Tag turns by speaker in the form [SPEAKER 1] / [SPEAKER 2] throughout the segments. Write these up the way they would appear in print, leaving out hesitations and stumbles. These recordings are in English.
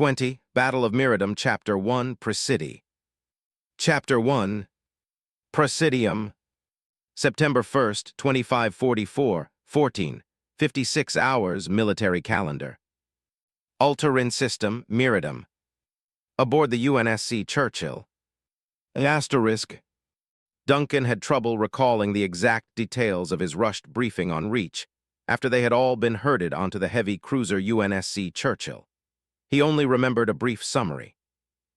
[SPEAKER 1] 20, Battle of Miridim, Chapter 1, Presidio. Chapter 1, Presidium, September 1st, 2544, 56 hours, military calendar. Altarin System, Miridim. Aboard the UNSC Churchill. Asterisk. Duncan had trouble recalling the exact details of his rushed briefing on Reach after they had all been herded onto the heavy cruiser UNSC Churchill. He only remembered a brief summary.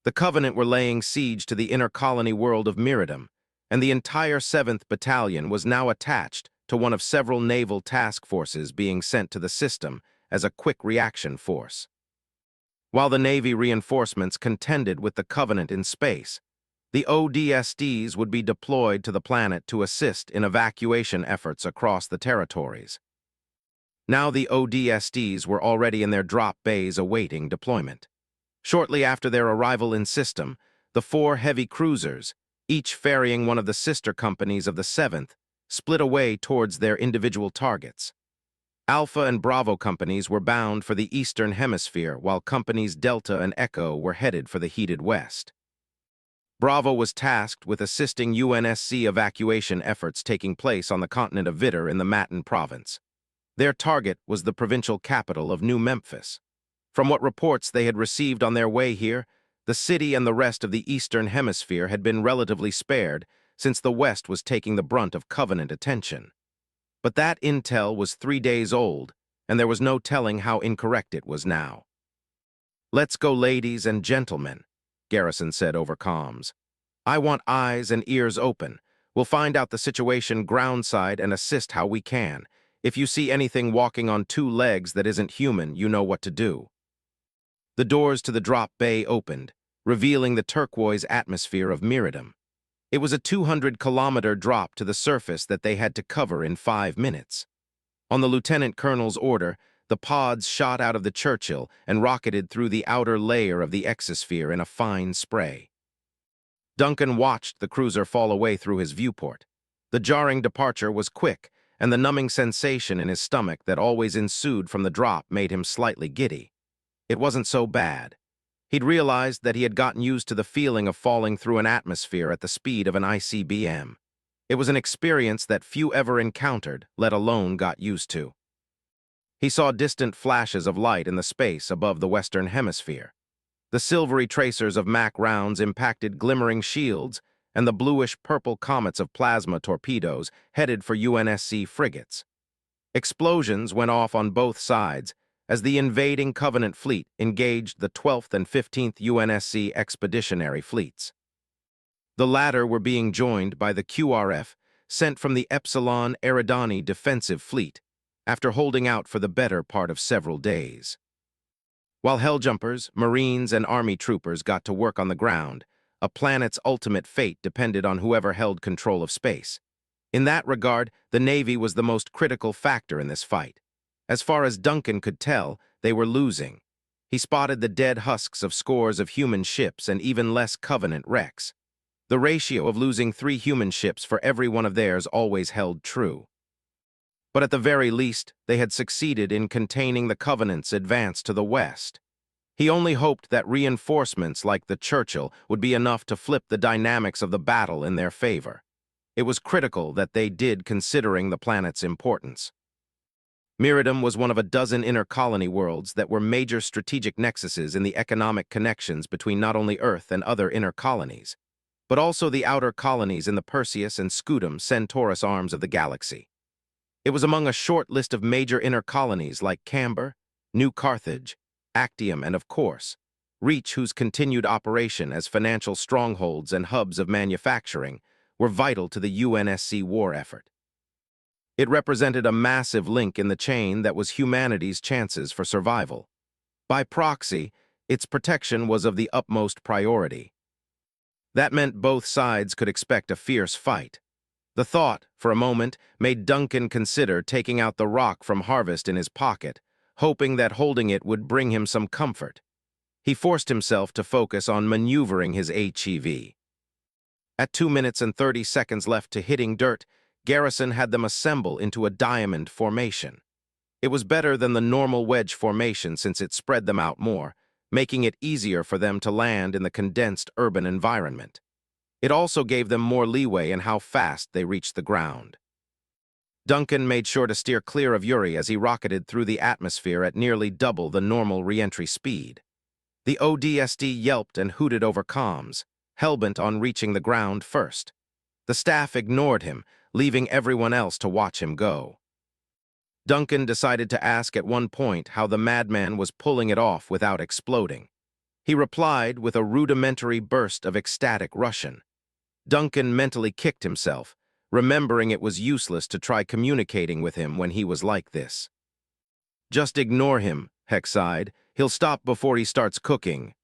[SPEAKER 1] The Covenant were laying siege to the inner colony world of Miridim, and the entire 7th Battalion was now attached to one of several naval task forces being sent to the system as a quick reaction force. While the Navy reinforcements contended with the Covenant in space, the ODSTs would be deployed to the planet to assist in evacuation efforts across the territories. Now the ODSTs were already in their drop bays awaiting deployment. Shortly after their arrival in system, the 4 heavy cruisers, each ferrying one of the sister companies of the 7th, split away towards their individual targets. Alpha and Bravo companies were bound for the Eastern Hemisphere, while companies Delta and Echo were headed for the heated West. Bravo was tasked with assisting UNSC evacuation efforts taking place on the continent of Vitter in the Matin province. Their target was the provincial capital of New Memphis. From what reports they had received on their way here, the city and the rest of the Eastern Hemisphere had been relatively spared since the West was taking the brunt of Covenant attention. But that intel was 3 days old, and there was no telling how incorrect it was now. "Let's go, ladies and gentlemen," Garrison said over comms. "I want eyes and ears open. We'll find out the situation groundside and assist how we can. If you see anything walking on 2 legs that isn't human, you know what to do." The doors to the drop bay opened, revealing the turquoise atmosphere of Miridim. It was a 200-kilometer drop to the surface that they had to cover in 5 minutes. On the lieutenant colonel's order, the pods shot out of the Churchill and rocketed through the outer layer of the exosphere in a fine spray. Duncan watched the cruiser fall away through his viewport. The jarring departure was quick, and the numbing sensation in his stomach that always ensued from the drop made him slightly giddy. It wasn't so bad. He'd realized that he had gotten used to the feeling of falling through an atmosphere at the speed of an ICBM. It was an experience that few ever encountered, let alone got used to. He saw distant flashes of light in the space above the Western Hemisphere. The silvery tracers of Mac rounds impacted glimmering shields, and the bluish-purple comets of plasma torpedoes headed for UNSC frigates. Explosions went off on both sides as the invading Covenant fleet engaged the 12th and 15th UNSC expeditionary fleets. The latter were being joined by the QRF sent from the Epsilon Eridani defensive fleet after holding out for the better part of several days. While Helljumpers, Marines, and Army troopers got to work on the ground, a planet's ultimate fate depended on whoever held control of space. In that regard, the Navy was the most critical factor in this fight. As far as Duncan could tell, they were losing. He spotted the dead husks of scores of human ships and even less Covenant wrecks. The ratio of losing 3 human ships for every one of theirs always held true. But at the very least, they had succeeded in containing the Covenant's advance to the west. He only hoped that reinforcements like the Churchill would be enough to flip the dynamics of the battle in their favor. It was critical that they did, considering the planet's importance. Miridim was one of a dozen inner colony worlds that were major strategic nexuses in the economic connections between not only Earth and other inner colonies, but also the outer colonies in the Perseus and Scutum Centaurus arms of the galaxy. It was among a short list of major inner colonies like Camber, New Carthage, Actium, and of course, Reach, whose continued operation as financial strongholds and hubs of manufacturing were vital to the UNSC war effort. It represented a massive link in the chain that was humanity's chances for survival. By proxy, its protection was of the utmost priority. That meant both sides could expect a fierce fight. The thought, for a moment, made Duncan consider taking out the rock from Harvest in his pocket, hoping that holding it would bring him some comfort. He forced himself to focus on maneuvering his HEV. At 2 minutes and 30 seconds left to hitting dirt, Garrison had them assemble into a diamond formation. It was better than the normal wedge formation since it spread them out more, making it easier for them to land in the condensed urban environment. It also gave them more leeway in how fast they reached the ground. Duncan made sure to steer clear of Yuri as he rocketed through the atmosphere at nearly double the normal re-entry speed. The ODST yelped and hooted over comms, hellbent on reaching the ground first. The staff ignored him, leaving everyone else to watch him go. Duncan decided to ask at one point how the madman was pulling it off without exploding. He replied with a rudimentary burst of ecstatic Russian. Duncan mentally kicked himself, remembering it was useless to try communicating with him when he was like this. "Just ignore him," Heck sighed. "He'll stop before he starts cooking."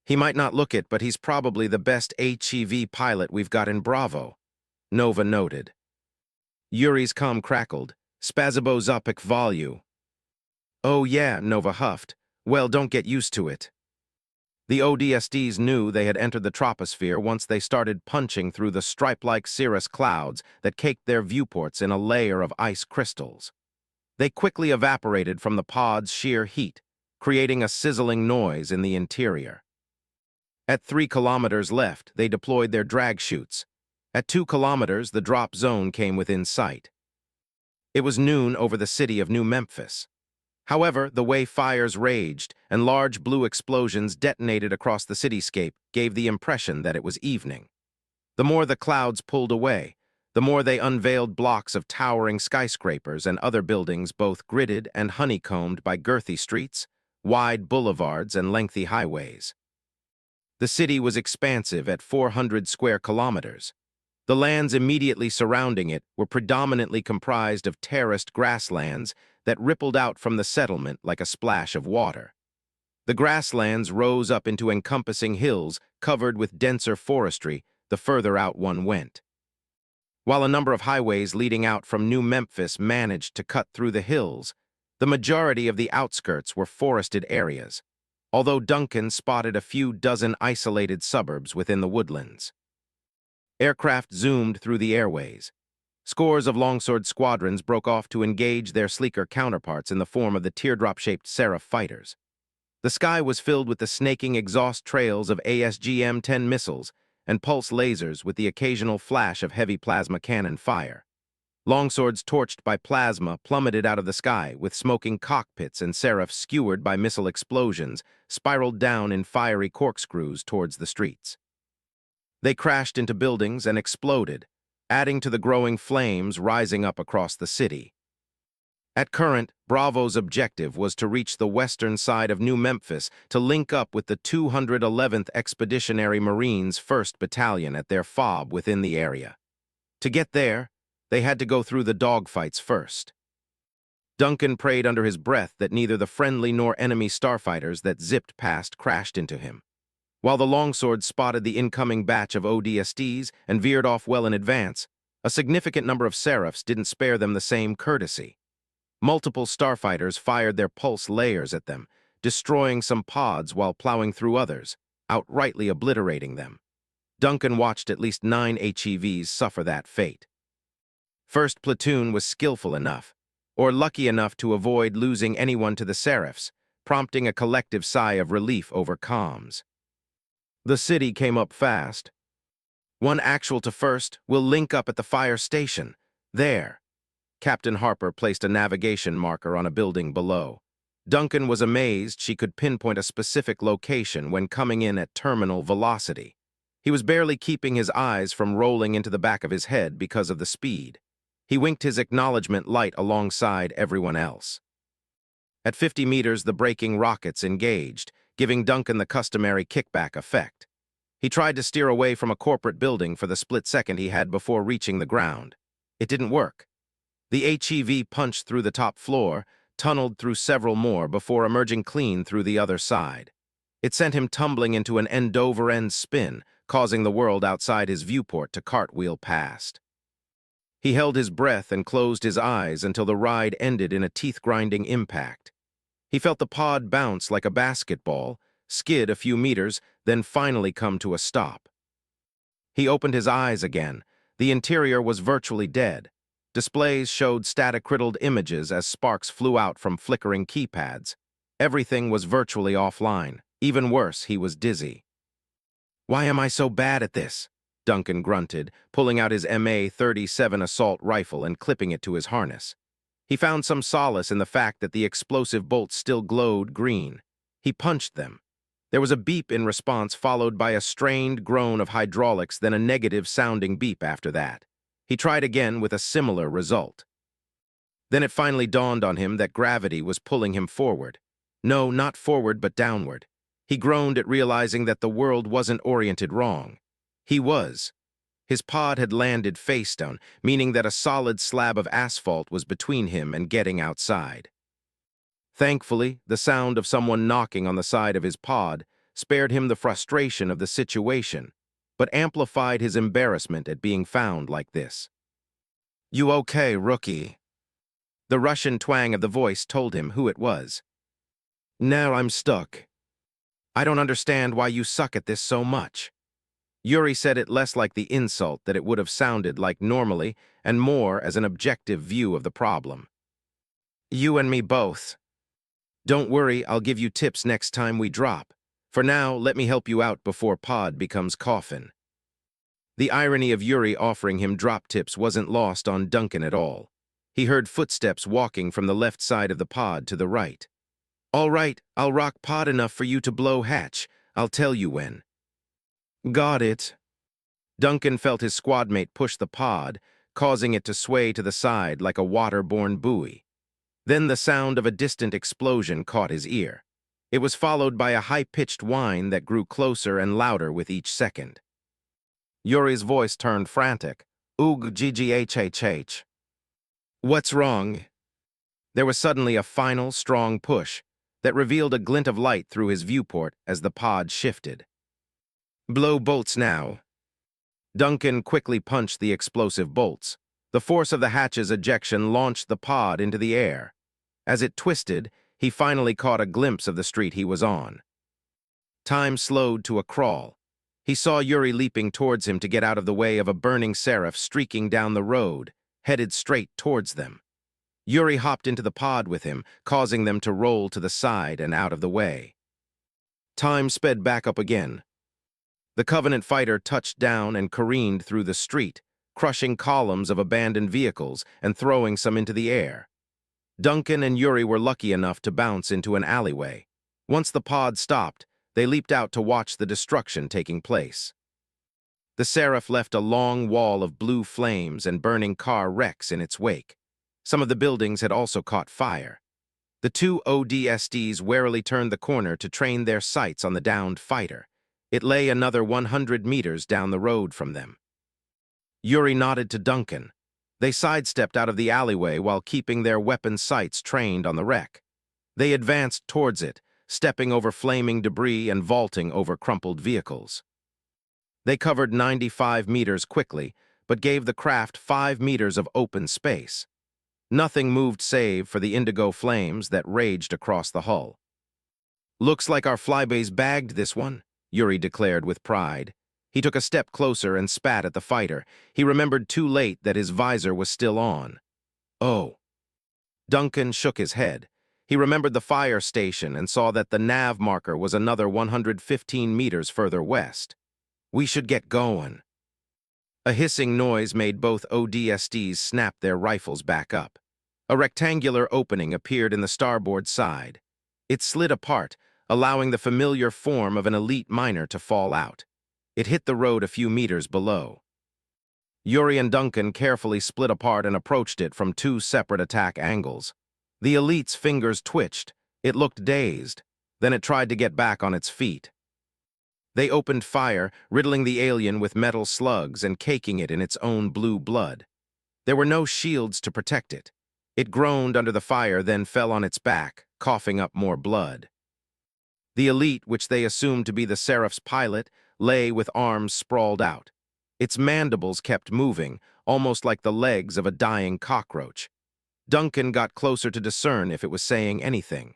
[SPEAKER 1] "He might not look it, but he's probably the best HEV pilot we've got in Bravo," Nova noted. Yuri's comm crackled. "Spasibo zapik value." "Oh yeah," Nova huffed. "Well, don't get used to it." The ODSTs knew they had entered the troposphere once they started punching through the stripe-like cirrus clouds that caked their viewports in a layer of ice crystals. They quickly evaporated from the pod's sheer heat, creating a sizzling noise in the interior. At 3 kilometers left, they deployed their drag chutes. At 2 kilometers, the drop zone came within sight. It was noon over the city of New Memphis. However, the way fires raged and large blue explosions detonated across the cityscape gave the impression that it was evening. The more the clouds pulled away, the more they unveiled blocks of towering skyscrapers and other buildings both gridded and honeycombed by girthy streets, wide boulevards, and lengthy highways. The city was expansive at 400 square kilometers. The lands immediately surrounding it were predominantly comprised of terraced grasslands that rippled out from the settlement like a splash of water. The grasslands rose up into encompassing hills covered with denser forestry the further out one went. While a number of highways leading out from New Memphis managed to cut through the hills, the majority of the outskirts were forested areas, although Duncan spotted a few dozen isolated suburbs within the woodlands. Aircraft zoomed through the airways. Scores of longsword squadrons broke off to engage their sleeker counterparts in the form of the teardrop-shaped Seraph fighters. The sky was filled with the snaking exhaust trails of ASGM-10 missiles and pulse lasers with the occasional flash of heavy plasma cannon fire. Longswords torched by plasma plummeted out of the sky, with smoking cockpits and Seraphs skewered by missile explosions spiraled down in fiery corkscrews towards the streets. They crashed into buildings and exploded, adding to the growing flames rising up across the city. At current, Bravo's objective was to reach the western side of New Memphis to link up with the 211th Expeditionary Marines' 1st Battalion at their FOB within the area. To get there, they had to go through the dogfights first. Duncan prayed under his breath that neither the friendly nor enemy starfighters that zipped past crashed into him. While the longswords spotted the incoming batch of ODSTs and veered off well in advance, a significant number of Seraphs didn't spare them the same courtesy. Multiple starfighters fired their pulse layers at them, destroying some pods while plowing through others, outrightly obliterating them. Duncan watched at least 9 HEVs suffer that fate. First Platoon was skillful enough, or lucky enough to avoid losing anyone to the Seraphs, prompting a collective sigh of relief over comms. The city came up fast. "One actual to 1st, we'll link up at the fire station. There." Captain Harper placed a navigation marker on a building below. Duncan was amazed she could pinpoint a specific location when coming in at terminal velocity. He was barely keeping his eyes from rolling into the back of his head because of the speed. He winked his acknowledgement light alongside everyone else. At 50 meters, the braking rockets engaged, giving Duncan the customary kickback effect. He tried to steer away from a corporate building for the split second he had before reaching the ground. It didn't work. The HEV punched through the top floor, tunneled through several more before emerging clean through the other side. It sent him tumbling into an end-over-end spin, causing the world outside his viewport to cartwheel past. He held his breath and closed his eyes until the ride ended in a teeth-grinding impact. He felt the pod bounce like a basketball, skid a few meters, then finally come to a stop. He opened his eyes again. The interior was virtually dead. Displays showed static-riddled images as sparks flew out from flickering keypads. Everything was virtually offline. Even worse, he was dizzy. "Why am I so bad at this?" Duncan grunted, pulling out his MA-37 assault rifle and clipping it to his harness. He found some solace in the fact that the explosive bolts still glowed green. He punched them. There was a beep in response, followed by a strained groan of hydraulics, then a negative-sounding beep after that. He tried again with a similar result. Then it finally dawned on him that gravity was pulling him forward. No, not forward, but downward. He groaned at realizing that the world wasn't oriented wrong. He was. His pod had landed face down, meaning that a solid slab of asphalt was between him and getting outside. Thankfully, the sound of someone knocking on the side of his pod spared him the frustration of the situation, but amplified his embarrassment at being found like this. "You okay, rookie?" The Russian twang of the voice told him who it was. "No, I'm stuck. I don't understand why you suck at this so much." Yuri said it less like the insult that it would have sounded like normally and more as an objective view of the problem. "You and me both. Don't worry, I'll give you tips next time we drop. For now, let me help you out before pod becomes coffin." The irony of Yuri offering him drop tips wasn't lost on Duncan at all. He heard footsteps walking from the left side of the pod to the right. "All right, I'll rock pod enough for you to blow hatch. I'll tell you when." "Got it." Duncan felt his squadmate push the pod, causing it to sway to the side like a water-borne buoy. Then the sound of a distant explosion caught his ear. It was followed by a high-pitched whine that grew closer and louder with each second. Yuri's voice turned frantic. "Oog GGHHH. What's wrong?" There was suddenly a final, strong push that revealed a glint of light through his viewport as the pod shifted. "Blow bolts now." Duncan quickly punched the explosive bolts. The force of the hatch's ejection launched the pod into the air. As it twisted, he finally caught a glimpse of the street he was on. Time slowed to a crawl. He saw Yuri leaping towards him to get out of the way of a burning Seraph streaking down the road, headed straight towards them. Yuri hopped into the pod with him, causing them to roll to the side and out of the way. Time sped back up again. The Covenant fighter touched down and careened through the street, crushing columns of abandoned vehicles and throwing some into the air. Duncan and Yuri were lucky enough to bounce into an alleyway. Once the pod stopped, they leaped out to watch the destruction taking place. The Seraph left a long wall of blue flames and burning car wrecks in its wake. Some of the buildings had also caught fire. The two ODSTs warily turned the corner to train their sights on the downed fighter. It lay another 100 meters down the road from them. Yuri nodded to Duncan. They sidestepped out of the alleyway while keeping their weapon sights trained on the wreck. They advanced towards it, stepping over flaming debris and vaulting over crumpled vehicles. They covered 95 meters quickly, but gave the craft 5 meters of open space. Nothing moved save for the indigo flames that raged across the hull. "Looks like our flybase bagged this one," Yuri declared with pride. He took a step closer and spat at the fighter. He remembered too late that his visor was still on. "Oh." Duncan shook his head. He remembered the fire station and saw that the nav marker was another 115 meters further west. "We should get going." A hissing noise made both ODSTs snap their rifles back up. A rectangular opening appeared in the starboard side. It slid apart, allowing the familiar form of an elite miner to fall out. It hit the road a few meters below. Yuri and Duncan carefully split apart and approached it from 2 separate attack angles. The elite's fingers twitched. It looked dazed. Then it tried to get back on its feet. They opened fire, riddling the alien with metal slugs and caking it in its own blue blood. There were no shields to protect it. It groaned under the fire, then fell on its back, coughing up more blood. The elite, which they assumed to be the Seraph's pilot, lay with arms sprawled out. Its mandibles kept moving, almost like the legs of a dying cockroach. Duncan got closer to discern if it was saying anything.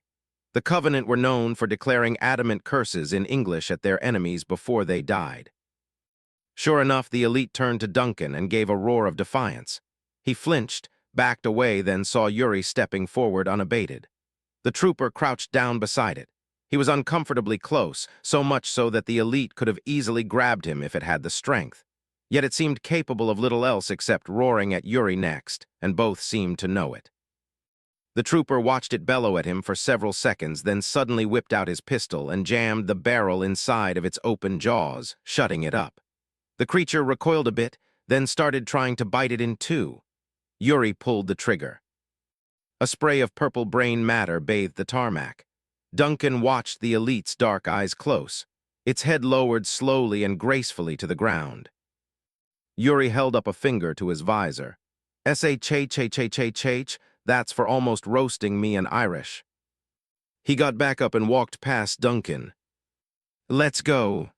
[SPEAKER 1] The Covenant were known for declaring adamant curses in English at their enemies before they died. Sure enough, the elite turned to Duncan and gave a roar of defiance. He flinched, backed away, then saw Yuri stepping forward unabated. The trooper crouched down beside it. He was uncomfortably close, so much so that the elite could have easily grabbed him if it had the strength. Yet it seemed capable of little else except roaring at Yuri next, and both seemed to know it. The trooper watched it bellow at him for several seconds, then suddenly whipped out his pistol and jammed the barrel inside of its open jaws, shutting it up. The creature recoiled a bit, then started trying to bite it in two. Yuri pulled the trigger. A spray of purple brain matter bathed the tarmac. Duncan watched the elite's dark eyes close, its head lowered slowly and gracefully to the ground. Yuri held up a finger to his visor. "SH, that's for almost roasting me and Irish." He got back up and walked past Duncan. "Let's go."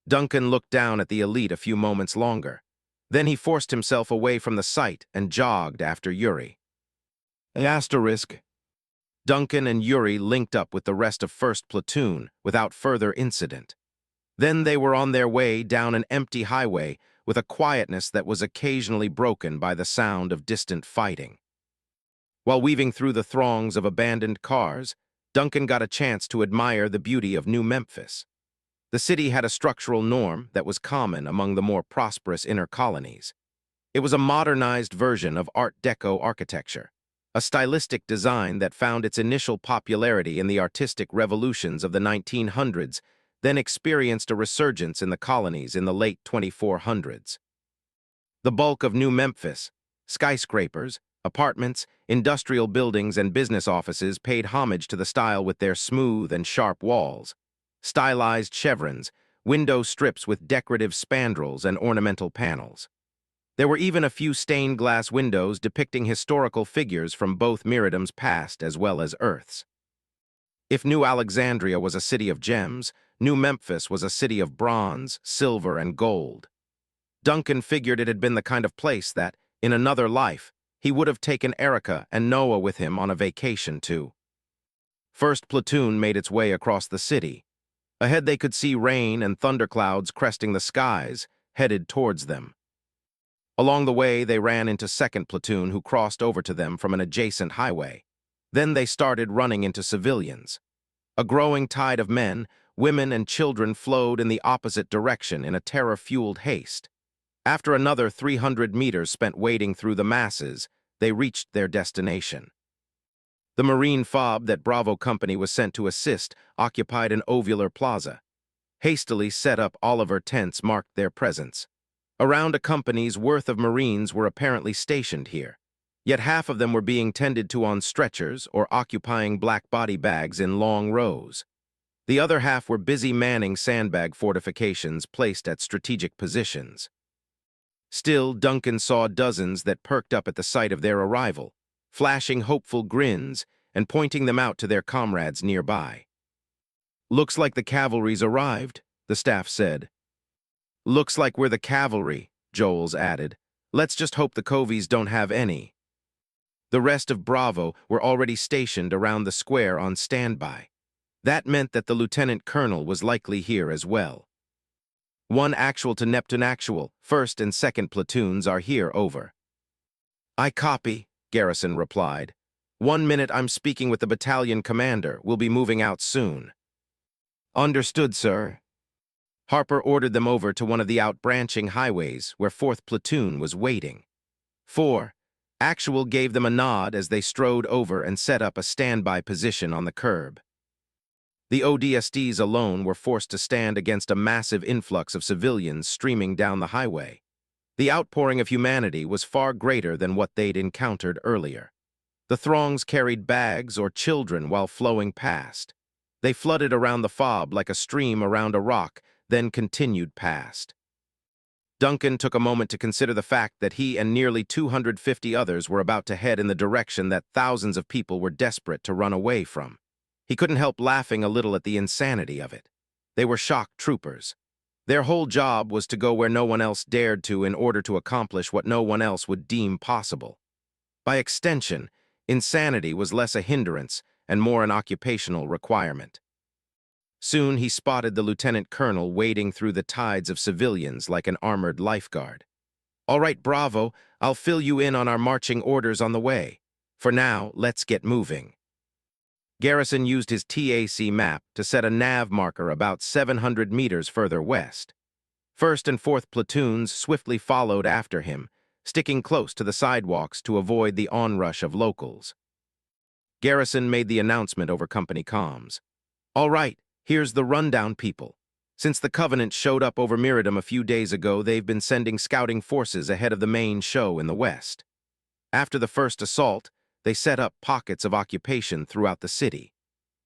[SPEAKER 1] Duncan looked down at the elite a few moments longer. Then he forced himself away from the sight and jogged after Yuri. Asterisk. Duncan and Yuri linked up with the rest of 1st Platoon without further incident. Then they were on their way down an empty highway with a quietness that was occasionally broken by the sound of distant fighting. While weaving through the throngs of abandoned cars, Duncan got a chance to admire the beauty of New Memphis. The city had a structural norm that was common among the more prosperous inner colonies. It was a modernized version of Art Deco architecture, a stylistic design that found its initial popularity in the artistic revolutions of the 1900s, then experienced a resurgence in the colonies in the late 2400s. The bulk of New Memphis, skyscrapers, apartments, industrial buildings, and business offices paid homage to the style with their smooth and sharp walls, stylized chevrons, window strips with decorative spandrels and ornamental panels. There were even a few stained glass windows depicting historical figures from both Miridom's past as well as Earth's. If New Alexandria was a city of gems, New Memphis was a city of bronze, silver, and gold. Duncan figured it had been the kind of place that, in another life, he would have taken Erica and Noah with him on a vacation to. 1st Platoon made its way across the city. Ahead they could see rain and thunderclouds cresting the skies, headed towards them. Along the way, they ran into 2nd Platoon, who crossed over to them from an adjacent highway. Then they started running into civilians. A growing tide of men, women, and children flowed in the opposite direction in a terror-fueled haste. After another 300 meters spent wading through the masses, they reached their destination. The Marine FOB that Bravo Company was sent to assist occupied an ovular plaza. Hastily set up Oliver tents marked their presence. Around a company's worth of Marines were apparently stationed here, yet half of them were being tended to on stretchers or occupying black body bags in long rows. The other half were busy manning sandbag fortifications placed at strategic positions. Still, Duncan saw dozens that perked up at the sight of their arrival, flashing hopeful grins and pointing them out to their comrades nearby. "Looks like the cavalry's arrived," the staff said. "Looks like we're the cavalry," Joels added. "Let's just hope the Covies don't have any." The rest of Bravo were already stationed around the square on standby. That meant that the lieutenant colonel was likely here as well. "1 actual to Neptune actual, 1st and 2nd platoons are here, over." "I copy," Garrison replied. "1 minute, I'm speaking with the battalion commander. We'll be moving out soon." "Understood, sir." Harper ordered them over to one of the out-branching highways where 4th Platoon was waiting. 4. Actual gave them a nod as they strode over and set up a standby position on the curb. The ODSTs alone were forced to stand against a massive influx of civilians streaming down the highway. The outpouring of humanity was far greater than what they'd encountered earlier. The throngs carried bags or children while flowing past. They flooded around the FOB like a stream around a rock, then continued past. Duncan took a moment to consider the fact that he and nearly 250 others were about to head in the direction that thousands of people were desperate to run away from. He couldn't help laughing a little at the insanity of it. They were shock troopers. Their whole job was to go where no one else dared to in order to accomplish what no one else would deem possible. By extension, insanity was less a hindrance and more an occupational requirement. Soon he spotted the lieutenant colonel wading through the tides of civilians like an armored lifeguard. "All right, Bravo, I'll fill you in on our marching orders on the way. For now, let's get moving." Garrison used his TAC map to set a nav marker about 700 meters further west. First and fourth platoons swiftly followed after him, sticking close to the sidewalks to avoid the onrush of locals. Garrison made the announcement over company comms. "All right, here's the rundown, people. Since the Covenant showed up over Miradum a few days ago, they've been sending scouting forces ahead of the main show in the west. After the first assault, they set up pockets of occupation throughout the city.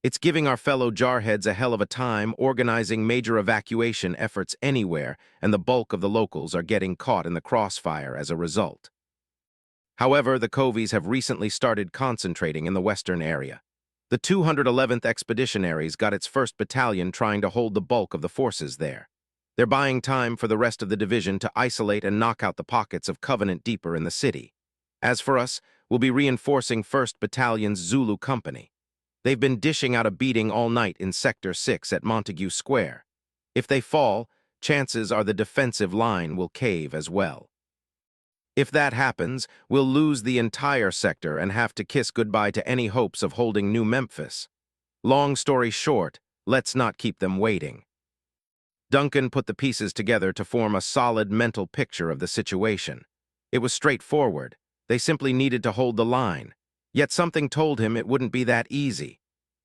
[SPEAKER 1] It's giving our fellow jarheads a hell of a time organizing major evacuation efforts anywhere, and the bulk of the locals are getting caught in the crossfire as a result. However, the Covies have recently started concentrating in the western area. The 211th Expeditionaries got its 1st Battalion trying to hold the bulk of the forces there. They're buying time for the rest of the division to isolate and knock out the pockets of Covenant deeper in the city. As for us, we'll be reinforcing 1st Battalion's Zulu Company. They've been dishing out a beating all night in Sector 6 at Montague Square. If they fall, chances are the defensive line will cave as well. If that happens, we'll lose the entire sector and have to kiss goodbye to any hopes of holding New Memphis. Long story short, let's not keep them waiting." Duncan put the pieces together to form a solid mental picture of the situation. It was straightforward. They simply needed to hold the line. Yet something told him it wouldn't be that easy.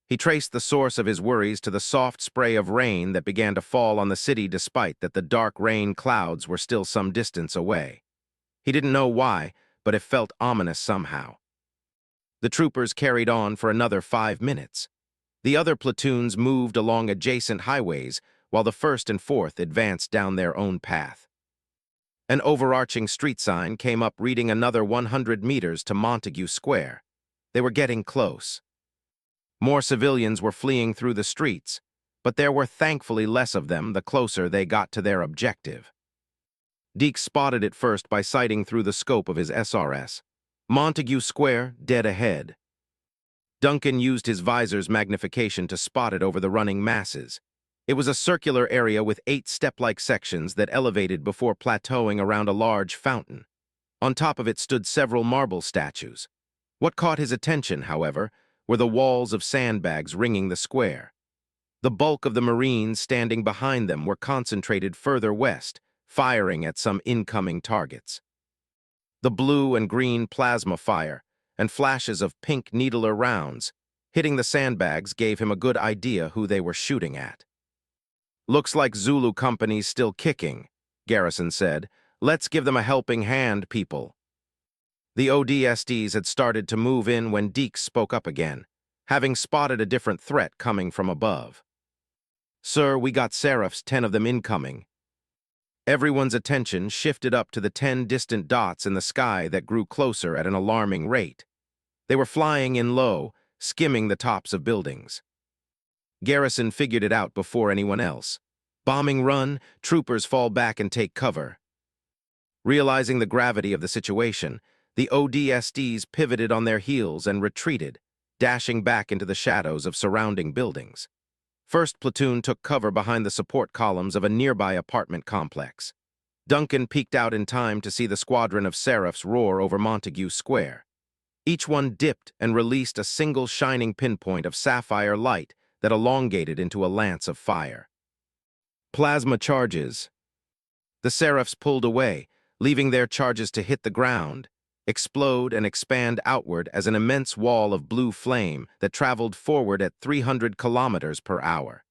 [SPEAKER 1] He traced the source of his worries to the soft spray of rain that began to fall on the city despite that the dark rain clouds were still some distance away. He didn't know why, but it felt ominous somehow. The troopers carried on for another 5 minutes. The other platoons moved along adjacent highways, while the 1st and 4th advanced down their own path. An overarching street sign came up reading another 100 meters to Montague Square. They were getting close. More civilians were fleeing through the streets, but there were thankfully less of them the closer they got to their objective. Deke spotted it first by sighting through the scope of his SRS. Montague Square, dead ahead. Duncan used his visor's magnification to spot it over the running masses. It was a circular area with 8 step-like sections that elevated before plateauing around a large fountain. On top of it stood several marble statues. What caught his attention, however, were the walls of sandbags ringing the square. The bulk of the Marines standing behind them were concentrated further west, firing at some incoming targets. The blue and green plasma fire and flashes of pink needler rounds hitting the sandbags gave him a good idea who they were shooting at. "Looks like Zulu Company's still kicking," Garrison said. "Let's give them a helping hand, people." The ODSTs had started to move in when Deke spoke up again, having spotted a different threat coming from above. "Sir, we got Seraphs, 10 of them incoming." Everyone's attention shifted up to the 10 distant dots in the sky that grew closer at an alarming rate. They were flying in low, skimming the tops of buildings. Garrison figured it out before anyone else. Bombing run, troopers fall back and take cover. Realizing the gravity of the situation, the ODSTs pivoted on their heels and retreated, dashing back into the shadows of surrounding buildings. First platoon took cover behind the support columns of a nearby apartment complex. Duncan peeked out in time to see the squadron of Seraphs roar over Montague Square. Each one dipped and released a single shining pinpoint of sapphire light that elongated into a lance of fire. Plasma charges. The Seraphs pulled away, leaving their charges to hit the ground, explode and expand outward as an immense wall of blue flame that traveled forward at 300 kilometers per hour.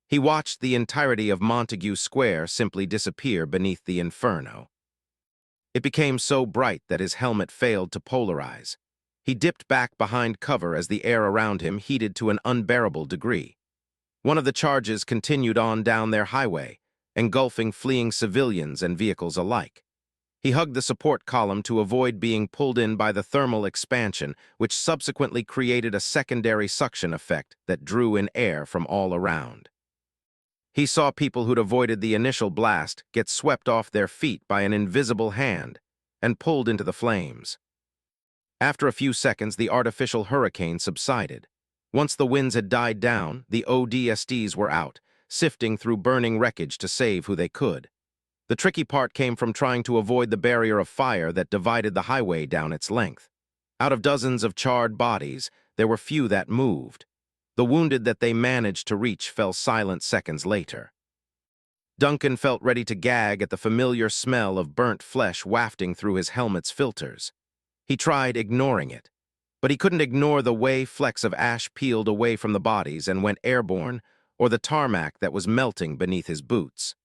[SPEAKER 1] He watched the entirety of Montague Square simply disappear beneath the inferno. It became so bright that his helmet failed to polarize. He dipped back behind cover as the air around him heated to an unbearable degree. One of the charges continued on down their highway, engulfing fleeing civilians and vehicles alike. He hugged the support column to avoid being pulled in by the thermal expansion, which subsequently created a secondary suction effect that drew in air from all around. He saw people who'd avoided the initial blast get swept off their feet by an invisible hand and pulled into the flames. After a few seconds, the artificial hurricane subsided. Once the winds had died down, the ODSTs were out, sifting through burning wreckage to save who they could. The tricky part came from trying to avoid the barrier of fire that divided the highway down its length. Out of dozens of charred bodies, there were few that moved. The wounded that they managed to reach fell silent seconds later. Duncan felt ready to gag at the familiar smell of burnt flesh wafting through his helmet's filters. He tried ignoring it, but he couldn't ignore the way flecks of ash peeled away from the bodies and went airborne, or the tarmac that was melting beneath his boots.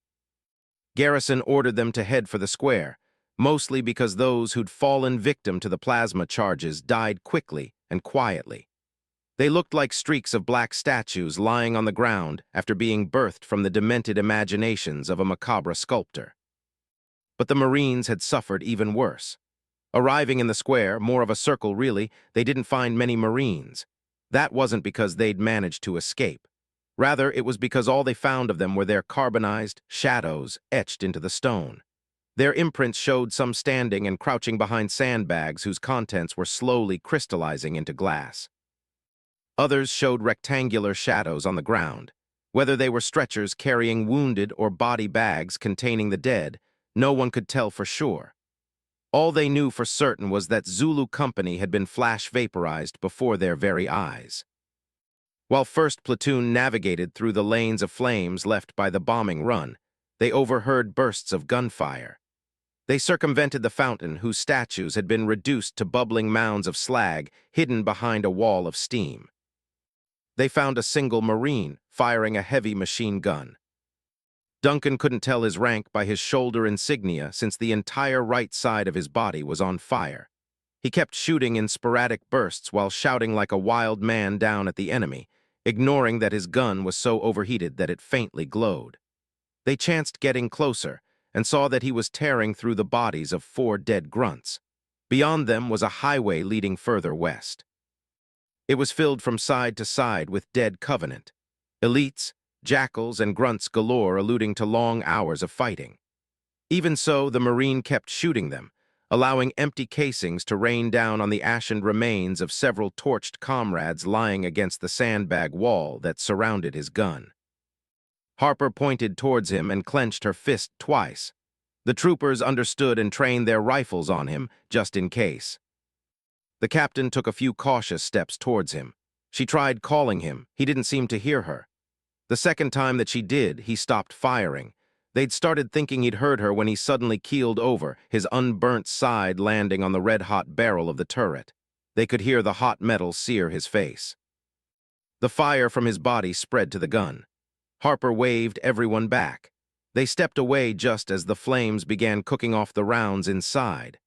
[SPEAKER 1] Garrison ordered them to head for the square, mostly because those who'd fallen victim to the plasma charges died quickly and quietly. They looked like streaks of black statues lying on the ground after being birthed from the demented imaginations of a macabre sculptor. But the Marines had suffered even worse. Arriving in the square, more of a circle really, they didn't find many Marines. That wasn't because they'd managed to escape. Rather, it was because all they found of them were their carbonized shadows etched into the stone. Their imprints showed some standing and crouching behind sandbags whose contents were slowly crystallizing into glass. Others showed rectangular shadows on the ground. Whether they were stretchers carrying wounded or body bags containing the dead, no one could tell for sure. All they knew for certain was that Zulu Company had been flash vaporized before their very eyes. While 1st Platoon navigated through the lanes of flames left by the bombing run, they overheard bursts of gunfire. They circumvented the fountain, whose statues had been reduced to bubbling mounds of slag hidden behind a wall of steam. They found a single Marine firing a heavy machine gun. Duncan couldn't tell his rank by his shoulder insignia since the entire right side of his body was on fire. He kept shooting in sporadic bursts while shouting like a wild man down at the enemy, ignoring that his gun was so overheated that it faintly glowed. They chanced getting closer and saw that he was tearing through the bodies of 4 dead grunts. Beyond them was a highway leading further west. It was filled from side to side with dead Covenant. Elites, jackals, and grunts galore, alluding to long hours of fighting. Even so, the Marine kept shooting them, allowing empty casings to rain down on the ashen remains of several torched comrades lying against the sandbag wall that surrounded his gun. Harper pointed towards him and clenched her fist twice. The troopers understood and trained their rifles on him, just in case. The captain took a few cautious steps towards him. She tried calling him. He didn't seem to hear her. The second time that she did, he stopped firing. They'd started thinking he'd heard her when he suddenly keeled over, his unburnt side landing on the red-hot barrel of the turret. They could hear the hot metal sear his face. The fire from his body spread to the gun. Harper waved everyone back. They stepped away just as the flames began cooking off the rounds inside.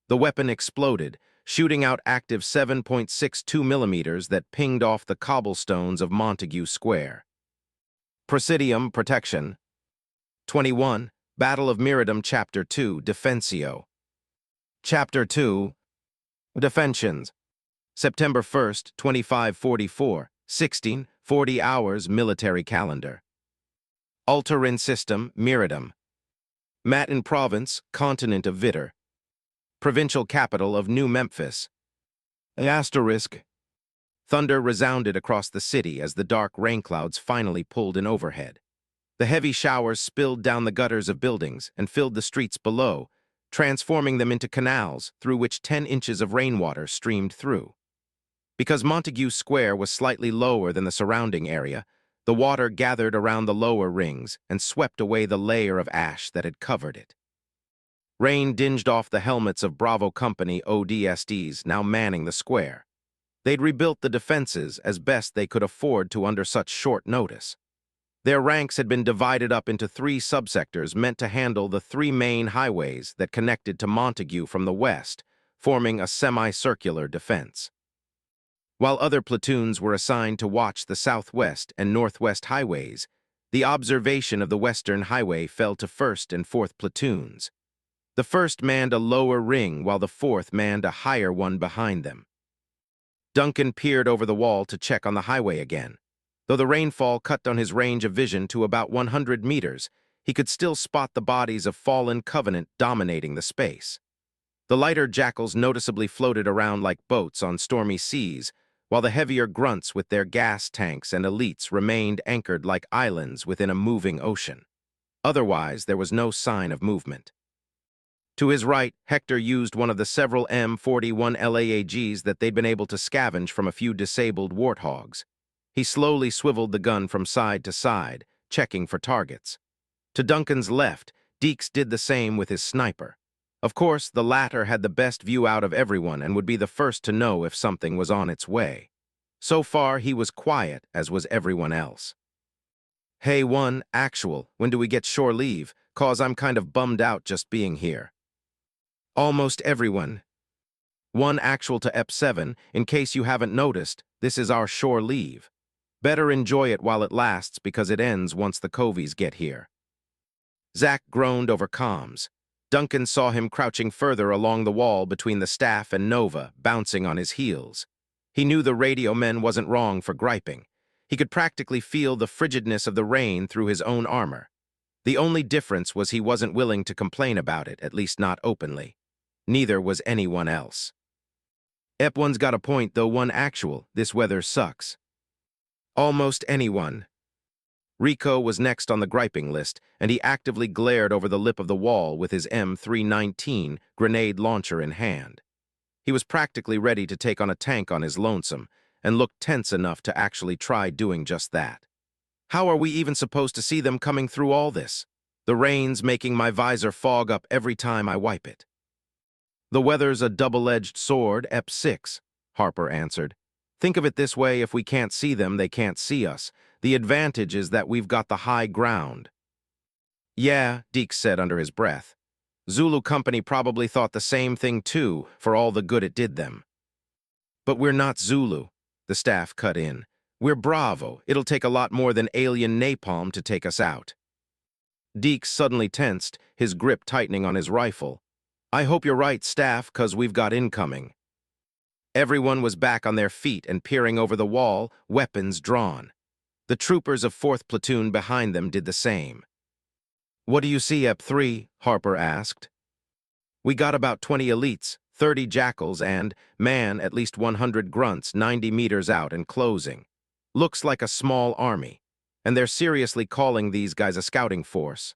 [SPEAKER 1] The weapon exploded, shooting out active 7.62 millimeters that pinged off the cobblestones of Montague Square. Presidium Protection. 21. Battle of Miradum Chapter 2, Defensio. Chapter 2, Defensions. September 1st, 2544, 16:40 hours Military Calendar. Altarin System, Miradum. Matin Province, Continent of Vitter. Provincial capital of New Memphis. Asterisk. Thunder resounded across the city as the dark rain clouds finally pulled in overhead. The heavy showers spilled down the gutters of buildings and filled the streets below, transforming them into canals through which 10 inches of rainwater streamed through. Because Montague Square was slightly lower than the surrounding area, the water gathered around the lower rings and swept away the layer of ash that had covered it. Rain dinged off the helmets of Bravo Company ODSTs now manning the square. They'd rebuilt the defenses as best they could afford to under such short notice. Their ranks had been divided up into 3 subsectors meant to handle the 3 main highways that connected to Montague from the west, forming a semicircular defense. While other platoons were assigned to watch the southwest and northwest highways, the observation of the western highway fell to 1st and 4th platoons. The 1st manned a lower ring while the 4th manned a higher one behind them. Duncan peered over the wall to check on the highway again. Though the rainfall cut down his range of vision to about 100 meters, he could still spot the bodies of fallen Covenant dominating the space. The lighter jackals noticeably floated around like boats on stormy seas, while the heavier grunts with their gas tanks and elites remained anchored like islands within a moving ocean. Otherwise, there was no sign of movement. To his right, Hector used one of the several M41 LAAGs that they'd been able to scavenge from a few disabled warthogs. He slowly swiveled the gun from side to side, checking for targets. To Duncan's left, Deeks did the same with his sniper. Of course, the latter had the best view out of everyone and would be the first to know if something was on its way. So far, he was quiet, as was everyone else. "Hey, 1, actual, when do we get shore leave? 'Cause I'm kind of bummed out just being here." "Almost everyone. 1 actual to EP7, in case you haven't noticed, this is our shore leave. Better enjoy it while it lasts because it ends once the Covies get here." Zach groaned over comms. Duncan saw him crouching further along the wall between the staff and Nova, bouncing on his heels. He knew the radio men wasn't wrong for griping. He could practically feel the frigidness of the rain through his own armor. The only difference was he wasn't willing to complain about it, at least not openly. Neither was anyone else. "EP1's got a point, though, 1 actual. This weather sucks." "Almost anyone." Rico was next on the griping list, and he actively glared over the lip of the wall with his M319 grenade launcher in hand. He was practically ready to take on a tank on his lonesome, and looked tense enough to actually try doing just that. "How are we even supposed to see them coming through all this? The rain's making my visor fog up every time I wipe it." "The weather's a double-edged sword, EP6, Harper answered. "Think of it this way, if we can't see them, they can't see us. The advantage is that we've got the high ground." "Yeah," Deeks said under his breath. "Zulu Company probably thought the same thing too, for all the good it did them." "But we're not Zulu," the staff cut in. "We're Bravo. It'll take a lot more than alien napalm to take us out." Deeks suddenly tensed, his grip tightening on his rifle. "I hope you're right, staff, 'cause we've got incoming." Everyone was back on their feet and peering over the wall, weapons drawn. The troopers of 4th Platoon behind them did the same. "What do you see, EP3? Harper asked. "We got about 20 elites, 30 jackals, and, man, at least 100 grunts 90 meters out and closing. Looks like a small army, and they're seriously calling these guys a scouting force.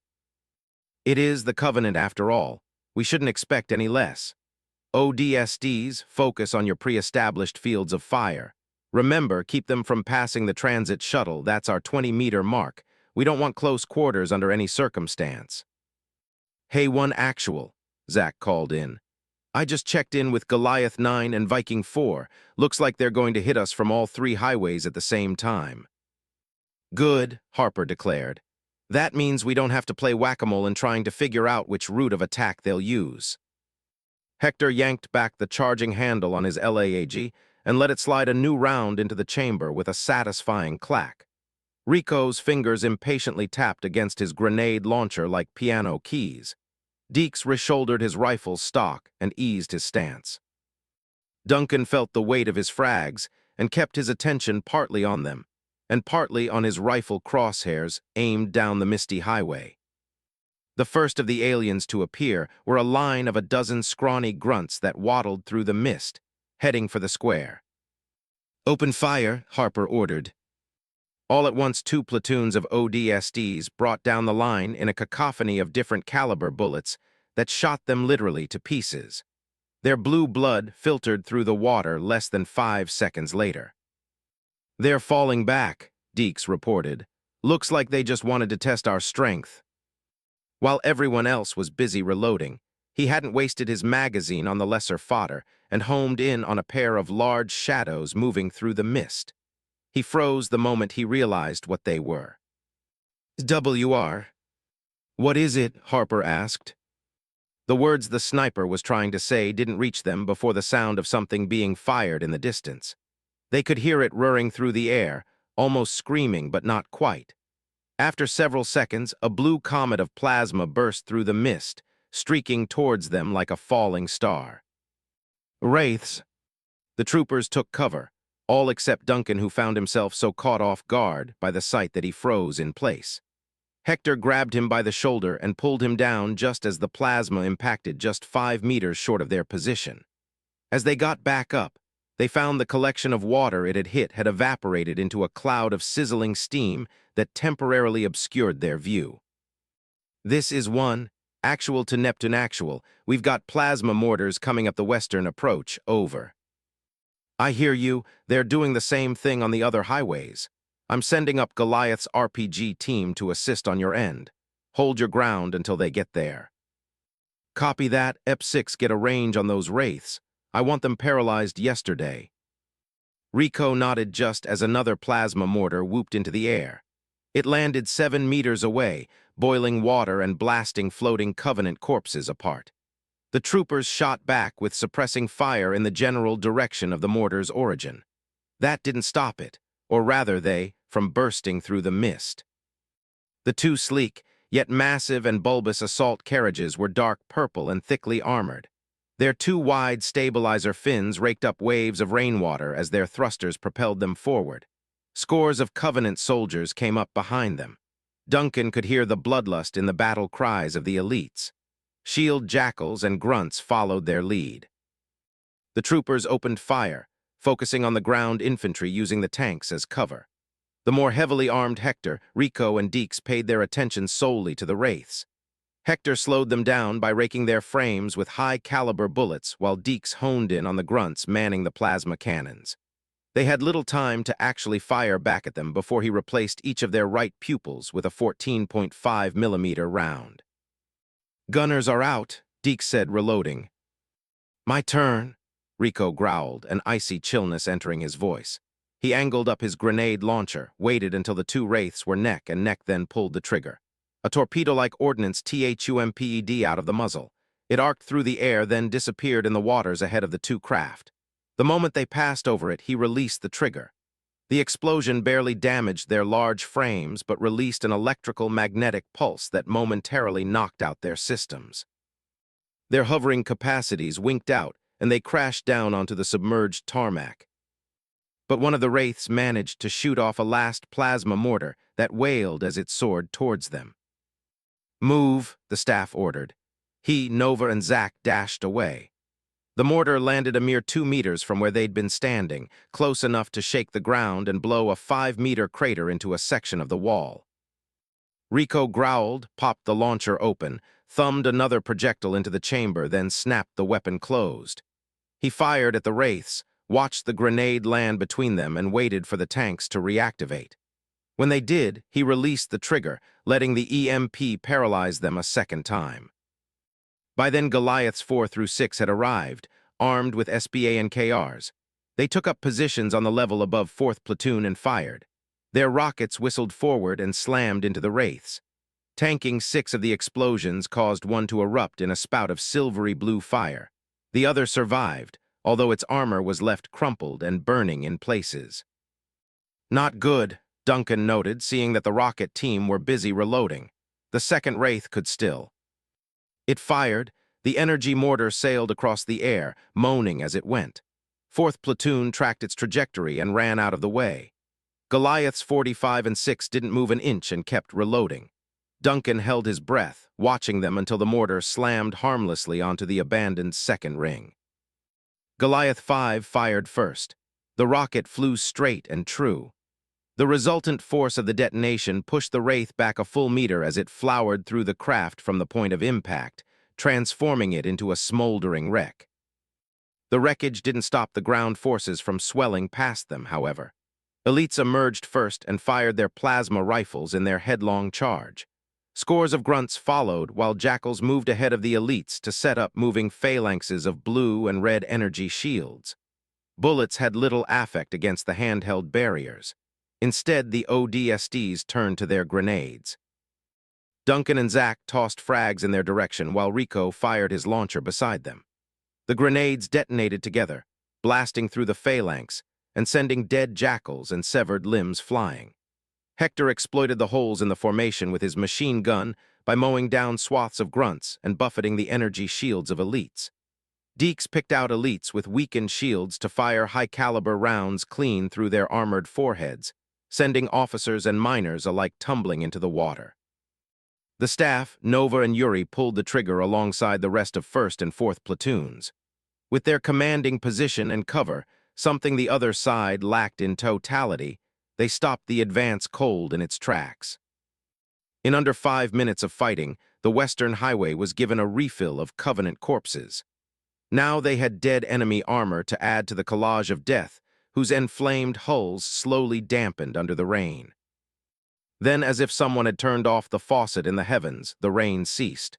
[SPEAKER 1] It is the Covenant after all. We shouldn't expect any less. ODSTs, focus on your pre-established fields of fire. Remember, keep them from passing the transit shuttle. That's our 20-meter mark. We don't want close quarters under any circumstance." "Hey, 1 actual," Zach called in. "I just checked in with Goliath 9 and Viking 4. Looks like they're going to hit us from all 3 highways at the same time." "Good," Harper declared. "That means we don't have to play whack-a-mole in trying to figure out which route of attack they'll use." Hector yanked back the charging handle on his LAAG and let it slide a new round into the chamber with a satisfying clack. Rico's fingers impatiently tapped against his grenade launcher like piano keys. Deeks reshouldered his rifle's stock and eased his stance. Duncan felt the weight of his frags and kept his attention partly on them, and partly on his rifle crosshairs aimed down the misty highway. The first of the aliens to appear were a line of a dozen scrawny grunts that waddled through the mist, heading for the square. "Open fire," Harper ordered. All at once, 2 platoons of ODSTs brought down the line in a cacophony of different caliber bullets that shot them literally to pieces. Their blue blood filtered through the water less than 5 seconds later. "They're falling back," Deeks reported. "Looks like they just wanted to test our strength." While everyone else was busy reloading, he hadn't wasted his magazine on the lesser fodder and homed in on a pair of large shadows moving through the mist. He froze the moment he realized what they were. "WR." "What is it?" Harper asked. The words the sniper was trying to say didn't reach them before the sound of something being fired in the distance. They could hear it roaring through the air, almost screaming but not quite. After several seconds, a blue comet of plasma burst through the mist, streaking towards them like a falling star. "Wraiths." The troopers took cover, all except Duncan, who found himself so caught off guard by the sight that he froze in place. Hector grabbed him by the shoulder and pulled him down just as the plasma impacted just 5 meters short of their position. As they got back up, they found the collection of water it had hit had evaporated into a cloud of sizzling steam that temporarily obscured their view. "This is 1, actual to Neptune actual. We've got plasma mortars coming up the western approach, over." "I hear you. They're doing the same thing on the other highways." I'm sending up Goliath's RPG team to assist on your end. Hold your ground until they get there. Copy that. EP6 get a range on those wraiths. I want them paralyzed yesterday. Rico nodded just as another plasma mortar whooped into the air. It landed 7 meters away, boiling water and blasting floating Covenant corpses apart. The troopers shot back with suppressing fire in the general direction of the mortar's origin. That didn't stop it, or rather from bursting through the mist. The two sleek, yet massive and bulbous assault carriages were dark purple and thickly armored. Their two wide stabilizer fins raked up waves of rainwater as their thrusters propelled them forward. Scores of Covenant soldiers came up behind them. Duncan could hear the bloodlust in the battle cries of the elites. Shield jackals and grunts followed their lead. The troopers opened fire, focusing on the ground infantry using the tanks as cover. The more heavily armed Hector, Rico, and Deeks paid their attention solely to the wraiths. Hector slowed them down by raking their frames with high-caliber bullets while Deeks honed in on the grunts manning the plasma cannons. They had little time to actually fire back at them before he replaced each of their right pupils with a 14.5mm round. "Gunners are out," Deeks said, reloading. "My turn," Rico growled, an icy chillness entering his voice. He angled up his grenade launcher, waited until the two wraiths were neck and neck, then pulled the trigger. A torpedo-like ordnance THUMPED out of the muzzle. It arced through the air, then disappeared in the waters ahead of the two craft. The moment they passed over it, he released the trigger. The explosion barely damaged their large frames, but released an electrical magnetic pulse that momentarily knocked out their systems. Their hovering capacities winked out, and they crashed down onto the submerged tarmac. But one of the wraiths managed to shoot off a last plasma mortar that wailed as it soared towards them. "Move," the staff ordered. He, Nova, and Zack dashed away. The mortar landed a mere 2 meters from where they'd been standing, close enough to shake the ground and blow a 5-meter crater into a section of the wall. Rico growled, popped the launcher open, thumbed another projectile into the chamber, then snapped the weapon closed. He fired at the wraiths, watched the grenade land between them, and waited for the tanks to reactivate. When they did, he released the trigger, letting the EMP paralyze them a second time. By then, Goliaths 4 through 6 had arrived, armed with SBA and KRs. They took up positions on the level above 4th Platoon and fired. Their rockets whistled forward and slammed into the wraiths. Tanking 6 of the explosions caused one to erupt in a spout of silvery blue fire. The other survived, although its armor was left crumpled and burning in places. "Not good," Duncan noted, seeing that the rocket team were busy reloading. The second wraith could still. It fired. The energy mortar sailed across the air, moaning as it went. 4th Platoon tracked its trajectory and ran out of the way. Goliaths 45 and 6 didn't move an inch and kept reloading. Duncan held his breath, watching them until the mortar slammed harmlessly onto the abandoned second ring. Goliath 5 fired first. The rocket flew straight and true. The resultant force of the detonation pushed the wraith back a full meter as it flowered through the craft from the point of impact, transforming it into a smoldering wreck. The wreckage didn't stop the ground forces from swelling past them, however. Elites emerged first and fired their plasma rifles in their headlong charge. Scores of grunts followed while jackals moved ahead of the elites to set up moving phalanxes of blue and red energy shields. Bullets had little affect against the handheld barriers. Instead, the ODSTs turned to their grenades. Duncan and Zack tossed frags in their direction while Rico fired his launcher beside them. The grenades detonated together, blasting through the phalanx and sending dead jackals and severed limbs flying. Hector exploited the holes in the formation with his machine gun by mowing down swaths of grunts and buffeting the energy shields of elites. Deeks picked out elites with weakened shields to fire high-caliber rounds clean through their armored foreheads, sending officers and miners alike tumbling into the water. The staff, Nova and Yuri, pulled the trigger alongside the rest of 1st and 4th platoons. With their commanding position and cover, something the other side lacked in totality, they stopped the advance cold in its tracks. In under 5 minutes of fighting, the Western Highway was given a refill of Covenant corpses. Now they had dead enemy armor to add to the collage of death, whose enflamed hulls slowly dampened under the rain. Then, as if someone had turned off the faucet in the heavens, the rain ceased.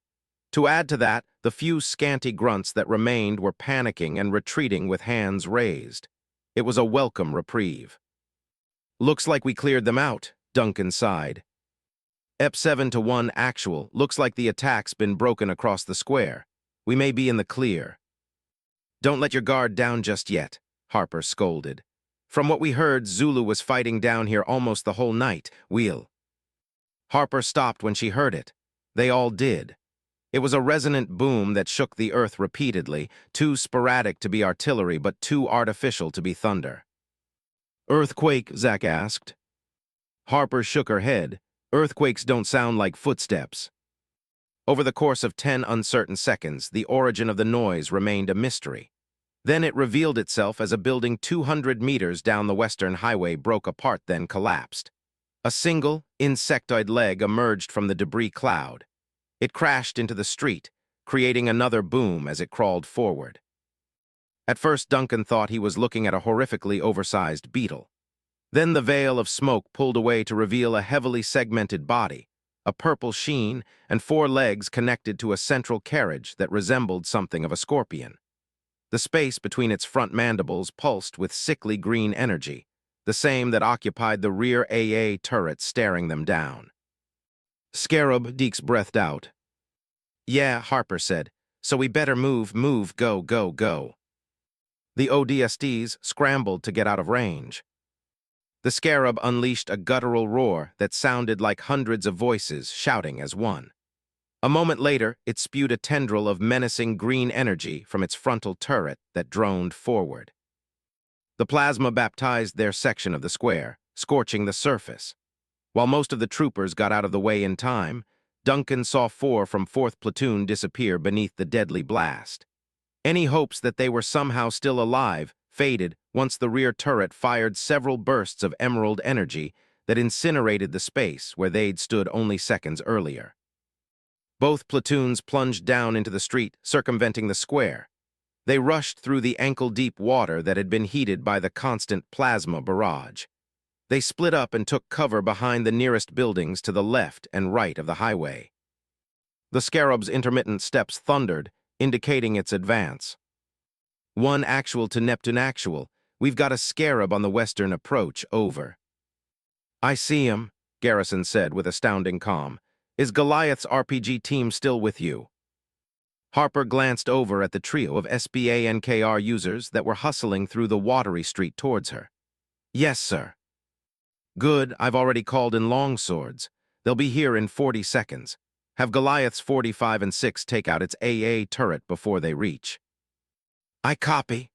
[SPEAKER 1] To add to that, the few scanty grunts that remained were panicking and retreating with hands raised. It was a welcome reprieve. "Looks like we cleared them out," Duncan sighed. "EP7-1 actual, looks like the attack's been broken across the square. We may be in the clear." "Don't let your guard down just yet," Harper scolded. "From what we heard, Zulu was fighting down here almost the whole night. Harper stopped when she heard it. They all did. It was a resonant boom that shook the earth repeatedly, too sporadic to be artillery but too artificial to be thunder. "Earthquake?" Zach asked. Harper shook her head. "Earthquakes don't sound like footsteps." Over the course of 10 uncertain seconds, the origin of the noise remained a mystery. Then it revealed itself as a building 200 meters down the western highway broke apart, then collapsed. A single, insectoid leg emerged from the debris cloud. It crashed into the street, creating another boom as it crawled forward. At first, Duncan thought he was looking at a horrifically oversized beetle. Then the veil of smoke pulled away to reveal a heavily segmented body, a purple sheen, and 4 legs connected to a central carriage that resembled something of a scorpion. The space between its front mandibles pulsed with sickly green energy, the same that occupied the rear AA turret staring them down. "Scarab," Deeks breathed out. "Yeah," Harper said, "so we better move, go, go, go." The ODSTs scrambled to get out of range. The Scarab unleashed a guttural roar that sounded like hundreds of voices shouting as one. A moment later, it spewed a tendril of menacing green energy from its frontal turret that droned forward. The plasma baptized their section of the square, scorching the surface. While most of the troopers got out of the way in time, Duncan saw 4 from 4th Platoon disappear beneath the deadly blast. Any hopes that they were somehow still alive faded once the rear turret fired several bursts of emerald energy that incinerated the space where they'd stood only seconds earlier. Both platoons plunged down into the street, circumventing the square. They rushed through the ankle-deep water that had been heated by the constant plasma barrage. They split up and took cover behind the nearest buildings to the left and right of the highway. The Scarab's intermittent steps thundered, indicating its advance. "1 actual to Neptune actual. We've got a Scarab on the western approach, over." "I see him," Garrison said with astounding calm. "Is Goliath's RPG team still with you?" Harper glanced over at the trio of SBA NKR users that were hustling through the watery street towards her. "Yes, sir." "Good, I've already called in longswords. They'll be here in 40 seconds. Have Goliath's 45 and 6 take out its AA turret before they reach." "I copy."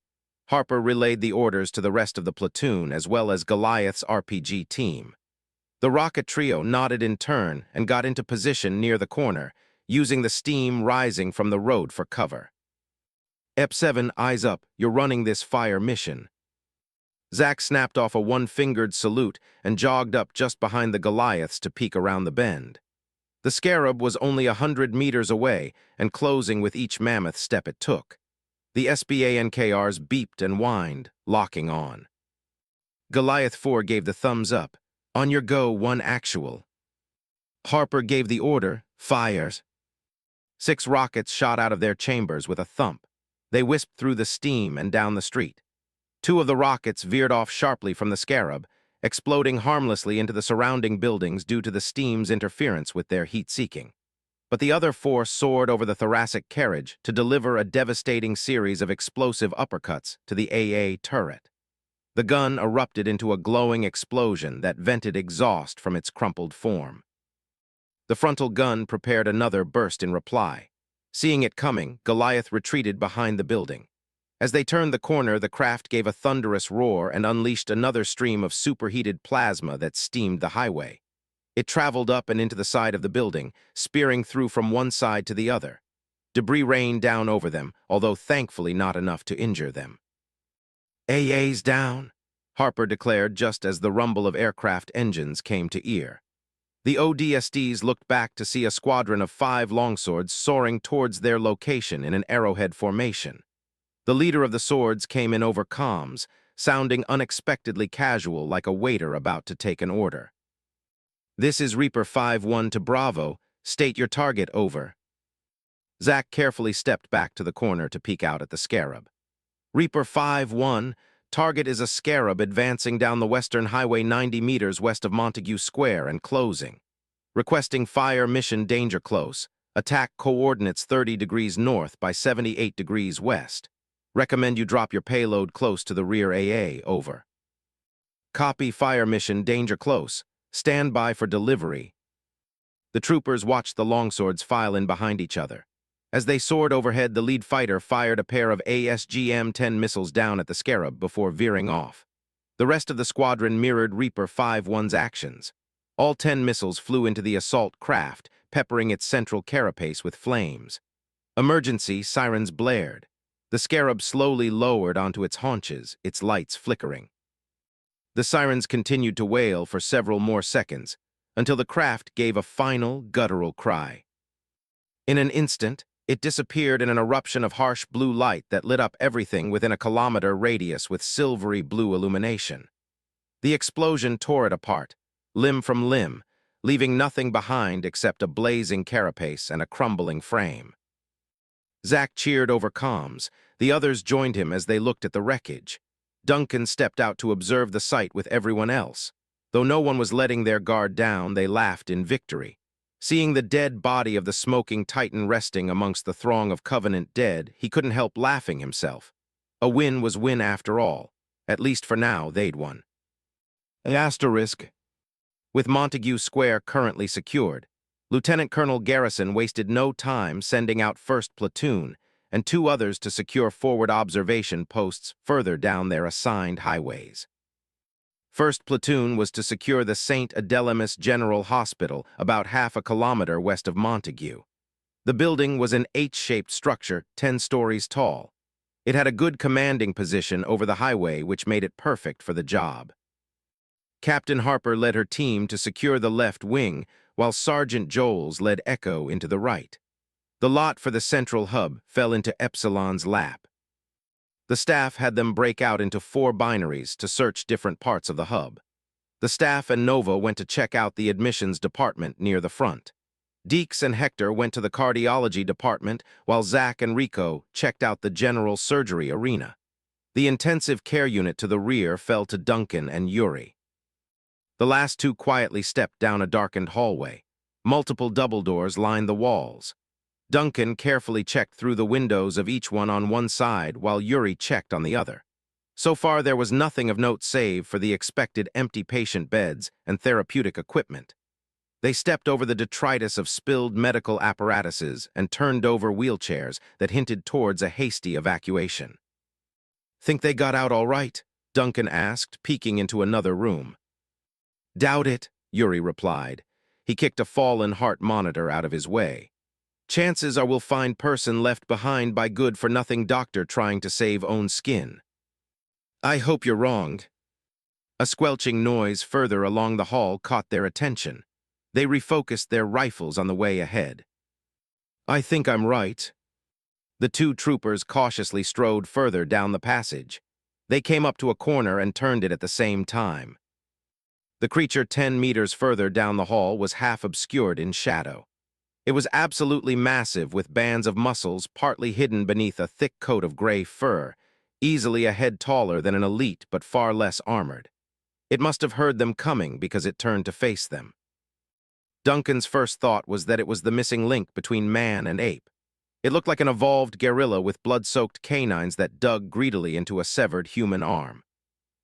[SPEAKER 1] Harper relayed the orders to the rest of the platoon as well as Goliath's RPG team. The rocket trio nodded in turn and got into position near the corner, using the steam rising from the road for cover. "EP7, eyes up, you're running this fire mission." Zach snapped off a one-fingered salute and jogged up just behind the Goliaths to peek around the bend. The Scarab was only 100 meters away and closing with each mammoth step it took. The SBA NKRs beeped and whined, locking on. Goliath 4 gave the thumbs up. "On your go, 1 actual." Harper gave the order, "Fires." 6 rockets shot out of their chambers with a thump. They whisked through the steam and down the street. 2 of the rockets veered off sharply from the Scarab, exploding harmlessly into the surrounding buildings due to the steam's interference with their heat-seeking. But the other 4 soared over the thoracic carriage to deliver a devastating series of explosive uppercuts to the AA turret. The gun erupted into a glowing explosion that vented exhaust from its crumpled form. The frontal gun prepared another burst in reply. Seeing it coming, Goliath retreated behind the building. As they turned the corner, the craft gave a thunderous roar and unleashed another stream of superheated plasma that steamed the highway. It traveled up and into the side of the building, spearing through from one side to the other. Debris rained down over them, although thankfully not enough to injure them. "AA's down," Harper declared just as the rumble of aircraft engines came to ear. The ODSTs looked back to see a squadron of 5 longswords soaring towards their location in an arrowhead formation. The leader of the swords came in over comms, sounding unexpectedly casual like a waiter about to take an order. "This is Reaper 5-1 to Bravo. State your target, over." Zack carefully stepped back to the corner to peek out at the Scarab. "Reaper 5-1, target is a Scarab advancing down the Western Highway 90 meters west of Montague Square and closing. Requesting fire mission danger close. Attack coordinates 30 degrees north by 78 degrees west. Recommend you drop your payload close to the rear AA, over." "Copy, fire mission danger close. Stand by for delivery." The troopers watched the longswords file in behind each other. As they soared overhead, the lead fighter fired a pair of ASGM-10 missiles down at the Scarab before veering off. The rest of the squadron mirrored Reaper 5-1's actions. All 10 missiles flew into the assault craft, peppering its central carapace with flames. Emergency sirens blared. The Scarab slowly lowered onto its haunches, its lights flickering. The sirens continued to wail for several more seconds, until the craft gave a final, guttural cry. In an instant, it disappeared in an eruption of harsh blue light that lit up everything within a kilometer radius with silvery blue illumination. The explosion tore it apart, limb from limb, leaving nothing behind except a blazing carapace and a crumbling frame. Zack cheered over comms. The others joined him as they looked at the wreckage. Duncan stepped out to observe the sight with everyone else. Though no one was letting their guard down, they laughed in victory. Seeing the dead body of the smoking Titan resting amongst the throng of Covenant dead, he couldn't help laughing himself. A win was win after all. At least for now, they'd won. Asterisk. With Montague Square currently secured, Lieutenant Colonel Garrison wasted no time sending out 1st Platoon and 2 others to secure forward observation posts further down their assigned highways. 1st Platoon was to secure the St. Adelimus General Hospital about half a kilometer west of Montague. The building was an H-shaped structure 10 stories tall. It had a good commanding position over the highway, which made it perfect for the job. Captain Harper led her team to secure the left wing, while Sergeant Joles led Echo into the right. The lot for the central hub fell into Epsilon's lap. The staff had them break out into 4 binaries to search different parts of the hub. The staff and Nova went to check out the admissions department near the front. Deeks and Hector went to the cardiology department, while Zack and Rico checked out the general surgery arena. The intensive care unit to the rear fell to Duncan and Yuri. The last 2 quietly stepped down a darkened hallway. Multiple double doors lined the walls. Duncan carefully checked through the windows of each one on one side while Yuri checked on the other. So far, there was nothing of note save for the expected empty patient beds and therapeutic equipment. They stepped over the detritus of spilled medical apparatuses and turned over wheelchairs that hinted towards a hasty evacuation. "Think they got out all right?" Duncan asked, peeking into another room. "Doubt it," Yuri replied. He kicked a fallen heart monitor out of his way. "Chances are we'll find person left behind by good-for-nothing doctor trying to save own skin." "I hope you're wrong." A squelching noise further along the hall caught their attention. They refocused their rifles on the way ahead. "I think I'm right." The 2 troopers cautiously strode further down the passage. They came up to a corner and turned it at the same time. The creature 10 meters further down the hall was half obscured in shadow. It was absolutely massive, with bands of muscles partly hidden beneath a thick coat of gray fur, easily a head taller than an elite but far less armored. It must have heard them coming because it turned to face them. Duncan's first thought was that it was the missing link between man and ape. It looked like an evolved gorilla with blood-soaked canines that dug greedily into a severed human arm.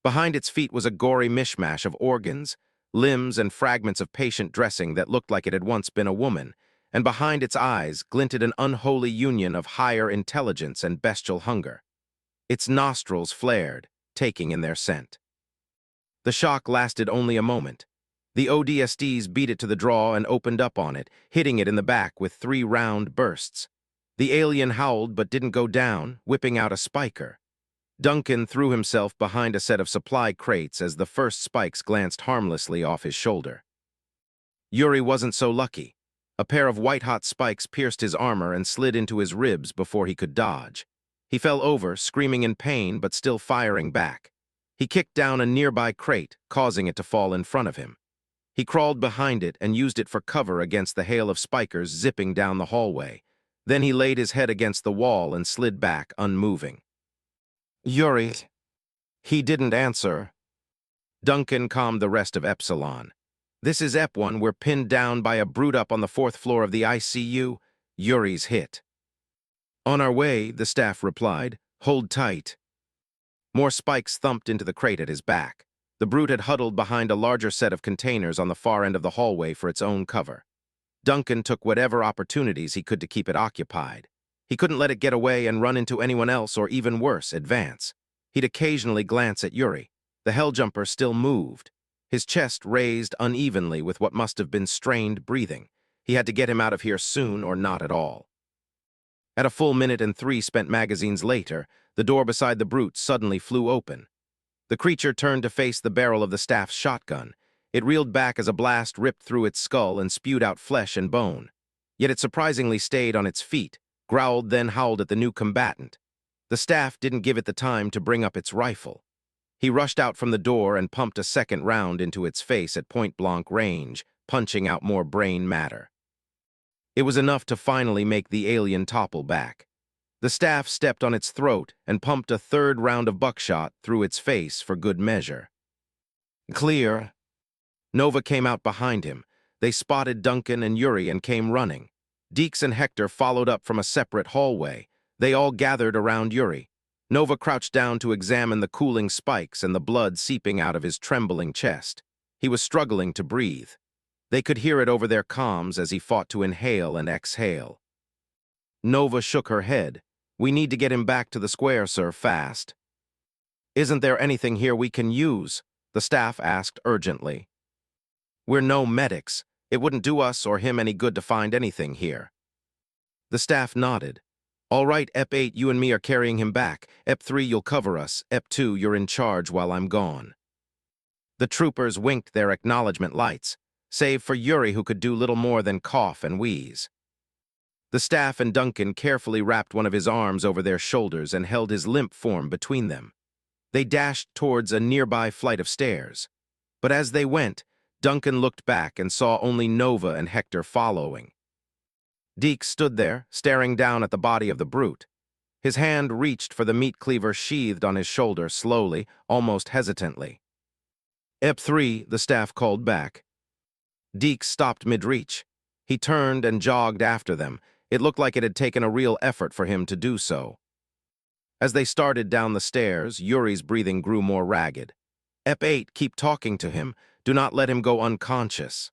[SPEAKER 1] Behind its feet was a gory mishmash of organs, limbs, and fragments of patient dressing that looked like it had once been a woman, and behind its eyes glinted an unholy union of higher intelligence and bestial hunger. Its nostrils flared, taking in their scent. The shock lasted only a moment. The ODSTs beat it to the draw and opened up on it, hitting it in the back with 3 round bursts. The alien howled but didn't go down, whipping out a spiker. Duncan threw himself behind a set of supply crates as the first spikes glanced harmlessly off his shoulder. Yuri wasn't so lucky. A pair of white-hot spikes pierced his armor and slid into his ribs before he could dodge. He fell over, screaming in pain but still firing back. He kicked down a nearby crate, causing it to fall in front of him. He crawled behind it and used it for cover against the hail of spikers zipping down the hallway. Then he laid his head against the wall and slid back, unmoving. "Yuri." He didn't answer. Duncan calmed the rest of Epsilon. "This is Ep-1. We're pinned down by a brute up on the 4th floor of the ICU. Yuri's hit." "On our way," the staff replied. "Hold tight." More spikes thumped into the crate at his back. The brute had huddled behind a larger set of containers on the far end of the hallway for its own cover. Duncan took whatever opportunities he could to keep it occupied. He couldn't let it get away and run into anyone else or, even worse, advance. He'd occasionally glance at Yuri. The Helljumper still moved, his chest raised unevenly with what must have been strained breathing. He had to get him out of here soon or not at all. At a full minute and 3 spent magazines later, the door beside the brute suddenly flew open. The creature turned to face the barrel of the staff's shotgun. It reeled back as a blast ripped through its skull and spewed out flesh and bone. Yet it surprisingly stayed on its feet, growled, then howled at the new combatant. The staff didn't give it the time to bring up its rifle. He rushed out from the door and pumped a second round into its face at point-blank range, punching out more brain matter. It was enough to finally make the alien topple back. The staff stepped on its throat and pumped a third round of buckshot through its face for good measure. "Clear." Nova came out behind him. They spotted Duncan and Yuri and came running. Deeks and Hector followed up from a separate hallway. They all gathered around Yuri. Nova crouched down to examine the cooling spikes and the blood seeping out of his trembling chest. He was struggling to breathe. They could hear it over their comms as he fought to inhale and exhale. Nova shook her head. "We need to get him back to the square, sir, fast." "Isn't there anything here we can use?" the staff asked urgently. "We're no medics. It wouldn't do us or him any good to find anything here." The staff nodded. "All right, Ep-8, you and me are carrying him back. Ep-3, you'll cover us. Ep-2, you're in charge while I'm gone." The troopers winked their acknowledgement lights, save for Yuri, who could do little more than cough and wheeze. The staff and Duncan carefully wrapped one of his arms over their shoulders and held his limp form between them. They dashed towards a nearby flight of stairs. But as they went, Duncan looked back and saw only Nova and Hector following. Deke stood there, staring down at the body of the brute. His hand reached for the meat cleaver sheathed on his shoulder slowly, almost hesitantly. "Ep-3, the staff called back." Deke stopped mid-reach. He turned and jogged after them. It looked like it had taken a real effort for him to do so. As they started down the stairs, Yuri's breathing grew more ragged. "Ep-8, keep talking to him. Do not let him go unconscious."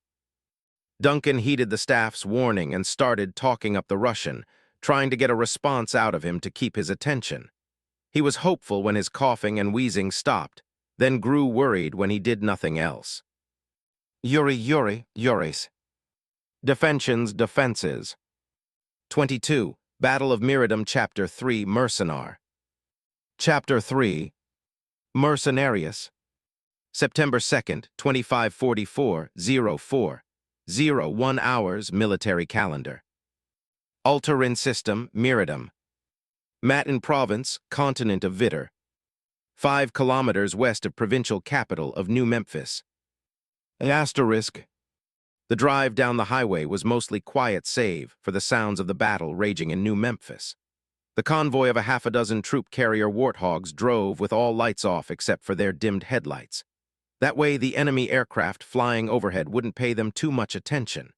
[SPEAKER 1] Duncan heeded the staff's warning and started talking up the Russian, trying to get a response out of him to keep his attention. He was hopeful when his coughing and wheezing stopped, then grew worried when he did nothing else. Yuris. Defenses. 22. Battle of Miradum, Chapter 3, Mercenar. Chapter 3, Mercenarius. September 2nd, 2544, 04:01 hours, military calendar. Altarin System, Miradum. Matin Province, continent of Vitter. 5 kilometers west of provincial capital of New Memphis. Asterisk. The drive down the highway was mostly quiet save for the sounds of the battle raging in New Memphis. The convoy of a half a dozen troop carrier warthogs drove with all lights off except for their dimmed headlights. That way the enemy aircraft flying overhead wouldn't pay them too much attention.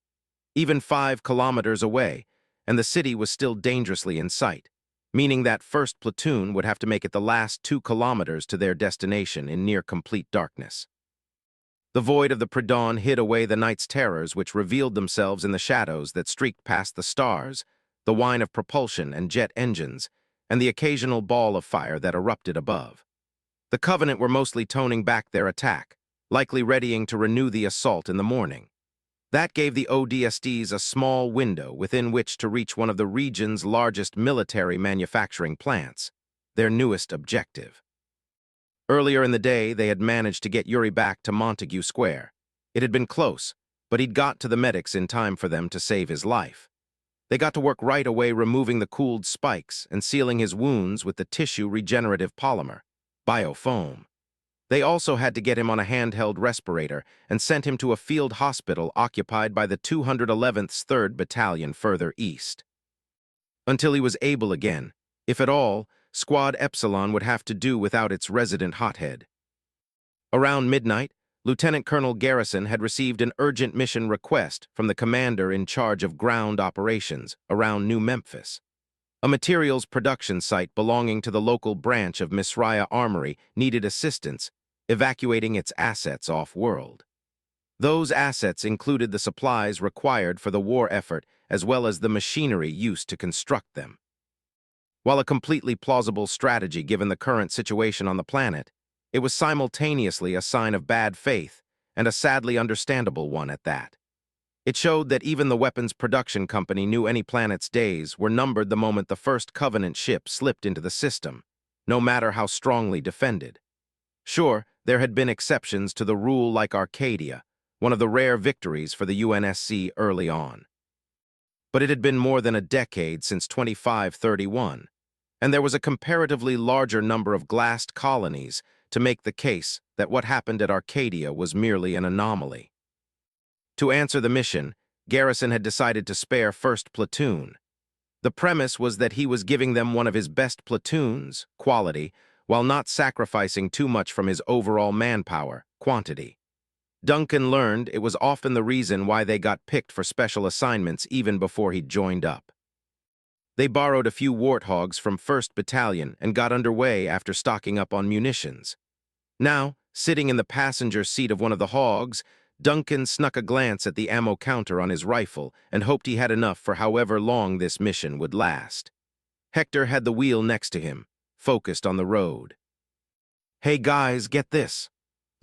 [SPEAKER 1] Even 5 kilometers away, and the city was still dangerously in sight, meaning that first platoon would have to make it the last 2 kilometers to their destination in near-complete darkness. The void of the pre-dawn hid away the night's terrors, which revealed themselves in the shadows that streaked past the stars, the whine of propulsion and jet engines, and the occasional ball of fire that erupted above. The Covenant were mostly toning back their attack, likely readying to renew the assault in the morning. That gave the ODSTs a small window within which to reach one of the region's largest military manufacturing plants, their newest objective. Earlier in the day, they had managed to get Yuri back to Montague Square. It had been close, but he'd got to the medics in time for them to save his life. They got to work right away removing the cooled spikes and sealing his wounds with the tissue regenerative polymer, biofoam. They also had to get him on a handheld respirator and sent him to a field hospital occupied by the 211th 3rd Battalion further east. Until he was able again, if at all, Squad Epsilon would have to do without its resident hothead. Around midnight, Lieutenant Colonel Garrison had received an urgent mission request from the commander in charge of ground operations around New Memphis. A materials production site belonging to the local branch of Misraya Armory needed assistance evacuating its assets off-world. Those assets included the supplies required for the war effort as well as the machinery used to construct them. While a completely plausible strategy given the current situation on the planet, it was simultaneously a sign of bad faith, and a sadly understandable one at that. It showed that even the weapons production company knew any planet's days were numbered the moment the first Covenant ship slipped into the system, no matter how strongly defended. Sure, there had been exceptions to the rule like Arcadia, one of the rare victories for the UNSC early on. But it had been more than a decade since 2531, and there was a comparatively larger number of glassed colonies to make the case that what happened at Arcadia was merely an anomaly. To answer the mission, Garrison had decided to spare 1st Platoon. The premise was that he was giving them one of his best platoons, quality, while not sacrificing too much from his overall manpower, quantity. Duncan learned it was often the reason why they got picked for special assignments even before he'd joined up. They borrowed a few warthogs from 1st Battalion and got underway after stocking up on munitions. Now, sitting in the passenger seat of one of the hogs, Duncan snuck a glance at the ammo counter on his rifle and hoped he had enough for however long this mission would last. Hector had the wheel next to him, focused on the road. "Hey guys, get this,"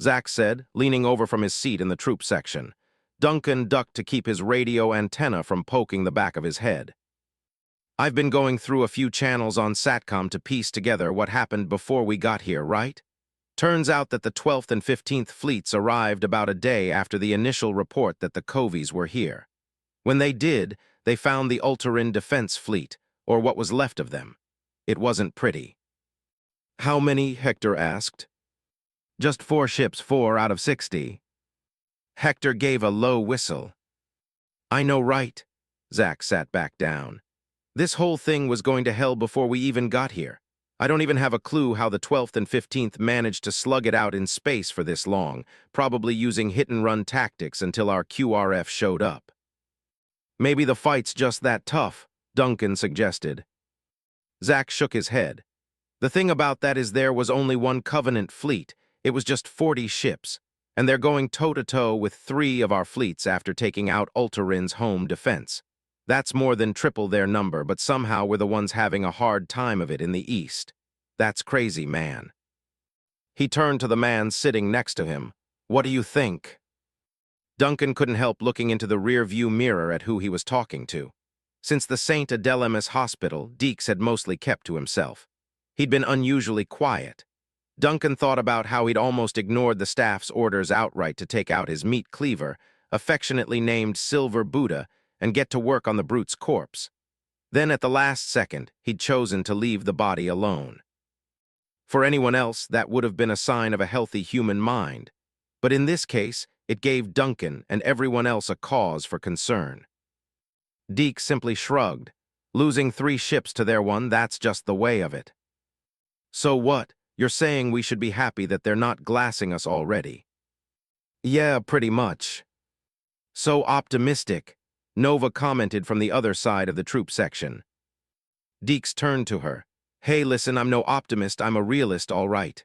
[SPEAKER 1] Zach said, leaning over from his seat in the troop section. Duncan ducked to keep his radio antenna from poking the back of his head. "I've been going through a few channels on SATCOM to piece together what happened before we got here, right? Turns out that the 12th and 15th fleets arrived about a day after the initial report that the Covies were here. When they did, they found the Ulterin Defense Fleet, or what was left of them. It wasn't pretty." "How many?" Hector asked. "Just 4 ships, 4 out of 60. Hector gave a low whistle. "I know, right?" Zach sat back down. "This whole thing was going to hell before we even got here. I don't even have a clue how the 12th and 15th managed to slug it out in space for this long, probably using hit-and-run tactics until our QRF showed up." "Maybe the fight's just that tough," Duncan suggested. Zach shook his head. "The thing about that is there was only one Covenant fleet. It was just 40 ships, and they're going toe-to-toe with 3 of our fleets after taking out Ulterin's home defense. That's more than triple their number, but somehow we're the ones having a hard time of it in the East. That's crazy, man." He turned to the man sitting next to him. "What do you think?" Duncan couldn't help looking into the rear-view mirror at who he was talking to. Since the St. Adelamus Hospital, Deeks had mostly kept to himself. He'd been unusually quiet. Duncan thought about how he'd almost ignored the staff's orders outright to take out his meat cleaver, affectionately named Silver Buddha, and get to work on the brute's corpse. Then at the last second, he'd chosen to leave the body alone. For anyone else, that would have been a sign of a healthy human mind. But in this case, it gave Duncan and everyone else a cause for concern. Deke simply shrugged. "Losing 3 ships to their one, that's just the way of it." "So what? You're saying we should be happy that they're not glassing us already?" "Yeah, pretty much." "So optimistic," Nova commented from the other side of the troop section. Deeks turned to her. "Hey, listen, I'm no optimist, I'm a realist, all right.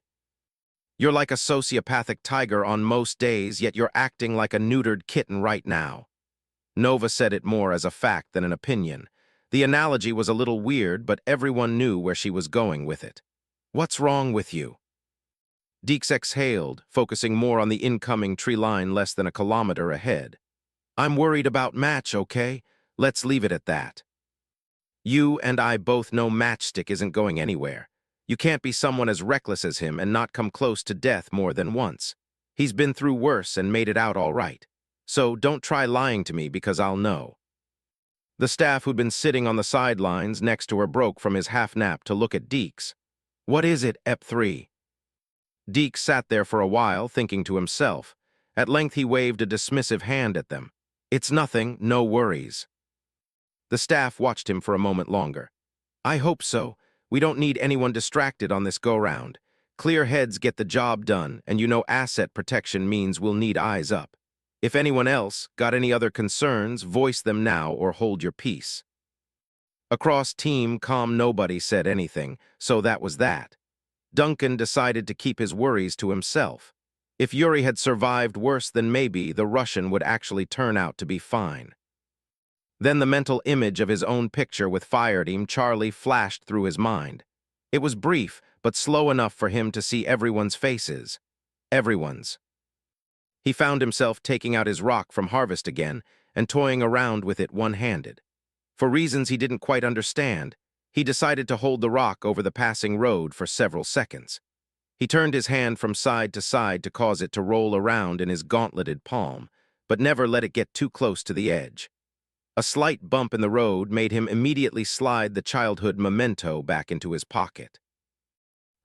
[SPEAKER 1] You're like a sociopathic tiger on most days, yet you're acting like a neutered kitten right now." Nova said it more as a fact than an opinion. The analogy was a little weird, but everyone knew where she was going with it. "What's wrong with you?" Deeks exhaled, focusing more on the incoming tree line less than a kilometer ahead. "I'm worried about Match, okay? Let's leave it at that. You and I both know Matchstick isn't going anywhere. You can't be someone as reckless as him and not come close to death more than once. He's been through worse and made it out all right. So don't try lying to me because I'll know." The staff who'd been sitting on the sidelines next to her broke from his half-nap to look at Deeks. "What is it, EP3? Deke sat there for a while, thinking to himself. At length he waved a dismissive hand at them. "It's nothing, no worries." The staff watched him for a moment longer. "I hope so. We don't need anyone distracted on this go-round. Clear heads get the job done, and you know asset protection means we'll need eyes up. If anyone else got any other concerns, voice them now or hold your peace." Across Team Comm, nobody said anything, so that was that. Duncan decided to keep his worries to himself. If Yuri had survived worse, then maybe the Russian would actually turn out to be fine. Then the mental image of his own picture with Fireteam Charlie flashed through his mind. It was brief, but slow enough for him to see everyone's faces. Everyone's. He found himself taking out his rock from harvest again and toying around with it one-handed. For reasons he didn't quite understand, he decided to hold the rock over the passing road for several seconds. He turned his hand from side to cause it to roll around in his gauntleted palm, but never let it get too close to the edge. A slight bump in the road made him immediately slide the childhood memento back into his pocket.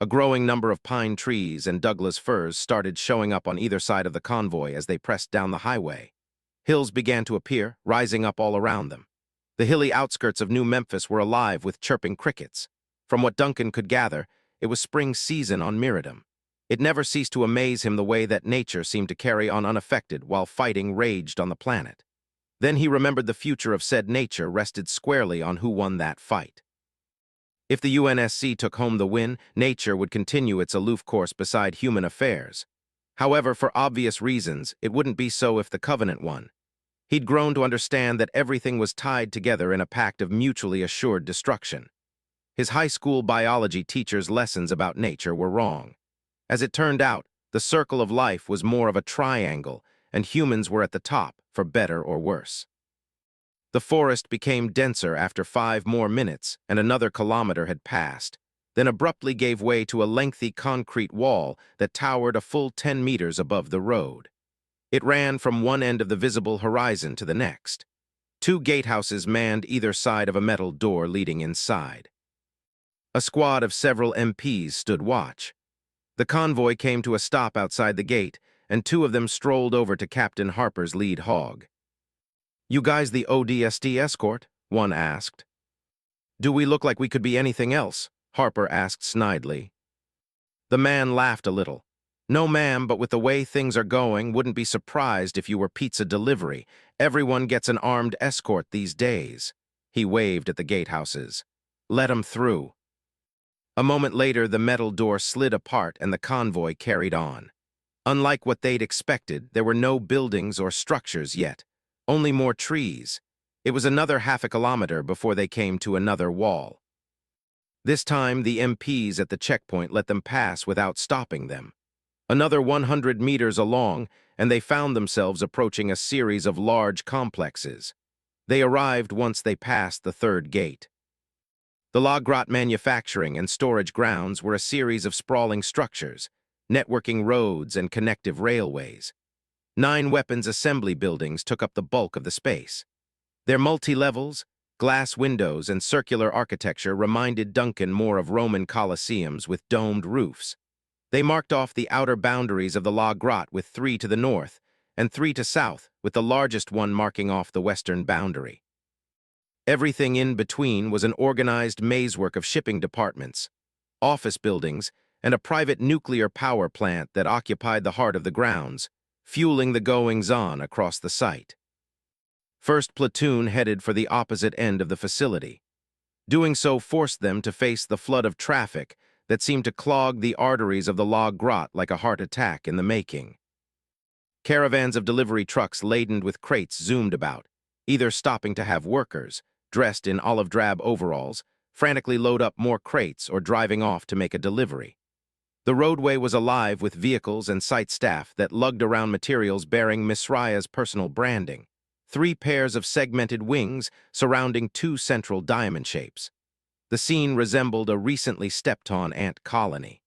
[SPEAKER 1] A growing number of pine trees and Douglas firs started showing up on either side of the convoy as they pressed down the highway. Hills began to appear, rising up all around them. The hilly outskirts of New Memphis were alive with chirping crickets. From what Duncan could gather, it was spring season on Miradum. It never ceased to amaze him the way that nature seemed to carry on unaffected while fighting raged on the planet. Then he remembered the future of said nature rested squarely on who won that fight. If the UNSC took home the win, nature would continue its aloof course beside human affairs. However, for obvious reasons, it wouldn't be so if the Covenant won. He'd grown to understand that everything was tied together in a pact of mutually assured destruction. His high school biology teacher's lessons about nature were wrong. As it turned out, the circle of life was more of a triangle, and humans were at the top, for better or worse. The forest became denser after 5 more minutes, and another kilometer had passed, then abruptly gave way to a lengthy concrete wall that towered a full 10 meters above the road. It ran from one end of the visible horizon to the next. 2 gatehouses manned either side of a metal door leading inside. A squad of several MPs stood watch. The convoy came to a stop outside the gate, and 2 of them strolled over to Captain Harper's lead hog. "You guys the ODST escort?" one asked. "Do we look like we could be anything else?" Harper asked snidely. The man laughed a little. "No, ma'am, but with the way things are going, wouldn't be surprised if you were pizza delivery. Everyone gets an armed escort these days." He waved at the gatehouses. "Let 'em through." A moment later, the metal door slid apart and the convoy carried on. Unlike what they'd expected, there were no buildings or structures yet, only more trees. It was another half a kilometer before they came to another wall. This time, the MPs at the checkpoint let them pass without stopping them. Another 100 meters along, and they found themselves approaching a series of large complexes. They arrived once they passed the 3rd gate. The La Grotte manufacturing and storage grounds were a series of sprawling structures, networking roads and connective railways. 9 weapons assembly buildings took up the bulk of the space. Their multi-levels, glass windows, and circular architecture reminded Duncan more of Roman colosseums with domed roofs. They marked off the outer boundaries of the La Grotte with 3 to the north and 3 to south, with the largest one marking off the western boundary. Everything in between was an organized mazework of shipping departments, office buildings, and a private nuclear power plant that occupied the heart of the grounds, fueling the goings-on across the site. First Platoon headed for the opposite end of the facility. Doing so forced them to face the flood of traffic that seemed to clog the arteries of the La Grotte like a heart attack in the making. Caravans of delivery trucks laden with crates zoomed about, either stopping to have workers, dressed in olive drab overalls, frantically load up more crates or driving off to make a delivery. The roadway was alive with vehicles and site staff that lugged around materials bearing Misraya's personal branding, 3 pairs of segmented wings surrounding 2 central diamond shapes. The scene resembled a recently stepped-on ant colony.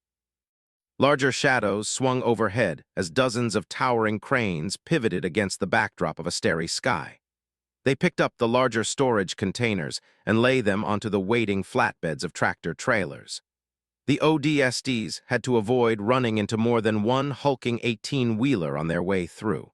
[SPEAKER 1] Larger shadows swung overhead as dozens of towering cranes pivoted against the backdrop of a starry sky. They picked up the larger storage containers and lay them onto the waiting flatbeds of tractor trailers. The ODSTs had to avoid running into more than one hulking 18-wheeler on their way through.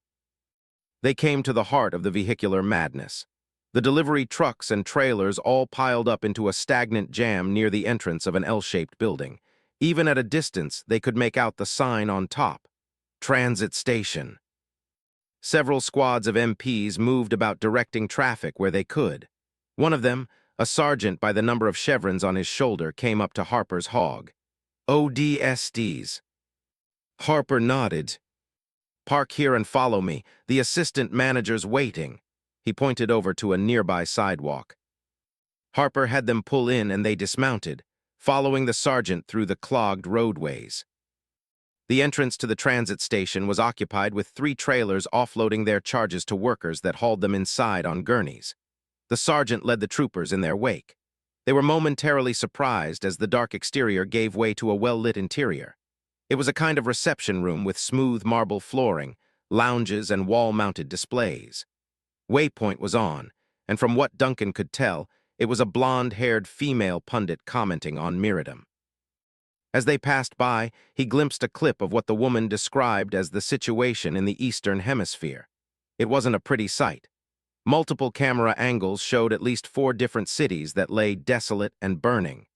[SPEAKER 1] They came to the heart of the vehicular madness. The delivery trucks and trailers all piled up into a stagnant jam near the entrance of an L-shaped building. Even at a distance, they could make out the sign on top. Transit Station. Several squads of MPs moved about directing traffic where they could. One of them, a sergeant by the number of chevrons on his shoulder, came up to Harper's hog. ODSTs. Harper nodded. Park here and follow me. The assistant manager's waiting. He pointed over to a nearby sidewalk. Harper had them pull in and they dismounted, following the sergeant through the clogged roadways. The entrance to the transit station was occupied with 3 trailers offloading their charges to workers that hauled them inside on gurneys. The sergeant led the troopers in their wake. They were momentarily surprised as the dark exterior gave way to a well-lit interior. It was a kind of reception room with smooth marble flooring, lounges, and wall-mounted displays. Waypoint was on, and from what Duncan could tell, it was a blonde-haired female pundit commenting on Miridum. As they passed by, he glimpsed a clip of what the woman described as the situation in the Eastern Hemisphere. It wasn't a pretty sight. Multiple camera angles showed at least 4 different cities that lay desolate and burning.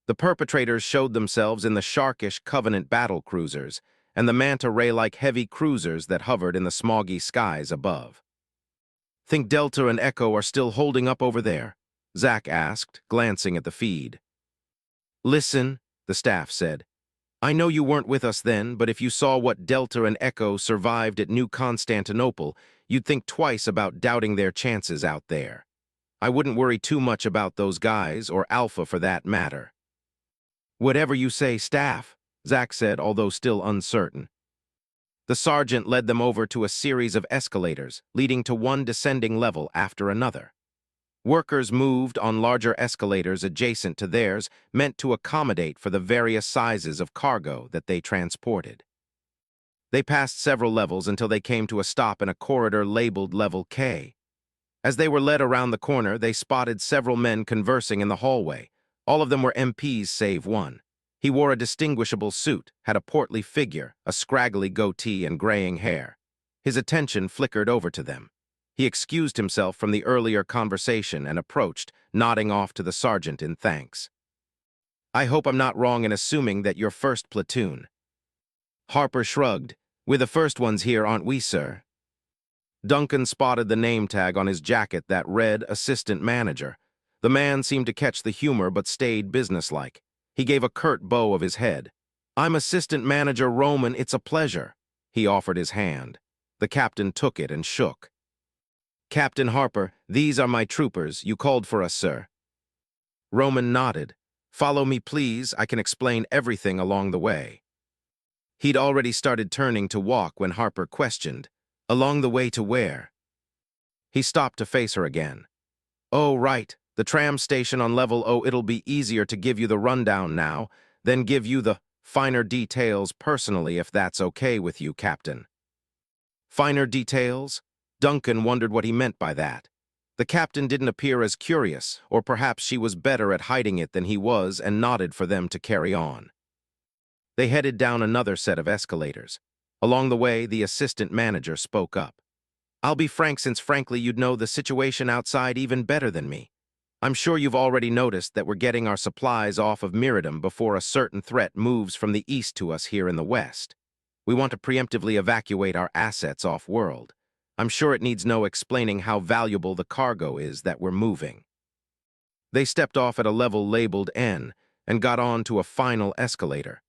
[SPEAKER 1] The perpetrators showed themselves in the sharkish Covenant battle cruisers and the manta ray-like heavy cruisers that hovered in the smoggy skies above. "Think Delta and Echo are still holding up over there?" Zach asked, glancing at the feed. "Listen," the staff said. "I know you weren't with us then, but if you saw what Delta and Echo survived at New Constantinople, you'd think twice about doubting their chances out there. I wouldn't worry too much about those guys, or Alpha for that matter." "Whatever you say, staff," Zach said, although still uncertain. The sergeant led them over to a series of escalators, leading to one descending level after another. Workers moved on larger escalators adjacent to theirs, meant to accommodate for the various sizes of cargo that they transported. They passed several levels until they came to a stop in a corridor labeled Level K. As they were led around the corner, they spotted several men conversing in the hallway. All of them were MPs save one. He wore a distinguishable suit, had a portly figure, a scraggly goatee, and graying hair. His attention flickered over to them. He excused himself from the earlier conversation and approached, nodding off to the sergeant in thanks. "I hope I'm not wrong in assuming that you're first platoon." Harper shrugged. "We're the first ones here, aren't we, sir?" Duncan spotted the name tag on his jacket that read Assistant Manager. The man seemed to catch the humor but stayed businesslike. He gave a curt bow of his head. "I'm Assistant Manager Roman, it's a pleasure." He offered his hand. The captain took it and shook. "Captain Harper, these are my troopers. You called for us, sir." Roman nodded. "Follow me, please. I can explain everything along the way." He'd already started turning to walk when Harper questioned, "Along the way to where?" He stopped to face her again. "Oh, right. The tram station on level O. It'll be easier to give you the rundown now, then give you the finer details personally if that's okay with you, Captain." Finer details? Duncan wondered what he meant by that. The captain didn't appear as curious, or perhaps she was better at hiding it than he was, and nodded for them to carry on. They headed down another set of escalators. Along the way, the assistant manager spoke up. "I'll be frank, since frankly you'd know the situation outside even better than me. I'm sure you've already noticed that we're getting our supplies off of Miridum before a certain threat moves from the east to us here in the west. We want to preemptively evacuate our assets off-world. I'm sure it needs no explaining how valuable the cargo is that we're moving." They stepped off at a level labeled N and got on to a final escalator.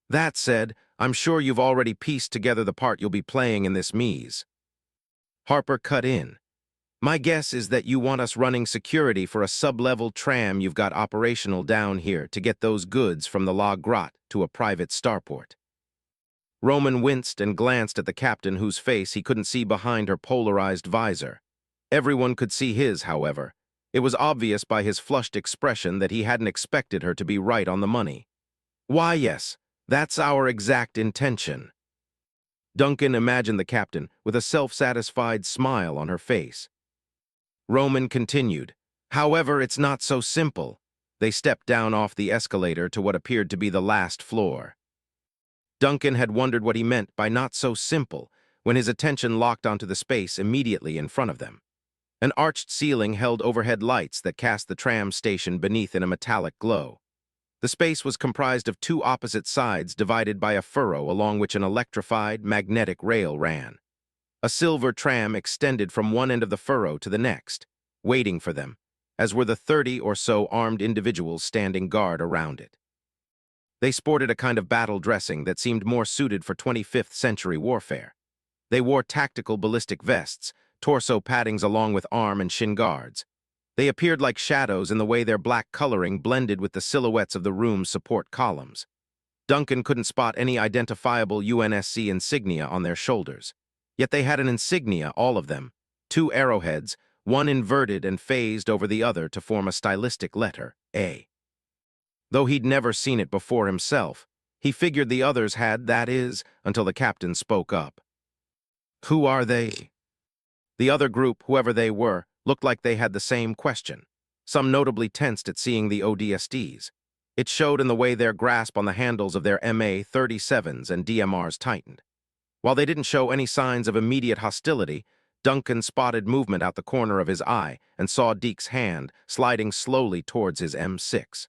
[SPEAKER 1] "That said, I'm sure you've already pieced together the part you'll be playing in this maze." Harper cut in. "My guess is that you want us running security for a sub-level tram you've got operational down here to get those goods from the La Grotte to a private starport." Roman winced and glanced at the captain, whose face he couldn't see behind her polarized visor. Everyone could see his, however. It was obvious by his flushed expression that he hadn't expected her to be right on the money. "Why, yes, that's our exact intention." Duncan imagined the captain with a self-satisfied smile on her face. Roman continued, "However, it's not so simple. They stepped down off the escalator to what appeared to be the last floor. Duncan had wondered what he meant by "not so simple" when his attention locked onto the space immediately in front of them. An arched ceiling held overhead lights that cast the tram station beneath in a metallic glow. The space was comprised of two opposite sides divided by a furrow along which an electrified, magnetic rail ran. A silver tram extended from one end of the furrow to the next, waiting for them, as were the 30 or so armed individuals standing guard around it. They sported a kind of battle dressing that seemed more suited for 25th century warfare. They wore tactical ballistic vests, torso paddings along with arm and shin guards. They appeared like shadows in the way their black coloring blended with the silhouettes of the room's support columns. Duncan couldn't spot any identifiable UNSC insignia on their shoulders. Yet they had an insignia, all of them, two arrowheads, one inverted and phased over the other to form a stylistic letter, A. Though he'd never seen it before himself, he figured the others had, that is, until the captain spoke up. "Who are they?" The other group, whoever they were, looked like they had the same question. Some notably tensed at seeing the ODSTs. It showed in the way their grasp on the handles of their MA-37s and DMRs tightened. While they didn't show any signs of immediate hostility, Duncan spotted movement out the corner of his eye and saw Deke's hand sliding slowly towards his M6.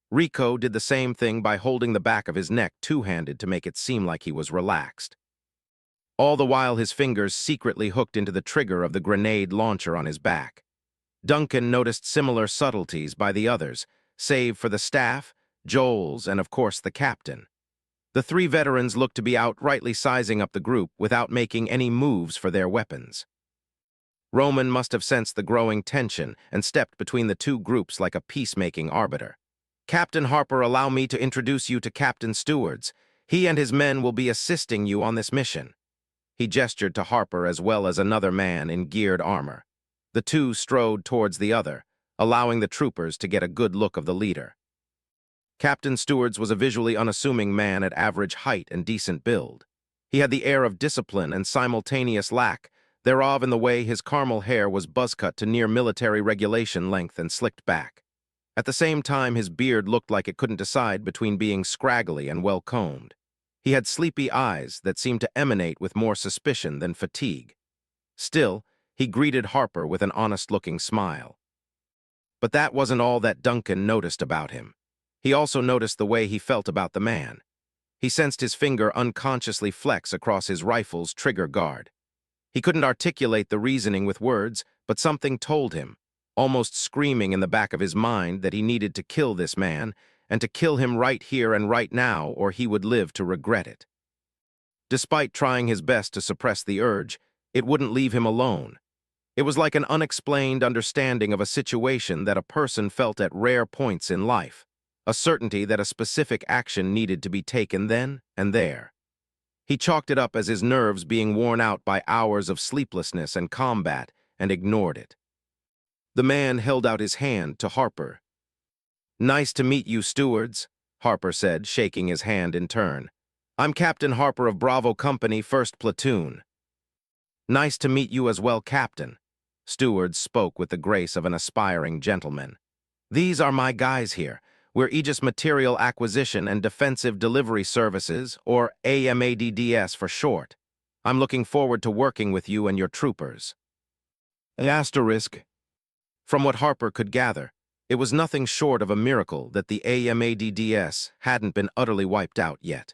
[SPEAKER 1] Rico did the same thing by holding the back of his neck two-handed to make it seem like he was relaxed. All the while his fingers secretly hooked into the trigger of the grenade launcher on his back. Duncan noticed similar subtleties by the others, save for the staff, Joel's, and of course the captain. The three veterans looked to be outrightly sizing up the group without making any moves for their weapons. Roman must have sensed the growing tension and stepped between the two groups like a peacemaking arbiter. "Captain Harper, allow me to introduce you to Captain Stewards. He and his men will be assisting you on this mission." He gestured to Harper as well as another man in geared armor. The two strode towards the other, allowing the troopers to get a good look of the leader. Captain Stewards was a visually unassuming man at average height and decent build. He had the air of discipline and simultaneous lack thereof in the way his caramel hair was buzzcut to near military regulation length and slicked back. At the same time, his beard looked like it couldn't decide between being scraggly and well-combed. He had sleepy eyes that seemed to emanate with more suspicion than fatigue. Still, he greeted Harper with an honest-looking smile. But that wasn't all that Duncan noticed about him. He also noticed the way he felt about the man. He sensed his finger unconsciously flex across his rifle's trigger guard. He couldn't articulate the reasoning with words, but something told him, almost screaming in the back of his mind, that he needed to kill this man, and to kill him right here and right now, or he would live to regret it. Despite trying his best to suppress the urge, it wouldn't leave him alone. It was like an unexplained understanding of a situation that a person felt at rare points in life, a certainty that a specific action needed to be taken then and there. He chalked it up as his nerves being worn out by hours of sleeplessness and combat, and ignored it. The man held out his hand to Harper. "Nice to meet you, Stewards," Harper said, shaking his hand in turn. "I'm Captain Harper of Bravo Company, 1st Platoon." "Nice to meet you as well, Captain." Stewards spoke with the grace of an aspiring gentleman. "These are my guys here. We're Aegis Material Acquisition and Defensive Delivery Services, or AMADDS for short. I'm looking forward to working with you and your troopers." Asterisk. From what Harper could gather, it was nothing short of a miracle that the AMADDS hadn't been utterly wiped out yet.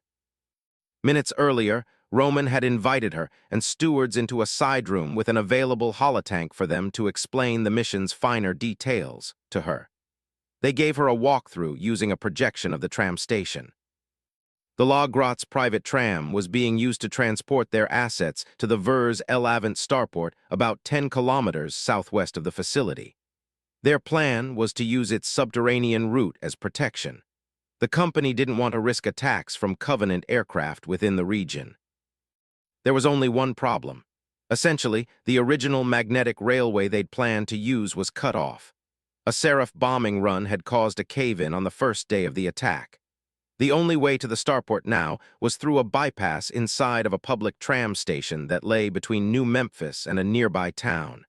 [SPEAKER 1] Minutes earlier, Roman had invited her and Stewards into a side room with an available holotank for them to explain the mission's finer details to her. They gave her a walkthrough using a projection of the tram station. The Logrot's private tram was being used to transport their assets to the Vers El Avant starport about 10 kilometers southwest of the facility. Their plan was to use its subterranean route as protection. The company didn't want to risk attacks from Covenant aircraft within the region. There was only one problem. Essentially, the original magnetic railway they'd planned to use was cut off. A Seraph bombing run had caused a cave-in on the first day of the attack. The only way to the starport now was through a bypass inside of a public tram station that lay between New Memphis and a nearby town.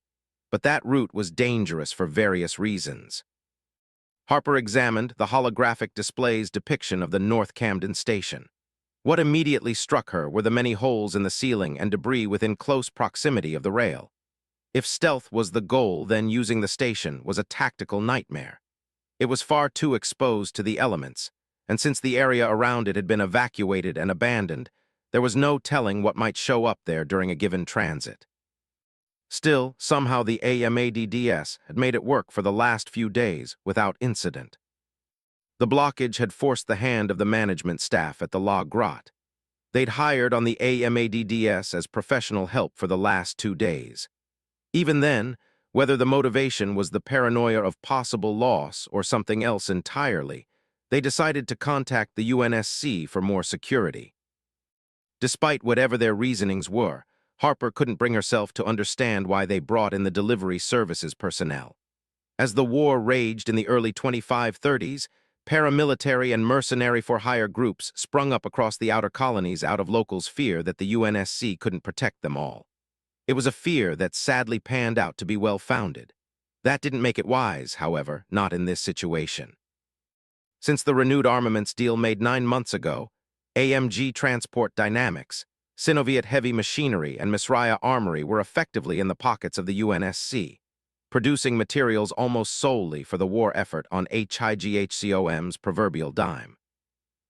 [SPEAKER 1] But that route was dangerous for various reasons. Harper examined the holographic display's depiction of the North Camden station. What immediately struck her were the many holes in the ceiling and debris within close proximity of the rail. If stealth was the goal, then using the station was a tactical nightmare. It was far too exposed to the elements, and since the area around it had been evacuated and abandoned, there was no telling what might show up there during a given transit. Still, somehow the AMADDS had made it work for the last few days without incident. The blockage had forced the hand of the management staff at the La Grotte. They'd hired on the AMADDS as professional help for the last 2 days. Even then, whether the motivation was the paranoia of possible loss or something else entirely, they decided to contact the UNSC for more security. Despite whatever their reasonings were, Harper couldn't bring herself to understand why they brought in the delivery services personnel. As the war raged in the early 2530s, paramilitary and mercenary for-hire groups sprung up across the outer colonies out of locals' fear that the UNSC couldn't protect them all. It was a fear that sadly panned out to be well-founded. That didn't make it wise, however, not in this situation. Since the renewed armaments deal made 9 months ago, AMG Transport Dynamics, Sinoviet Heavy Machinery, and Misraya Armory were effectively in the pockets of the UNSC, producing materials almost solely for the war effort on HIGHCOM's proverbial dime.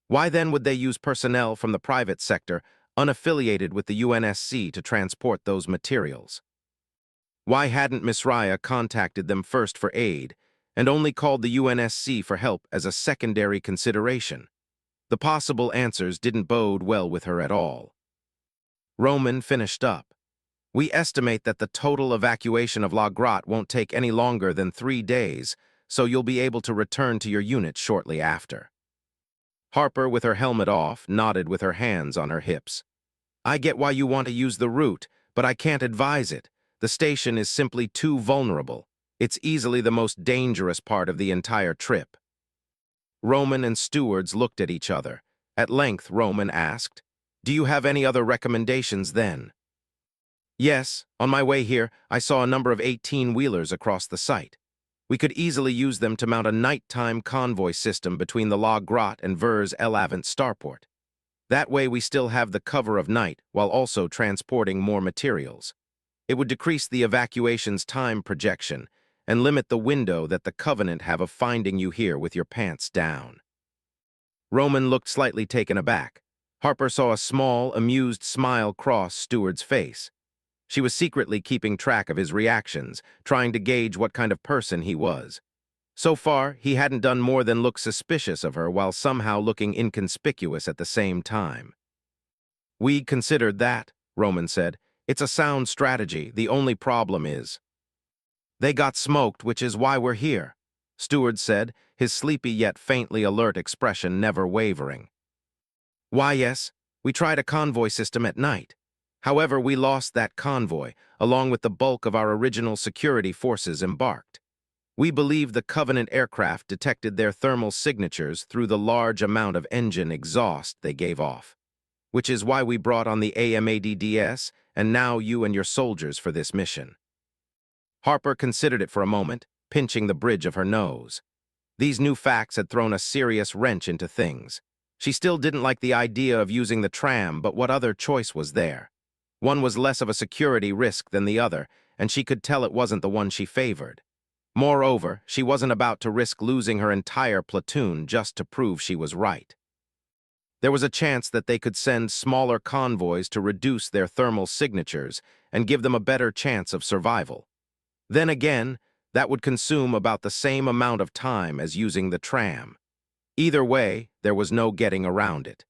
[SPEAKER 1] Why then would they use personnel from the private sector unaffiliated with the UNSC to transport those materials? Why hadn't Misraya contacted them first for aid and only called the UNSC for help as a secondary consideration? The possible answers didn't bode well with her at all. Roman finished up. We estimate that the total evacuation of La Grotte won't take any longer than 3 days, so you'll be able to return to your unit shortly after. Harper, with her helmet off, nodded with her hands on her hips. I get why you want to use the route, but I can't advise it. The station is simply too vulnerable. It's easily the most dangerous part of the entire trip. Roman and stewards looked at each other. At length, Roman asked, "Do you have any other recommendations then?" "Yes, on my way here, I saw a number of 18-wheelers across the site. We could easily use them to mount a nighttime convoy system between the La Grotte and Vers El Avant starport. That way we still have the cover of night while also transporting more materials. It would decrease the evacuation's time projection and limit the window that the Covenant have of finding you here with your pants down." Roman looked slightly taken aback. Harper saw a small, amused smile cross Steward's face. She was secretly keeping track of his reactions, trying to gauge what kind of person he was. So far, he hadn't done more than look suspicious of her while somehow looking inconspicuous at the same time. "We considered that," Roman said. "It's a sound strategy. The only problem is they got smoked, which is why we're here," Steward said, his sleepy yet faintly alert expression never wavering. "Why, yes, we tried a convoy system at night. However, we lost that convoy, along with the bulk of our original security forces embarked. We believe the Covenant aircraft detected their thermal signatures through the large amount of engine exhaust they gave off, which is why we brought on the AMADDS and now you and your soldiers for this mission." Harper considered it for a moment, pinching the bridge of her nose. These new facts had thrown a serious wrench into things. She still didn't like the idea of using the tram, but what other choice was there? One was less of a security risk than the other, and she could tell it wasn't the one she favored. Moreover, she wasn't about to risk losing her entire platoon just to prove she was right. There was a chance that they could send smaller convoys to reduce their thermal signatures and give them a better chance of survival. Then again, that would consume about the same amount of time as using the tram. Either way, there was no getting around it.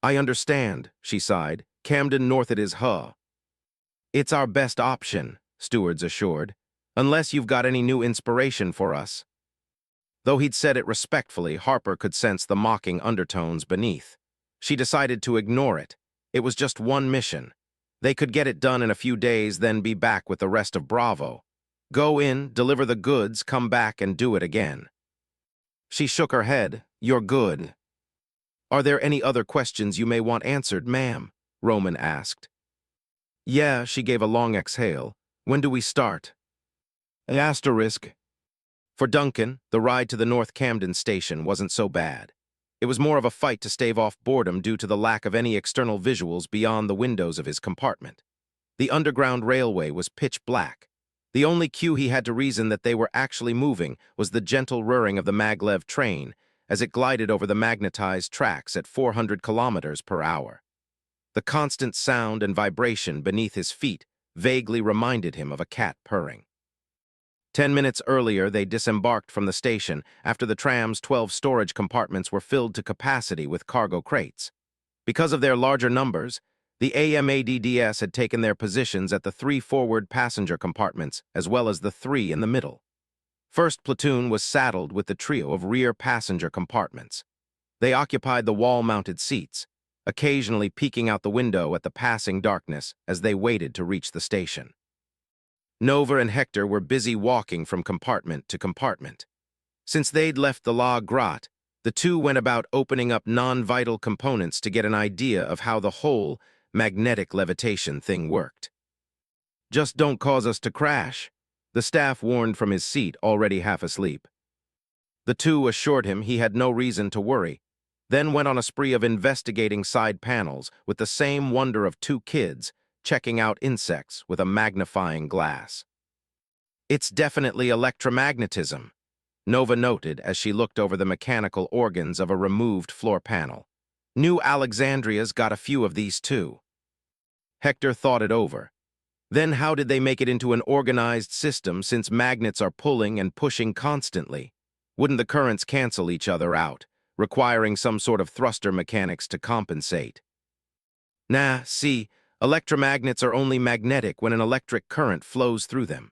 [SPEAKER 1] "I understand," she sighed. "Camden North it is, huh?" "It's our best option," Stewards assured, "unless you've got any new inspiration for us." Though he'd said it respectfully, Harper could sense the mocking undertones beneath. She decided to ignore it. It was just one mission. They could get it done in a few days, then be back with the rest of Bravo. Go in, deliver the goods, come back and do it again. She shook her head. "You're good." "Are there any other questions you may want answered, ma'am?" Roman asked. "Yeah," she gave a long exhale. "When do we start?" "Asterisk." For Duncan, the ride to the North Camden station wasn't so bad. It was more of a fight to stave off boredom due to the lack of any external visuals beyond the windows of his compartment. The underground railway was pitch black. The only cue he had to reason that they were actually moving was the gentle whirring of the maglev train as it glided over the magnetized tracks at 400 kilometers per hour. The constant sound and vibration beneath his feet vaguely reminded him of a cat purring. 10 minutes earlier, they disembarked from the station after the tram's 12 storage compartments were filled to capacity with cargo crates. Because of their larger numbers, the AMADDS had taken their positions at the 3 forward passenger compartments as well as the 3 in the middle. First platoon was saddled with the trio of rear passenger compartments. They occupied the wall-mounted seats, occasionally peeking out the window at the passing darkness as they waited to reach the station. Nova and Hector were busy walking from compartment to compartment. Since they'd left the La Grotte, the two went about opening up non-vital components to get an idea of how the whole magnetic levitation thing worked. "Just don't cause us to crash," the staff warned from his seat, already half asleep. The two assured him he had no reason to worry, then went on a spree of investigating side panels with the same wonder of two kids checking out insects with a magnifying glass. "It's definitely electromagnetism," Nova noted as she looked over the mechanical organs of a removed floor panel. "New Alexandria's got a few of these too." Hector thought it over. Then how did they make it into an organized system since magnets are pulling and pushing constantly? Wouldn't the currents cancel each other out, requiring some sort of thruster mechanics to compensate? "Nah, see, electromagnets are only magnetic when an electric current flows through them.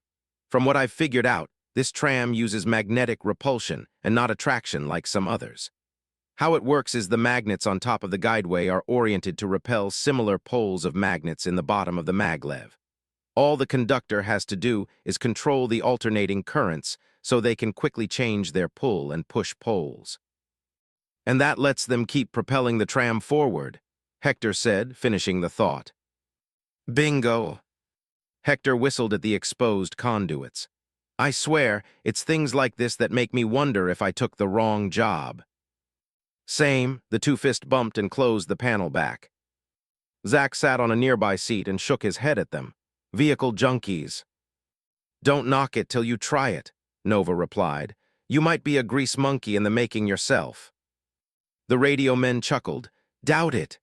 [SPEAKER 1] From what I've figured out, this tram uses magnetic repulsion and not attraction like some others. How it works is the magnets on top of the guideway are oriented to repel similar poles of magnets in the bottom of the maglev. All the conductor has to do is control the alternating currents so they can quickly change their pull and push poles. And that lets them keep propelling the tram forward," Hector said, finishing the thought. "Bingo!" Hector whistled at the exposed conduits. "I swear, it's things like this that make me wonder if I took the wrong job." "Same," the two fist bumped and closed the panel back. Zach sat on a nearby seat and shook his head at them. "Vehicle junkies." "Don't knock it till you try it," Nova replied. "You might be a grease monkey in the making yourself." The radio men chuckled. "Doubt it."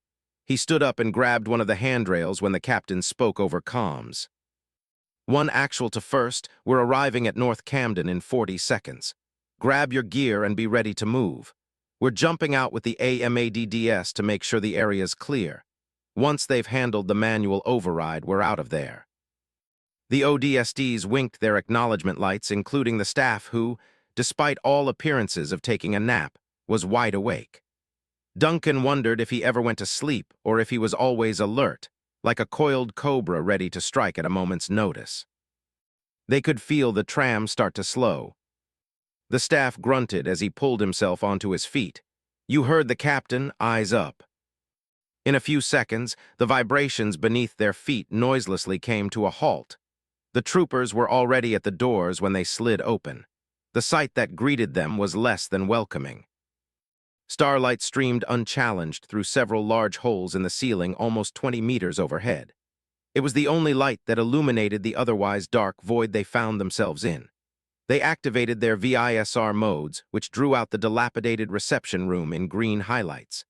[SPEAKER 1] He stood up and grabbed one of the handrails when the captain spoke over comms. "One actual to first, we're arriving at North Camden in 40 seconds. Grab your gear and be ready to move. We're jumping out with the AMADDS to make sure the area's clear. Once they've handled the manual override, we're out of there." The ODSTs winked their acknowledgement lights, including the staff who, despite all appearances of taking a nap, was wide awake. Duncan wondered if he ever went to sleep or if he was always alert, like a coiled cobra ready to strike at a moment's notice. They could feel the tram start to slow. The staff grunted as he pulled himself onto his feet. You heard the captain, eyes up. In a few seconds, the vibrations beneath their feet noiselessly came to a halt. The troopers were already at the doors when they slid open. The sight that greeted them was less than welcoming. Starlight streamed unchallenged through several large holes in the ceiling almost 20 meters overhead. It was the only light that illuminated the otherwise dark void they found themselves in. They activated their VISR modes, which drew out the dilapidated reception room in green highlights.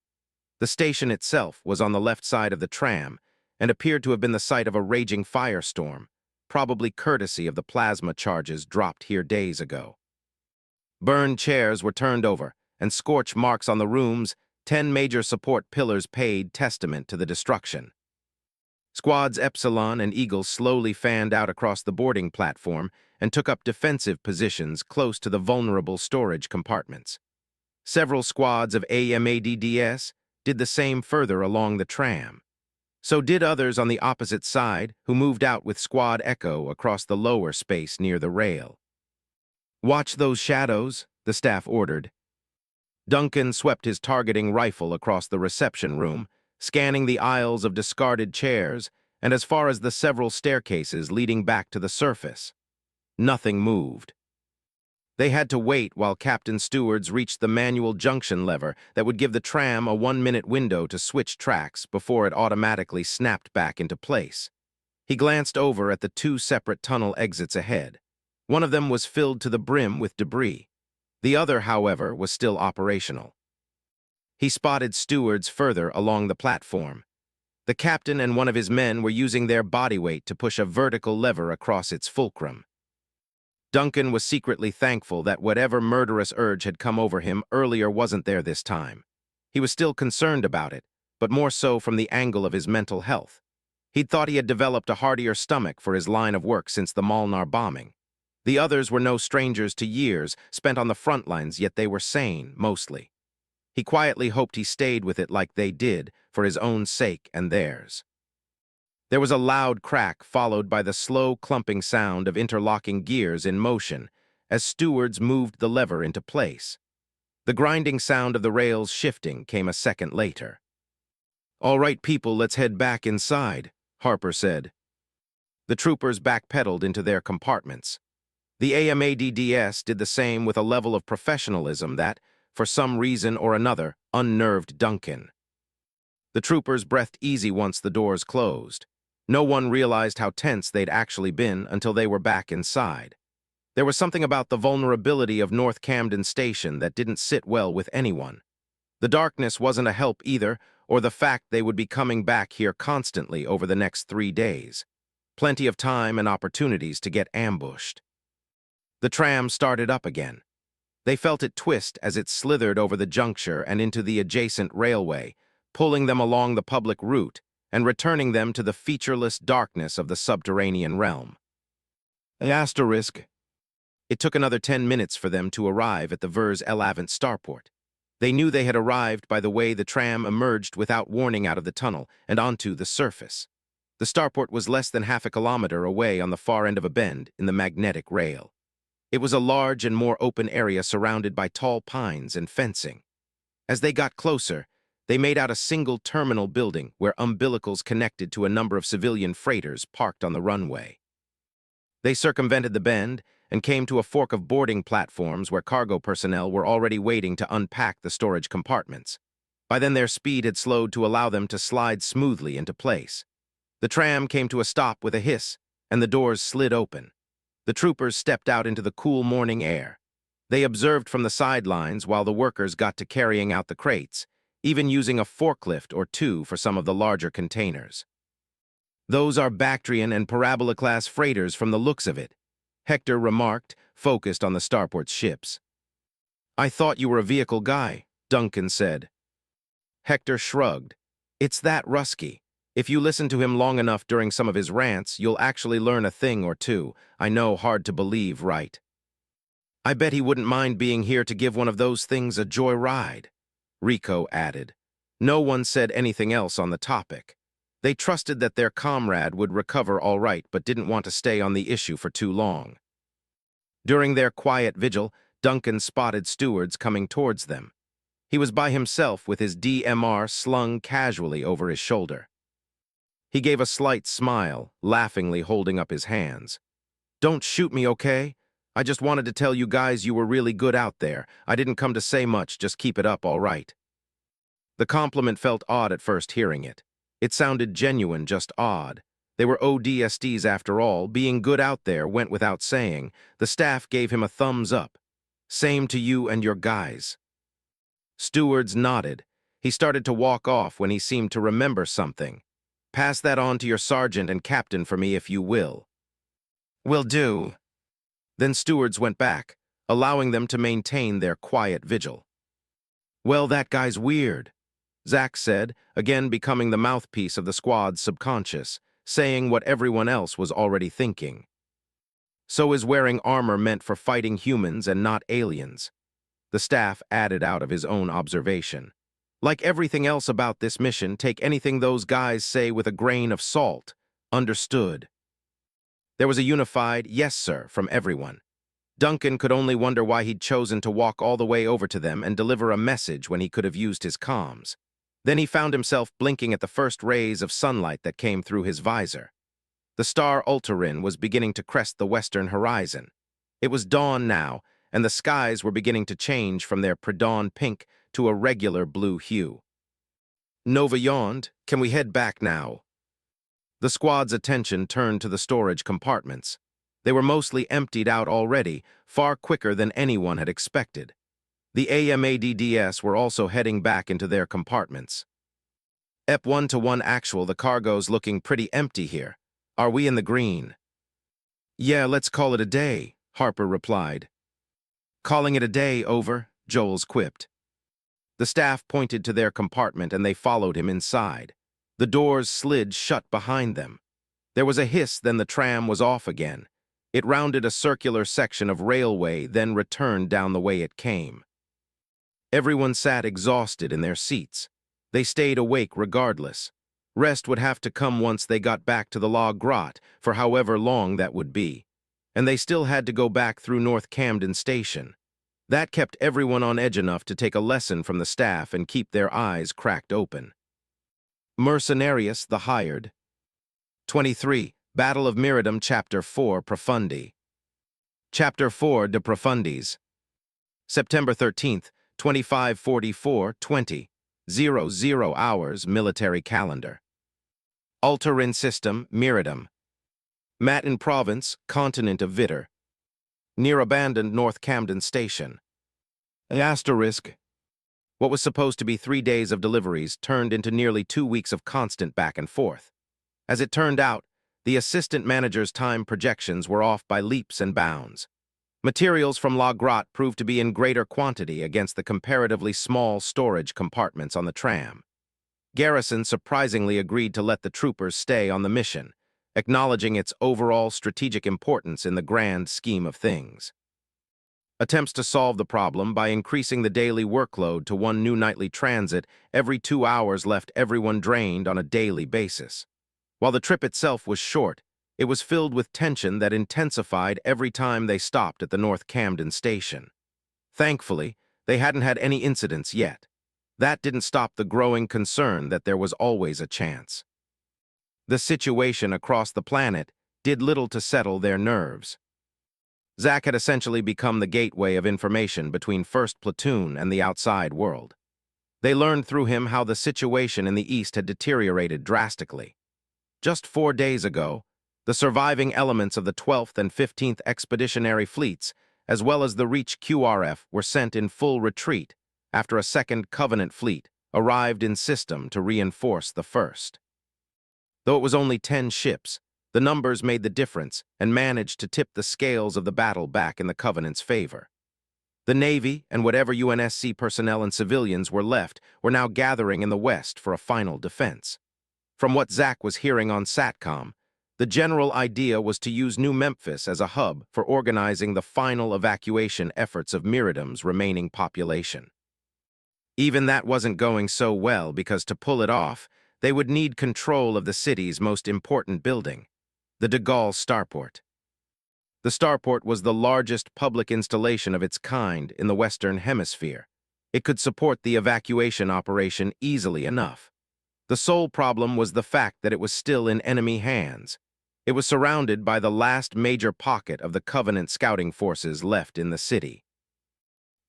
[SPEAKER 1] The station itself was on the left side of the tram and appeared to have been the site of a raging firestorm, probably courtesy of the plasma charges dropped here days ago. Burned chairs were turned over, and scorch marks on the room's 10 major support pillars paid testament to the destruction. Squads Epsilon and Eagle slowly fanned out across the boarding platform and took up defensive positions close to the vulnerable storage compartments. Several squads of AMADDS did the same further along the tram. So did others on the opposite side, who moved out with Squad Echo across the lower space near the rail. "Watch those shadows," the staff ordered. Duncan swept his targeting rifle across the reception room, scanning the aisles of discarded chairs and as far as the several staircases leading back to the surface. Nothing moved. They had to wait while Captain Stewards reached the manual junction lever that would give the tram a 1-minute window to switch tracks before it automatically snapped back into place. He glanced over at the 2 separate tunnel exits ahead. One of them was filled to the brim with debris. The other, however, was still operational. He spotted Stewards further along the platform. The captain and one of his men were using their body weight to push a vertical lever across its fulcrum. Duncan was secretly thankful that whatever murderous urge had come over him earlier wasn't there this time. He was still concerned about it, but more so from the angle of his mental health. He'd thought he had developed a heartier stomach for his line of work since the Malnar bombing. The others were no strangers to years spent on the front lines, yet they were sane, mostly. He quietly hoped he stayed with it like they did, for his own sake and theirs. There was a loud crack followed by the slow clumping sound of interlocking gears in motion as Stewards moved the lever into place. The grinding sound of the rails shifting came a second later. "All right, people, let's head back inside," Harper said. The troopers backpedaled into their compartments. The AMADDS did the same with a level of professionalism that, for some reason or another, unnerved Duncan. The troopers breathed easy once the doors closed. No one realized how tense they'd actually been until they were back inside. There was something about the vulnerability of North Camden Station that didn't sit well with anyone. The darkness wasn't a help either, or the fact they would be coming back here constantly over the next 3 days. Plenty of time and opportunities to get ambushed. The tram started up again. They felt it twist as it slithered over the juncture and into the adjacent railway, pulling them along the public route and returning them to the featureless darkness of the subterranean realm. Asterisk. It took another 10 minutes for them to arrive at the Vers Elavant starport. They knew they had arrived by the way the tram emerged without warning out of the tunnel and onto the surface. The starport was less than half a kilometer away on the far end of a bend in the magnetic rail. It was a large and more open area surrounded by tall pines and fencing. As they got closer, they made out a single terminal building where umbilicals connected to a number of civilian freighters parked on the runway. They circumvented the bend and came to a fork of boarding platforms where cargo personnel were already waiting to unpack the storage compartments. By then their speed had slowed to allow them to slide smoothly into place. The tram came to a stop with a hiss, and the doors slid open. The troopers stepped out into the cool morning air. They observed from the sidelines while the workers got to carrying out the crates, even using a forklift or 2 for some of the larger containers. "Those are Bactrian and Parabola-class freighters from the looks of it," Hector remarked, focused on the starport's ships. "I thought you were a vehicle guy," Duncan said. Hector shrugged. "It's that Rusky. If you listen to him long enough during some of his rants, you'll actually learn a thing or two. I know, hard to believe, right? I bet he wouldn't mind being here to give one of those things a joyride," Rico added. No one said anything else on the topic. They trusted that their comrade would recover all right, but didn't want to stay on the issue for too long. During their quiet vigil, Duncan spotted Stewards coming towards them. He was by himself with his DMR slung casually over his shoulder. He gave a slight smile, laughingly holding up his hands. "Don't shoot me, okay? I just wanted to tell you guys you were really good out there. I didn't come to say much, just keep it up, all right." The compliment felt odd at first hearing it. It sounded genuine, just odd. They were ODSTs after all. Being good out there went without saying. The staff gave him a thumbs up. "Same to you and your guys." Stewards nodded. He started to walk off when he seemed to remember something. "Pass that on to your sergeant and captain for me if you will." "Will do." Then Stewards went back, allowing them to maintain their quiet vigil. "Well, that guy's weird," Zach said, again becoming the mouthpiece of the squad's subconscious, saying what everyone else was already thinking. "So is wearing armor meant for fighting humans and not aliens," the staff added out of his own observation. "Like everything else about this mission, take anything those guys say with a grain of salt. Understood." There was a unified "yes, sir" from everyone. Duncan could only wonder why he'd chosen to walk all the way over to them and deliver a message when he could have used his comms. Then he found himself blinking at the first rays of sunlight that came through his visor. The star Ultarin was beginning to crest the western horizon. It was dawn now, and the skies were beginning to change from their pre-dawn pink to a regular blue hue. Nova yawned. "Can we head back now?" The squad's attention turned to the storage compartments. They were mostly emptied out already, far quicker than anyone had expected. The AMADDS were also heading back into their compartments. "EP 1-1 actual, the cargo's looking pretty empty here. Are we in the green?" "Yeah, let's call it a day," Harper replied. "Calling it a day, over," Joels quipped. The staff pointed to their compartment and they followed him inside. The doors slid shut behind them. There was a hiss, then the tram was off again. It rounded a circular section of railway, then returned down the way it came. Everyone sat exhausted in their seats. They stayed awake regardless. Rest would have to come once they got back to the log grot, for however long that would be. And they still had to go back through North Camden Station. That kept everyone on edge enough to take a lesson from the staff and keep their eyes cracked open. Mercenarius the Hired. 23. Battle of Miradum, Chapter 4, Profundi. Chapter 4, De Profundis. September 13th, 2544-20:00 hours military calendar. Altarin System, Miradum. Matin Province, Continent of Vitter. Near abandoned North Camden Station. Asterisk. What was supposed to be 3 days of deliveries turned into nearly 2 weeks of constant back and forth. As it turned out, the assistant manager's time projections were off by leaps and bounds. Materials from La Grotte proved to be in greater quantity against the comparatively small storage compartments on the tram. Garrison surprisingly agreed to let the troopers stay on the mission, acknowledging its overall strategic importance in the grand scheme of things. Attempts to solve the problem by increasing the daily workload to 1 new nightly transit every 2 hours left everyone drained on a daily basis. While the trip itself was short, it was filled with tension that intensified every time they stopped at the North Camden Station. Thankfully, they hadn't had any incidents yet. That didn't stop the growing concern that there was always a chance. The situation across the planet did little to settle their nerves. Zach had essentially become the gateway of information between 1st Platoon and the outside world. They learned through him how the situation in the East had deteriorated drastically. Just 4 days ago, the surviving elements of the 12th and 15th Expeditionary Fleets, as well as the Reach QRF, were sent in full retreat after a second Covenant fleet arrived in system to reinforce the first. Though it was only 10 ships, the numbers made the difference and managed to tip the scales of the battle back in the Covenant's favor. The Navy and whatever UNSC personnel and civilians were left were now gathering in the west for a final defense. From what Zach was hearing on SATCOM, the general idea was to use New Memphis as a hub for organizing the final evacuation efforts of Miradum's remaining population. Even that wasn't going so well because to pull it off, they would need control of the city's most important building, the de Gaulle Starport. The Starport was the largest public installation of its kind in the Western Hemisphere. It could support the evacuation operation easily enough. The sole problem was the fact that it was still in enemy hands. It was surrounded by the last major pocket of the Covenant scouting forces left in the city.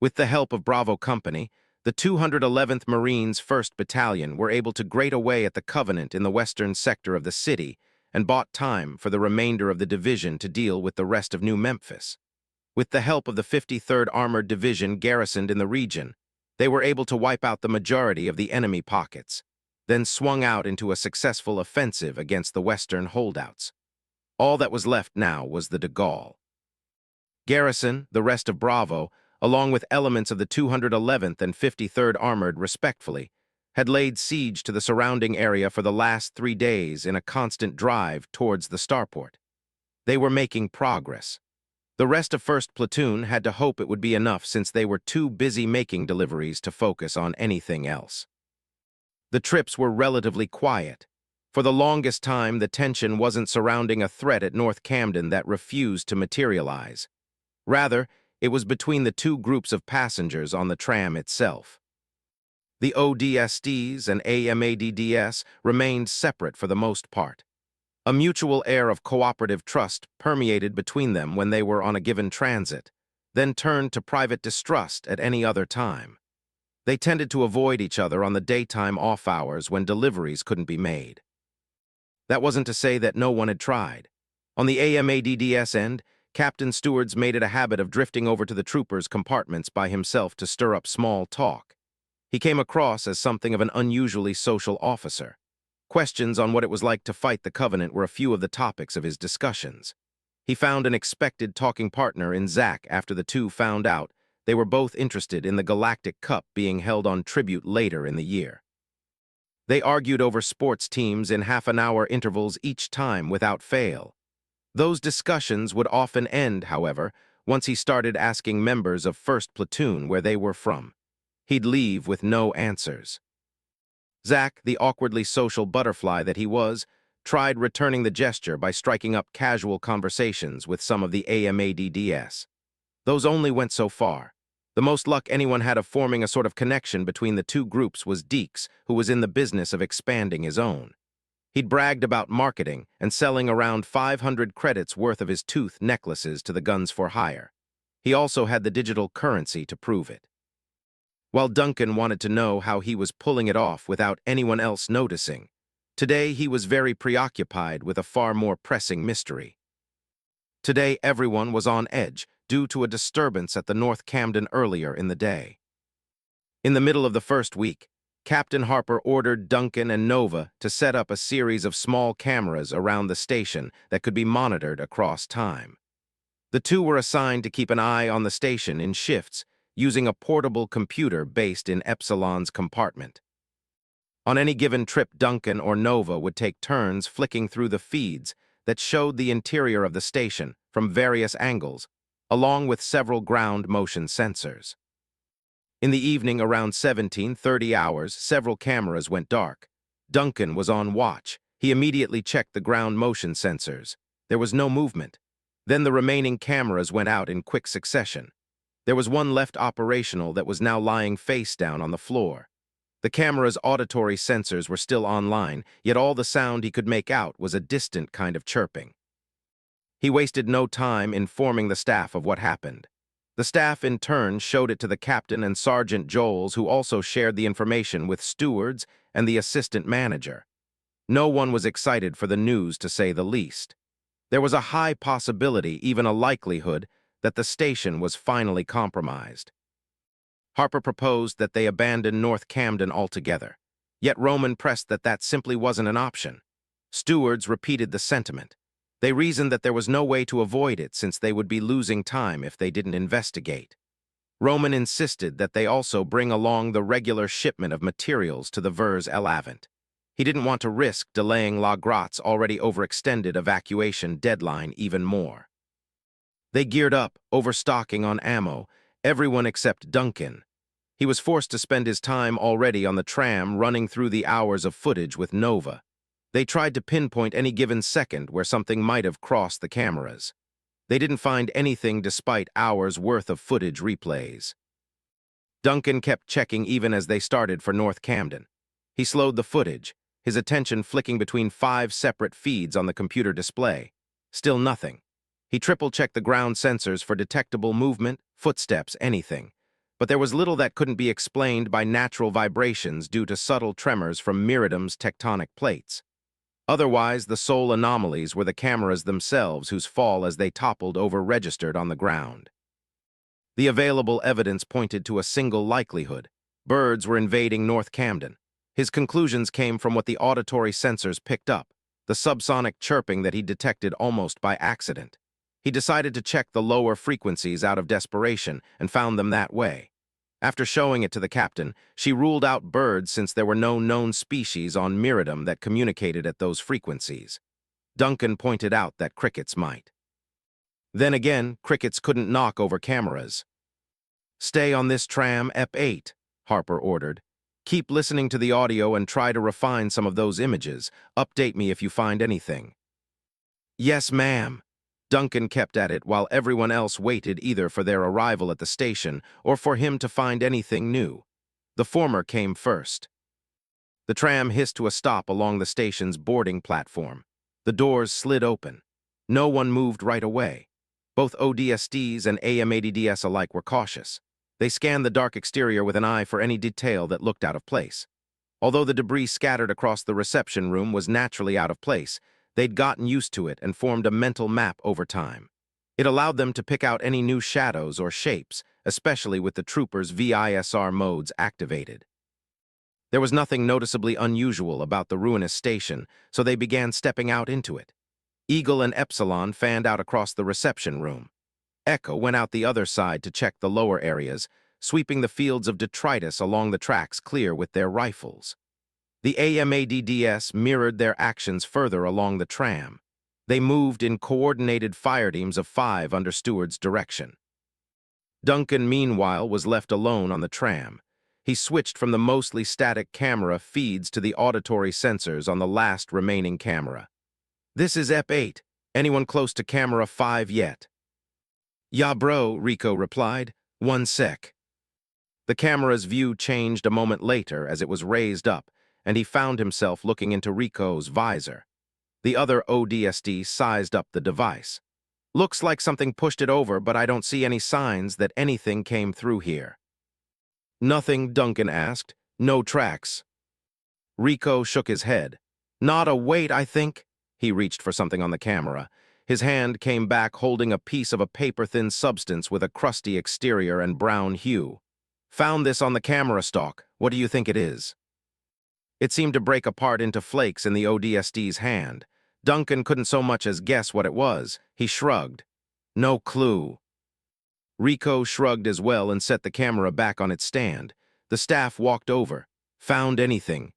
[SPEAKER 1] With the help of Bravo Company, the 211th Marines 1st Battalion were able to grate away at the Covenant in the western sector of the city and bought time for the remainder of the division to deal with the rest of New Memphis. With the help of the 53rd Armored Division garrisoned in the region, they were able to wipe out the majority of the enemy pockets, then swung out into a successful offensive against the western holdouts. All that was left now was the de Gaulle. Garrison, the rest of Bravo, along with elements of the 211th and 53rd Armored respectively, had laid siege to the surrounding area for the last 3 days in a constant drive towards the Starport. They were making progress. The rest of 1st Platoon had to hope it would be enough since they were too busy making deliveries to focus on anything else. The trips were relatively quiet. For the longest time, the tension wasn't surrounding a threat at North Camden that refused to materialize. Rather, it was between the two groups of passengers on the tram itself. The ODSTs and AMADDS remained separate for the most part. A mutual air of cooperative trust permeated between them when they were on a given transit. then turned to private distrust at any other time. They tended to avoid each other on the daytime off hours when deliveries couldn't be made. That wasn't to say that no one had tried. On the AMADDS end, Captain Stewards made it a habit of drifting over to the troopers' compartments by himself to stir up small talk. He came across as something of an unusually social officer. Questions on what it was like to fight the Covenant were a few of the topics of his discussions. He found an expected talking partner in Zach after the two found out they were both interested in the Galactic Cup being held on Tribute later in the year. They argued over sports teams in half-an-hour intervals each time without fail. Those discussions would often end, however, once he started asking members of 1st Platoon where they were from. He'd leave with no answers. Zach, the awkwardly social butterfly that he was, tried returning the gesture by striking up casual conversations with some of the AMADDS. Those only went so far. The most luck anyone had of forming a sort of connection between the two groups was Deeks, who was in the business of expanding his own. He'd bragged about marketing and selling around 500 credits worth of his tooth necklaces to the guns for hire. He also had the digital currency to prove it. While Duncan wanted to know how he was pulling it off without anyone else noticing, today he was very preoccupied with a far more pressing mystery. Today everyone was on edge due to a disturbance at the North Camden earlier in the day. In the middle of the first week, Captain Harper ordered Duncan and Nova to set up a series of small cameras around the station that could be monitored across time. The two were assigned to keep an eye on the station in shifts, using a portable computer based in Epsilon's compartment. On any given trip, Duncan or Nova would take turns flicking through the feeds that showed the interior of the station from various angles, along with several ground motion sensors. In the evening around 17:30 hours, several cameras went dark. Duncan was on watch. He immediately checked the ground motion sensors. There was no movement. Then the remaining cameras went out in quick succession. There was one left operational that was now lying face down on the floor. The camera's auditory sensors were still online, yet all the sound he could make out was a distant kind of chirping. He wasted no time informing the staff of what happened. The staff in turn showed it to the captain and Sergeant Joels, who also shared the information with stewards and the assistant manager. No one was excited for the news, to say the least. There was a high possibility, even a likelihood, that the station was finally compromised. Harper proposed that they abandon North Camden altogether, yet Roman pressed that that simply wasn't an option. Stewards repeated the sentiment. They reasoned that there was no way to avoid it since they would be losing time if they didn't investigate. Roman insisted that they also bring along the regular shipment of materials to the Vers El Avant. He didn't want to risk delaying La Grotte's already overextended evacuation deadline even more. They geared up, overstocking on ammo, everyone except Duncan. He was forced to spend his time already on the tram running through the hours of footage with Nova. They tried to pinpoint any given second where something might have crossed the cameras. They didn't find anything despite hours worth of footage replays. Duncan kept checking even as they started for North Camden. He slowed the footage, his attention flicking between 5 separate feeds on the computer display. Still nothing. He triple-checked the ground sensors for detectable movement, footsteps, anything. But there was little that couldn't be explained by natural vibrations due to subtle tremors from Miridom's tectonic plates. Otherwise, the sole anomalies were the cameras themselves, whose fall as they toppled over registered on the ground. The available evidence pointed to a single likelihood. Birds were invading North Camden. His conclusions came from what the auditory sensors picked up, the subsonic chirping that he detected almost by accident. He decided to check the lower frequencies out of desperation and found them that way. After showing it to the captain, she ruled out birds since there were no known species on Miridum that communicated at those frequencies. Duncan pointed out that crickets might. Then again, crickets couldn't knock over cameras. "Stay on this tram, EP8, Harper ordered. "Keep listening to the audio and try to refine some of those images. Update me if you find anything." "Yes, ma'am." Duncan kept at it while everyone else waited either for their arrival at the station or for him to find anything new. The former came first. The tram hissed to a stop along the station's boarding platform. The doors slid open. No one moved right away. Both ODSTs and AMADDS alike were cautious. They scanned the dark exterior with an eye for any detail that looked out of place. Although the debris scattered across the reception room was naturally out of place, they'd gotten used to it and formed a mental map over time. It allowed them to pick out any new shadows or shapes, especially with the troopers' VISR modes activated. There was nothing noticeably unusual about the ruinous station, so they began stepping out into it. Eagle and Epsilon fanned out across the reception room. Echo went out the other side to check the lower areas, sweeping the fields of detritus along the tracks clear with their rifles. The AMADDS mirrored their actions further along the tram. They moved in coordinated fire teams of 5 under Steward's direction. Duncan, meanwhile, was left alone on the tram. He switched from the mostly static camera feeds to the auditory sensors on the last remaining camera. "This is EP8. Anyone close to camera 5 yet?" "Yeah, bro," Rico replied. "One sec." The camera's view changed a moment later as it was raised up, and he found himself looking into Rico's visor. The other ODST sized up the device. "Looks like something pushed it over, but I don't see any signs that anything came through here." "Nothing?" Duncan asked. "No tracks?" Rico shook his head. "Not a wait, I think." He reached for something on the camera. His hand came back holding a piece of a paper-thin substance with a crusty exterior and brown hue. "Found this on the camera stock. What do you think it is?" It seemed to break apart into flakes in the ODST's hand. Duncan couldn't so much as guess what it was. He shrugged. "No clue." Rico shrugged as well and set the camera back on its stand. The staff walked over. "Found anything?"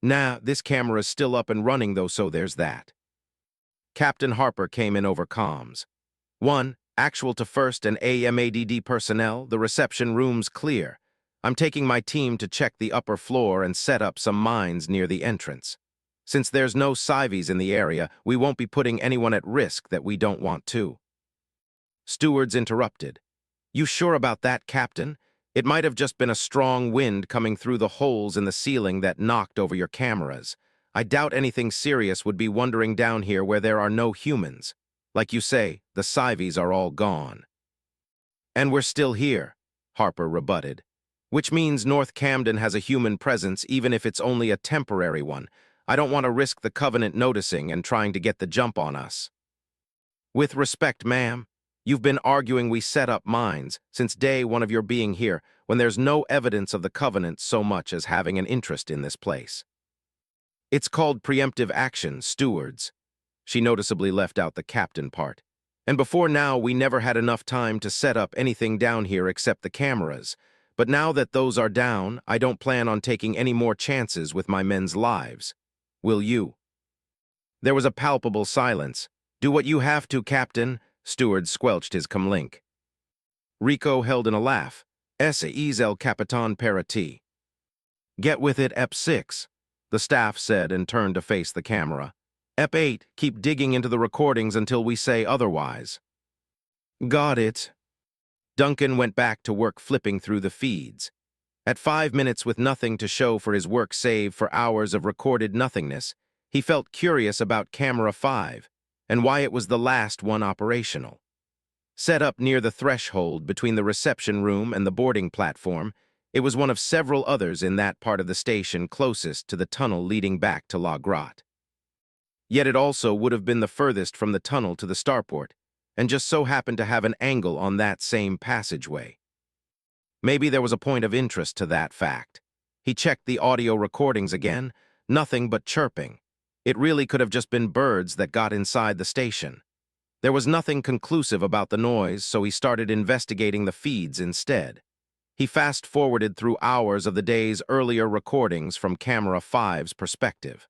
[SPEAKER 1] "Nah, this camera's still up and running though, so there's that." Captain Harper came in over comms. "1, actual to first and AMADD personnel, the reception room's clear. I'm taking my team to check the upper floor and set up some mines near the entrance. Since there's no civies in the area, we won't be putting anyone at risk that we don't want to." Stewards interrupted. "You sure about that, Captain? It might have just been a strong wind coming through the holes in the ceiling that knocked over your cameras. I doubt anything serious would be wandering down here where there are no humans. Like you say, the civies are all gone." "And we're still here," Harper rebutted. "Which means North Camden has a human presence even if it's only a temporary one. I don't want to risk the Covenant noticing and trying to get the jump on us." "With respect, ma'am, you've been arguing we set up mines since day one of your being here when there's no evidence of the Covenant so much as having an interest in this place. It's called preemptive action, stewards." She noticeably left out the captain part. "And before now, we never had enough time to set up anything down here except the cameras. But now that those are down, I don't plan on taking any more chances with my men's lives. Will you?" There was a palpable silence. "Do what you have to, Captain," Steward squelched his comlink. Rico held in a laugh. "Ese es el Capitán para ti." "Get with it, EP6," the staff said and turned to face the camera. "EP8, keep digging into the recordings until we say otherwise." "Got it." Duncan went back to work flipping through the feeds. At 5 minutes with nothing to show for his work save for hours of recorded nothingness, he felt curious about Camera 5 and why it was the last one operational. Set up near the threshold between the reception room and the boarding platform, it was one of several others in that part of the station closest to the tunnel leading back to La Grotte. Yet it also would have been the furthest from the tunnel to the starport, and just so happened to have an angle on that same passageway. Maybe there was a point of interest to that fact. He checked the audio recordings again, nothing but chirping. It really could have just been birds that got inside the station. There was nothing conclusive about the noise, so he started investigating the feeds instead. He fast-forwarded through hours of the day's earlier recordings from Camera 5's perspective.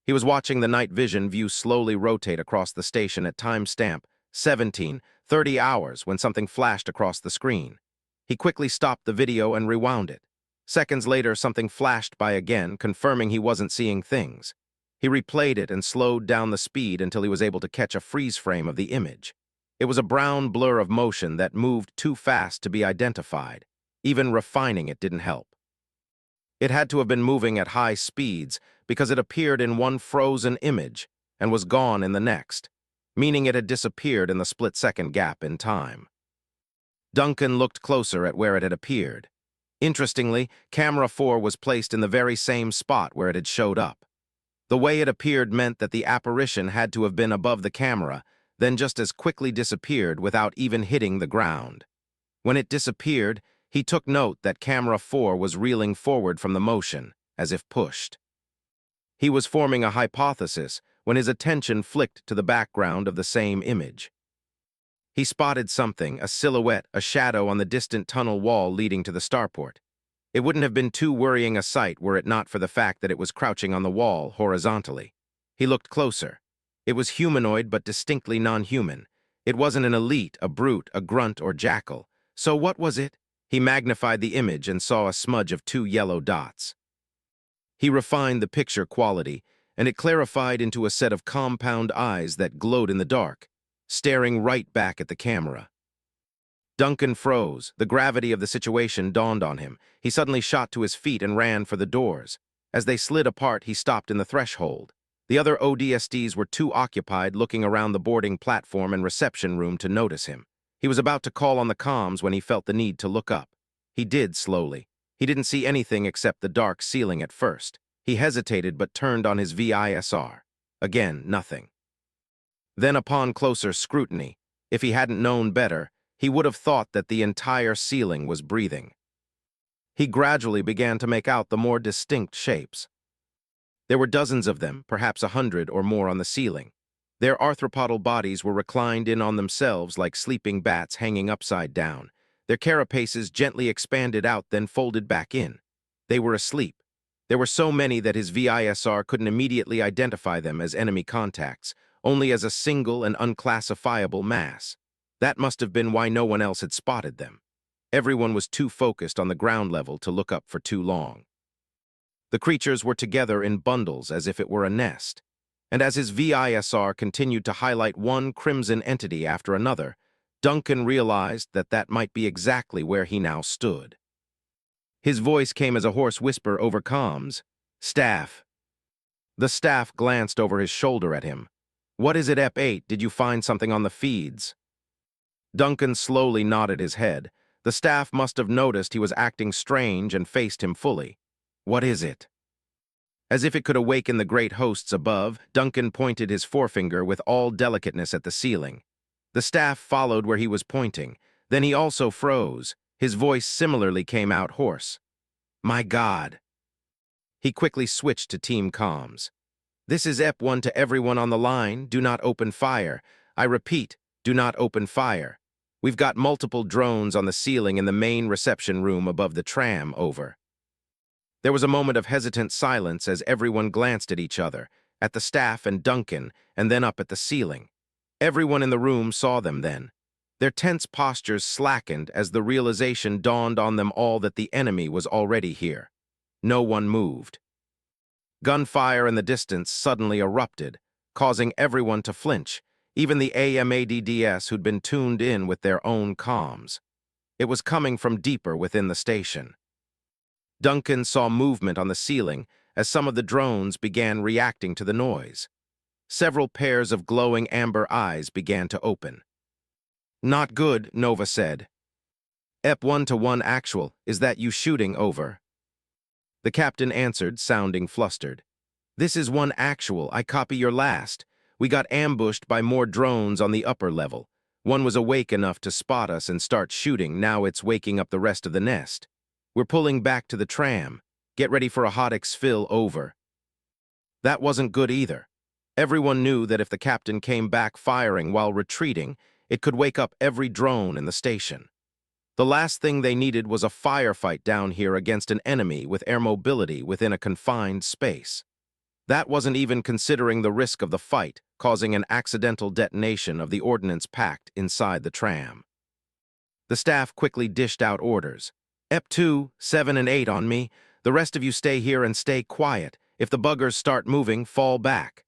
[SPEAKER 1] He was watching the night vision view slowly rotate across the station at timestamp 17:30 hours when something flashed across the screen. He quickly stopped the video and rewound it. Seconds later, something flashed by again, confirming he wasn't seeing things. He replayed it and slowed down the speed until he was able to catch a freeze frame of the image. It was a brown blur of motion that moved too fast to be identified. Even refining it didn't help. It had to have been moving at high speeds because it appeared in one frozen image and was gone in the next. meaning it had disappeared in the split-second gap in time. Duncan looked closer at where it had appeared. Interestingly, Camera 4 was placed in the very same spot where it had showed up. The way it appeared meant that the apparition had to have been above the camera, then just as quickly disappeared without even hitting the ground. When it disappeared, he took note that Camera 4 was reeling forward from the motion, as if pushed. He was forming a hypothesis when his attention flicked to the background of the same image. He spotted something, a silhouette, a shadow on the distant tunnel wall leading to the starport. It wouldn't have been too worrying a sight were it not for the fact that it was crouching on the wall horizontally. He looked closer. It was humanoid but distinctly non-human. It wasn't an elite, a brute, a grunt, or jackal. So what was it? He magnified the image and saw a smudge of 2 yellow dots. He refined the picture quality, and it clarified into a set of compound eyes that glowed in the dark, staring right back at the camera. Duncan froze. The gravity of the situation dawned on him. He suddenly shot to his feet and ran for the doors. As they slid apart, he stopped in the threshold. The other ODSTs were too occupied looking around the boarding platform and reception room to notice him. He was about to call on the comms when he felt the need to look up. He did slowly. He didn't see anything except the dark ceiling at first. He hesitated but turned on his VISR. Again, nothing. Then upon closer scrutiny, if he hadn't known better, he would have thought that the entire ceiling was breathing. He gradually began to make out the more distinct shapes. There were dozens of them, perhaps 100 or more on the ceiling. Their arthropodal bodies were reclined in on themselves like sleeping bats hanging upside down. Their carapaces gently expanded out, then folded back in. They were asleep. There were so many that his VISR couldn't immediately identify them as enemy contacts, only as a single and unclassifiable mass. That must have been why no one else had spotted them. Everyone was too focused on the ground level to look up for too long. The creatures were together in bundles as if it were a nest, and as his VISR continued to highlight one crimson entity after another, Duncan realized that that might be exactly where he now stood. His voice came as a hoarse whisper over comms. "Staff." The staff glanced over his shoulder at him. "What is it, EP8? Did you find something on the feeds?" Duncan slowly nodded his head. The staff must have noticed he was acting strange and faced him fully. "What is it?" As if it could awaken the great hosts above, Duncan pointed his forefinger with all delicateness at the ceiling. The staff followed where he was pointing. Then he also froze. His voice similarly came out hoarse. "My God." He quickly switched to team comms. "This is EP1 to everyone on the line. Do not open fire. I repeat, do not open fire. We've got multiple drones on the ceiling in the main reception room above the tram, over." There was a moment of hesitant silence as everyone glanced at each other, at the staff and Duncan, and then up at the ceiling. Everyone in the room saw them then. Their tense postures slackened as the realization dawned on them all that the enemy was already here. No one moved. Gunfire in the distance suddenly erupted, causing everyone to flinch, even the AMADDS who'd been tuned in with their own comms. It was coming from deeper within the station. Duncan saw movement on the ceiling as some of the drones began reacting to the noise. Several pairs of glowing amber eyes began to open. "Not good," Nova said. "EP1 to 1 actual, is that you shooting, over?" The captain answered, sounding flustered. "This is 1 actual, I copy your last. We got ambushed by more drones on the upper level. One was awake enough to spot us and start shooting, now it's waking up the rest of the nest. We're pulling back to the tram. Get ready for a hot exfil, over." That wasn't good either. Everyone knew that if the captain came back firing while retreating, it could wake up every drone in the station. The last thing they needed was a firefight down here against an enemy with air mobility within a confined space. That wasn't even considering the risk of the fight, causing an accidental detonation of the ordnance packed inside the tram. The staff quickly dished out orders. "EP2, 7 and 8 on me. The rest of you stay here and stay quiet. If the buggers start moving, fall back."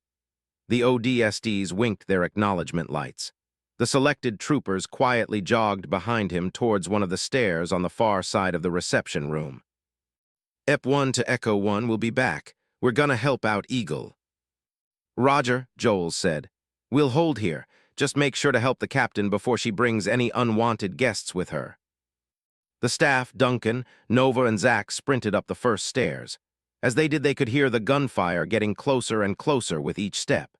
[SPEAKER 1] The ODSTs winked their acknowledgement lights. The selected troopers quietly jogged behind him towards one of the stairs on the far side of the reception room. "EP1 to Echo 1 will be back. We're gonna help out Eagle." "Roger," Joel said. "We'll hold here. Just make sure to help the captain before she brings any unwanted guests with her." The staff, Duncan, Nova, and Zach sprinted up the first stairs. As they did, they could hear the gunfire getting closer and closer with each step.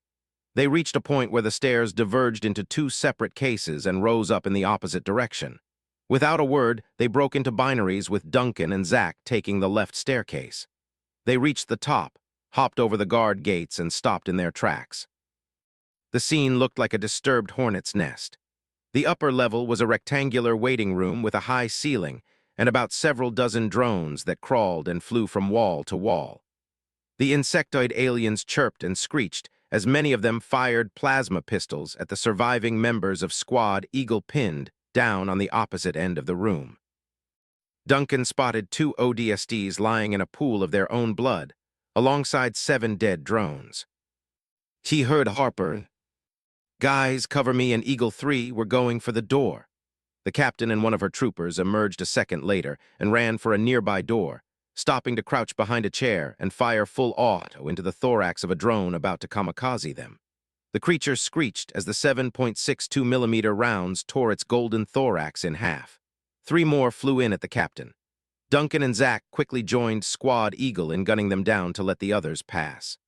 [SPEAKER 1] They reached a point where the stairs diverged into two separate cases and rose up in the opposite direction. Without a word, they broke into binaries with Duncan and Zach taking the left staircase. They reached the top, hopped over the guard gates, and stopped in their tracks. The scene looked like a disturbed hornet's nest. The upper level was a rectangular waiting room with a high ceiling and about several dozen drones that crawled and flew from wall to wall. The insectoid aliens chirped and screeched as many of them fired plasma pistols at the surviving members of Squad Eagle pinned down on the opposite end of the room. Duncan spotted 2 ODSTs lying in a pool of their own blood, alongside 7 dead drones. He heard Harper. "Guys, cover me and Eagle 3, we're going for the door." The captain and one of her troopers emerged a second later and ran for a nearby door, stopping to crouch behind a chair and fire full auto into the thorax of a drone about to kamikaze them. The creature screeched as the 7.62mm rounds tore its golden thorax in half. 3 more flew in at the captain. Duncan and Zach quickly joined Squad Eagle in gunning them down to let the others pass.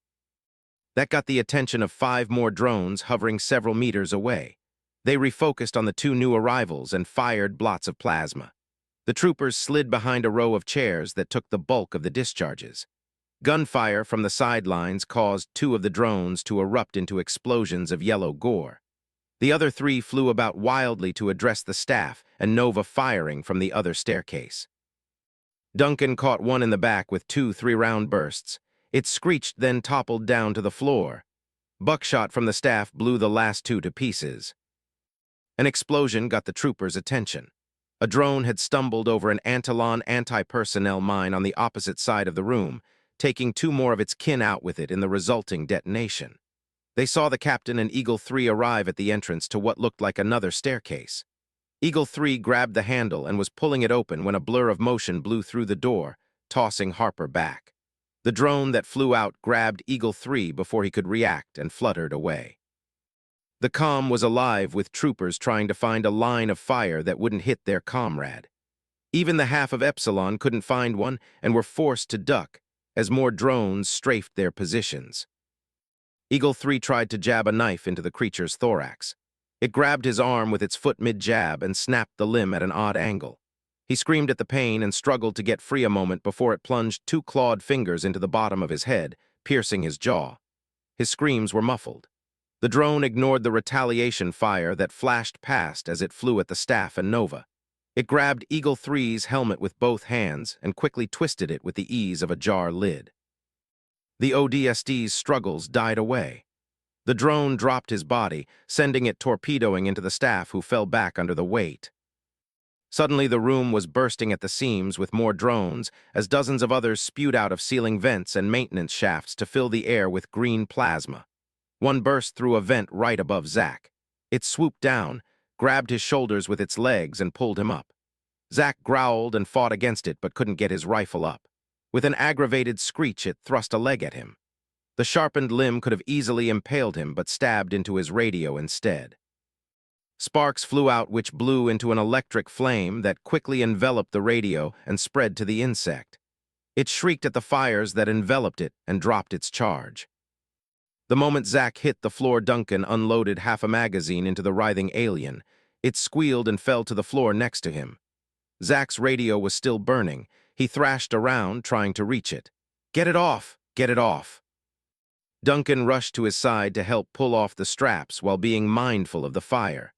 [SPEAKER 1] That got the attention of 5 more drones hovering several meters away. They refocused on the 2 new arrivals and fired blots of plasma. The troopers slid behind a row of chairs that took the bulk of the discharges. Gunfire from the sidelines caused 2 of the drones to erupt into explosions of yellow gore. The other 3 flew about wildly to address the staff and Nova firing from the other staircase. Duncan caught one in the back with 2 3-round bursts. It screeched, then toppled down to the floor. Buckshot from the staff blew the last 2 to pieces. An explosion got the troopers' attention. A drone had stumbled over an Antlion anti-personnel mine on the opposite side of the room, taking 2 more of its kin out with it in the resulting detonation. They saw the captain and Eagle 3 arrive at the entrance to what looked like another staircase. Eagle 3 grabbed the handle and was pulling it open when a blur of motion blew through the door, tossing Harper back. The drone that flew out grabbed Eagle 3 before he could react and fluttered away. The comm was alive with troopers trying to find a line of fire that wouldn't hit their comrade. Even the half of Epsilon couldn't find one and were forced to duck as more drones strafed their positions. Eagle 3 tried to jab a knife into the creature's thorax. It grabbed his arm with its foot mid-jab and snapped the limb at an odd angle. He screamed at the pain and struggled to get free a moment before it plunged 2 clawed fingers into the bottom of his head, piercing his jaw. His screams were muffled. The drone ignored the retaliation fire that flashed past as it flew at the staff and Nova. It grabbed Eagle 3's helmet with both hands and quickly twisted it with the ease of a jar lid. The ODST's struggles died away. The drone dropped his body, sending it torpedoing into the staff who fell back under the weight. Suddenly, the room was bursting at the seams with more drones as dozens of others spewed out of ceiling vents and maintenance shafts to fill the air with green plasma. One burst through a vent right above Zach. It swooped down, grabbed his shoulders with its legs, and pulled him up. Zach growled and fought against it but couldn't get his rifle up. With an aggravated screech, it thrust a leg at him. The sharpened limb could have easily impaled him but stabbed into his radio instead. Sparks flew out which blew into an electric flame that quickly enveloped the radio and spread to the insect. It shrieked at the fires that enveloped it and dropped its charge. The moment Zach hit the floor, Duncan unloaded half a magazine into the writhing alien. It squealed and fell to the floor next to him. Zach's radio was still burning. He thrashed around, trying to reach it. "Get it off! Get it off!" Duncan rushed to his side to help pull off the straps while being mindful of the fire.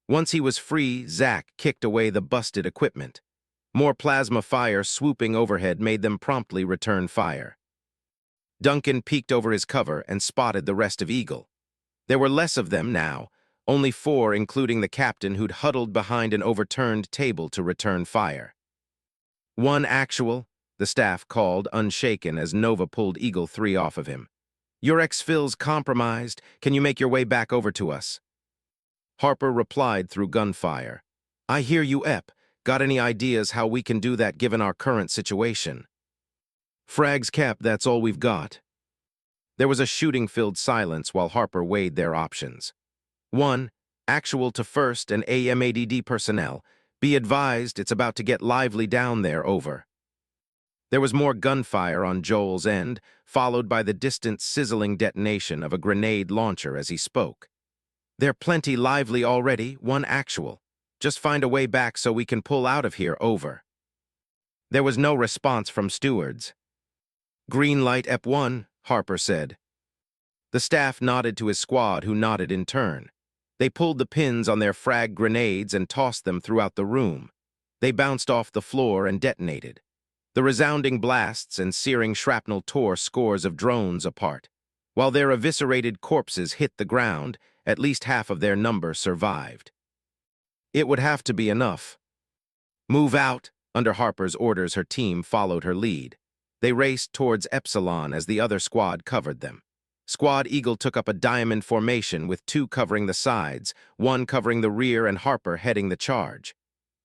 [SPEAKER 1] Once he was free, Zach kicked away the busted equipment. More plasma fire swooping overhead made them promptly return fire. Duncan peeked over his cover and spotted the rest of Eagle. There were less of them now, only 4 including the captain who'd huddled behind an overturned table to return fire. "One actual," the staff called, unshaken as Nova pulled Eagle 3 off of him. "Your exfil's compromised. Can you make your way back over to us?" Harper replied through gunfire. "I hear you, Ep. Got any ideas how we can do that given our current situation?" "Frags, Cap, that's all we've got." There was a shooting-filled silence while Harper weighed their options. 1. Actual to 1st and AMADD personnel. Be advised it's about to get lively down there, over. There was more gunfire on Joel's end, followed by the distant sizzling detonation of a grenade launcher as he spoke. They're plenty lively already, 1 actual. Just find a way back so we can pull out of here, over. There was no response from stewards. Green light EP1, Harper said. The staff nodded to his squad, who nodded in turn. They pulled the pins on their frag grenades and tossed them throughout the room. They bounced off the floor and detonated. The resounding blasts and searing shrapnel tore scores of drones apart. While their eviscerated corpses hit the ground, at least half of their number survived. It would have to be enough. Move out. Under Harper's orders, her team followed her lead. They raced towards Epsilon as the other squad covered them. Squad Eagle took up a diamond formation with 2 covering the sides, 1 covering the rear, and Harper heading the charge.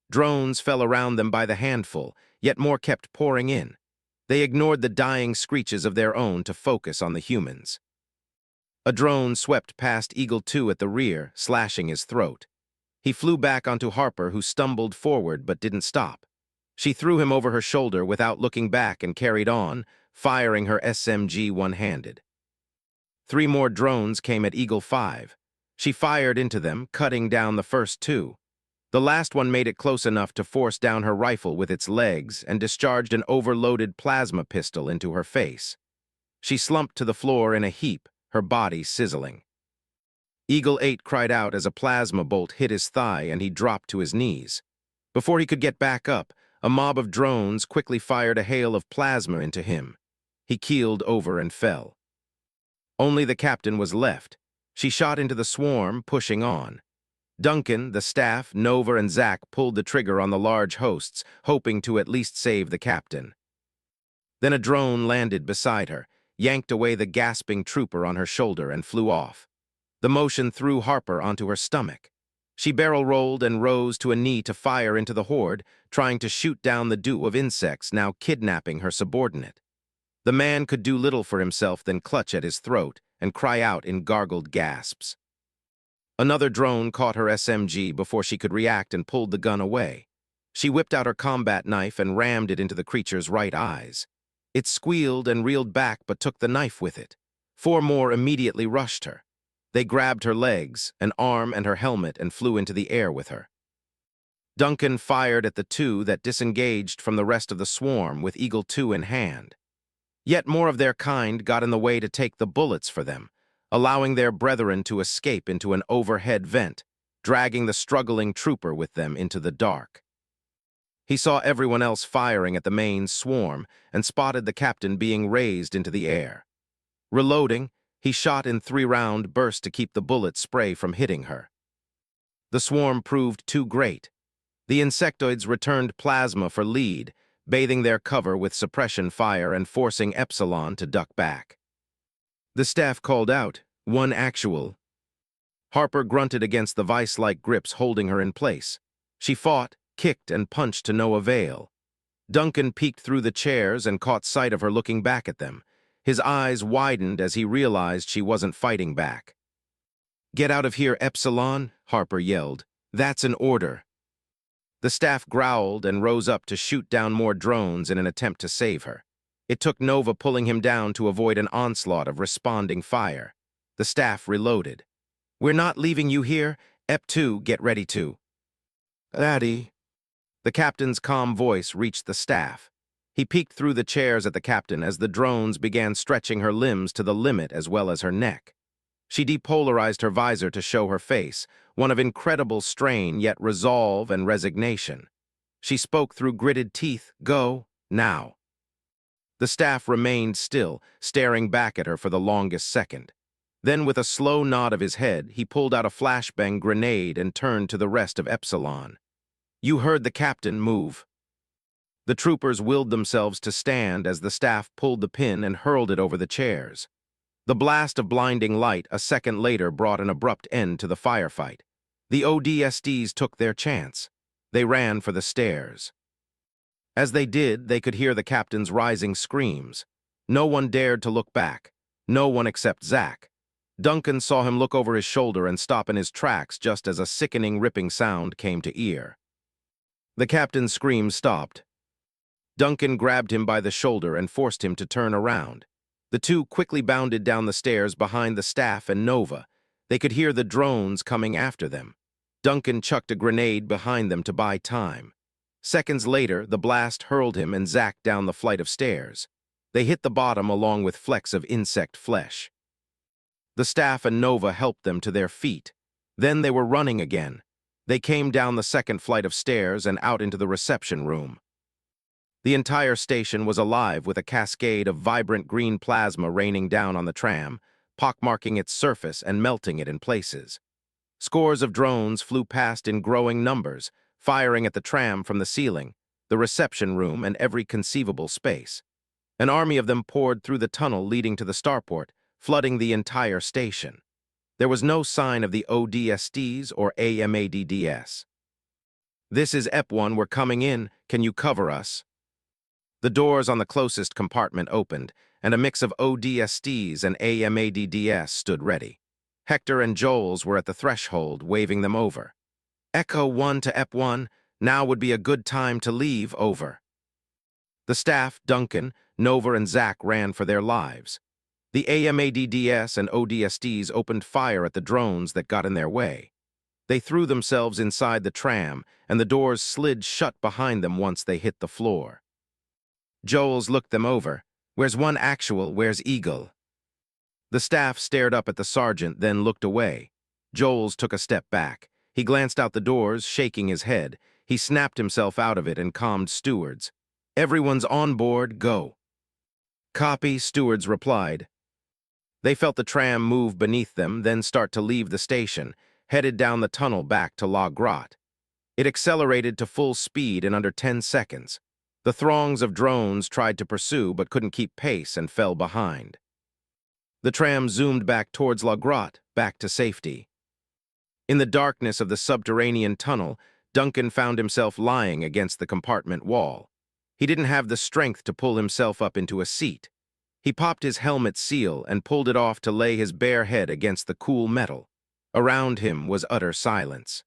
[SPEAKER 1] Drones fell around them by the handful, yet more kept pouring in. They ignored the dying screeches of their own to focus on the humans. A drone swept past Eagle 2 at the rear, slashing his throat. He flew back onto Harper, who stumbled forward but didn't stop. She threw him over her shoulder without looking back and carried on, firing her SMG one-handed. 3 more drones came at Eagle 5. She fired into them, cutting down the first 2. The last one made it close enough to force down her rifle with its legs and discharged an overloaded plasma pistol into her face. She slumped to the floor in a heap, her body sizzling. Eagle 8 cried out as a plasma bolt hit his thigh and he dropped to his knees. Before he could get back up, a mob of drones quickly fired a hail of plasma into him. He keeled over and fell. Only the captain was left. She shot into the swarm, pushing on. Duncan, the staff, Nova, and Zach pulled the trigger on the large hosts, hoping to at least save the captain. Then a drone landed beside her, yanked away the gasping trooper on her shoulder, and flew off. The motion threw Harper onto her stomach. She barrel-rolled and rose to a knee to fire into the horde, trying to shoot down the dew of insects now kidnapping her subordinate. The man could do little for himself than clutch at his throat and cry out in gargled gasps. Another drone caught her SMG before she could react and pulled the gun away. She whipped out her combat knife and rammed it into the creature's right eyes. It squealed and reeled back but took the knife with it. 4 more immediately rushed her. They grabbed her legs, an arm, and her helmet and flew into the air with her. Duncan fired at the 2 that disengaged from the rest of the swarm with Eagle 2 in hand. Yet more of their kind got in the way to take the bullets for them, allowing their brethren to escape into an overhead vent, dragging the struggling trooper with them into the dark. He saw everyone else firing at the main swarm and spotted the captain being raised into the air. Reloading, he shot in 3-round bursts to keep the bullet spray from hitting her. The swarm proved too great. The insectoids returned plasma for lead, bathing their cover with suppression fire and forcing Epsilon to duck back. The staff called out, 1 actual. Harper grunted against the vice-like grips holding her in place. She fought, kicked, and punched to no avail. Duncan peeked through the chairs and caught sight of her looking back at them. His eyes widened as he realized she wasn't fighting back. "Get out of here, Epsilon," Harper yelled. "That's an order." The staff growled and rose up to shoot down more drones in an attempt to save her. It took Nova pulling him down to avoid an onslaught of responding fire. The staff reloaded. "We're not leaving you here. EP2, get ready to." "Daddy." The captain's calm voice reached the staff. He peeked through the chairs at the captain as the drones began stretching her limbs to the limit as well as her neck. She depolarized her visor to show her face, one of incredible strain yet resolve and resignation. She spoke through gritted teeth, "Go, now." The staff remained still, staring back at her for the longest second. Then, with a slow nod of his head, he pulled out a flashbang grenade and turned to the rest of Epsilon. "You heard the captain. Move." The troopers willed themselves to stand as the staff pulled the pin and hurled it over the chairs. The blast of blinding light a second later brought an abrupt end to the firefight. The ODSTs took their chance. They ran for the stairs. As they did, they could hear the captain's rising screams. No one dared to look back. No one except Zach. Duncan saw him look over his shoulder and stop in his tracks just as a sickening, ripping sound came to ear. The captain's scream stopped. Duncan grabbed him by the shoulder and forced him to turn around. The two quickly bounded down the stairs behind the staff and Nova. They could hear the drones coming after them. Duncan chucked a grenade behind them to buy time. Seconds later, the blast hurled him and Zack down the flight of stairs. They hit the bottom along with flecks of insect flesh. The staff and Nova helped them to their feet. Then they were running again. They came down the second flight of stairs and out into the reception room. The entire station was alive with a cascade of vibrant green plasma raining down on the tram, pockmarking its surface and melting it in places. Scores of drones flew past in growing numbers, firing at the tram from the ceiling, the reception room, and every conceivable space. An army of them poured through the tunnel leading to the starport, flooding the entire station. There was no sign of the ODSTs or AMADDS. "This is EP1, we're coming in. Can you cover us?" The doors on the closest compartment opened, and a mix of ODSTs and AMADDS stood ready. Hector and Joels were at the threshold, waving them over. "Echo 1 to EP1, now would be a good time to leave, over." The staff, Duncan, Nova, and Zack ran for their lives. The AMADDS and ODSTs opened fire at the drones that got in their way. They threw themselves inside the tram, and the doors slid shut behind them once they hit the floor. Joels looked them over. "Where's one actual, where's Eagle?" The staff stared up at the sergeant, then looked away. Joels took a step back. He glanced out the doors, shaking his head. He snapped himself out of it and calmed stewards. "Everyone's on board, go." "Copy," stewards replied. They felt the tram move beneath them, then start to leave the station, headed down the tunnel back to La Grotte. It accelerated to full speed in under 10 seconds. The throngs of drones tried to pursue but couldn't keep pace and fell behind. The tram zoomed back towards La Grotte, back to safety. In the darkness of the subterranean tunnel, Duncan found himself lying against the compartment wall. He didn't have the strength to pull himself up into a seat. He popped his helmet seal and pulled it off to lay his bare head against the cool metal. Around him was utter silence.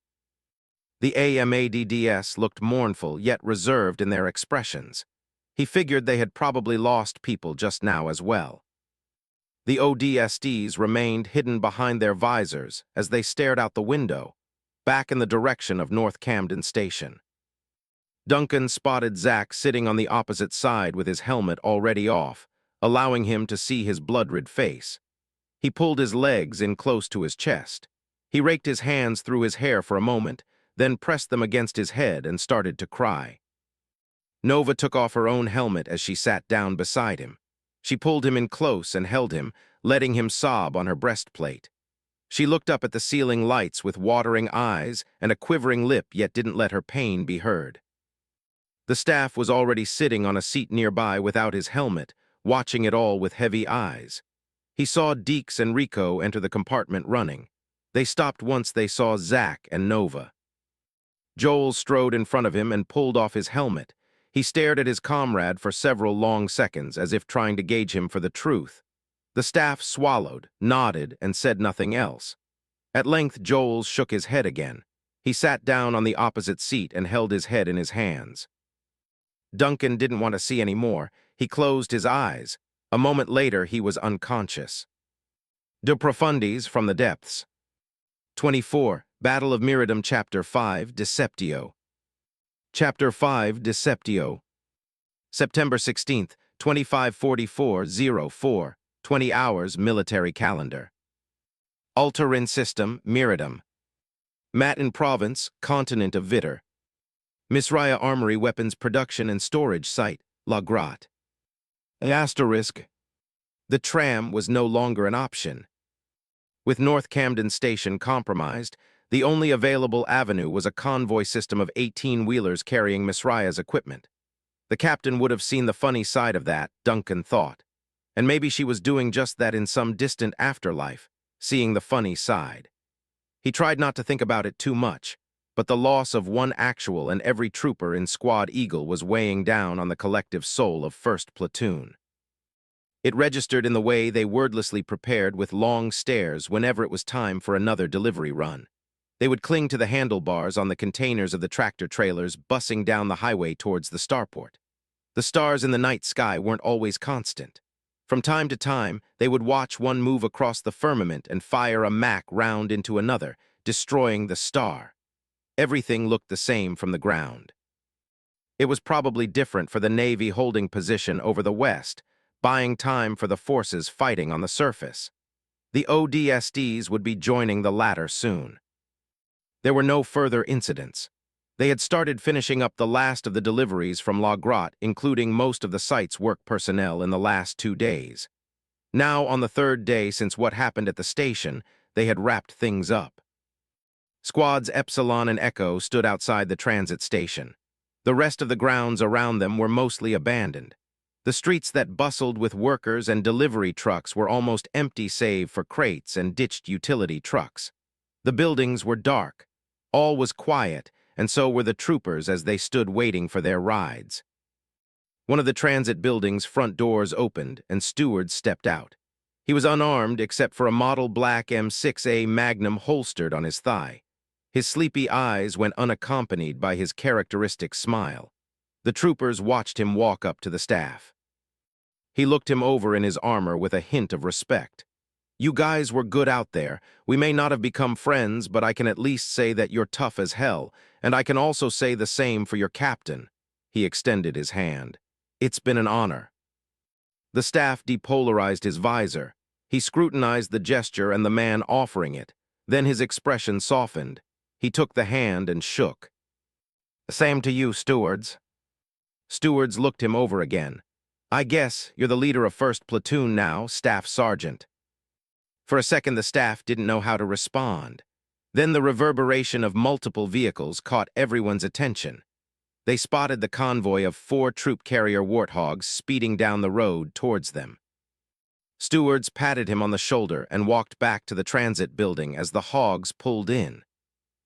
[SPEAKER 1] The AMADDS looked mournful yet reserved in their expressions. He figured they had probably lost people just now as well. The ODSTs remained hidden behind their visors as they stared out the window, back in the direction of North Camden Station. Duncan spotted Zack sitting on the opposite side with his helmet already off, allowing him to see his blood-red face. He pulled his legs in close to his chest. He raked his hands through his hair for a moment, then pressed them against his head and started to cry. Nova took off her own helmet as she sat down beside him. She pulled him in close and held him, letting him sob on her breastplate. She looked up at the ceiling lights with watering eyes and a quivering lip, yet didn't let her pain be heard. The staff was already sitting on a seat nearby without his helmet, watching it all with heavy eyes. He saw Deeks and Rico enter the compartment running. They stopped once they saw Zack and Nova. Joel strode in front of him and pulled off his helmet. He stared at his comrade for several long seconds, as if trying to gauge him for the truth. The staff swallowed, nodded, and said nothing else. At length, Joel shook his head again. He sat down on the opposite seat and held his head in his hands. Duncan didn't want to see any more. He closed his eyes. A moment later, he was unconscious. De Profundis from the Depths. 24. Battle of Miradum, Chapter 5, Deceptio. Chapter 5, Deceptio. September 16th, 2544-04, 20 hours, military calendar. Altarin System, Miradum. Matin Province, Continent of Vitter. Misraya Armory Weapons Production and Storage Site, La Grotte. Asterisk. The tram was no longer an option. With North Camden Station compromised, the only available avenue was a convoy system of 18-wheelers carrying Misraya's equipment. The captain would have seen the funny side of that, Duncan thought. And maybe she was doing just that in some distant afterlife, seeing the funny side. He tried not to think about it too much, but the loss of one actual and every trooper in Squad Eagle was weighing down on the collective soul of 1st Platoon. It registered in the way they wordlessly prepared with long stares whenever it was time for another delivery run. They would cling to the handlebars on the containers of the tractor-trailers bussing down the highway towards the starport. The stars in the night sky weren't always constant. From time to time, they would watch one move across the firmament and fire a Mac round into another, destroying the star. Everything looked the same from the ground. It was probably different for the Navy holding position over the west, buying time for the forces fighting on the surface. The ODSTs would be joining the latter soon. There were no further incidents. They had started finishing up the last of the deliveries from La Grotte, including most of the site's work personnel in the last 2 days. Now, on the third day since what happened at the station, they had wrapped things up. Squads Epsilon and Echo stood outside the transit station. The rest of the grounds around them were mostly abandoned. The streets that bustled with workers and delivery trucks were almost empty save for crates and ditched utility trucks. The buildings were dark. All was quiet, and so were the troopers as they stood waiting for their rides. One of the transit building's front doors opened, and Stewart stepped out. He was unarmed except for a model black M6A Magnum holstered on his thigh. His sleepy eyes went unaccompanied by his characteristic smile. The troopers watched him walk up to the staff. He looked him over in his armor with a hint of respect. "You guys were good out there. We may not have become friends, but I can at least say that you're tough as hell, and I can also say the same for your captain." He extended his hand. "It's been an honor." The staff depolarized his visor. He scrutinized the gesture and the man offering it. Then his expression softened. He took the hand and shook. "Same to you, stewards." Stewards looked him over again. "I guess you're the leader of 1st Platoon now, Staff Sergeant." For a second, the staff didn't know how to respond. Then the reverberation of multiple vehicles caught everyone's attention. They spotted the convoy of 4 troop carrier warthogs speeding down the road towards them. Stewards patted him on the shoulder and walked back to the transit building as the hogs pulled in.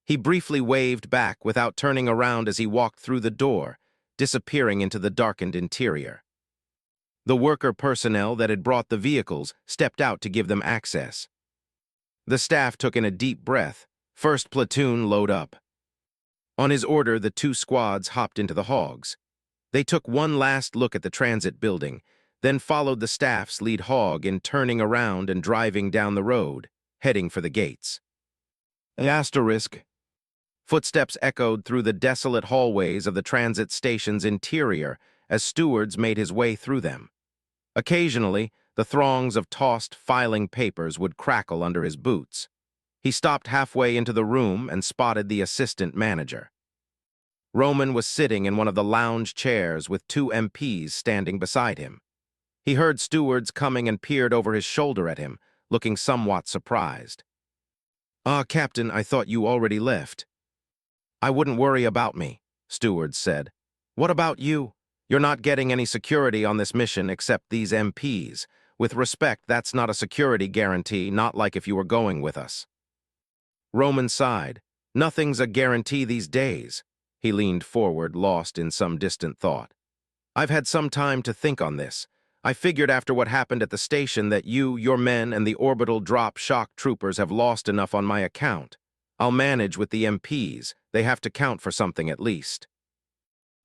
[SPEAKER 1] He briefly waved back without turning around as he walked through the door, disappearing into the darkened interior. The worker personnel that had brought the vehicles stepped out to give them access. The staff took in a deep breath. 1st Platoon, load up. On his order, the 2 squads hopped into the hogs. They took one last look at the transit building, then followed the staff's lead hog in turning around and driving down the road, heading for the gates. Asterisk. Footsteps echoed through the desolate hallways of the transit station's interior as Stewards made his way through them. Occasionally, the throngs of tossed filing papers would crackle under his boots. He stopped halfway into the room and spotted the assistant manager. Roman was sitting in one of the lounge chairs with 2 MPs standing beside him. He heard Stewards coming and peered over his shoulder at him, looking somewhat surprised. Captain, I thought you already left." "I wouldn't worry about me," Stewards said. "What about you? You're not getting any security on this mission except these MPs. With respect, that's not a security guarantee, not like if you were going with us." Roman sighed. "Nothing's a guarantee these days." He leaned forward, lost in some distant thought. "I've had some time to think on this. I figured after what happened at the station that you, your men, and the Orbital drop shock troopers have lost enough on my account. I'll manage with the MPs. They have to count for something at least."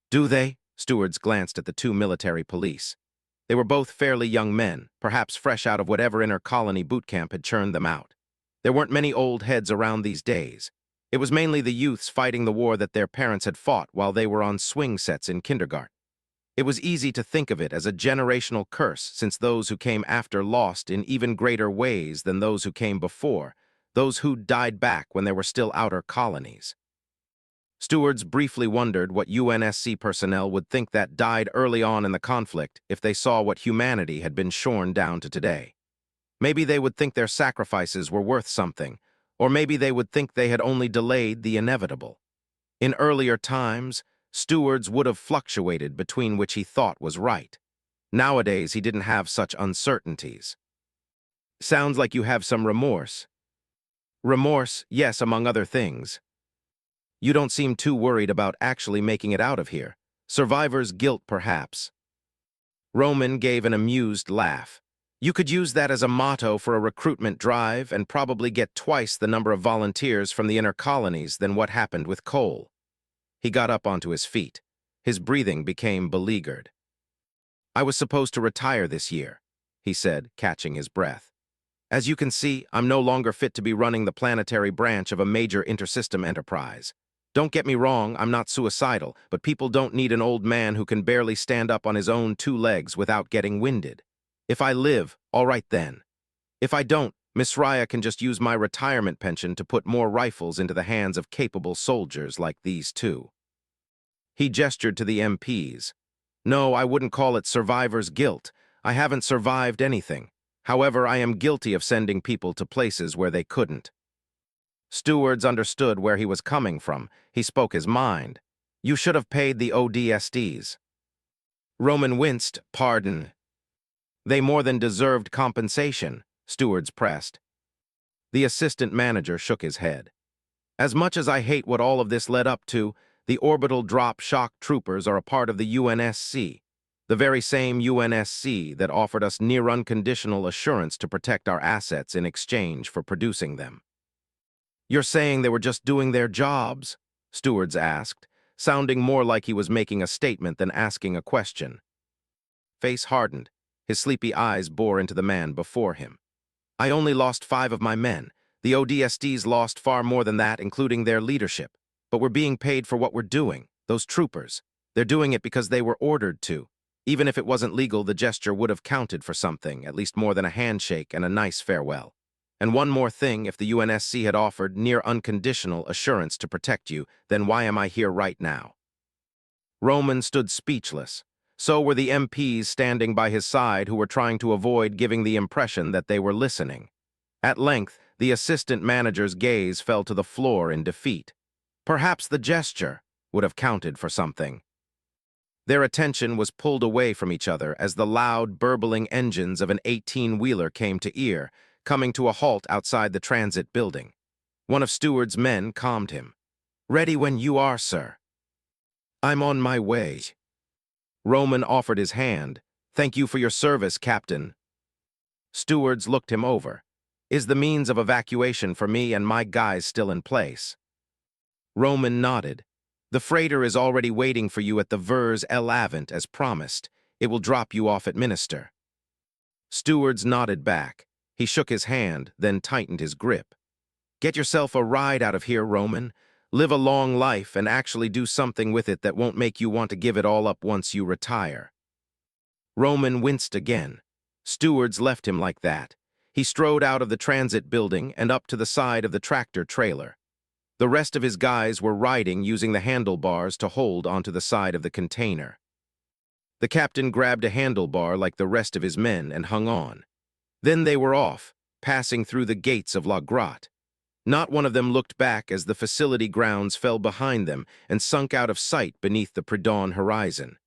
[SPEAKER 1] "Do they?" Stewards glanced at the 2 military police. They were both fairly young men, perhaps fresh out of whatever inter-colony boot camp had churned them out. There weren't many old heads around these days. It was mainly the youths fighting the war that their parents had fought while they were on swing sets in kindergarten. It was easy to think of it as a generational curse since those who came after lost in even greater ways than those who came before, those who died back when there were still outer colonies. Stewards briefly wondered what UNSC personnel would think that died early on in the conflict if they saw what humanity had been shorn down to today. Maybe they would think their sacrifices were worth something, or maybe they would think they had only delayed the inevitable. In earlier times, Stewards would have fluctuated between which he thought was right. Nowadays, he didn't have such uncertainties. "Sounds like you have some remorse." "Remorse, yes, among other things." "You don't seem too worried about actually making it out of here. Survivor's guilt, perhaps." Roman gave an amused laugh. You could use that as a motto for a recruitment drive and probably get twice the number of volunteers from the inner colonies than what happened with Cole. He got up onto his feet. His breathing became beleaguered. I was supposed to retire this year, he said, catching his breath. As you can see, I'm no longer fit to be running the planetary branch of a major intersystem enterprise. Don't get me wrong, I'm not suicidal, but people don't need an old man who can barely stand up on his own 2 legs without getting winded. If I live, all right then. If I don't, Miss Raya can just use my retirement pension to put more rifles into the hands of capable soldiers like these two. He gestured to the MPs. No, I wouldn't call it survivor's guilt. I haven't survived anything. However, I am guilty of sending people to places where they couldn't. Stewards understood where he was coming from. He spoke his mind. You should have paid the ODSTs. Roman winced. Pardon. They more than deserved compensation, Stewards pressed. The assistant manager shook his head. As much as I hate what all of this led up to, the Orbital Drop Shock Troopers are a part of the UNSC, the very same UNSC that offered us near unconditional assurance to protect our assets in exchange for producing them. You're saying they were just doing their jobs? Stewards asked, sounding more like he was making a statement than asking a question. Face hardened. His sleepy eyes bore into the man before him. I only lost 5 of my men. The ODSTs lost far more than that, including their leadership. But we're being paid for what we're doing, those troopers. They're doing it because they were ordered to. Even if it wasn't legal, the gesture would have counted for something, at least more than a handshake and a nice farewell. And one more thing, if the UNSC had offered near unconditional assurance to protect you, then why am I here right now? Roman stood speechless. So were the MPs standing by his side who were trying to avoid giving the impression that they were listening. At length, the assistant manager's gaze fell to the floor in defeat. Perhaps the gesture would have counted for something. Their attention was pulled away from each other as the loud, burbling engines of an 18-wheeler came to ear, coming to a halt outside the transit building. One of Stewards' men calmed him. Ready when you are, sir. I'm on my way. Roman offered his hand. Thank you for your service, Captain. Stewards looked him over. Is the means of evacuation for me and my guys still in place? Roman nodded. The freighter is already waiting for you at the Vers El Avant as promised. It will drop you off at Minister. Stewards nodded back. He shook his hand, then tightened his grip. Get yourself a ride out of here, Roman. Live a long life and actually do something with it that won't make you want to give it all up once you retire. Roman winced again. Stewards left him like that. He strode out of the transit building and up to the side of the tractor trailer. The rest of his guys were riding using the handlebars to hold onto the side of the container. The captain grabbed a handlebar like the rest of his men and hung on. Then they were off, passing through the gates of La Grotte. Not one of them looked back as the facility grounds fell behind them and sunk out of sight beneath the pre-dawn horizon.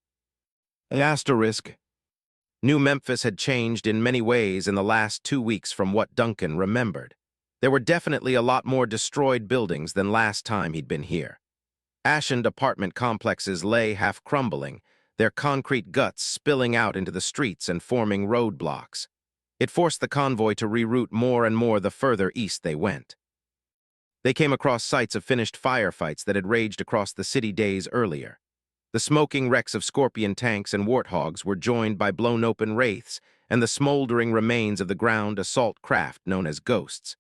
[SPEAKER 1] Asterisk. New Memphis had changed in many ways in the last 2 weeks from what Duncan remembered. There were definitely a lot more destroyed buildings than last time he'd been here. Ashened apartment complexes lay half crumbling, their concrete guts spilling out into the streets and forming roadblocks. It forced the convoy to reroute more and more the further east they went. They came across sites of finished firefights that had raged across the city days earlier. The smoking wrecks of Scorpion tanks and Warthogs were joined by blown-open wraiths and the smoldering remains of the ground assault craft known as ghosts.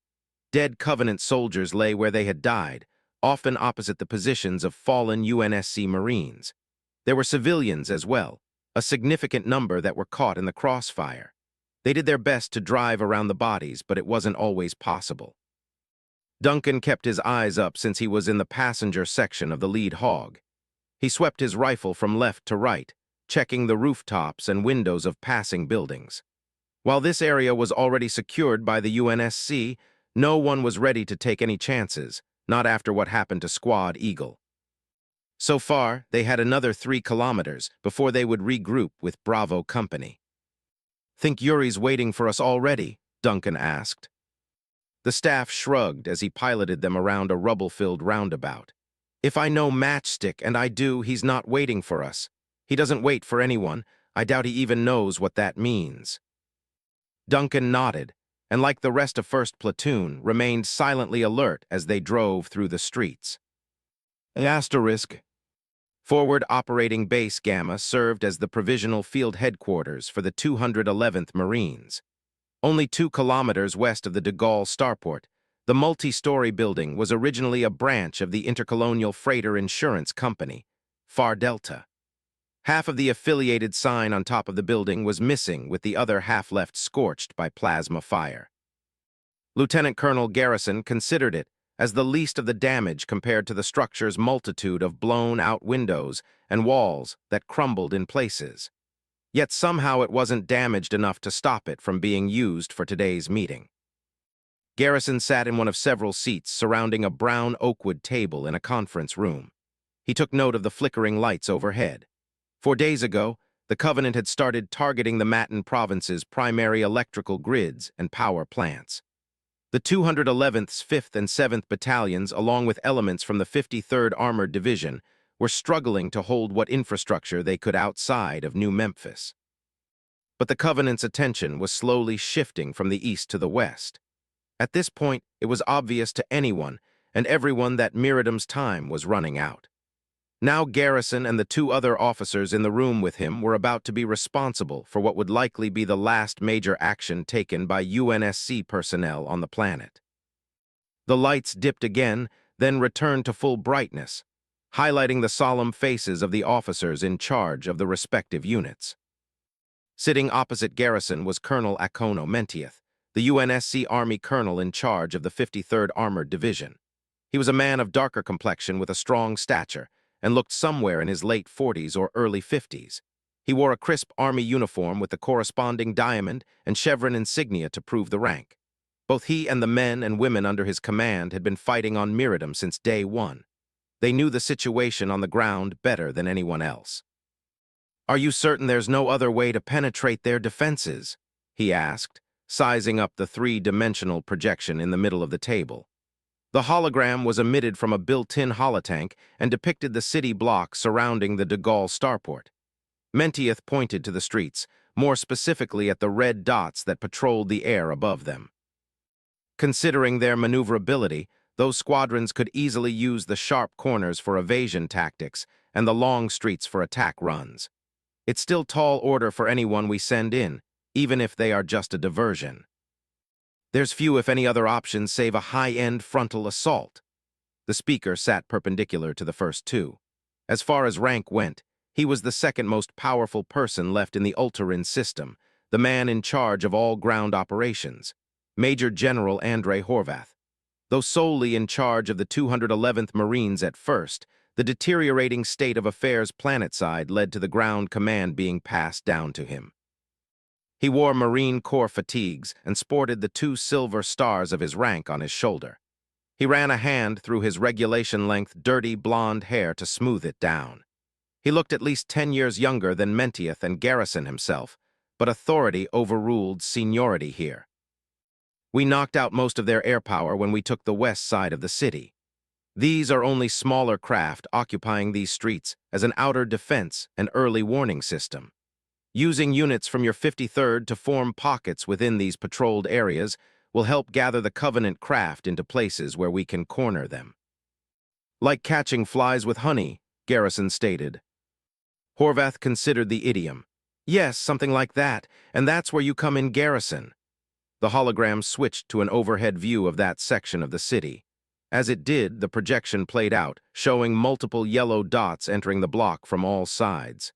[SPEAKER 1] Dead Covenant soldiers lay where they had died, often opposite the positions of fallen UNSC Marines. There were civilians as well, a significant number that were caught in the crossfire. They did their best to drive around the bodies, but it wasn't always possible. Duncan kept his eyes up since he was in the passenger section of the lead hog. He swept his rifle from left to right, checking the rooftops and windows of passing buildings. While this area was already secured by the UNSC, no one was ready to take any chances, not after what happened to Squad Eagle. So far, they had another 3 kilometers before they would regroup with Bravo Company. Think Yuri's waiting for us already? Duncan asked. The staff shrugged as he piloted them around a rubble-filled roundabout. If I know Matchstick, and I do, he's not waiting for us. He doesn't wait for anyone. I doubt he even knows what that means. Duncan nodded, and like the rest of 1st Platoon, remained silently alert as they drove through the streets. Asterisk. Forward Operating Base Gamma served as the provisional field headquarters for the 211th Marines. Only 2 kilometers west of the de Gaulle starport, the multi-story building was originally a branch of the Intercolonial Freighter Insurance Company, Far Delta. Half of the affiliated sign on top of the building was missing, with the other half left scorched by plasma fire. Lieutenant Colonel Garrison considered it as the least of the damage compared to the structure's multitude of blown-out windows and walls that crumbled in places. Yet somehow it wasn't damaged enough to stop it from being used for today's meeting. Garrison sat in one of several seats surrounding a brown oakwood table in a conference room. He took note of the flickering lights overhead. 4 days ago, the Covenant had started targeting the Matin province's primary electrical grids and power plants. The 211th's 5th and 7th Battalions, along with elements from the 53rd Armored Division, were struggling to hold what infrastructure they could outside of New Memphis. But the Covenant's attention was slowly shifting from the east to the west. At this point, it was obvious to anyone and everyone that Miradum's time was running out. Now Garrison and the 2 other officers in the room with him were about to be responsible for what would likely be the last major action taken by UNSC personnel on the planet. The lights dipped again, then returned to full brightness, highlighting the solemn faces of the officers in charge of the respective units. Sitting opposite Garrison was Colonel Akono Mentieth, the UNSC Army colonel in charge of the 53rd Armored Division. He was a man of darker complexion with a strong stature, and looked somewhere in his late 40s or early 50s. He wore a crisp Army uniform with the corresponding diamond and chevron insignia to prove the rank. Both he and the men and women under his command had been fighting on Miradum since day 1. They knew the situation on the ground better than anyone else. "Are you certain there's no other way to penetrate their defenses?" he asked, sizing up the 3-dimensional projection in the middle of the table. The hologram was emitted from a built-in holotank and depicted the city block surrounding the de Gaulle starport. Mentieth pointed to the streets, more specifically at the red dots that patrolled the air above them. Considering their maneuverability, those squadrons could easily use the sharp corners for evasion tactics and the long streets for attack runs. It's still tall order for anyone we send in, even if they are just a diversion. There's few if any other options save a high-end frontal assault. The speaker sat perpendicular to the first 2. As far as rank went, he was the second most powerful person left in the Ulterin system, the man in charge of all ground operations, Major General Andre Horvath. Though solely in charge of the 211th Marines at first, the deteriorating state of affairs planetside led to the ground command being passed down to him. He wore Marine Corps fatigues and sported the 2 silver stars of his rank on his shoulder. He ran a hand through his regulation-length, dirty blonde hair to smooth it down. He looked at least 10 years younger than Mentieth and Garrison himself, but authority overruled seniority here. "We knocked out most of their air power when we took the west side of the city. These are only smaller craft occupying these streets as an outer defense and early warning system. Using units from your 53rd to form pockets within these patrolled areas will help gather the Covenant craft into places where we can corner them." "Like catching flies with honey," Garrison stated. Horvath considered the idiom. "Yes, something like that, and that's where you come in, Garrison." The hologram switched to an overhead view of that section of the city. As it did, the projection played out, showing multiple yellow dots entering the block from all sides.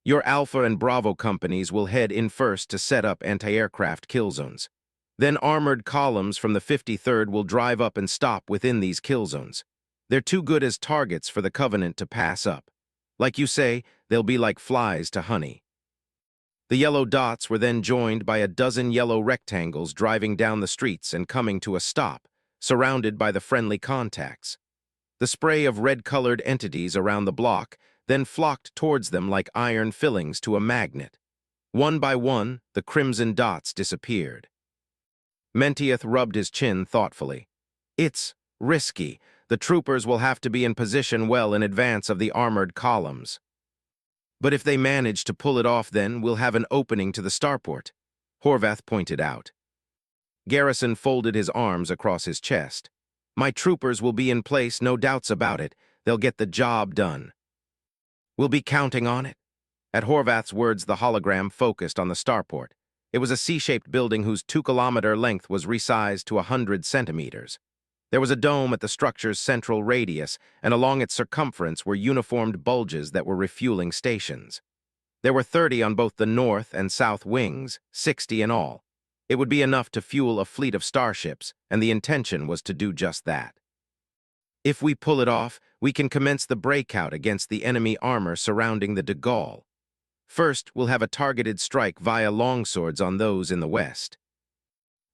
[SPEAKER 1] "Your Alpha and Bravo companies will head in first to set up anti-aircraft kill zones. Then armored columns from the 53rd will drive up and stop within these kill zones. They're too good as targets for the Covenant to pass up. Like you say, they'll be like flies to honey." The yellow dots were then joined by a dozen yellow rectangles driving down the streets and coming to a stop, surrounded by the friendly contacts. The spray of red-colored entities around the block then flocked towards them like iron fillings to a magnet. One by one, the crimson dots disappeared. Mentieth rubbed his chin thoughtfully. "It's risky. The troopers will have to be in position well in advance of the armored columns. But if they manage to pull it off, then we'll have an opening to the starport. Horvath pointed out. Garrison folded his arms across his chest. My troopers will be in place, no doubts about it. They'll get the job done. We'll be counting on it. At Horvath's words, the hologram focused on the starport. It was a C-shaped building whose 2-kilometer length was resized to 100 centimeters. There was a dome at the structure's central radius, and along its circumference were uniformed bulges that were refueling stations. There were 30 on both the north and south wings, 60 in all. It would be enough to fuel a fleet of starships, and the intention was to do just that. If we pull it off, we can commence the breakout against the enemy armor surrounding the de Gaulle. First, we'll have a targeted strike via longswords on those in the west.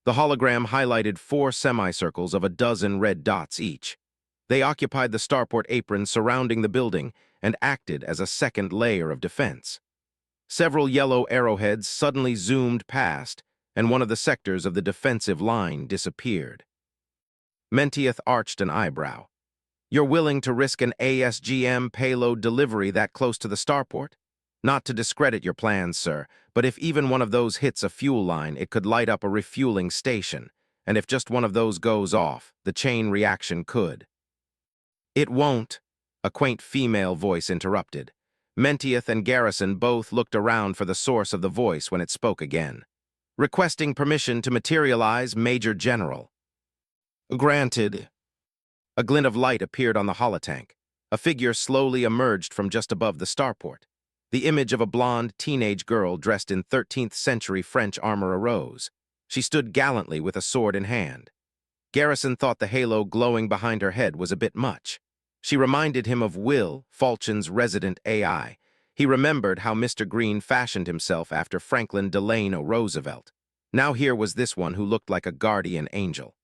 [SPEAKER 1] The hologram highlighted 4 semicircles of a dozen red dots each. They occupied the starport apron surrounding the building and acted as a second layer of defense. Several yellow arrowheads suddenly zoomed past, and one of the sectors of the defensive line disappeared. Menteith arched an eyebrow. You're willing to risk an ASGM payload delivery that close to the starport? Not to discredit your plans, sir, but if even one of those hits a fuel line, it could light up a refueling station, and if just one of those goes off, the chain reaction could. It won't, a quaint female voice interrupted. Menteith and Garrison both looked around for the source of the voice when it spoke again. Requesting permission to materialize, Major General. Granted. A glint of light appeared on the holotank. A figure slowly emerged from just above the starport. The image of a blonde teenage girl dressed in 13th century French armor arose. She stood gallantly with a sword in hand. Garrison thought the halo glowing behind her head was a bit much. She reminded him of Will, Falchions' resident AI. He remembered how Mr. Green fashioned himself after Franklin Delano Roosevelt. Now here was this one who looked like a guardian angel.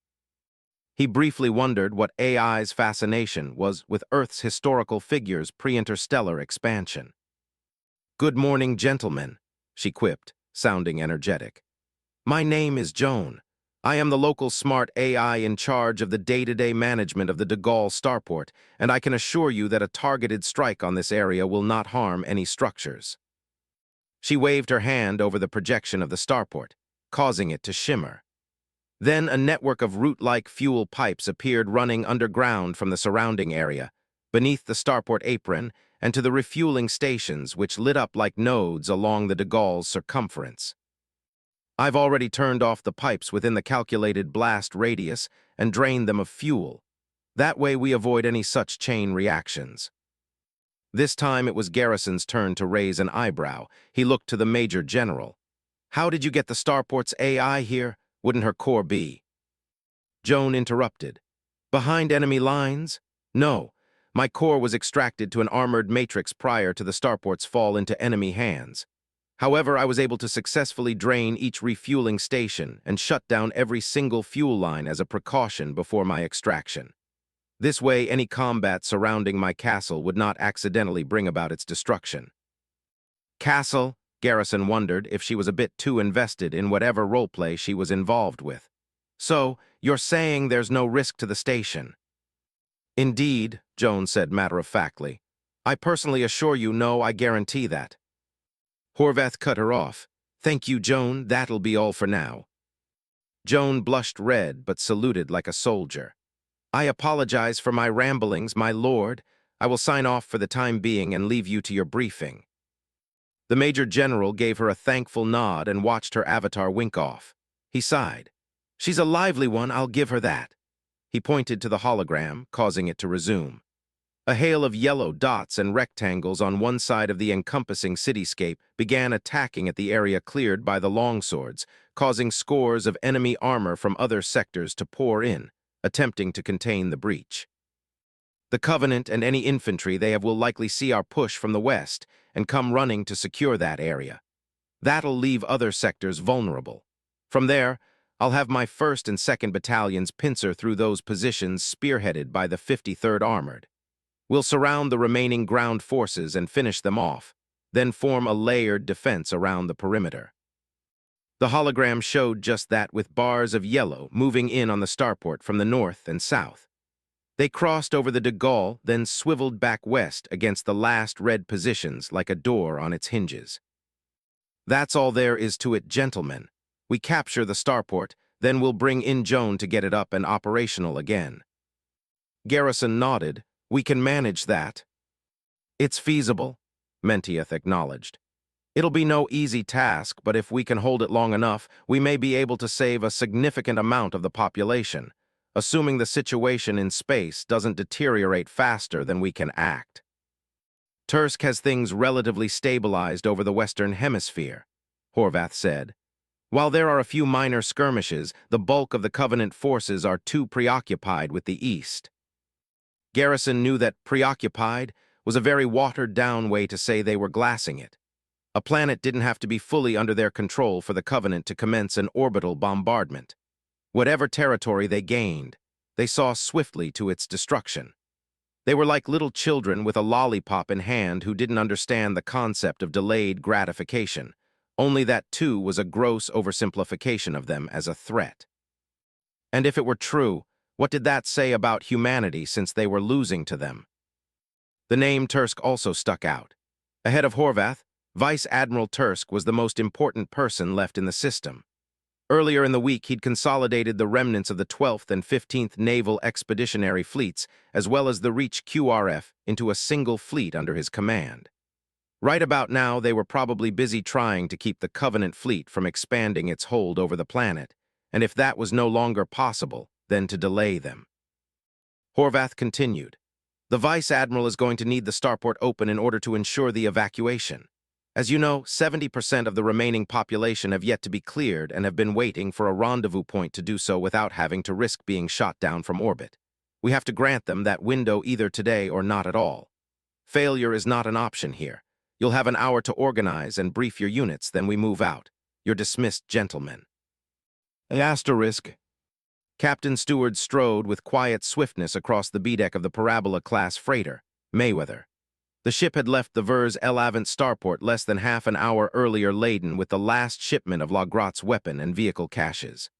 [SPEAKER 1] He briefly wondered what AI's fascination was with Earth's historical figures pre-interstellar expansion. Good morning, gentlemen, she quipped, sounding energetic. My name is Joan. I am the local smart AI in charge of the day-to-day management of the de Gaulle starport, and I can assure you that a targeted strike on this area will not harm any structures. She waved her hand over the projection of the starport, causing it to shimmer. Then a network of root-like fuel pipes appeared running underground from the surrounding area, beneath the starport apron, and to the refueling stations which lit up like nodes along the de Gaulle's circumference. I've already turned off the pipes within the calculated blast radius and drained them of fuel. That way we avoid any such chain reactions. This time it was Garrison's turn to raise an eyebrow. He looked to the Major General. How did you get the starport's AI here? Wouldn't her core be? Joan interrupted. Behind enemy lines? No. My core was extracted to an armored matrix prior to the starport's fall into enemy hands. However, I was able to successfully drain each refueling station and shut down every single fuel line as a precaution before my extraction. This way, any combat surrounding my castle would not accidentally bring about its destruction. Castle? Garrison wondered if she was a bit too invested in whatever roleplay she was involved with. So, you're saying there's no risk to the station? Indeed, Jones said matter-of-factly. I personally assure you no, I guarantee that. Horvath cut her off. Thank you, Joan, that'll be all for now. Joan blushed red but saluted like a soldier. I apologize for my ramblings, my lord. I will sign off for the time being and leave you to your briefing. The Major General gave her a thankful nod and watched her avatar wink off. He sighed. She's a lively one, I'll give her that. He pointed to the hologram, causing it to resume. A hail of yellow dots and rectangles on one side of the encompassing cityscape began attacking at the area cleared by the longswords, causing scores of enemy armor from other sectors to pour in, attempting to contain the breach. The Covenant and any infantry they have will likely see our push from the west and come running to secure that area. That'll leave other sectors vulnerable. From there, I'll have my 1st and 2nd Battalions pincer through those positions spearheaded by the 53rd Armored. We'll surround the remaining ground forces and finish them off, then form a layered defense around the perimeter. The hologram showed just that with bars of yellow moving in on the starport from the north and south. They crossed over the de Gaulle, then swiveled back west against the last red positions like a door on its hinges. That's all there is to it, gentlemen. We capture the starport, then we'll bring in Joan to get it up and operational again. Garrison nodded. We can manage that. It's feasible, Mentieth acknowledged. It'll be no easy task, but if we can hold it long enough, we may be able to save a significant amount of the population, assuming the situation in space doesn't deteriorate faster than we can act. Tursk has things relatively stabilized over the Western Hemisphere, Horvath said. While there are a few minor skirmishes, the bulk of the Covenant forces are too preoccupied with the East. Garrison knew that preoccupied was a very watered-down way to say they were glassing it. A planet didn't have to be fully under their control for the Covenant to commence an orbital bombardment. Whatever territory they gained, they saw swiftly to its destruction. They were like little children with a lollipop in hand who didn't understand the concept of delayed gratification, only that too was a gross oversimplification of them as a threat. And if it were true, what did that say about humanity since they were losing to them? The name Tursk also stuck out. Ahead of Horvath, Vice Admiral Tursk was the most important person left in the system. Earlier in the week, he'd consolidated the remnants of the 12th and 15th Naval Expeditionary Fleets, as well as the Reach QRF, into a single fleet under his command. Right about now, they were probably busy trying to keep the Covenant fleet from expanding its hold over the planet, and if that was no longer possible, then to delay them. Horvath continued. The Vice Admiral is going to need the starport open in order to ensure the evacuation. As you know, 70% of the remaining population have yet to be cleared and have been waiting for a rendezvous point to do so without having to risk being shot down from orbit. We have to grant them that window either today or not at all. Failure is not an option here. You'll have an hour to organize and brief your units, then we move out. You're dismissed, gentlemen. Asterisk. Captain Stewart strode with quiet swiftness across the B-deck of the Parabola-class freighter, Mayweather. The ship had left the Vers El Avant starport less than half an hour earlier laden with the last shipment of La Grotte's weapon and vehicle caches.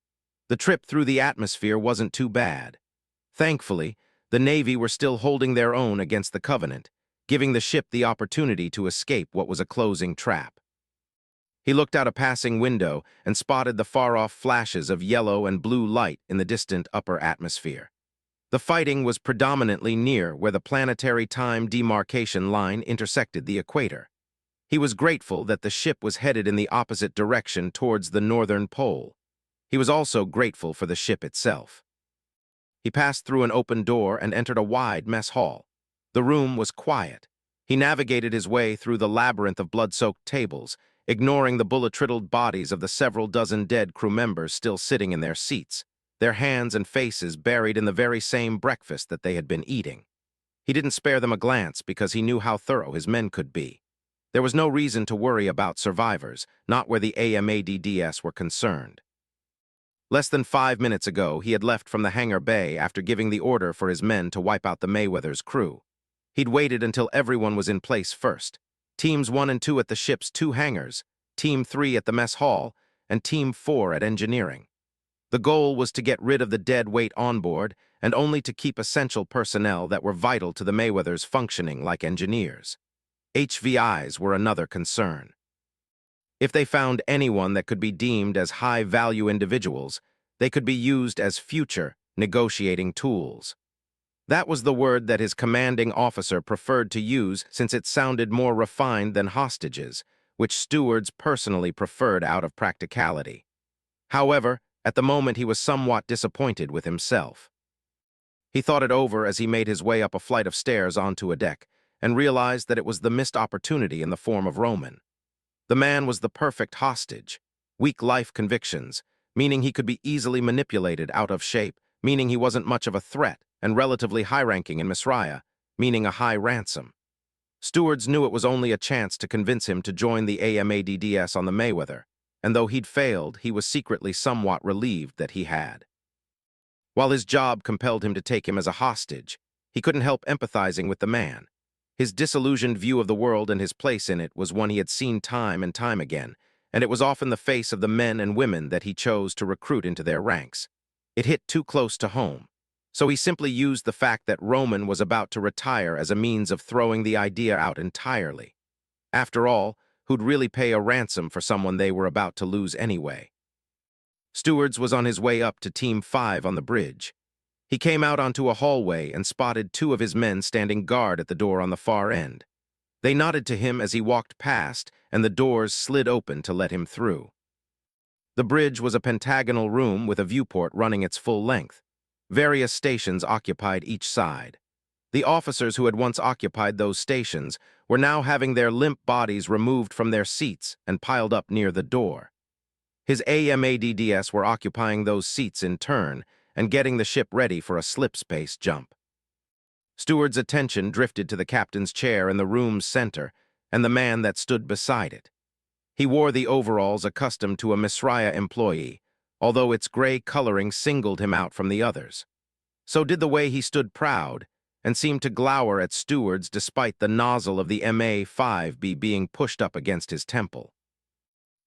[SPEAKER 1] The trip through the atmosphere wasn't too bad. Thankfully, the Navy were still holding their own against the Covenant, giving the ship the opportunity to escape what was a closing trap. He looked out a passing window and spotted the far-off flashes of yellow and blue light in the distant upper atmosphere. The fighting was predominantly near where the planetary time demarcation line intersected the equator. He was grateful that the ship was headed in the opposite direction towards the northern pole. He was also grateful for the ship itself. He passed through an open door and entered a wide mess hall. The room was quiet. He navigated his way through the labyrinth of blood-soaked tables, ignoring the bullet-riddled bodies of the several dozen dead crew members still sitting in their seats, their hands and faces buried in the very same breakfast that they had been eating. He didn't spare them a glance because he knew how thorough his men could be. There was no reason to worry about survivors, not where the AMADDS were concerned. Less than 5 minutes ago, he had left from the hangar bay after giving the order for his men to wipe out the Mayweather's crew. He'd waited until everyone was in place first. Teams 1 and 2 at the ship's 2 hangars, Team 3 at the mess hall, and Team 4 at engineering. The goal was to get rid of the dead weight on board and only to keep essential personnel that were vital to the Mayweathers functioning like engineers. HVIs were another concern. If they found anyone that could be deemed as high-value individuals, they could be used as future negotiating tools. That was the word that his commanding officer preferred to use since it sounded more refined than hostages, which stewards personally preferred out of practicality. However, at the moment he was somewhat disappointed with himself. He thought it over as he made his way up a flight of stairs onto a deck, and realized that it was the missed opportunity in the form of Roman. The man was the perfect hostage. Weak life convictions, meaning he could be easily manipulated out of shape, meaning he wasn't much of a threat, and relatively high-ranking in Misraya, meaning a high ransom. Stewards knew it was only a chance to convince him to join the AMADDS on the Mayweather, and though he'd failed, he was secretly somewhat relieved that he had. While his job compelled him to take him as a hostage, he couldn't help empathizing with the man. His disillusioned view of the world and his place in it was one he had seen time and time again, and it was often the face of the men and women that he chose to recruit into their ranks. It hit too close to home, so he simply used the fact that Roman was about to retire as a means of throwing the idea out entirely. After all, who'd really pay a ransom for someone they were about to lose anyway? Stewards was on his way up to Team 5 on the bridge. He came out onto a hallway and spotted two of his men standing guard at the door on the far end. They nodded to him as he walked past, and the doors slid open to let him through. The bridge was a pentagonal room with a viewport running its full length. Various stations occupied each side. The officers who had once occupied those stations were now having their limp bodies removed from their seats and piled up near the door. His AMADDS were occupying those seats in turn and getting the ship ready for a slip-space jump. Steward's attention drifted to the captain's chair in the room's center and the man that stood beside it. He wore the overalls accustomed to a Misraya employee, although its gray coloring singled him out from the others. So did the way he stood proud and seemed to glower at Stewards despite the nozzle of the MA-5B being pushed up against his temple.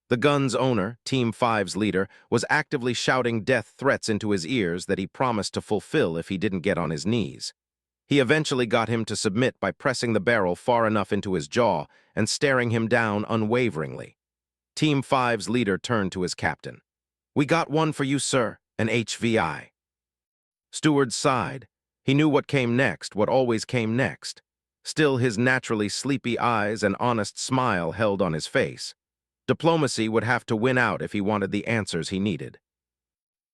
[SPEAKER 1] The gun's owner, Team 5's leader, was actively shouting death threats into his ears that he promised to fulfill if he didn't get on his knees. He eventually got him to submit by pressing the barrel far enough into his jaw and staring him down unwaveringly. Team 5's leader turned to his captain. "We got one for you, sir, an HVI." Steward sighed. He knew what came next, what always came next. Still, his naturally sleepy eyes and honest smile held on his face. Diplomacy would have to win out if he wanted the answers he needed.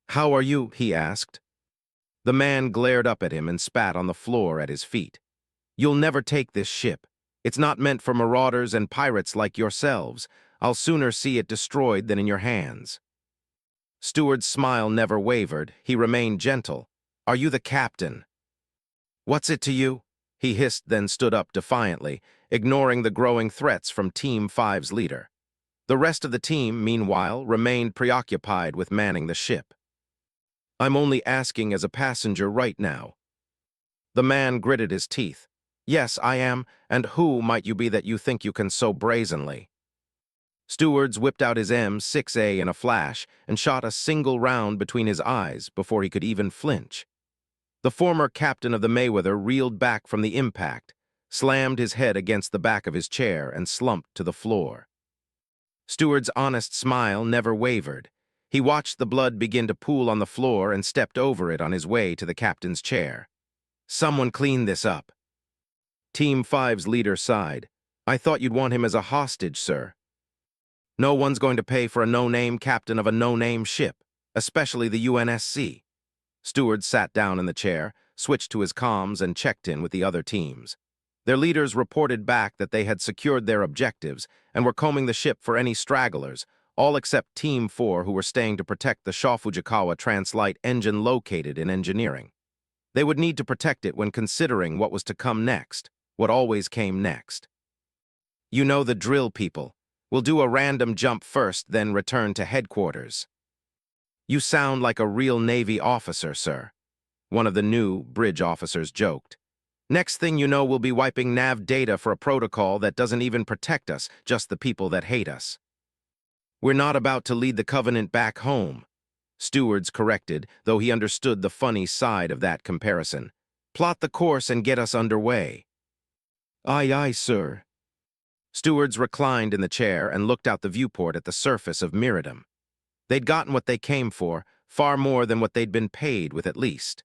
[SPEAKER 1] "How are you?" he asked. The man glared up at him and spat on the floor at his feet. "You'll never take this ship. It's not meant for marauders and pirates like yourselves. I'll sooner see it destroyed than in your hands." Steward's smile never wavered. He remained gentle. "Are you the captain?" "What's it to you?" he hissed, then stood up defiantly, ignoring the growing threats from Team 5's leader. The rest of the team, meanwhile, remained preoccupied with manning the ship. "I'm only asking as a passenger right now." The man gritted his teeth. "Yes, I am, and who might you be that you think you can so brazenly?" Stewards whipped out his M6A in a flash and shot a single round between his eyes before he could even flinch. The former captain of the Mayweather reeled back from the impact, slammed his head against the back of his chair, and slumped to the floor. Steward's honest smile never wavered. He watched the blood begin to pool on the floor and stepped over it on his way to the captain's chair. "Someone clean this up." Team 5's leader sighed. "I thought you'd want him as a hostage, sir." "No one's going to pay for a no-name captain of a no-name ship, especially the UNSC." Steward sat down in the chair, switched to his comms, and checked in with the other teams. Their leaders reported back that they had secured their objectives and were combing the ship for any stragglers, all except Team 4, who were staying to protect the Shofujikawa Translight engine located in engineering. They would need to protect it when considering what was to come next, what always came next. "You know the drill, people. We'll do a random jump first, then return to headquarters." "You sound like a real Navy officer, sir," one of the new bridge officers joked. "Next thing you know, we'll be wiping nav data for a protocol that doesn't even protect us, just the people that hate us." "We're not about to lead the Covenant back home," Stewards corrected, though he understood the funny side of that comparison. "Plot the course and get us underway." "Aye, aye, sir." Stewards reclined in the chair and looked out the viewport at the surface of Miradum. They'd gotten what they came for, far more than what they'd been paid with at least.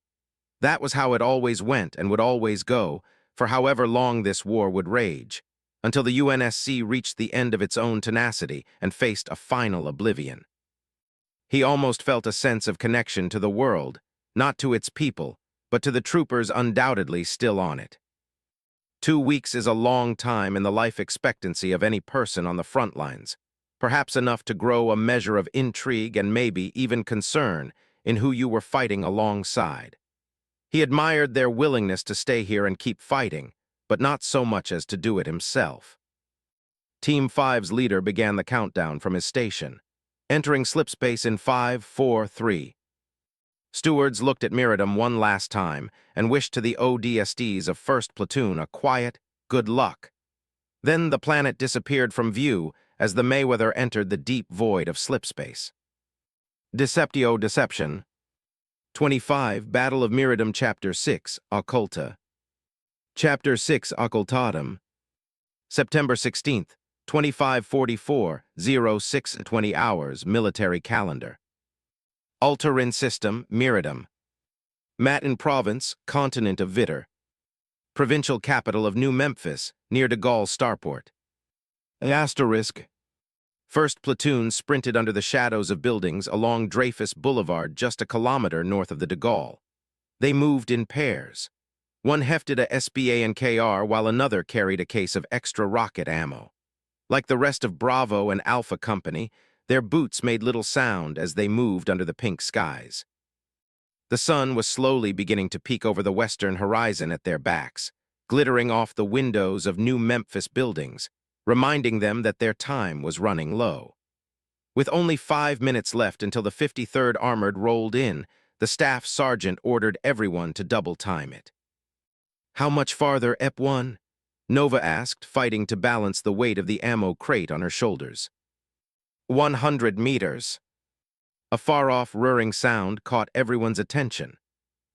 [SPEAKER 1] That was how it always went and would always go, for however long this war would rage, until the UNSC reached the end of its own tenacity and faced a final oblivion. He almost felt a sense of connection to the world, not to its people, but to the troopers undoubtedly still on it. 2 weeks is a long time in the life expectancy of any person on the front lines, perhaps enough to grow a measure of intrigue and maybe even concern in who you were fighting alongside. He admired their willingness to stay here and keep fighting, but not so much as to do it himself. Team 5's leader began the countdown from his station, entering slipspace in 5, 4, 3. Stewards looked at Miradum one last time and wished to the ODSTs of 1st Platoon a quiet, good luck. Then the planet disappeared from view as the Mayweather entered the deep void of slipspace. Deceptio Deception 25, Battle of Miradum, Chapter 6, Occulta. Chapter 6, Occultatum. September 16th, 2544, 06:20 hours, military calendar. Ulterin System, Miradum. Matin Province, Continent of Vitter. Provincial capital of New Memphis, near de Gaulle starport. Asterisk. First platoon sprinted under the shadows of buildings along Dreyfus Boulevard just a kilometer north of the de Gaulle. They moved in pairs. One hefted a SBA and KR while another carried a case of extra rocket ammo. Like the rest of Bravo and Alpha Company, their boots made little sound as they moved under the pink skies. The sun was slowly beginning to peek over the western horizon at their backs, glittering off the windows of New Memphis buildings, reminding them that their time was running low. With only 5 minutes left until the 53rd Armored rolled in, the staff sergeant ordered everyone to double-time it. "How much farther, EP1?" Nova asked, fighting to balance the weight of the ammo crate on her shoulders. 100 meters. A far-off whirring sound caught everyone's attention.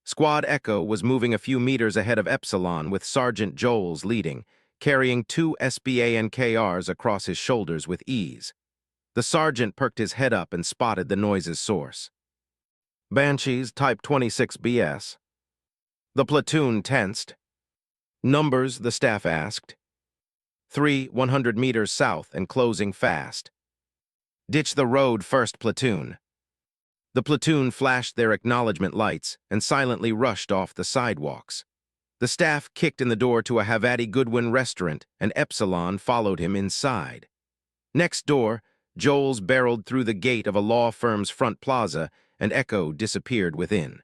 [SPEAKER 1] Squad Echo was moving a few meters ahead of Epsilon with Sergeant Joels leading, carrying 2 SBA and KRs across his shoulders with ease. The sergeant perked his head up and spotted the noise's source. "Banshees, Type 26BS. The platoon tensed. "Numbers?" the staff asked. 3, 100 meters south and closing fast. "Ditch the road first, platoon." The platoon flashed their acknowledgement lights and silently rushed off the sidewalks. The staff kicked in the door to a Havati Goodwin restaurant, and Epsilon followed him inside. Next door, Joels barreled through the gate of a law firm's front plaza, and Echo disappeared within.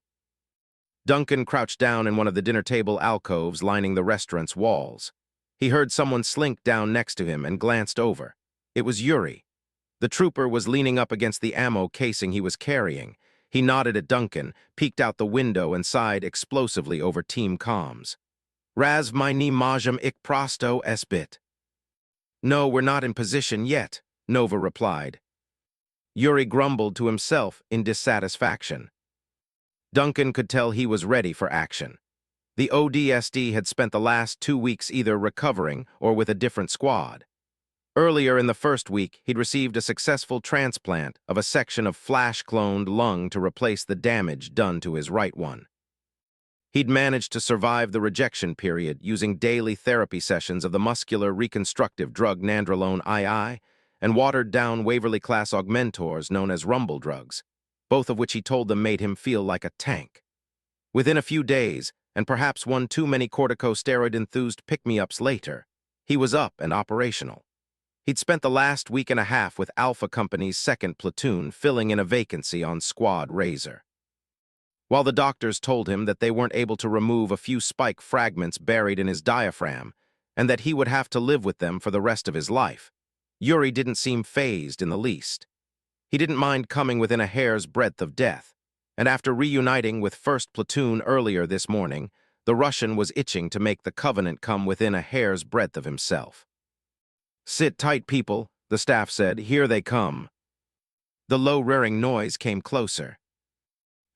[SPEAKER 1] Duncan crouched down in one of the dinner table alcoves lining the restaurant's walls. He heard someone slink down next to him and glanced over. It was Yuri. The trooper was leaning up against the ammo casing he was carrying. He nodded at Duncan, peeked out the window, and sighed explosively over team comms. "Raz my majam ik prosto esbit." "No, we're not in position yet," Nova replied. Yuri grumbled to himself in dissatisfaction. Duncan could tell he was ready for action. The ODST had spent the last 2 weeks either recovering or with a different squad. Earlier in the first week, he'd received a successful transplant of a section of flash-cloned lung to replace the damage done to his right one. He'd managed to survive the rejection period using daily therapy sessions of the muscular reconstructive drug nandrolone II and watered-down Waverly-class augmentors known as rumble drugs, both of which he told them made him feel like a tank. Within a few days, and perhaps one too many corticosteroid-enthused pick-me-ups later, he was up and operational. He'd spent the last week and a half with Alpha Company's 2nd platoon filling in a vacancy on Squad Razor. While the doctors told him that they weren't able to remove a few spike fragments buried in his diaphragm and that he would have to live with them for the rest of his life, Yuri didn't seem fazed in the least. He didn't mind coming within a hair's breadth of death, and after reuniting with 1st Platoon earlier this morning, the Russian was itching to make the Covenant come within a hair's breadth of himself. "Sit tight, people," the staff said. "Here they come." The low rearing noise came closer.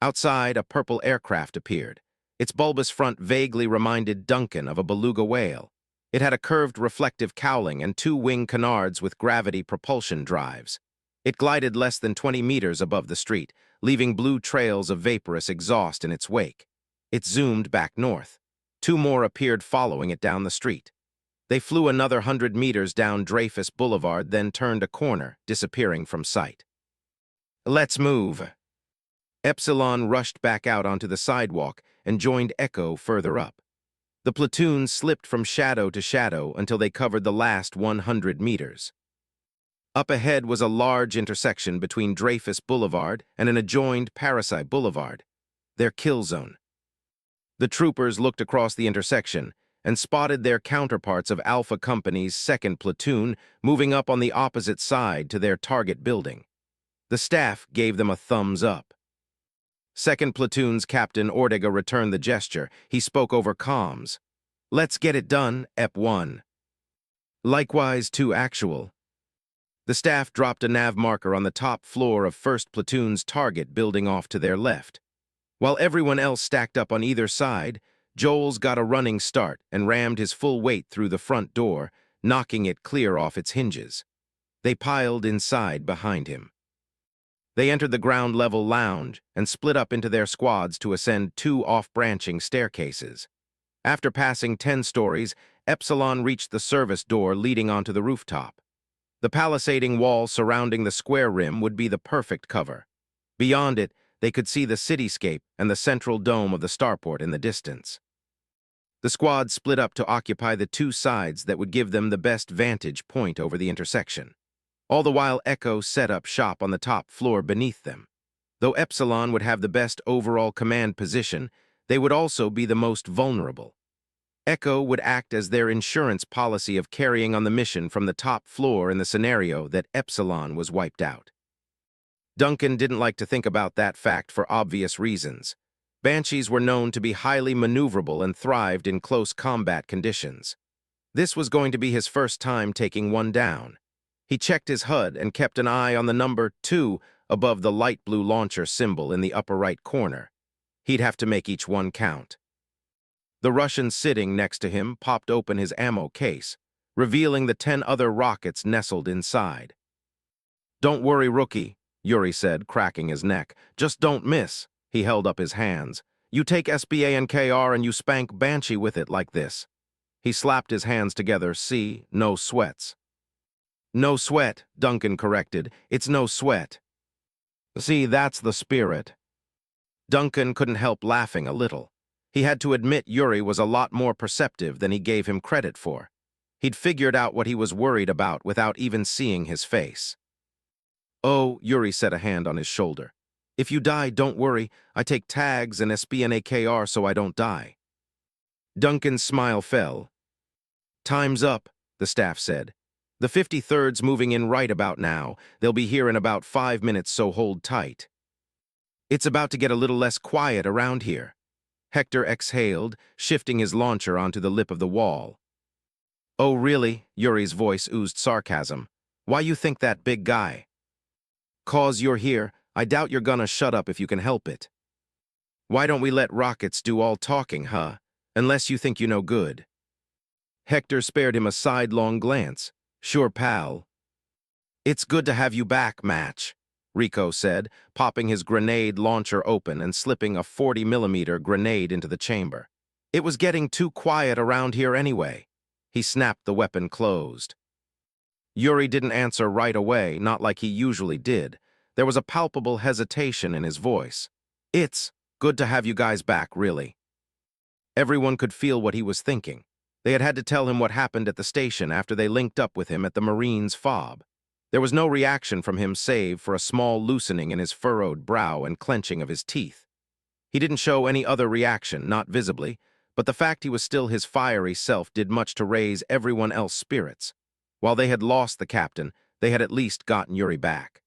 [SPEAKER 1] Outside, a purple aircraft appeared. Its bulbous front vaguely reminded Duncan of a beluga whale. It had a curved reflective cowling and 2 wing canards with gravity propulsion drives. It glided less than 20 meters above the street, leaving blue trails of vaporous exhaust in its wake. It zoomed back north. 2 more appeared following it down the street. They flew another 100 meters down Dreyfus Boulevard, then turned a corner, disappearing from sight. "Let's move." Epsilon rushed back out onto the sidewalk and joined Echo further up. The platoon slipped from shadow to shadow until they covered the last 100 meters. Up ahead was a large intersection between Dreyfus Boulevard and an adjoined Parasite Boulevard, their kill zone. The troopers looked across the intersection and spotted their counterparts of Alpha Company's 2nd platoon moving up on the opposite side to their target building. The staff gave them a thumbs up. 2nd platoon's Captain Ortega returned the gesture. He spoke over comms. "Let's get it done, EP1. "Likewise to actual." The staff dropped a nav marker on the top floor of 1st platoon's target building off to their left. While everyone else stacked up on either side, Joels got a running start and rammed his full weight through the front door, knocking it clear off its hinges. They piled inside behind him. They entered the ground-level lounge and split up into their squads to ascend 2 off-branching staircases. After passing 10 stories, Epsilon reached the service door leading onto the rooftop. The palisading wall surrounding the square rim would be the perfect cover. Beyond it, they could see the cityscape and the central dome of the starport in the distance. The squad split up to occupy the 2 sides that would give them the best vantage point over the intersection. All the while, Echo set up shop on the top floor beneath them. Though Epsilon would have the best overall command position, they would also be the most vulnerable. Echo would act as their insurance policy of carrying on the mission from the top floor in the scenario that Epsilon was wiped out. Duncan didn't like to think about that fact for obvious reasons. Banshees were known to be highly maneuverable and thrived in close combat conditions. This was going to be his first time taking one down. He checked his HUD and kept an eye on the number 2 above the light blue launcher symbol in the upper right corner. He'd have to make each one count. The Russian sitting next to him popped open his ammo case, revealing the 10 other rockets nestled inside. "Don't worry, rookie," Yuri said, cracking his neck. "Just don't miss." He held up his hands. "You take SBA and KR and you spank Banshee with it like this." He slapped his hands together. "See, no sweats." "No sweat," Duncan corrected. "It's no sweat." "See, that's the spirit." Duncan couldn't help laughing a little. He had to admit Yuri was a lot more perceptive than he gave him credit for. He'd figured out what he was worried about without even seeing his face. "Oh," Yuri set a hand on his shoulder. "If you die, don't worry. I take tags and SB and AKR so I don't die." Duncan's smile fell. "Time's up," the staff said. "The 53rd's moving in right about now. They'll be here in about 5 minutes, so hold tight." "It's about to get a little less quiet around here." Hector exhaled, shifting his launcher onto the lip of the wall. "Oh, really?" Yuri's voice oozed sarcasm. "Why you think that big guy?" "'Cause you're here. I doubt you're gonna shut up if you can help it." "Why don't we let rockets do all talking, huh? Unless you think you know good." Hector spared him a sidelong glance. "Sure, pal." "It's good to have you back, Match," Rico said, popping his grenade launcher open and slipping a 40mm grenade into the chamber. "It was getting too quiet around here anyway." He snapped the weapon closed. Yuri didn't answer right away, not like he usually did. There was a palpable hesitation in his voice. "It's good to have you guys back, really." Everyone could feel what he was thinking. They had to tell him what happened at the station after they linked up with him at the Marine's fob. There was no reaction from him save for a small loosening in his furrowed brow and clenching of his teeth. He didn't show any other reaction, not visibly, but the fact he was still his fiery self did much to raise everyone else's spirits. While they had lost the captain, they had at least gotten Yuri back.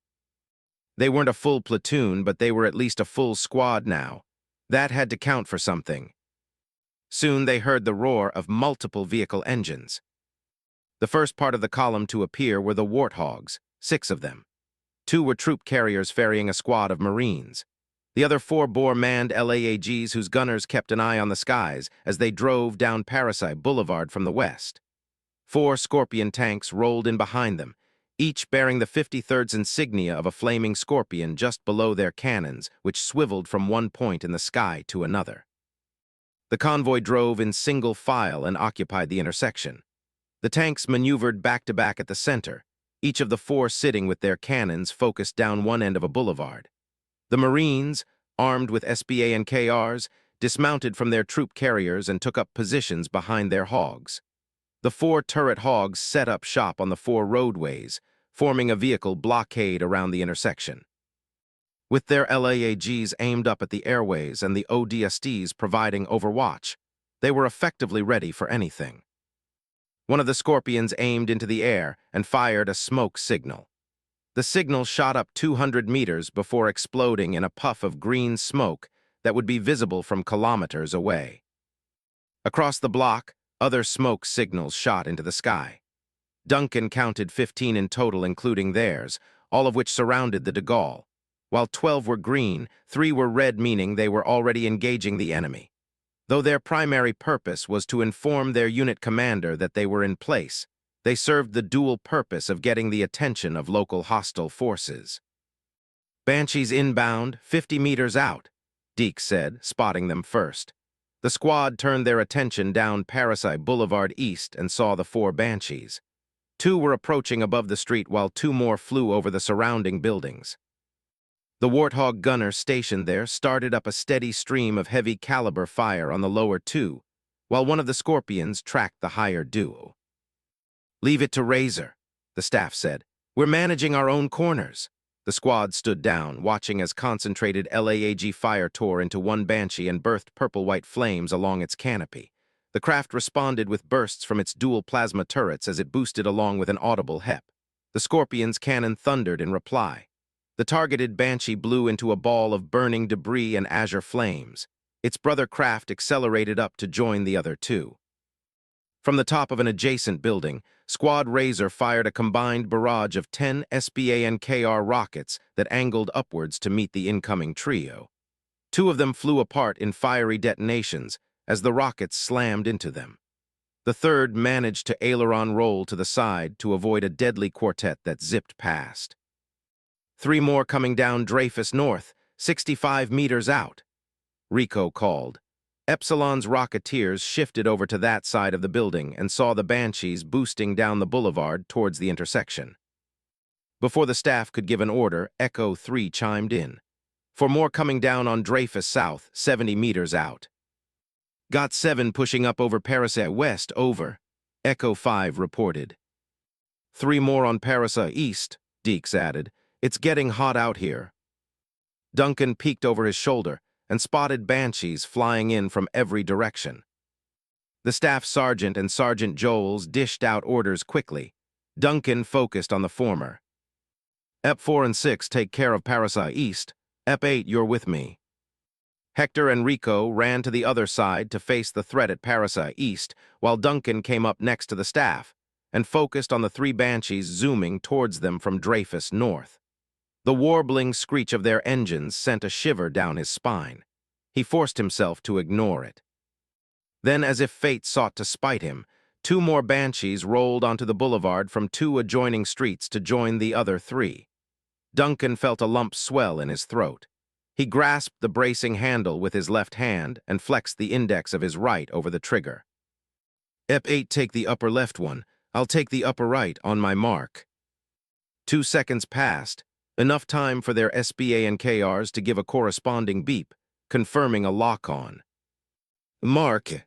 [SPEAKER 1] They weren't a full platoon, but they were at least a full squad now. That had to count for something. Soon they heard the roar of multiple vehicle engines. The first part of the column to appear were the Warthogs, 6 of them. 2 were troop carriers ferrying a squad of Marines. The other 4 bore manned LAAGs whose gunners kept an eye on the skies as they drove down Parasite Boulevard from the west. 4 Scorpion tanks rolled in behind them, each bearing the 53rd's insignia of a flaming scorpion just below their cannons, which swiveled from one point in the sky to another. The convoy drove in single file and occupied the intersection. The tanks maneuvered back-to-back at the center, each of the 4 sitting with their cannons focused down one end of a boulevard. The Marines, armed with SBA and KRs, dismounted from their troop carriers and took up positions behind their hogs. The 4 turret hogs set up shop on the 4 roadways, forming a vehicle blockade around the intersection. With their LAAGs aimed up at the airways and the ODSTs providing overwatch, they were effectively ready for anything. One of the Scorpions aimed into the air and fired a smoke signal. The signal shot up 200 meters before exploding in a puff of green smoke that would be visible from kilometers away. Across the block, other smoke signals shot into the sky. Duncan counted 15 in total, including theirs, all of which surrounded the de Gaulle. While 12 were green, 3 were red, meaning they were already engaging the enemy. Though their primary purpose was to inform their unit commander that they were in place, they served the dual purpose of getting the attention of local hostile forces. Banshees inbound, 50 meters out, Deke said, spotting them first. The squad turned their attention down Parasite Boulevard East and saw the 4 Banshees. 2 were approaching above the street while 2 more flew over the surrounding buildings. The Warthog gunner stationed there started up a steady stream of heavy caliber fire on the lower 2, while one of the Scorpions tracked the higher duo. "Leave it to Razor," the staff said. "We're managing our own corners." The squad stood down, watching as concentrated LAAG fire tore into one Banshee and birthed purple-white flames along its canopy. The craft responded with bursts from its dual plasma turrets as it boosted along with an audible hep. The Scorpion's cannon thundered in reply. The targeted Banshee blew into a ball of burning debris and azure flames. Its brother craft accelerated up to join the other 2. From the top of an adjacent building, Squad Razor fired a combined barrage of 10 SBANKR rockets that angled upwards to meet the incoming trio. 2 of them flew apart in fiery detonations as the rockets slammed into them. The third managed to aileron roll to the side to avoid a deadly quartet that zipped past. 3 more coming down Dreyfus North, 65 meters out, Rico called. Epsilon's Rocketeers shifted over to that side of the building and saw the Banshees boosting down the boulevard towards the intersection. Before the staff could give an order, Echo 3 chimed in. "For more coming down on Dreyfus South, 70 meters out." "Got 7 pushing up over Parasa West, over," Echo 5 reported. 3 more on Parasa East, Deeks added. "It's getting hot out here." Duncan peeked over his shoulder and spotted Banshees flying in from every direction. The staff sergeant and Sergeant Joels dished out orders quickly. Duncan focused on the former. "Ep 4 and 6 take care of Parasa East. Ep 8, you're with me." Hector and Rico ran to the other side to face the threat at Parasa East, while Duncan came up next to the staff and focused on the 3 Banshees zooming towards them from Dreyfus North. The warbling screech of their engines sent a shiver down his spine. He forced himself to ignore it. Then, as if fate sought to spite him, 2 more Banshees rolled onto the boulevard from 2 adjoining streets to join the other 3. Duncan felt a lump swell in his throat. He grasped the bracing handle with his left hand and flexed the index of his right over the trigger. "Ep 8, take the upper left one. I'll take the upper right on my mark." 2 seconds passed, enough time for their SBANKRs to give a corresponding beep, confirming a lock-on. "Mark."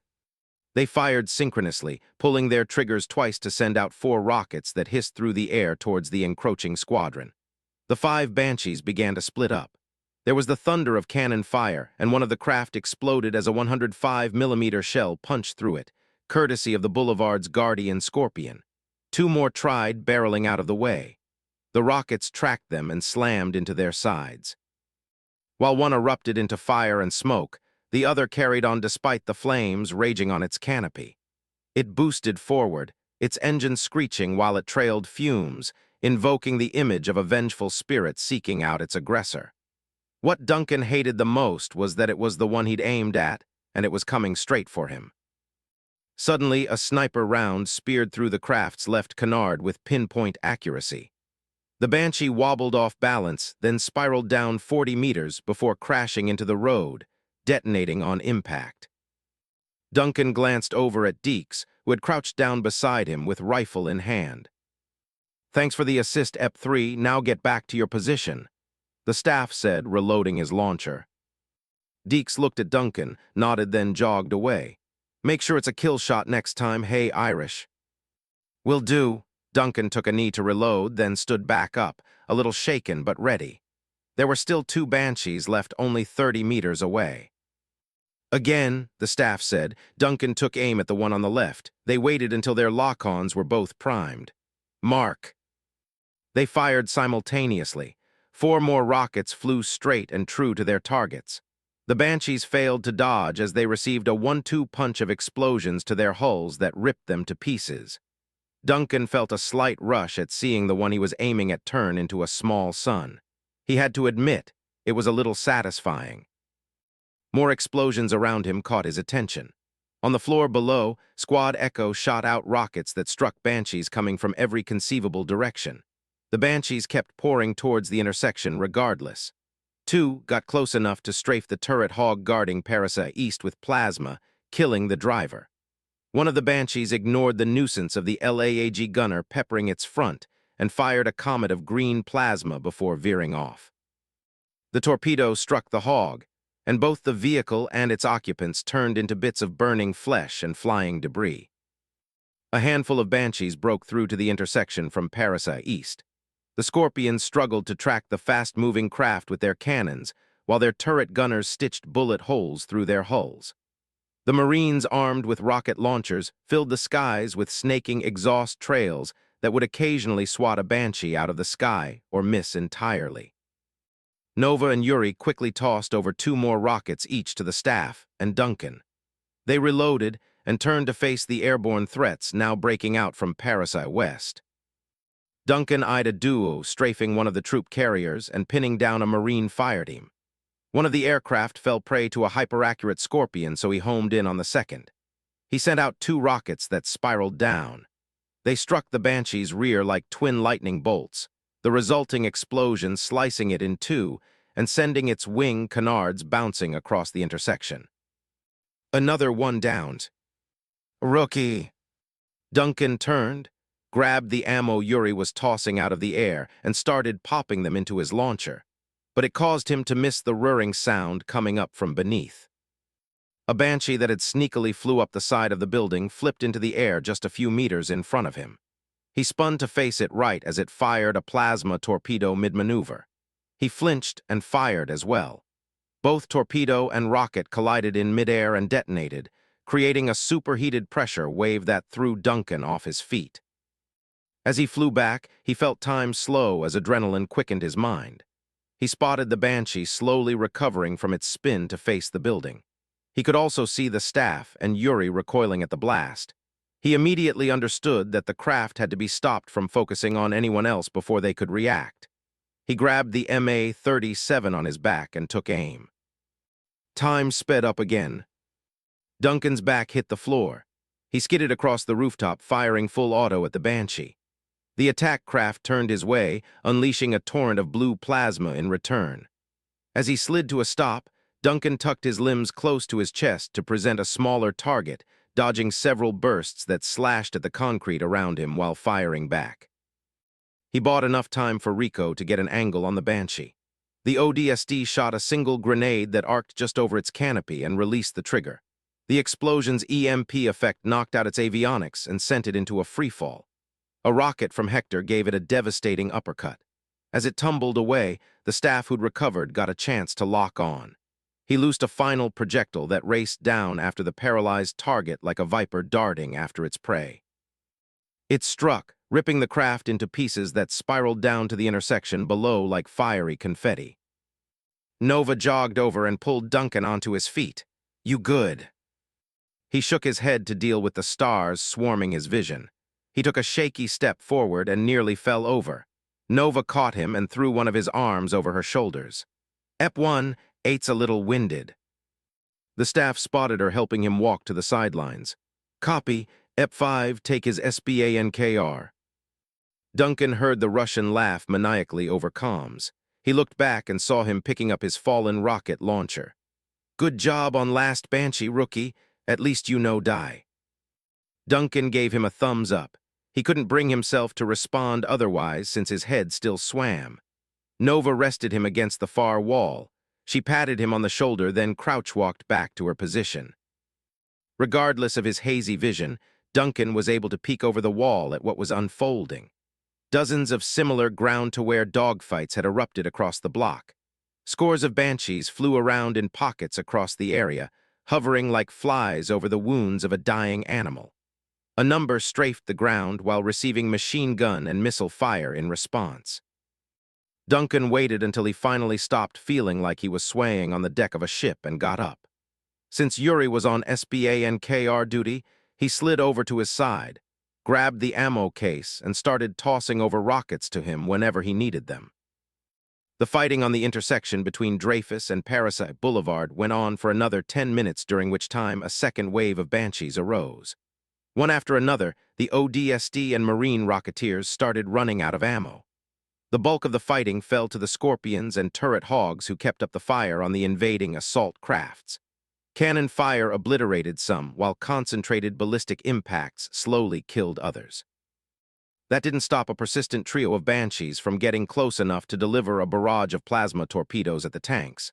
[SPEAKER 1] They fired synchronously, pulling their triggers twice to send out 4 rockets that hissed through the air towards the encroaching squadron. The 5 Banshees began to split up. There was the thunder of cannon fire, and one of the craft exploded as a 105mm shell punched through it, courtesy of the boulevard's guardian Scorpion. 2 more tried, barreling out of the way. The rockets tracked them and slammed into their sides. While one erupted into fire and smoke, the other carried on despite the flames raging on its canopy. It boosted forward, its engine screeching while it trailed fumes, invoking the image of a vengeful spirit seeking out its aggressor. What Duncan hated the most was that it was the one he'd aimed at, and it was coming straight for him. Suddenly, a sniper round speared through the craft's left canard with pinpoint accuracy. The Banshee wobbled off balance, then spiraled down 40 meters before crashing into the road, detonating on impact. Duncan glanced over at Deeks, who had crouched down beside him with rifle in hand. "Thanks for the assist, Ep 3. Now get back to your position," the staff said, reloading his launcher. Deeks looked at Duncan, nodded, then jogged away. "Make sure it's a kill shot next time, hey, Irish." "Will do." Duncan took a knee to reload, then stood back up, a little shaken but ready. There were still 2 Banshees left only 30 meters away. "Again," the staff said. Duncan took aim at the one on the left. They waited until their lock-ons were both primed. "Mark." They fired simultaneously. 4 more rockets flew straight and true to their targets. The Banshees failed to dodge as they received a 1-2 punch of explosions to their hulls that ripped them to pieces. Duncan felt a slight rush at seeing the one he was aiming at turn into a small sun. He had to admit, it was a little satisfying. More explosions around him caught his attention. On the floor below, Squad Echo shot out rockets that struck Banshees coming from every conceivable direction. The Banshees kept pouring towards the intersection regardless. Two got close enough to strafe the turret hog guarding Parasite East with plasma, killing the driver. One of the Banshees ignored the nuisance of the LAAG gunner peppering its front and fired a comet of green plasma before veering off. The torpedo struck the hog, and both the vehicle and its occupants turned into bits of burning flesh and flying debris. A handful of Banshees broke through to the intersection from Parasite East. The Scorpions struggled to track the fast-moving craft with their cannons, while their turret gunners stitched bullet holes through their hulls. The Marines, armed with rocket launchers, filled the skies with snaking exhaust trails that would occasionally swat a Banshee out of the sky or miss entirely. Nova and Yuri quickly tossed over 2 more rockets each to the staff and Duncan. They reloaded and turned to face the airborne threats now breaking out from Parasite West. Duncan eyed a duo strafing one of the troop carriers and pinning down a Marine fire team. One of the aircraft fell prey to a hyper-accurate Scorpion, so he homed in on the second. He sent out 2 rockets that spiraled down. They struck the Banshee's rear like twin lightning bolts, the resulting explosion slicing it in 2 and sending its wing canards bouncing across the intersection. Another one downed. "Rookie!" Duncan turned, grabbed the ammo Yuri was tossing out of the air, and started popping them into his launcher, but it caused him to miss the whirring sound coming up from beneath. A Banshee that had sneakily flew up the side of the building flipped into the air just a few meters in front of him. He spun to face it right as it fired a plasma torpedo mid-maneuver. He flinched and fired as well. Both torpedo and rocket collided in midair and detonated, creating a superheated pressure wave that threw Duncan off his feet. As he flew back, he felt time slow as adrenaline quickened his mind. He spotted the Banshee slowly recovering from its spin to face the building. He could also see the staff and Yuri recoiling at the blast. He immediately understood that the craft had to be stopped from focusing on anyone else before they could react. He grabbed the MA-37 on his back and took aim. Time sped up again. Duncan's back hit the floor. He skidded across the rooftop, firing full auto at the Banshee. The attack craft turned his way, unleashing a torrent of blue plasma in return. As he slid to a stop, Duncan tucked his limbs close to his chest to present a smaller target, dodging several bursts that slashed at the concrete around him while firing back. He bought enough time for Rico to get an angle on the Banshee. The ODST shot a single grenade that arced just over its canopy and released the trigger. The explosion's EMP effect knocked out its avionics and sent it into a freefall. A rocket from Hector gave it a devastating uppercut. As it tumbled away, the staff who'd recovered got a chance to lock on. He loosed a final projectile that raced down after the paralyzed target like a viper darting after its prey. It struck, ripping the craft into pieces that spiraled down to the intersection below like fiery confetti. Nova jogged over and pulled Duncan onto his feet. "You good?" He shook his head to deal with the stars swarming his vision. He took a shaky step forward and nearly fell over. Nova caught him and threw one of his arms over her shoulders. "EP1, 8's a little winded." The staff spotted her, helping him walk to the sidelines. "Copy, EP5, take his SBANKR." Duncan heard the Russian laugh maniacally over comms. He looked back and saw him picking up his fallen rocket launcher. "Good job on last Banshee, rookie. At least you no die." Duncan gave him a thumbs up. He couldn't bring himself to respond otherwise since his head still swam. Nova rested him against the far wall. She patted him on the shoulder, then crouch-walked back to her position. Regardless of his hazy vision, Duncan was able to peek over the wall at what was unfolding. Dozens of similar ground-to-wear dogfights had erupted across the block. Scores of Banshees flew around in pockets across the area, hovering like flies over the wounds of a dying animal. A number strafed the ground while receiving machine gun and missile fire in response. Duncan waited until he finally stopped feeling like he was swaying on the deck of a ship and got up. Since Yuri was on SBANKR duty, he slid over to his side, grabbed the ammo case, and started tossing over rockets to him whenever he needed them. The fighting on the intersection between Dreyfus and Parasite Boulevard went on for another 10 minutes, during which time a second wave of Banshees arose. One after another, the ODST and Marine Rocketeers started running out of ammo. The bulk of the fighting fell to the Scorpions and turret hogs who kept up the fire on the invading assault crafts. Cannon fire obliterated some, while concentrated ballistic impacts slowly killed others. That didn't stop a persistent trio of Banshees from getting close enough to deliver a barrage of plasma torpedoes at the tanks.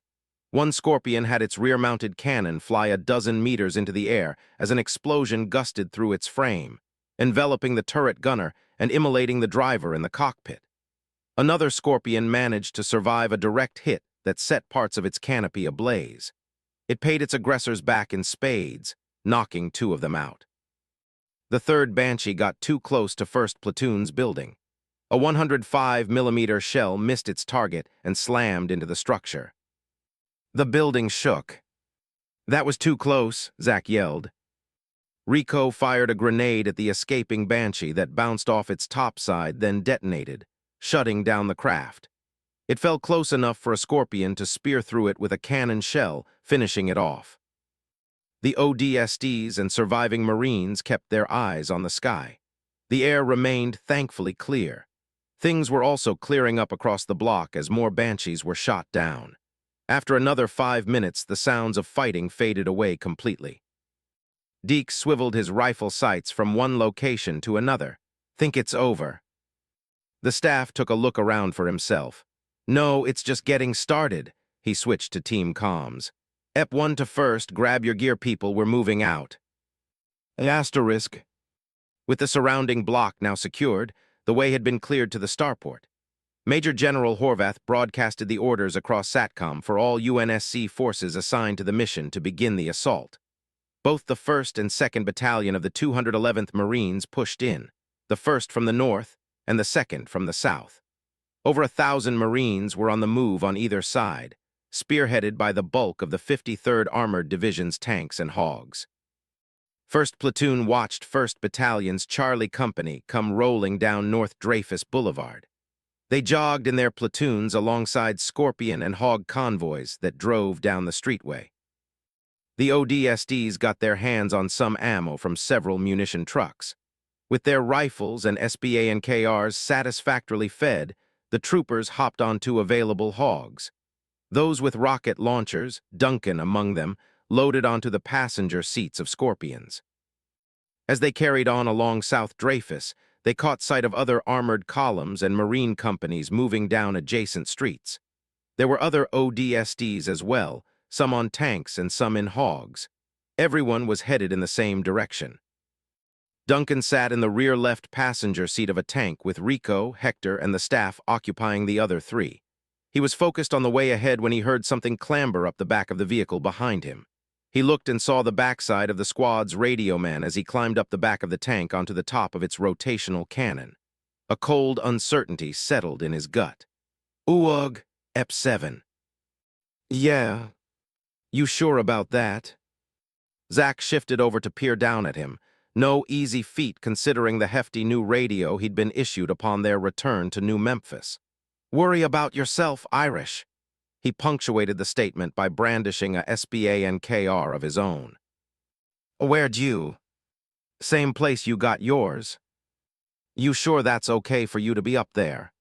[SPEAKER 1] One Scorpion had its rear-mounted cannon fly a dozen meters into the air as an explosion gusted through its frame, enveloping the turret gunner and immolating the driver in the cockpit. Another Scorpion managed to survive a direct hit that set parts of its canopy ablaze. It paid its aggressors back in spades, knocking two of them out. The third Banshee got too close to 1st Platoon's building. A 105mm shell missed its target and slammed into the structure. The building shook. "That was too close," Zach yelled. Rico fired a grenade at the escaping Banshee that bounced off its topside, then detonated, shutting down the craft. It fell close enough for a Scorpion to spear through it with a cannon shell, finishing it off. The ODSTs and surviving Marines kept their eyes on the sky. The air remained thankfully clear. Things were also clearing up across the block as more Banshees were shot down. After another 5 minutes, the sounds of fighting faded away completely. Deke swiveled his rifle sights from one location to another. "Think it's over." The staff took a look around for himself. "No, it's just getting started." He switched to team comms. "EP1 to 1st, grab your gear, people, we're moving out." Asterisk. With the surrounding block now secured, the way had been cleared to the starport. Major General Horvath broadcasted the orders across SATCOM for all UNSC forces assigned to the mission to begin the assault. Both the 1st and 2nd Battalion of the 211th Marines pushed in, the 1st from the north and the 2nd from the south. Over 1,000 Marines were on the move on either side, spearheaded by the bulk of the 53rd Armored Division's tanks and hogs. 1st Platoon watched 1st Battalion's Charlie Company come rolling down North Dreyfus Boulevard. They jogged in their platoons alongside Scorpion and hog convoys that drove down the streetway. The ODSTs got their hands on some ammo from several munition trucks. With their rifles and SBA and KRs satisfactorily fed, the troopers hopped onto available hogs. Those with rocket launchers, Duncan among them, loaded onto the passenger seats of Scorpions. As they carried on along South Dreyfus, they caught sight of other armored columns and Marine companies moving down adjacent streets. There were other ODSTs as well, some on tanks and some in hogs. Everyone was headed in the same direction. Duncan sat in the rear left passenger seat of a tank with Rico, Hector, and the staff occupying the other three. He was focused on the way ahead when he heard something clamber up the back of the vehicle behind him. He looked and saw the backside of the squad's radio man as he climbed up the back of the tank onto the top of its rotational cannon. A cold uncertainty settled in his gut. "Uug, EP7. "Yeah. You sure about that?" Zach shifted over to peer down at him. No easy feat considering the hefty new radio he'd been issued upon their return to New Memphis. "Worry about yourself, Irish." He punctuated the statement by brandishing a SBA and KR of his own. "Where'd you?" "Same place you got yours." "You sure that's okay for you to be up there?"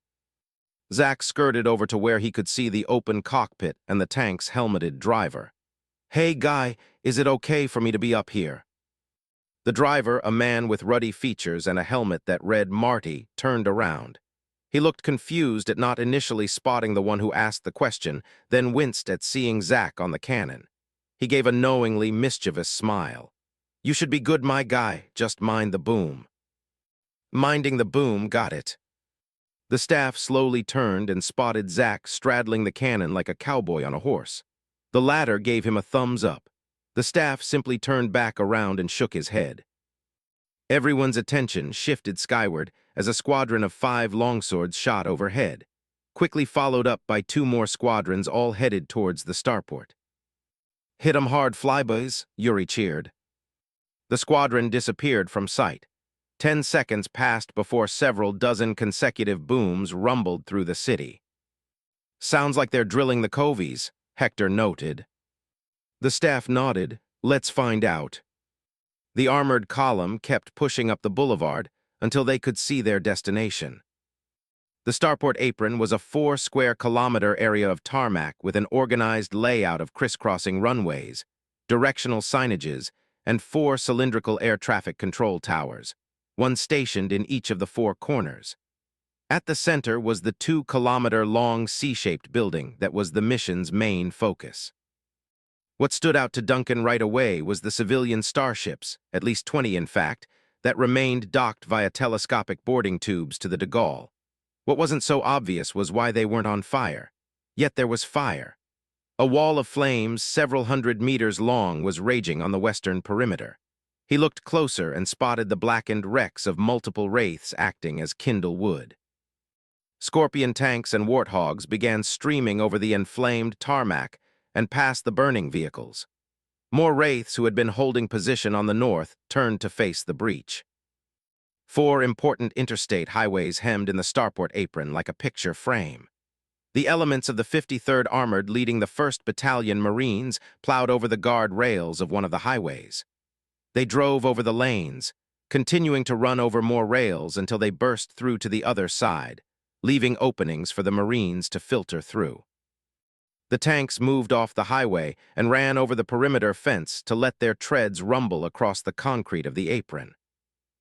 [SPEAKER 1] Zach skirted over to where he could see the open cockpit and the tank's helmeted driver. "Hey, guy, is it okay for me to be up here?" The driver, a man with ruddy features and a helmet that read Marty, turned around. He looked confused at not initially spotting the one who asked the question, then winced at seeing Zach on the cannon. He gave a knowingly mischievous smile. "You should be good, my guy. Just mind the boom." Minding the boom, got it. The staff slowly turned and spotted Zach straddling the cannon like a cowboy on a horse. The latter gave him a thumbs up. The staff simply turned back around and shook his head. Everyone's attention shifted skyward as a squadron of 5 longswords shot overhead, quickly followed up by 2 more squadrons all headed towards the starport. "Hit 'em hard, flyboys," Yuri cheered. The squadron disappeared from sight. 10 seconds passed before several dozen consecutive booms rumbled through the city. "Sounds like they're drilling the coveys," Hector noted. The staff nodded. "Let's find out." The armored column kept pushing up the boulevard until they could see their destination. The starport apron was a 4-square-kilometer area of tarmac with an organized layout of crisscrossing runways, directional signages, and 4 cylindrical air traffic control towers, one stationed in each of the 4 corners. At the center was the 2-kilometer-long C-shaped building that was the mission's main focus. What stood out to Duncan right away was the civilian starships, at least 20 in fact, that remained docked via telescopic boarding tubes to the de Gaulle. What wasn't so obvious was why they weren't on fire. Yet there was fire. A wall of flames several hundred meters long was raging on the western perimeter. He looked closer and spotted the blackened wrecks of multiple wraiths acting as kindle wood. Scorpion tanks and warthogs began streaming over the inflamed tarmac and past the burning vehicles. More wraiths who had been holding position on the north turned to face the breach. 4 important interstate highways hemmed in the starport apron like a picture frame. The elements of the 53rd Armored leading the 1st Battalion Marines plowed over the guard rails of one of the highways. They drove over the lanes, continuing to run over more rails until they burst through to the other side, leaving openings for the Marines to filter through. The tanks moved off the highway and ran over the perimeter fence to let their treads rumble across the concrete of the apron.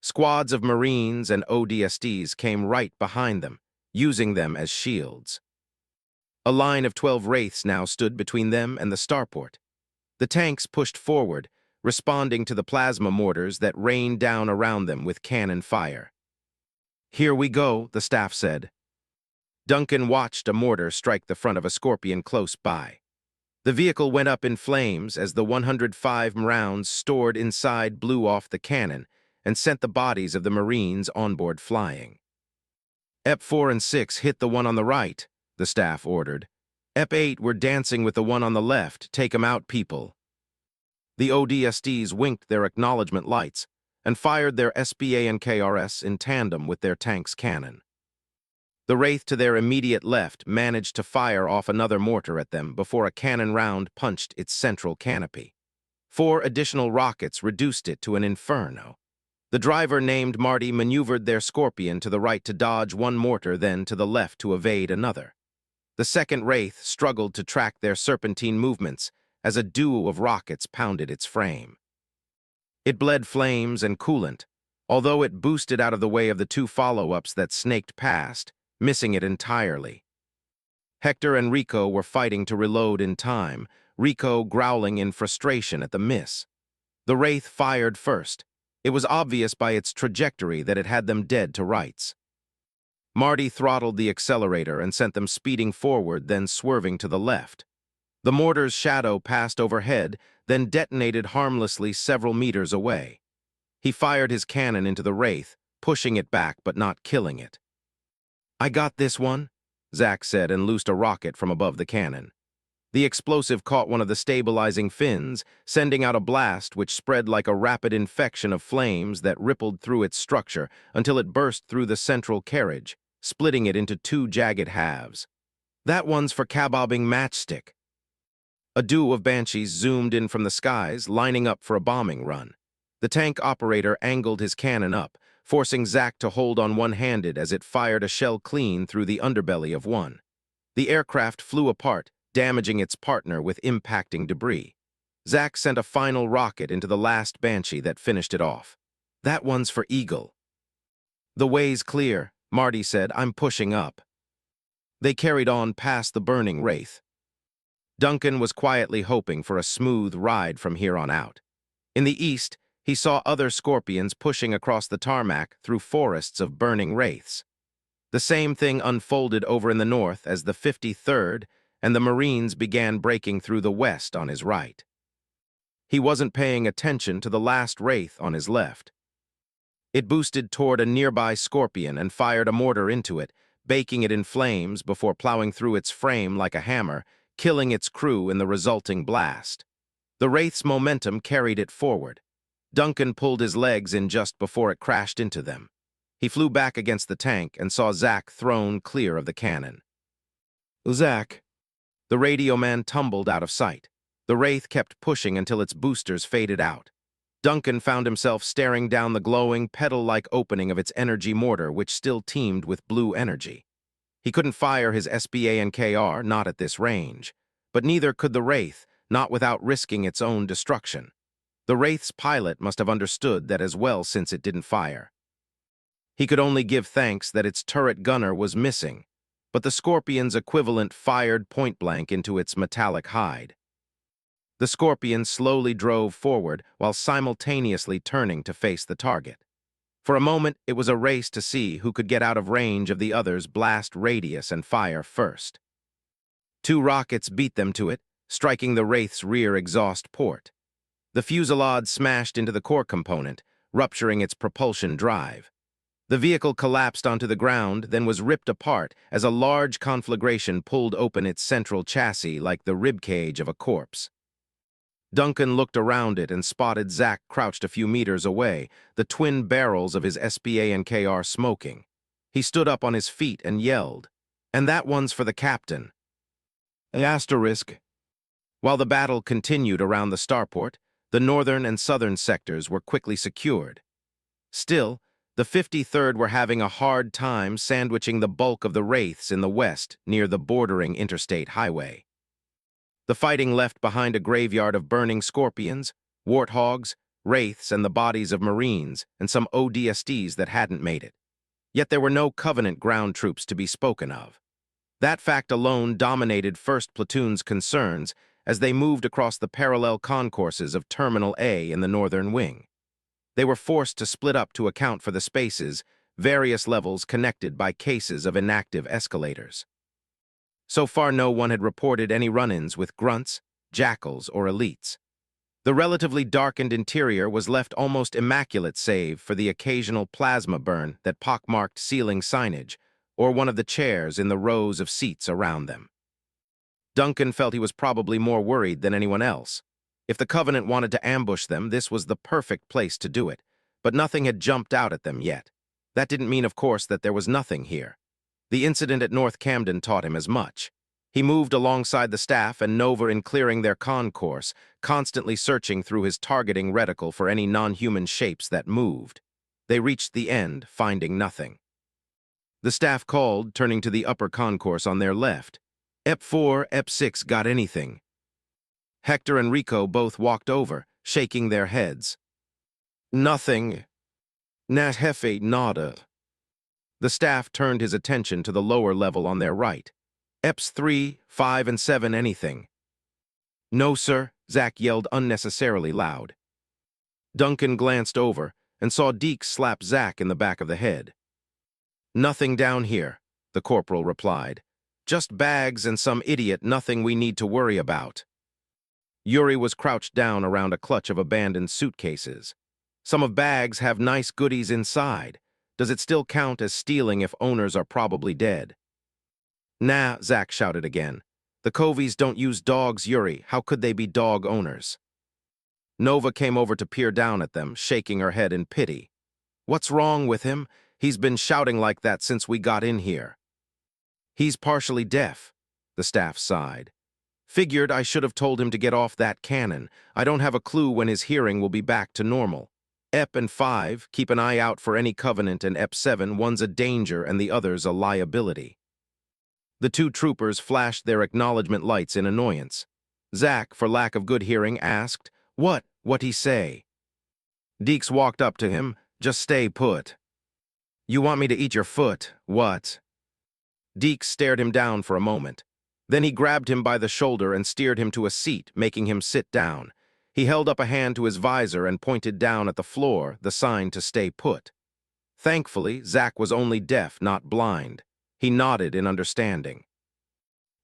[SPEAKER 1] Squads of Marines and ODSTs came right behind them, using them as shields. A line of 12 wraiths now stood between them and the starport. The tanks pushed forward, responding to the plasma mortars that rained down around them with cannon fire. "Here we go," the staff said. Duncan watched a mortar strike the front of a Scorpion close by. The vehicle went up in flames as the 105 rounds stored inside blew off the cannon and sent the bodies of the Marines on board flying. "EP 4 and 6 hit the one on the right," the staff ordered. "EP 8 were dancing with the one on the left. Take 'em out, people." The ODSTs winked their acknowledgement lights and fired their SBA and KRS in tandem with their tank's cannon. The wraith to their immediate left managed to fire off another mortar at them before a cannon round punched its central canopy. 4 additional rockets reduced it to an inferno. The driver named Marty maneuvered their Scorpion to the right to dodge one mortar, then to the left to evade another. The second wraith struggled to track their serpentine movements as a duo of rockets pounded its frame. It bled flames and coolant, although it boosted out of the way of the 2 follow-ups that snaked past, missing it entirely. Hector and Rico were fighting to reload in time, Rico growling in frustration at the miss. The wraith fired first. It was obvious by its trajectory that it had them dead to rights. Marty throttled the accelerator and sent them speeding forward, then swerving to the left. The mortar's shadow passed overhead, then detonated harmlessly several meters away. He fired his cannon into the wraith, pushing it back but not killing it. "I got this one," Zach said and loosed a rocket from above the cannon. The explosive caught one of the stabilizing fins, sending out a blast which spread like a rapid infection of flames that rippled through its structure until it burst through the central carriage, splitting it into 2 jagged halves. "That one's for kabobbing Matchstick." A duo of Banshees zoomed in from the skies, lining up for a bombing run. The tank operator angled his cannon up, forcing Zach to hold on one-handed as it fired a shell clean through the underbelly of one. The aircraft flew apart, damaging its partner with impacting debris. Zach sent a final rocket into the last Banshee that finished it off. "That one's for Eagle." "The way's clear," Marty said. "I'm pushing up." They carried on past the burning wraith. Duncan was quietly hoping for a smooth ride from here on out. In the east, he saw other Scorpions pushing across the tarmac through forests of burning wraiths. The same thing unfolded over in the north as the 53rd and the Marines began breaking through the west on his right. He wasn't paying attention to the last wraith on his left. It boosted toward a nearby Scorpion and fired a mortar into it, baking it in flames before plowing through its frame like a hammer, killing its crew in the resulting blast. The wraith's momentum carried it forward. Duncan pulled his legs in just before it crashed into them. He flew back against the tank and saw Zach thrown clear of the cannon. "Zach." The radio man tumbled out of sight. The wraith kept pushing until its boosters faded out. Duncan found himself staring down the glowing, petal-like opening of its energy mortar, which still teemed with blue energy. He couldn't fire his SBA-NKR, not at this range. But neither could the Wraith, not without risking its own destruction. The Wraith's pilot must have understood that as well since it didn't fire. He could only give thanks that its turret gunner was missing, but the Scorpion's equivalent fired point-blank into its metallic hide. The Scorpion slowly drove forward while simultaneously turning to face the target. For a moment, it was a race to see who could get out of range of the other's blast radius and fire first. 2 rockets beat them to it, striking the Wraith's rear exhaust port. The fusillade smashed into the core component, rupturing its propulsion drive. The vehicle collapsed onto the ground, then was ripped apart as a large conflagration pulled open its central chassis like the ribcage of a corpse. Duncan looked around it and spotted Zack crouched a few meters away, the twin barrels of his SBA-NKR smoking. He stood up on his feet and yelled, "And that one's for the captain." Asterisk. While the battle continued around the starport, the northern and southern sectors were quickly secured. Still, the 53rd were having a hard time sandwiching the bulk of the Wraiths in the west near the bordering interstate highway. The fighting left behind a graveyard of burning Scorpions, Warthogs, Wraiths, and the bodies of Marines and some ODSTs that hadn't made it. Yet there were no Covenant ground troops to be spoken of. That fact alone dominated 1st Platoon's concerns as they moved across the parallel concourses of Terminal A in the northern wing. They were forced to split up to account for the spaces, various levels connected by cases of inactive escalators. So far, no one had reported any run-ins with grunts, jackals, or elites. The relatively darkened interior was left almost immaculate save for the occasional plasma burn that pockmarked ceiling signage, or one of the chairs in the rows of seats around them. Duncan felt he was probably more worried than anyone else. If the Covenant wanted to ambush them, this was the perfect place to do it, but nothing had jumped out at them yet. That didn't mean, of course, that there was nothing here. The incident at North Camden taught him as much. He moved alongside the staff and Nova in clearing their concourse, constantly searching through his targeting reticle for any non-human shapes that moved. They reached the end, finding nothing. The staff called, turning to the upper concourse on their left. EP4, EP6 got anything? Hector and Rico both walked over, shaking their heads. Nothing. Nat Hefe nodded. The staff turned his attention to the lower level on their right. EPs 3, 5, and 7 anything? No, sir, Zack yelled unnecessarily loud. Duncan glanced over and saw Deke slap Zack in the back of the head. Nothing down here, the corporal replied. Just bags and some idiot, nothing we need to worry about. Yuri was crouched down around a clutch of abandoned suitcases. Some of bags have nice goodies inside. Does it still count as stealing if owners are probably dead? Nah, Zack shouted again. The Covies don't use dogs, Yuri. How could they be dog owners? Nova came over to peer down at them, shaking her head in pity. What's wrong with him? He's been shouting like that since we got in here. He's partially deaf, the staff sighed. Figured I should have told him to get off that cannon. I don't have a clue when his hearing will be back to normal. EP and 5, keep an eye out for any Covenant, and EP7, one's a danger and the other's a liability. The 2 troopers flashed their acknowledgement lights in annoyance. Zack, for lack of good hearing, asked, What he say? Deeks walked up to him, just stay put. You want me to eat your foot, what? Deeks stared him down for a moment. Then he grabbed him by the shoulder and steered him to a seat, making him sit down. He held up a hand to his visor and pointed down at the floor, the sign to stay put. Thankfully, Zack was only deaf, not blind. He nodded in understanding.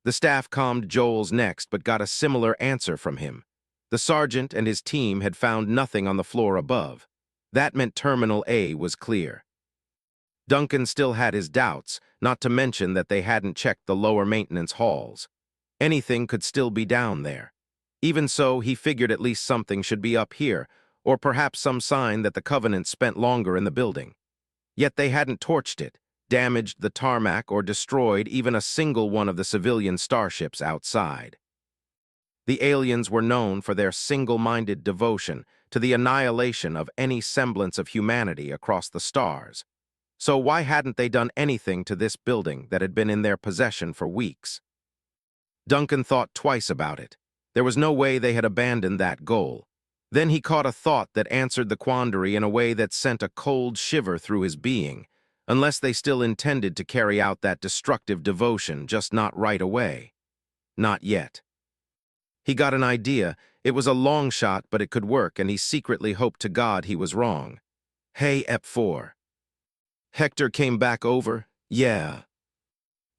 [SPEAKER 1] The staff calmed Joel's next, but got a similar answer from him. The sergeant and his team had found nothing on the floor above. That meant Terminal A was clear. Duncan still had his doubts, not to mention that they hadn't checked the lower maintenance halls. Anything could still be down there. Even so, he figured at least something should be up here, or perhaps some sign that the Covenant spent longer in the building. Yet they hadn't torched it, damaged the tarmac, or destroyed even a single one of the civilian starships outside. The aliens were known for their single-minded devotion to the annihilation of any semblance of humanity across the stars. So why hadn't they done anything to this building that had been in their possession for weeks? Duncan thought twice about it. There was no way they had abandoned that goal. Then he caught a thought that answered the quandary in a way that sent a cold shiver through his being, unless they still intended to carry out that destructive devotion, just not right away. Not yet. He got an idea. It was a long shot, but it could work, and he secretly hoped to God he was wrong. Hey, Ep4. Hector came back over? Yeah.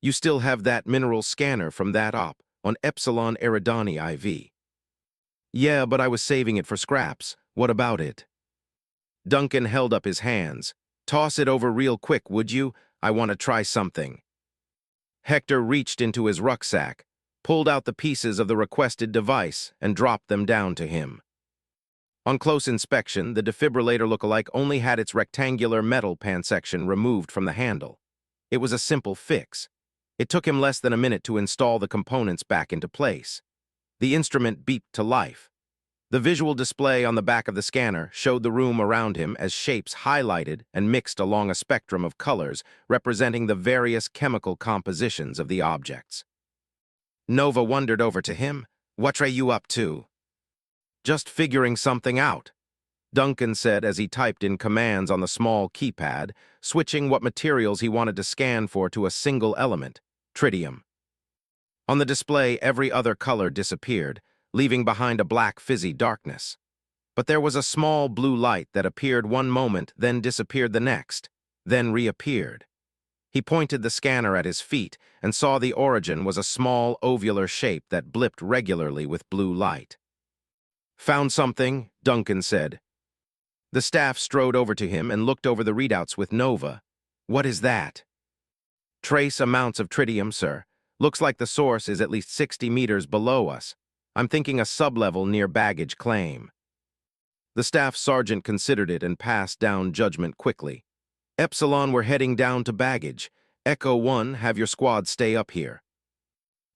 [SPEAKER 1] You still have that mineral scanner from that op on Epsilon Eridani IV. Yeah, but I was saving it for scraps. What about it? Duncan held up his hands. Toss it over real quick, would you? I want to try something. Hector reached into his rucksack, pulled out the pieces of the requested device, and dropped them down to him. On close inspection, the defibrillator lookalike only had its rectangular metal pansection removed from the handle. It was a simple fix. It took him less than a minute to install the components back into place. The instrument beeped to life. The visual display on the back of the scanner showed the room around him as shapes highlighted and mixed along a spectrum of colors representing the various chemical compositions of the objects. Nova wondered over to him. What are you up to? Just figuring something out, Duncan said as he typed in commands on the small keypad, switching what materials he wanted to scan for to a single element, tritium. On the display, every other color disappeared, leaving behind a black fizzy darkness. But there was a small blue light that appeared one moment, then disappeared the next, then reappeared. He pointed the scanner at his feet and saw the origin was a small ovular shape that blipped regularly with blue light. Found something, Duncan said. The staff strode over to him and looked over the readouts with Nova. What is that? Trace amounts of tritium, sir. Looks like the source is at least 60 meters below us. I'm thinking a sublevel near baggage claim. The staff sergeant considered it and passed down judgment quickly. Epsilon, we're heading down to baggage. Echo 1, have your squad stay up here.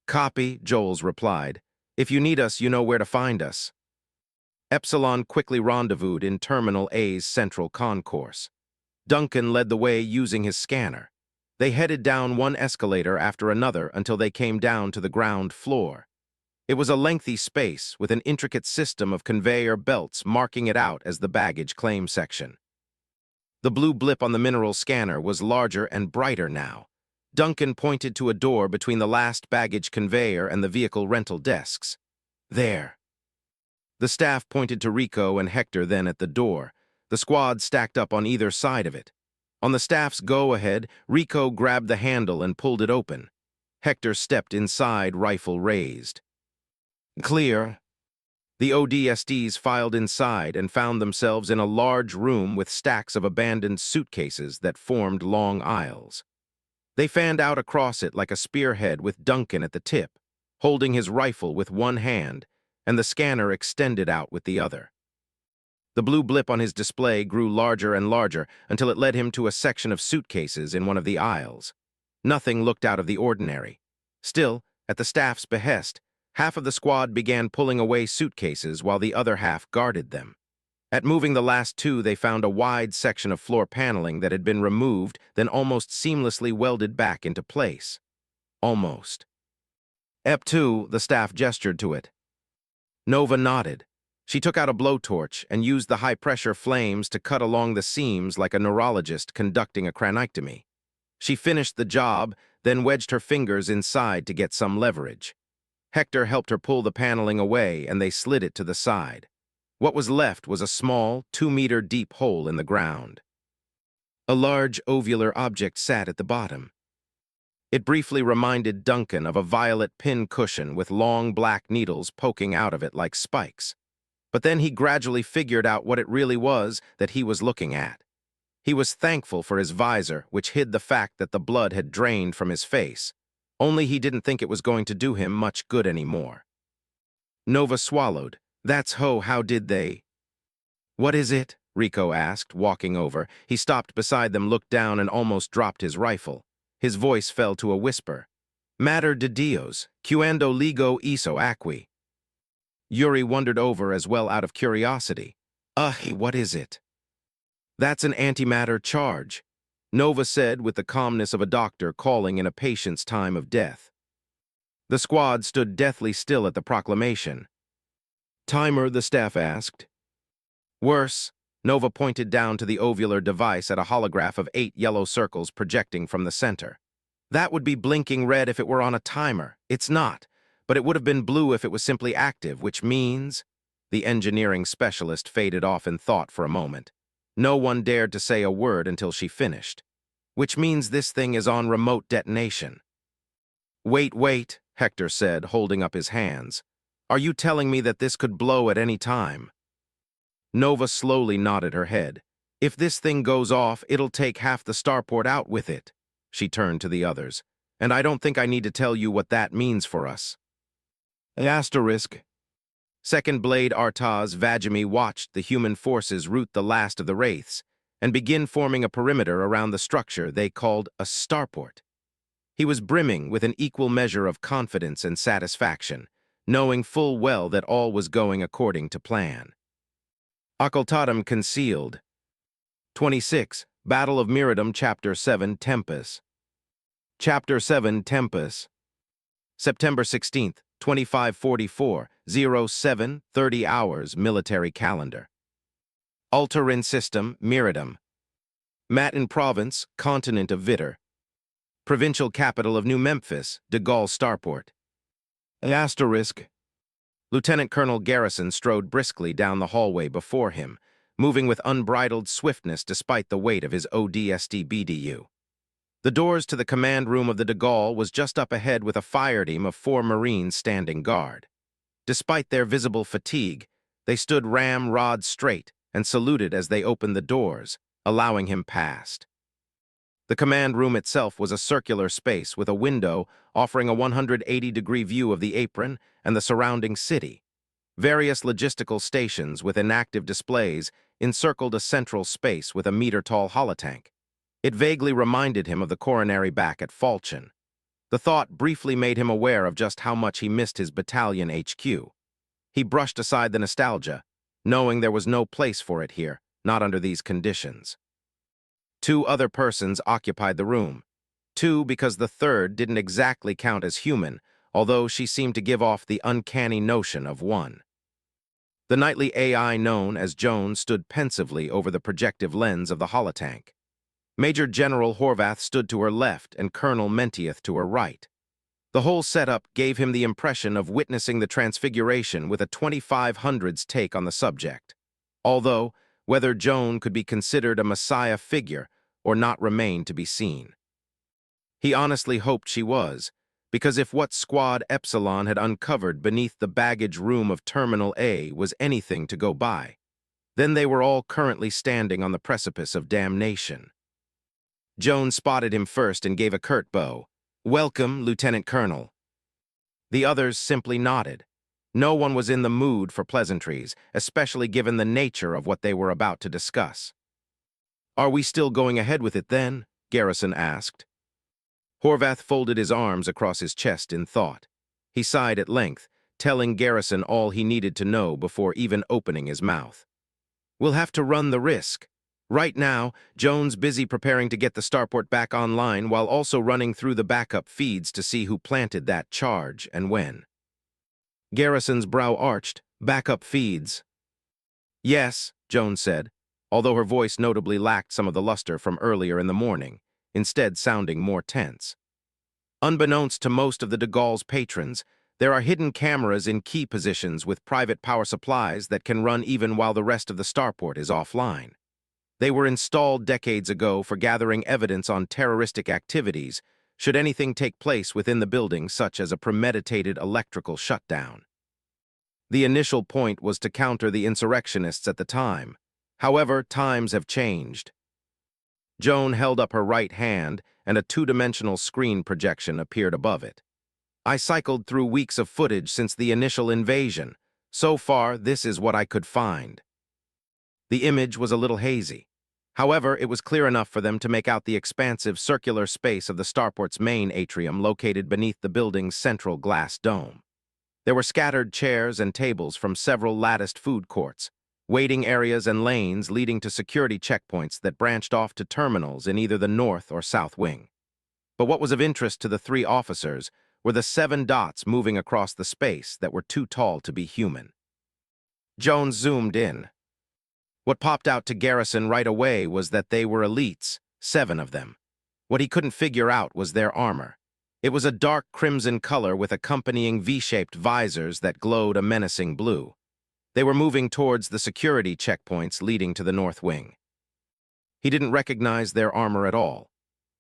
[SPEAKER 1] Copy, Joels replied. If you need us, you know where to find us. Epsilon quickly rendezvoused in Terminal A's central concourse. Duncan led the way using his scanner. They headed down one escalator after another until they came down to the ground floor. It was a lengthy space with an intricate system of conveyor belts marking it out as the baggage claim section. The blue blip on the mineral scanner was larger and brighter now. Duncan pointed to a door between the last baggage conveyor and the vehicle rental desks. There. The staff pointed to Rico and Hector then at the door. The squad stacked up on either side of it. On the staff's go-ahead, Rico grabbed the handle and pulled it open. Hector stepped inside, rifle raised. Clear. The ODSTs filed inside and found themselves in a large room with stacks of abandoned suitcases that formed long aisles. They fanned out across it like a spearhead with Duncan at the tip, holding his rifle with one hand, and the scanner extended out with the other. The blue blip on his display grew larger and larger until it led him to a section of suitcases in one of the aisles. Nothing looked out of the ordinary. Still, at the staff's behest, half of the squad began pulling away suitcases while the other half guarded them. At moving the last two, they found a wide section of floor paneling that had been removed, then almost seamlessly welded back into place. Almost. Ep2, the staff gestured to it. Nova nodded. She took out a blowtorch and used the high-pressure flames to cut along the seams like a neurologist conducting a craniectomy. She finished the job, then wedged her fingers inside to get some leverage. Hector helped her pull the paneling away, and they slid it to the side. What was left was a small, 2-meter-deep hole in the ground. A large ovular object sat at the bottom. It briefly reminded Duncan of a violet pin cushion with long black needles poking out of it like spikes. But then he gradually figured out what it really was that he was looking at. He was thankful for his visor, which hid the fact that the blood had drained from his face. Only he didn't think it was going to do him much good anymore. Nova swallowed. That's how did they? What is it? Rico asked, walking over. He stopped beside them, looked down, and almost dropped his rifle. His voice fell to a whisper. Mater de Dios, cuando ligo eso aquí. Yuri wondered over as well out of curiosity. What is it? That's an antimatter charge. Nova said with the calmness of a doctor calling in a patient's time of death. The squad stood deathly still at the proclamation. Timer, the staff asked. Worse, Nova pointed down to the ovular device at a holograph of 8 yellow circles projecting from the center. That would be blinking red if it were on a timer. It's not, but it would have been blue if it was simply active, which means... The engineering specialist faded off in thought for a moment. No one dared to say a word until she finished. Which means this thing is on remote detonation. Wait, Hector said, holding up his hands. Are you telling me that this could blow at any time? Nova slowly nodded her head. If this thing goes off, it'll take half the starport out with it. She turned to the others. And I don't think I need to tell you what that means for us. Asterisk. Second Blade Artaz Vajimi watched the human forces rout the last of the wraiths and begin forming a perimeter around the structure they called a starport. He was brimming with an equal measure of confidence and satisfaction, knowing full well that all was going according to plan. Occultatum concealed. 26. Battle of Miradum, Chapter 7, Tempest. Chapter 7, Tempest. September 16th, 2544, 07:30 hours, military calendar. Altarin System, Miradum. Matin Province, continent of Vitter. Provincial capital of New Memphis, de Gaulle Starport. Asterisk. Lieutenant Colonel Garrison strode briskly down the hallway before him, moving with unbridled swiftness despite the weight of his ODST BDU. The doors to the command room of the de Gaulle was just up ahead with a fire team of 4 Marines standing guard. Despite their visible fatigue, they stood ramrod straight and saluted as they opened the doors, allowing him past. The command room itself was a circular space with a window offering a 180-degree view of the apron and the surrounding city. Various logistical stations with inactive displays encircled a central space with a meter-tall holotank. It vaguely reminded him of the coronary back at Falchion. The thought briefly made him aware of just how much he missed his battalion HQ. He brushed aside the nostalgia, knowing there was no place for it here, not under these conditions. 2 other persons occupied the room. 2 because the third didn't exactly count as human, although she seemed to give off the uncanny notion of one. The nightly AI known as Jones stood pensively over the projective lens of the holotank. Major General Horvath stood to her left and Colonel Mentieth to her right. The whole setup gave him the impression of witnessing the Transfiguration with a 2500s take on the subject. Although, whether Joan could be considered a messiah figure or not remained to be seen. He honestly hoped she was, because if what Squad Epsilon had uncovered beneath the baggage room of Terminal A was anything to go by, then they were all currently standing on the precipice of damnation. Joan spotted him first and gave a curt bow. "Welcome, Lieutenant Colonel." The others simply nodded. No one was in the mood for pleasantries, especially given the nature of what they were about to discuss. "Are we still going ahead with it then?" Garrison asked. Horvath folded his arms across his chest in thought. He sighed at length, telling Garrison all he needed to know before even opening his mouth. "We'll have to run the risk. Right now, Joan's busy preparing to get the starport back online while also running through the backup feeds to see who planted that charge and when." Garrison's brow arched. "Backup feeds." "Yes," Joan said, although her voice notably lacked some of the luster from earlier in the morning, instead sounding more tense. "Unbeknownst to most of the de Gaulle's patrons, there are hidden cameras in key positions with private power supplies that can run even while the rest of the starport is offline. They were installed decades ago for gathering evidence on terroristic activities should anything take place within the building, such as a premeditated electrical shutdown. The initial point was to counter the insurrectionists at the time. However, times have changed." Joan held up her right hand, and a 2-dimensional screen projection appeared above it. "I cycled through weeks of footage since the initial invasion. So far, this is what I could find." The image was a little hazy. However, it was clear enough for them to make out the expansive circular space of the starport's main atrium located beneath the building's central glass dome. There were scattered chairs and tables from several latticed food courts, waiting areas and lanes leading to security checkpoints that branched off to terminals in either the north or south wing. But what was of interest to the three officers were the 7 dots moving across the space that were too tall to be human. Jones zoomed in. What popped out to Garrison right away was that they were elites, 7 of them. What he couldn't figure out was their armor. It was a dark crimson color with accompanying V-shaped visors that glowed a menacing blue. They were moving towards the security checkpoints leading to the north wing. He didn't recognize their armor at all.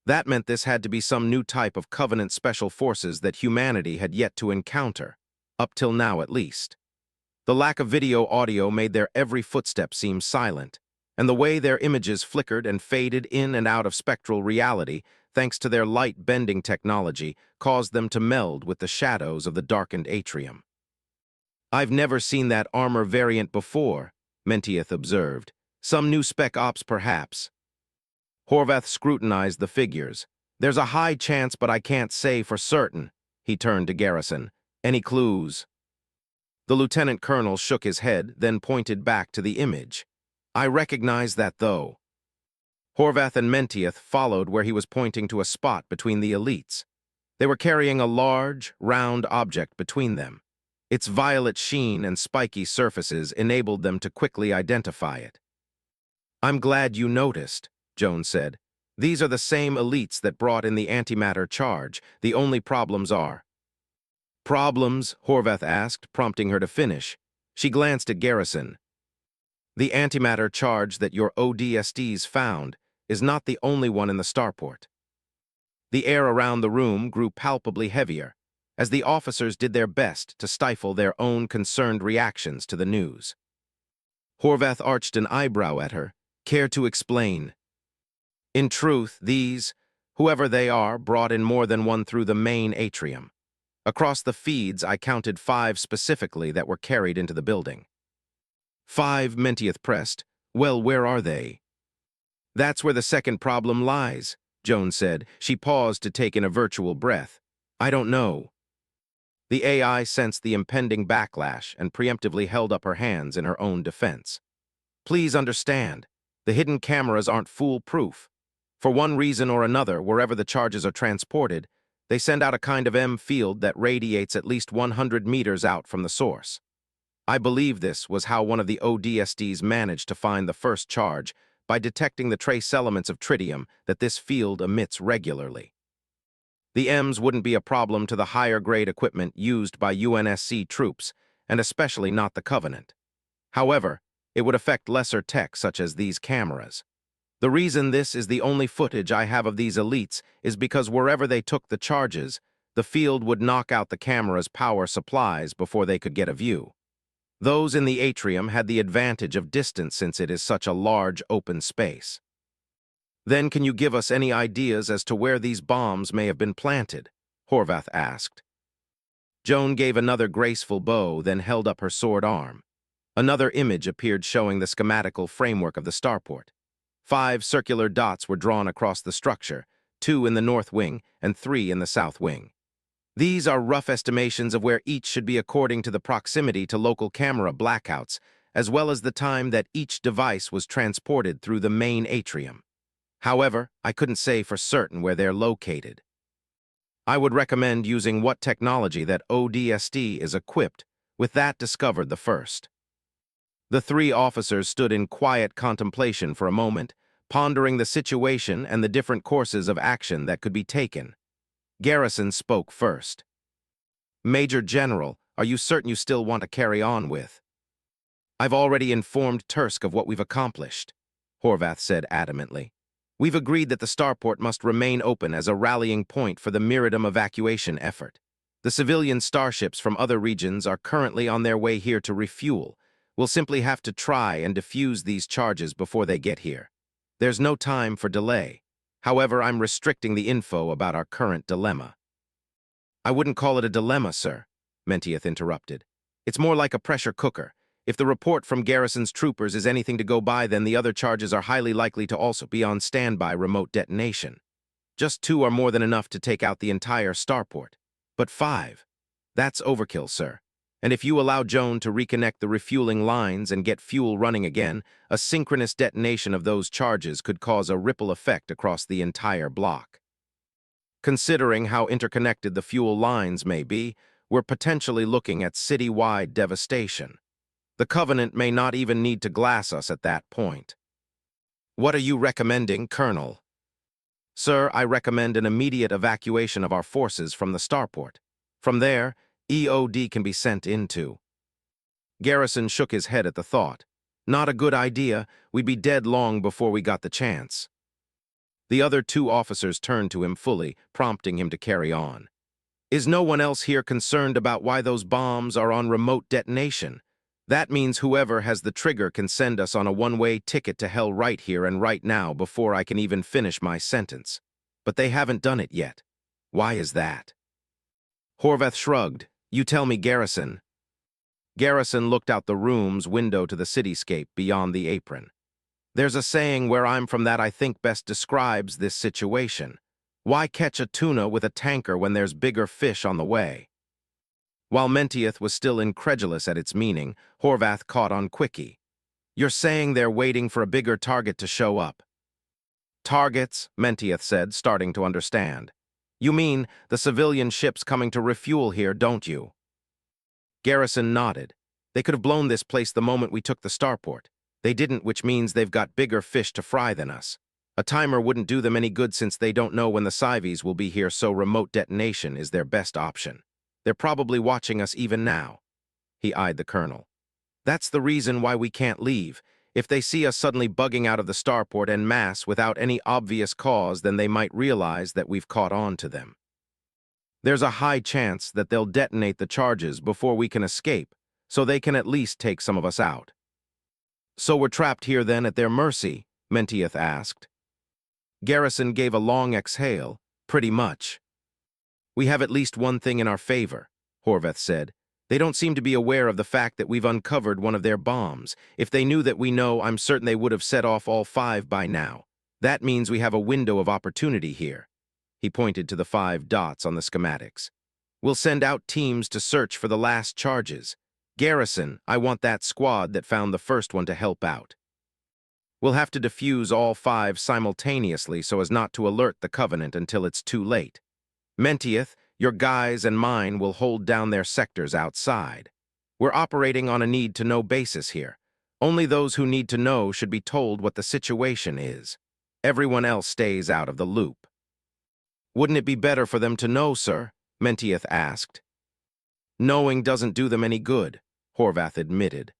[SPEAKER 1] That meant this had to be some new type of Covenant special forces that humanity had yet to encounter, up till now at least. The lack of video audio made their every footstep seem silent, and the way their images flickered and faded in and out of spectral reality, thanks to their light-bending technology, caused them to meld with the shadows of the darkened atrium. "I've never seen that armor variant before," Menteith observed. "Some new spec ops, perhaps." Horvath scrutinized the figures. "There's a high chance, but I can't say for certain." He turned to Garrison. "Any clues?" The lieutenant colonel shook his head, then pointed back to the image. "I recognize that, though." Horvath and Menteith followed where he was pointing to a spot between the elites. They were carrying a large, round object between them. Its violet sheen and spiky surfaces enabled them to quickly identify it. "I'm glad you noticed," Jones said. "These are the same elites that brought in the antimatter charge. The only problems are—" "Problems?" Horvath asked, prompting her to finish. She glanced at Garrison. "The antimatter charge that your ODSTs found is not the only one in the starport." The air around the room grew palpably heavier, as the officers did their best to stifle their own concerned reactions to the news. Horvath arched an eyebrow at her. "Care to explain?" "In truth, these, whoever they are, brought in more than one through the main atrium. Across the feeds, I counted 5 specifically that were carried into the building." "5," Menteith pressed. "Well, where are they?" "That's where the second problem lies," Jones said. She paused to take in a virtual breath. "I don't know." The AI sensed the impending backlash and preemptively held up her hands in her own defense. "Please understand, the hidden cameras aren't foolproof. For one reason or another, wherever the charges are transported, they send out a kind of M field that radiates at least 100 meters out from the source. I believe this was how one of the ODSTs managed to find the first charge, by detecting the trace elements of tritium that this field emits regularly. The M's wouldn't be a problem to the higher-grade equipment used by UNSC troops, and especially not the Covenant. However, it would affect lesser tech such as these cameras. The reason this is the only footage I have of these elites is because wherever they took the charges, the field would knock out the camera's power supplies before they could get a view. Those in the atrium had the advantage of distance since it is such a large open space. "Then can you give us any ideas as to where these bombs may have been planted?" Horvath asked. Joan gave another graceful bow, then held up her sword arm. Another image appeared showing the schematical framework of the starport. 5 circular dots were drawn across the structure, 2 in the north wing and 3 in the south wing. These are rough estimations of where each should be according to the proximity to local camera blackouts, as well as the time that each device was transported through the main atrium. However, I couldn't say for certain where they're located. I would recommend using what technology that ODST is equipped with that discovered the first. The 3 officers stood in quiet contemplation for a moment, pondering the situation and the different courses of action that could be taken. Garrison spoke first. "Major General, are you certain you still want to carry on with?" "I've already informed Tursk of what we've accomplished," Horvath said adamantly. "We've agreed that the starport must remain open as a rallying point for the Miradum evacuation effort. The civilian starships from other regions are currently on their way here to refuel. We'll simply have to try and defuse these charges before they get here. There's no time for delay. However, I'm restricting the info about our current dilemma." "I wouldn't call it a dilemma, sir," Menteith interrupted. "It's more like a pressure cooker. If the report from Garrison's troopers is anything to go by, then the other charges are highly likely to also be on standby remote detonation. Just 2 are more than enough to take out the entire starport. But 5, that's overkill, sir. And if you allow Joan to reconnect the refueling lines and get fuel running again, a synchronous detonation of those charges could cause a ripple effect across the entire block. Considering how interconnected the fuel lines may be, we're potentially looking at city-wide devastation. The Covenant may not even need to glass us at that point. What are you recommending, Colonel? Sir, I recommend an immediate evacuation of our forces from the starport. From there, EOD can be sent into. Garrison shook his head at the thought. Not a good idea. We'd be dead long before we got the chance. The other two officers turned to him fully, prompting him to carry on. Is no one else here concerned about why those bombs are on remote detonation? That means whoever has the trigger can send us on a one-way ticket to hell right here and right now before I can even finish my sentence. But they haven't done it yet. Why is that? Horvath shrugged. You tell me, Garrison. Garrison looked out the room's window to the cityscape beyond the apron. There's a saying where I'm from that I think best describes this situation. Why catch a tuna with a tanker when there's bigger fish on the way? While Mentieth was still incredulous at its meaning, Horvath caught on quickie. You're saying they're waiting for a bigger target to show up. Targets, Mentieth said, starting to understand. You mean the civilian ships coming to refuel here, don't you? Garrison nodded. They could have blown this place the moment we took the starport. They didn't, which means they've got bigger fish to fry than us. A timer wouldn't do them any good since they don't know when the Cives will be here, so remote detonation is their best option. They're probably watching us even now. He eyed the colonel. That's the reason why we can't leave. If they see us suddenly bugging out of the starport en masse without any obvious cause, then they might realize that we've caught on to them. There's a high chance that they'll detonate the charges before we can escape, so they can at least take some of us out. So we're trapped here then at their mercy? Mentieth asked. Garrison gave a long exhale. Pretty much. We have at least one thing in our favor, Horvath said. They don't seem to be aware of the fact that we've uncovered one of their bombs. If they knew that we know, I'm certain they would have set off all 5 by now. That means we have a window of opportunity here. He pointed to the 5 dots on the schematics. We'll send out teams to search for the last charges. Garrison, I want that squad that found the first one to help out. We'll have to defuse all 5 simultaneously so as not to alert the Covenant until it's too late. Mentieth, your guys and mine will hold down their sectors outside. We're operating on a need-to-know basis here. Only those who need to know should be told what the situation is. Everyone else stays out of the loop. Wouldn't it be better for them to know, sir? Mentieth asked. Knowing doesn't do them any good, Horvath admitted.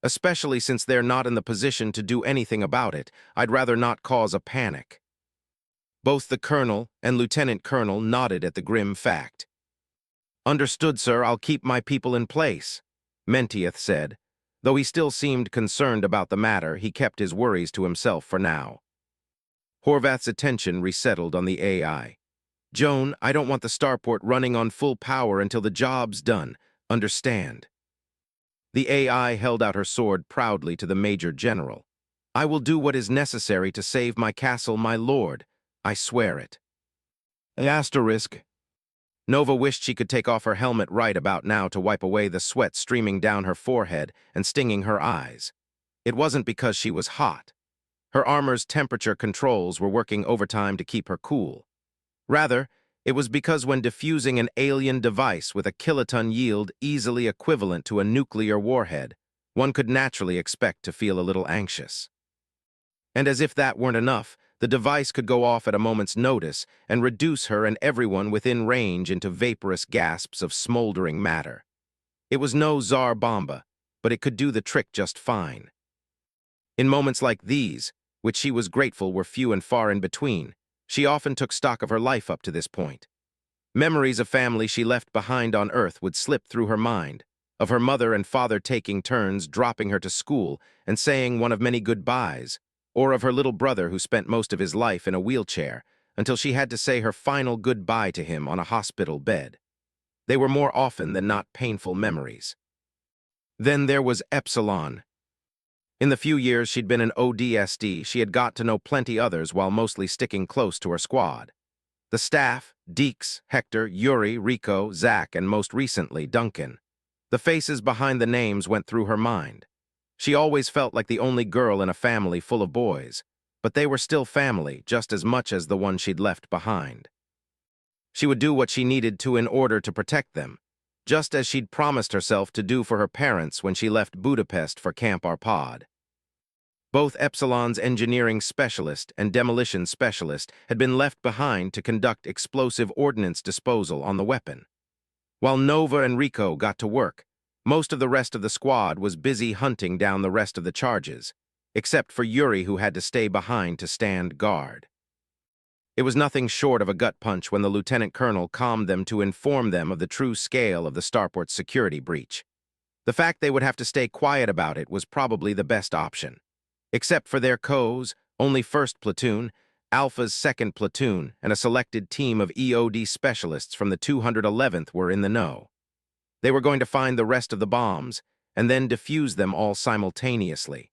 [SPEAKER 1] Especially since they're not in the position to do anything about it. I'd rather not cause a panic. Both the colonel and lieutenant colonel nodded at the grim fact. Understood, sir. I'll keep my people in place, Mentieth said. Though he still seemed concerned about the matter, he kept his worries to himself for now. Horvath's attention resettled on the AI. Joan, I don't want the starport running on full power until the job's done. Understand? The AI held out her sword proudly to the Major General. I will do what is necessary to save my castle, my lord. I swear it. Asterisk. Nova wished she could take off her helmet right about now to wipe away the sweat streaming down her forehead and stinging her eyes. It wasn't because she was hot. Her armor's temperature controls were working overtime to keep her cool. Rather, it was because when diffusing an alien device with a kiloton yield easily equivalent to a nuclear warhead, one could naturally expect to feel a little anxious. And as if that weren't enough, the device could go off at a moment's notice and reduce her and everyone within range into vaporous gasps of smoldering matter. It was no Tsar Bomba, but it could do the trick just fine. In moments like these, which she was grateful were few and far in between, she often took stock of her life up to this point. Memories of family she left behind on Earth would slip through her mind, of her mother and father taking turns dropping her to school and saying one of many goodbyes, or of her little brother who spent most of his life in a wheelchair until she had to say her final goodbye to him on a hospital bed. They were more often than not painful memories. Then there was Epsilon. In the few years she'd been an ODST, she had got to know plenty others while mostly sticking close to her squad. The staff, Deeks, Hector, Yuri, Rico, Zach, and most recently, Duncan. The faces behind the names went through her mind. She always felt like the only girl in a family full of boys, but they were still family just as much as the one she'd left behind. She would do what she needed to in order to protect them, just as she'd promised herself to do for her parents when she left Budapest for Camp Arpad. Both Epsilon's engineering specialist and demolition specialist had been left behind to conduct explosive ordnance disposal on the weapon. While Nova and Rico got to work, most of the rest of the squad was busy hunting down the rest of the charges, except for Yuri, who had to stay behind to stand guard. It was nothing short of a gut punch when the lieutenant colonel calmed them to inform them of the true scale of the starport's security breach. The fact they would have to stay quiet about it was probably the best option. Except for their co's, only 1st Platoon, Alpha's 2nd Platoon, and a selected team of EOD specialists from the 211th were in the know. They were going to find the rest of the bombs and then defuse them all simultaneously.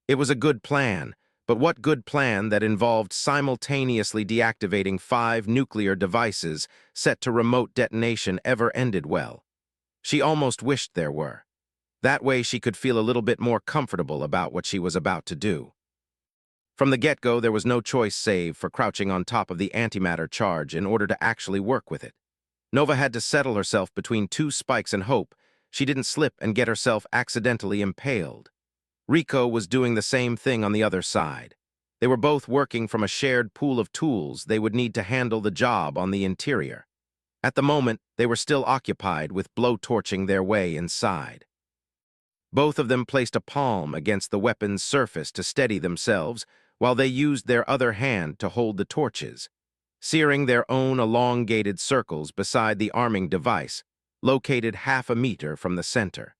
[SPEAKER 1] It was a good plan, but what good plan that involved simultaneously deactivating 5 nuclear devices set to remote detonation ever ended well? She almost wished there were. That way she could feel a little bit more comfortable about what she was about to do. From the get-go, there was no choice save for crouching on top of the antimatter charge in order to actually work with it. Nova had to settle herself between 2 spikes and hope she didn't slip and get herself accidentally impaled. Rico was doing the same thing on the other side. They were both working from a shared pool of tools they would need to handle the job on the interior. At the moment, they were still occupied with blowtorching their way inside. Both of them placed a palm against the weapon's surface to steady themselves while they used their other hand to hold the torches, searing their own elongated circles beside the arming device, located half a meter from the center.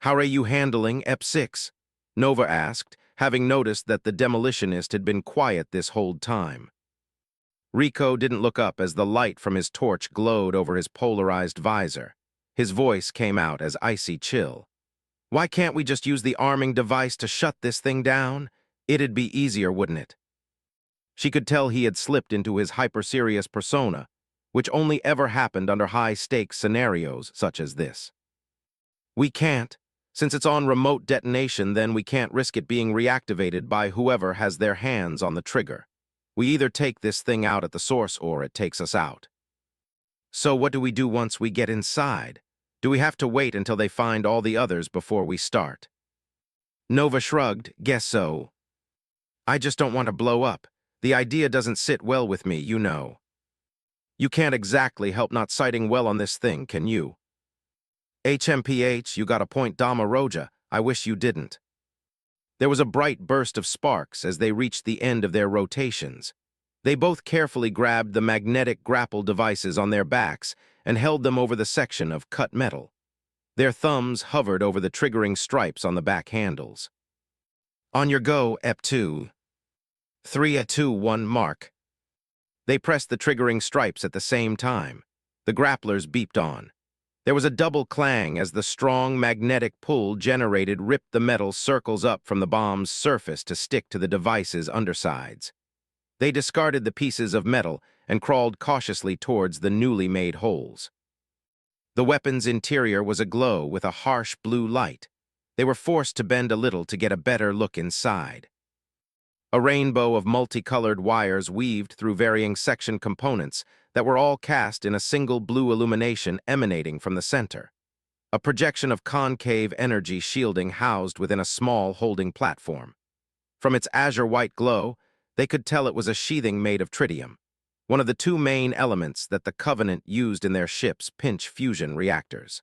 [SPEAKER 1] "How are you handling EP6?" Nova asked, having noticed that the demolitionist had been quiet this whole time. Rico didn't look up as the light from his torch glowed over his polarized visor. His voice came out as icy chill. "Why can't we just use the arming device to shut this thing down? It'd be easier, wouldn't it?" She could tell he had slipped into his hyper-serious persona, which only ever happened under high-stakes scenarios such as this. "We can't. Since it's on remote detonation, then we can't risk it being reactivated by whoever has their hands on the trigger. We either take this thing out at the source or it takes us out." "So what do we do once we get inside? Do we have to wait until they find all the others before we start?" Nova shrugged. "Guess so. I just don't want to blow up. The idea doesn't sit well with me, you know." "You can't exactly help not sighting well on this thing, can you?" "HMPH, you got a point, Dama Roja. I wish you didn't." There was a bright burst of sparks as they reached the end of their rotations. They both carefully grabbed the magnetic grapple devices on their backs and held them over the section of cut metal. Their thumbs hovered over the triggering stripes on the back handles. "On your go, EP2. 3, 2, 1, mark." They pressed the triggering stripes at the same time. The grapplers beeped on. There was a double clang as the strong magnetic pull generated ripped the metal circles up from the bomb's surface to stick to the device's undersides. They discarded the pieces of metal and crawled cautiously towards the newly made holes. The weapon's interior was aglow with a harsh blue light. They were forced to bend a little to get a better look inside. A rainbow of multicolored wires weaved through varying section components that were all cast in a single blue illumination emanating from the center. A projection of concave energy shielding housed within a small holding platform. From its azure-white glow, they could tell it was a sheathing made of tritium, one of the 2 main elements that the Covenant used in their ship's pinch fusion reactors.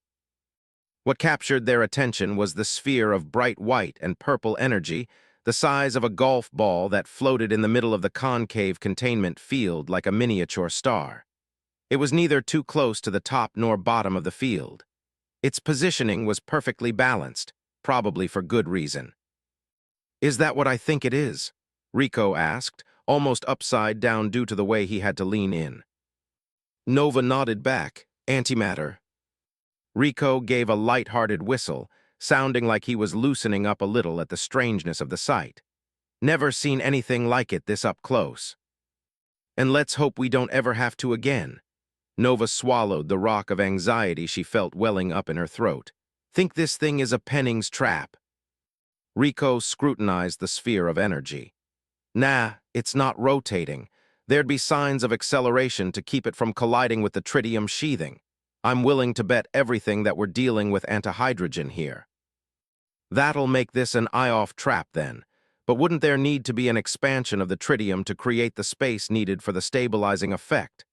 [SPEAKER 1] What captured their attention was the sphere of bright white and purple energy, the size of a golf ball that floated in the middle of the concave containment field like a miniature star. It was neither too close to the top nor bottom of the field. Its positioning was perfectly balanced, probably for good reason. "Is that what I think it is?" Rico asked, almost upside down due to the way he had to lean in. Nova nodded back. "Antimatter." Rico gave a light-hearted whistle, sounding like he was loosening up a little at the strangeness of the sight. "Never seen anything like it this up close. And let's hope we don't ever have to again." Nova swallowed the rock of anxiety she felt welling up in her throat. Think this thing is a Penning's trap. Rico scrutinized the sphere of energy. Nah, it's not rotating. There'd be signs of acceleration to keep it from colliding with the tritium sheathing. I'm willing to bet everything that we're dealing with antihydrogen here. That'll make this an eye-off trap then. But wouldn't there need to be an expansion of the tritium to create the space needed for the stabilizing effect?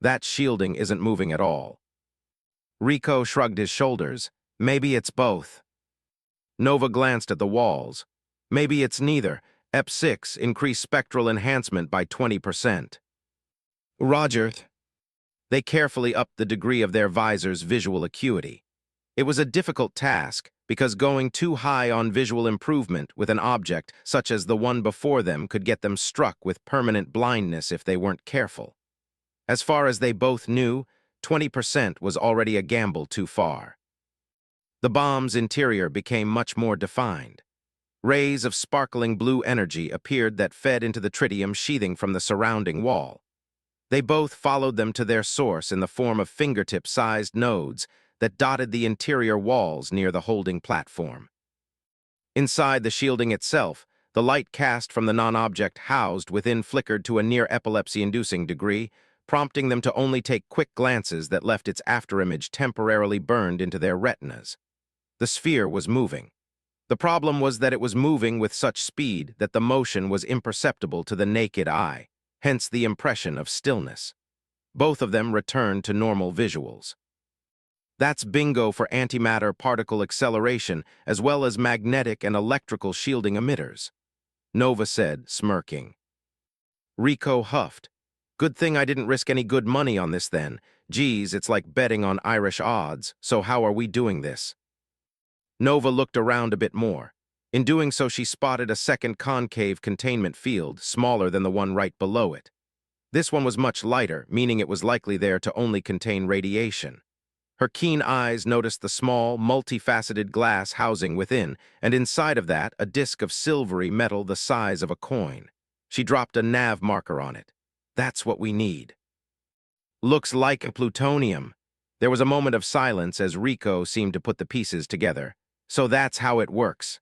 [SPEAKER 1] That shielding isn't moving at all. Rico shrugged his shoulders. Maybe it's both. Nova glanced at the walls. Maybe it's neither. EP6 increased spectral enhancement by 20%. Roger. They carefully upped the degree of their visor's visual acuity. It was a difficult task, because going too high on visual improvement with an object such as the one before them could get them struck with permanent blindness if they weren't careful. As far as they both knew, 20% was already a gamble too far. The bomb's interior became much more defined. Rays of sparkling blue energy appeared that fed into the tritium sheathing from the surrounding wall. They both followed them to their source in the form of fingertip-sized nodes that dotted the interior walls near the holding platform. Inside the shielding itself, the light cast from the non-object housed within flickered to a near epilepsy-inducing degree, prompting them to only take quick glances that left its afterimage temporarily burned into their retinas. The sphere was moving. The problem was that it was moving with such speed that the motion was imperceptible to the naked eye, hence the impression of stillness. Both of them returned to normal visuals. That's bingo for antimatter particle acceleration as well as magnetic and electrical shielding emitters, Nova said, smirking. Rico huffed. Good thing I didn't risk any good money on this then. Geez, it's like betting on Irish odds, so how are we doing this? Nova looked around a bit more. In doing so, she spotted a second concave containment field, smaller than the one right below it. This one was much lighter, meaning it was likely there to only contain radiation. Her keen eyes noticed the small, multifaceted glass housing within, and inside of that, a disk of silvery metal the size of a coin. She dropped a nav marker on it. That's what we need. Looks like plutonium. There was a moment of silence as Rico seemed to put the pieces together. So that's how it works.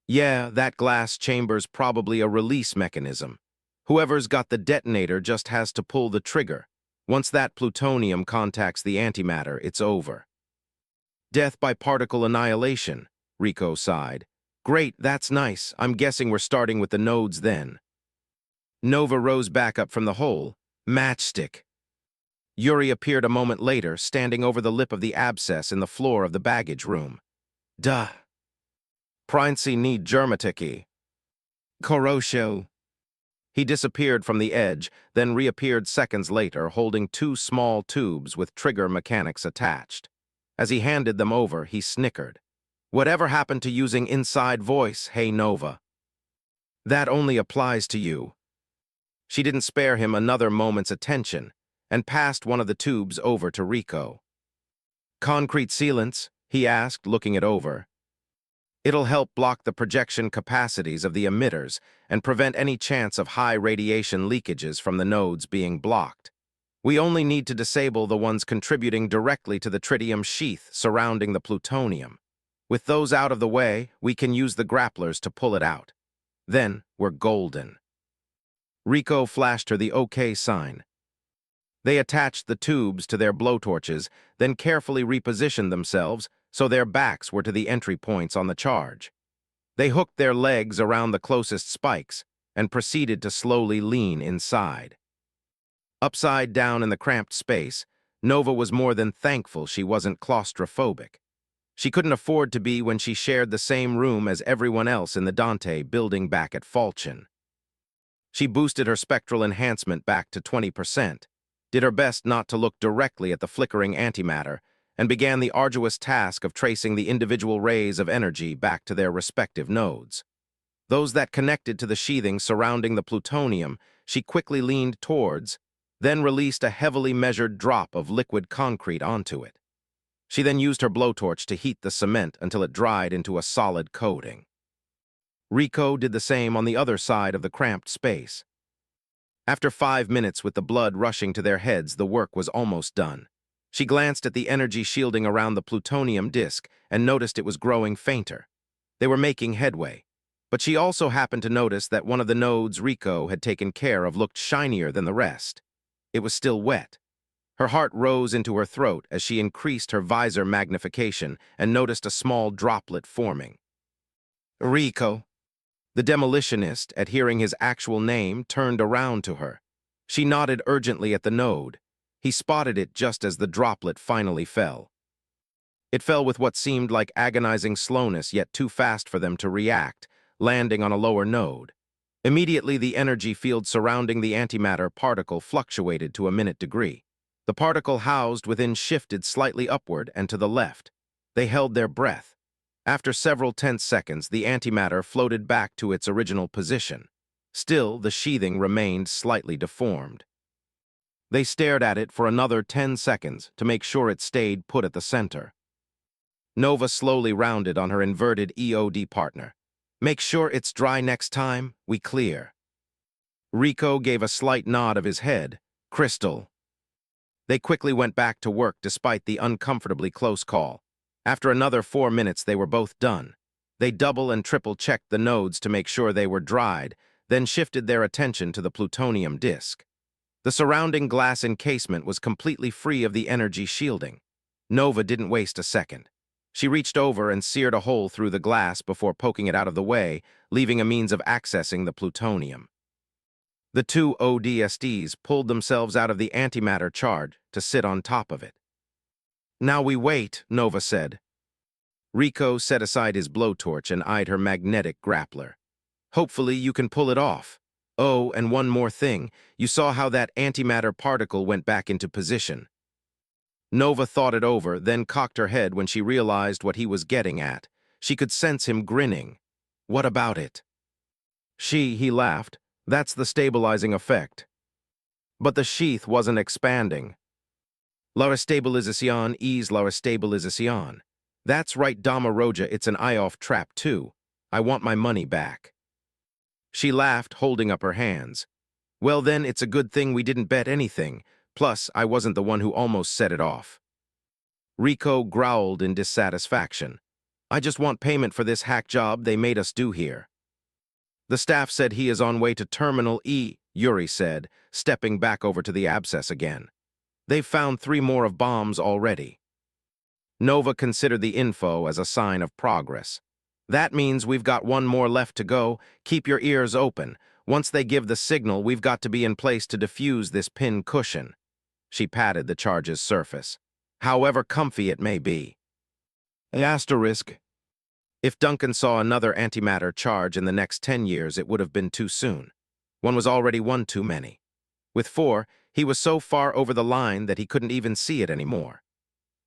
[SPEAKER 1] Yeah, that glass chamber's probably a release mechanism. Whoever's got the detonator just has to pull the trigger. Once that plutonium contacts the antimatter, it's over. Death by particle annihilation, Rico sighed. Great, that's nice. I'm guessing we're starting with the nodes then. Nova rose back up from the hole. Matchstick. Yuri appeared a moment later, standing over the lip of the abscess in the floor of the baggage room. Duh. Princey need germatiki. Korosho. He disappeared from the edge, then reappeared seconds later, holding two small tubes with trigger mechanics attached. As he handed them over, he snickered. Whatever happened to using inside voice, hey Nova? That only applies to you. She didn't spare him another moment's attention, and passed one of the tubes over to Rico. Concrete sealants? He asked, looking it over. It'll help block the projection capacities of the emitters and prevent any chance of high radiation leakages from the nodes being blocked. We only need to disable the ones contributing directly to the tritium sheath surrounding the plutonium. With those out of the way, we can use the grapplers to pull it out. Then we're golden. Rico flashed her the OK sign. They attached the tubes to their blowtorches, then carefully repositioned themselves so their backs were to the entry points on the charge. They hooked their legs around the closest spikes and proceeded to slowly lean inside. Upside down in the cramped space, Nova was more than thankful she wasn't claustrophobic. She couldn't afford to be when she shared the same room as everyone else in the Dante building back at Falchion. She boosted her spectral enhancement back to 20%, did her best not to look directly at the flickering antimatter, and began the arduous task of tracing the individual rays of energy back to their respective nodes. Those that connected to the sheathing surrounding the plutonium, she quickly leaned towards, then released a heavily measured drop of liquid concrete onto it. She then used her blowtorch to heat the cement until it dried into a solid coating. Rico did the same on the other side of the cramped space. After 5 minutes with the blood rushing to their heads, the work was almost done. She glanced at the energy shielding around the plutonium disk and noticed it was growing fainter. They were making headway. But she also happened to notice that one of the nodes Rico had taken care of looked shinier than the rest. It was still wet. Her heart rose into her throat as she increased her visor magnification and noticed a small droplet forming. Rico. The demolitionist, at hearing his actual name, turned around to her. She nodded urgently at the node. He spotted it just as the droplet finally fell. It fell with what seemed like agonizing slowness, yet too fast for them to react, landing on a lower node. Immediately, the energy field surrounding the antimatter particle fluctuated to a minute degree. The particle housed within shifted slightly upward and to the left. They held their breath. After several tense seconds, the antimatter floated back to its original position. Still, the sheathing remained slightly deformed. They stared at it for another 10 seconds to make sure it stayed put at the center. Nova slowly rounded on her inverted EOD partner. "Make sure it's dry next time, we clear." Rico gave a slight nod of his head. "Crystal." They quickly went back to work despite the uncomfortably close call. After another 4 minutes, they were both done. They double and triple checked the nodes to make sure they were dried, then shifted their attention to the plutonium disk. The surrounding glass encasement was completely free of the energy shielding. Nova didn't waste a second. She reached over and seared a hole through the glass before poking it out of the way, leaving a means of accessing the plutonium. The two ODSTs pulled themselves out of the antimatter charge to sit on top of it. "Now we wait," Nova said. Rico set aside his blowtorch and eyed her magnetic grappler. "Hopefully you can pull it off. Oh, and one more thing. You saw how that antimatter particle went back into position." Nova thought it over, then cocked her head when she realized what he was getting at. She could sense him grinning. "What about it?" He laughed. "That's the stabilizing effect." But the sheath wasn't expanding. "La restabilización es la restabilización." "That's right, Dama Roja, it's an eye-off trap too. I want my money back." She laughed, holding up her hands. "Well then, it's a good thing we didn't bet anything. Plus, I wasn't the one who almost set it off." Rico growled in dissatisfaction. "I just want payment for this hack job they made us do here." "The staff said he is on way to Terminal E," Yuri said, stepping back over to the abscess again. "They've found 3 more of bombs already." Nova considered the info as a sign of progress. "That means we've got 1 more left to go. Keep your ears open. Once they give the signal, we've got to be in place to defuse this pin cushion." She patted the charge's surface. "However comfy it may be." Asterisk. If Duncan saw another antimatter charge in the next 10 years, it would have been too soon. One was already one too many. With 4, he was so far over the line that he couldn't even see it anymore.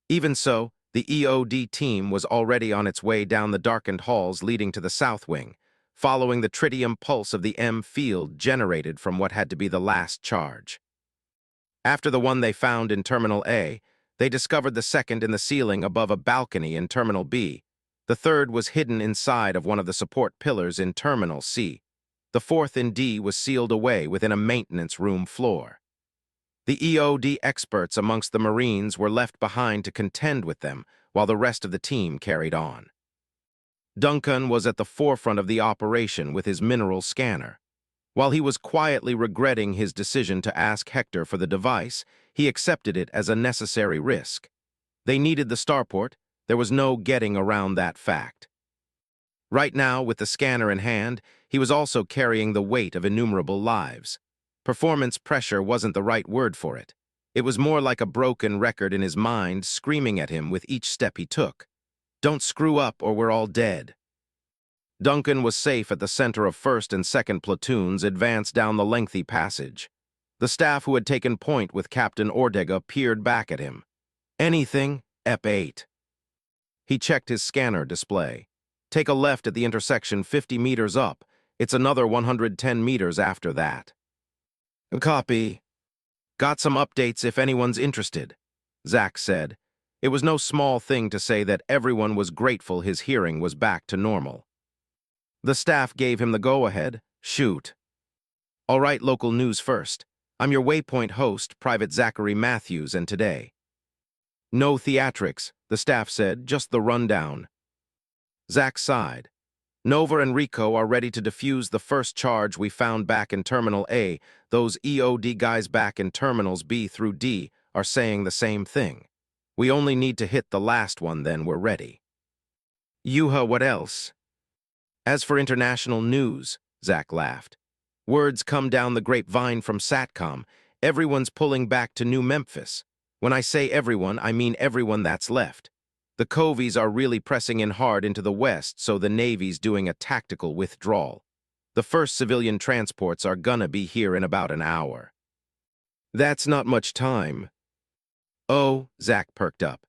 [SPEAKER 1] Even so, the EOD team was already on its way down the darkened halls leading to the south wing, following the tritium pulse of the M field generated from what had to be the last charge. After the one they found in Terminal A, they discovered the second in the ceiling above a balcony in Terminal B. The third was hidden inside of one of the support pillars in Terminal C. The fourth in D was sealed away within a maintenance room floor. The EOD experts amongst the Marines were left behind to contend with them while the rest of the team carried on. Duncan was at the forefront of the operation with his mineral scanner. While he was quietly regretting his decision to ask Hector for the device, he accepted it as a necessary risk. They needed the starport. There was no getting around that fact. Right now, with the scanner in hand, he was also carrying the weight of innumerable lives. Performance pressure wasn't the right word for it. It was more like a broken record in his mind screaming at him with each step he took. "Don't screw up or we're all dead." Duncan was safe at the center of 1st and 2nd platoons advanced down the lengthy passage. The staff who had taken point with Captain Ortega peered back at him. "Anything? EP8. He checked his scanner display. "Take a left at the intersection 50 meters up. It's another 110 meters after that." "Copy." "Got some updates if anyone's interested," Zach said. It was no small thing to say that everyone was grateful his hearing was back to normal. The staff gave him the go-ahead. "Shoot." All right, local news first. I'm your Waypoint host, Private Zachary Matthews, and today. No theatrics, the staff said, just the rundown. Zach sighed. Nova and Rico are ready to defuse the first charge we found back in Terminal A. Those EOD guys back in Terminals B through D are saying the same thing. We only need to hit the last one, then we're ready. Yuha, what else? As for international news, Zach laughed. Words come down the grapevine from SATCOM. Everyone's pulling back to New Memphis. When I say everyone, I mean everyone that's left. The Covies are really pressing in hard into the west, so the Navy's doing a tactical withdrawal. The first civilian transports are gonna be here in about an hour. That's not much time. Oh, Zach perked up.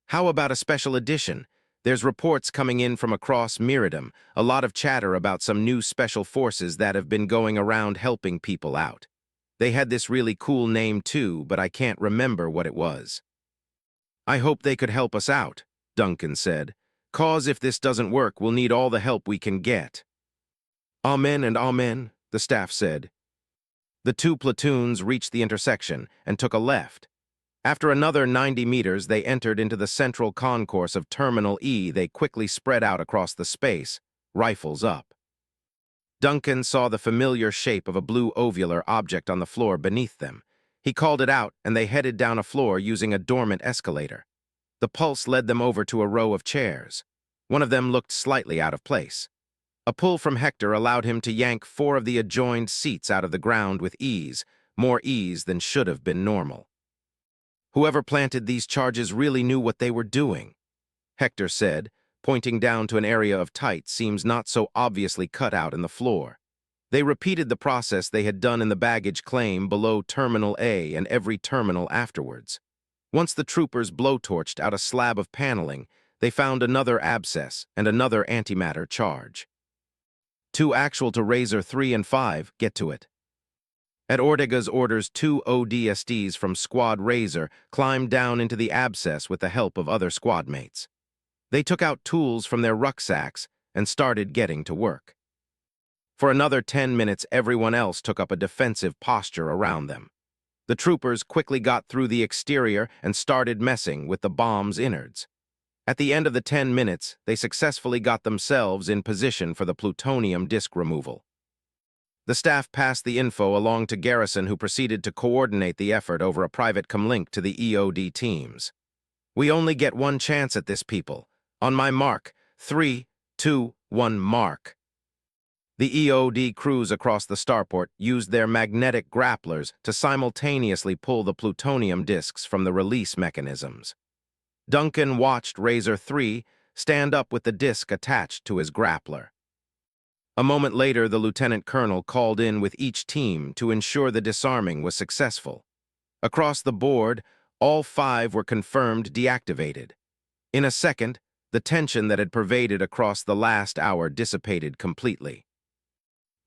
[SPEAKER 1] How about a special edition? There's reports coming in from across Miradum, a lot of chatter about some new special forces that have been going around helping people out. They had this really cool name too, but I can't remember what it was. I hope they could help us out, Duncan said. 'Cause if this doesn't work, we'll need all the help we can get. Amen and amen, the staff said. The two platoons reached the intersection and took a left. After another 90 meters, they entered into the central concourse of Terminal E. They quickly spread out across the space, rifles up. Duncan saw the familiar shape of a blue ovular object on the floor beneath them. He called it out, and they headed down a floor using a dormant escalator. The pulse led them over to a row of chairs. One of them looked slightly out of place. A pull from Hector allowed him to yank 4 of the adjoined seats out of the ground with ease, more ease than should have been normal. Whoever planted these charges really knew what they were doing, Hector said, pointing down to an area of tight seams not so obviously cut out in the floor. They repeated the process they had done in the baggage claim below Terminal A and every terminal afterwards. Once the troopers blowtorched out a slab of paneling, they found another abscess and another antimatter charge. 2 actual to Razor 3 and 5, get to it. At Ortega's orders, 2 ODSTs from Squad Razor climbed down into the abscess with the help of other squad mates. They took out tools from their rucksacks and started getting to work. For another 10 minutes, everyone else took up a defensive posture around them. The troopers quickly got through the exterior and started messing with the bomb's innards. At the end of the 10 minutes, they successfully got themselves in position for the plutonium disk removal. The staff passed the info along to Garrison, who proceeded to coordinate the effort over a private comlink to the EOD teams. We only get one chance at this, people. On my mark, 3, 2, 1, mark. The EOD crews across the starport used their magnetic grapplers to simultaneously pull the plutonium disks from the release mechanisms. Duncan watched Razor 3 stand up with the disk attached to his grappler. A moment later, the lieutenant colonel called in with each team to ensure the disarming was successful. Across the board, all 5 were confirmed deactivated. In a second, the tension that had pervaded across the last hour dissipated completely.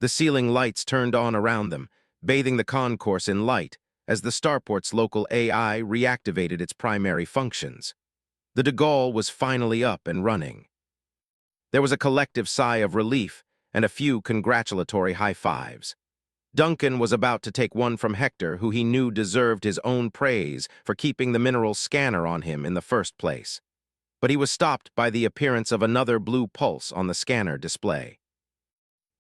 [SPEAKER 1] The ceiling lights turned on around them, bathing the concourse in light, as the starport's local AI reactivated its primary functions. The de Gaulle was finally up and running. There was a collective sigh of relief and a few congratulatory high-fives. Duncan was about to take one from Hector, who he knew deserved his own praise for keeping the mineral scanner on him in the first place. But he was stopped by the appearance of another blue pulse on the scanner display.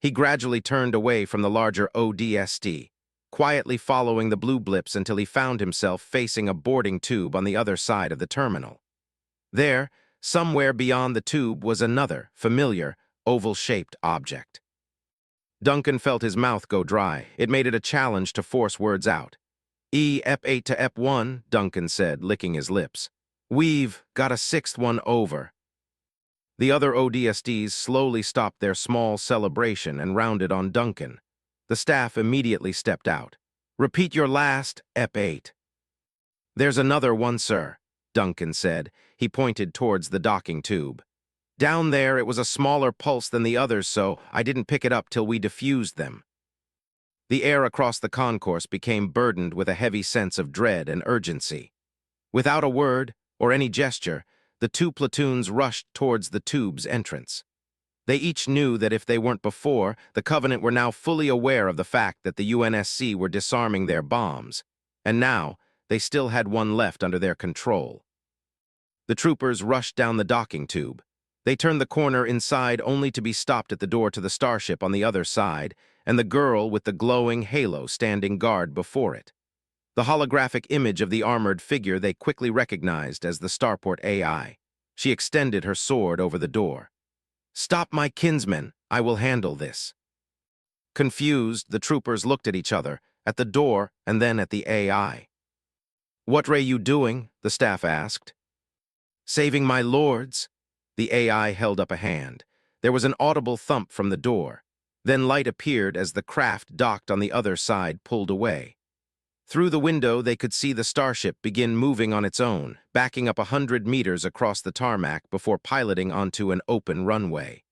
[SPEAKER 1] He gradually turned away from the larger ODST, quietly following the blue blips until he found himself facing a boarding tube on the other side of the terminal. There, somewhere beyond the tube, was another, familiar, oval-shaped object. Duncan felt his mouth go dry. It made it a challenge to force words out. EP8 to EP1, Duncan said, licking his lips. We've got a 6th one over. The other ODSTs slowly stopped their small celebration and rounded on Duncan. The staff immediately stepped out. Repeat your last, EP8. There's another one, sir, Duncan said. He pointed towards the docking tube. Down there, it was a smaller pulse than the others, so I didn't pick it up till we defused them. The air across the concourse became burdened with a heavy sense of dread and urgency. Without a word or any gesture, the 2 platoons rushed towards the tube's entrance. They each knew that if they weren't before, the Covenant were now fully aware of the fact that the UNSC were disarming their bombs, and now they still had one left under their control. The troopers rushed down the docking tube. They turned the corner inside only to be stopped at the door to the starship on the other side, and the girl with the glowing halo standing guard before it. The holographic image of the armored figure they quickly recognized as the starport AI. She extended her sword over the door. "Stop, my kinsmen. I will handle this." Confused, the troopers looked at each other, at the door, and then at the AI. "What are you doing?" the staff asked. "Saving my lords." The AI held up a hand. There was an audible thump from the door. Then light appeared as the craft docked on the other side pulled away. Through the window, they could see the starship begin moving on its own, backing up 100 meters across the tarmac before piloting onto an open runway.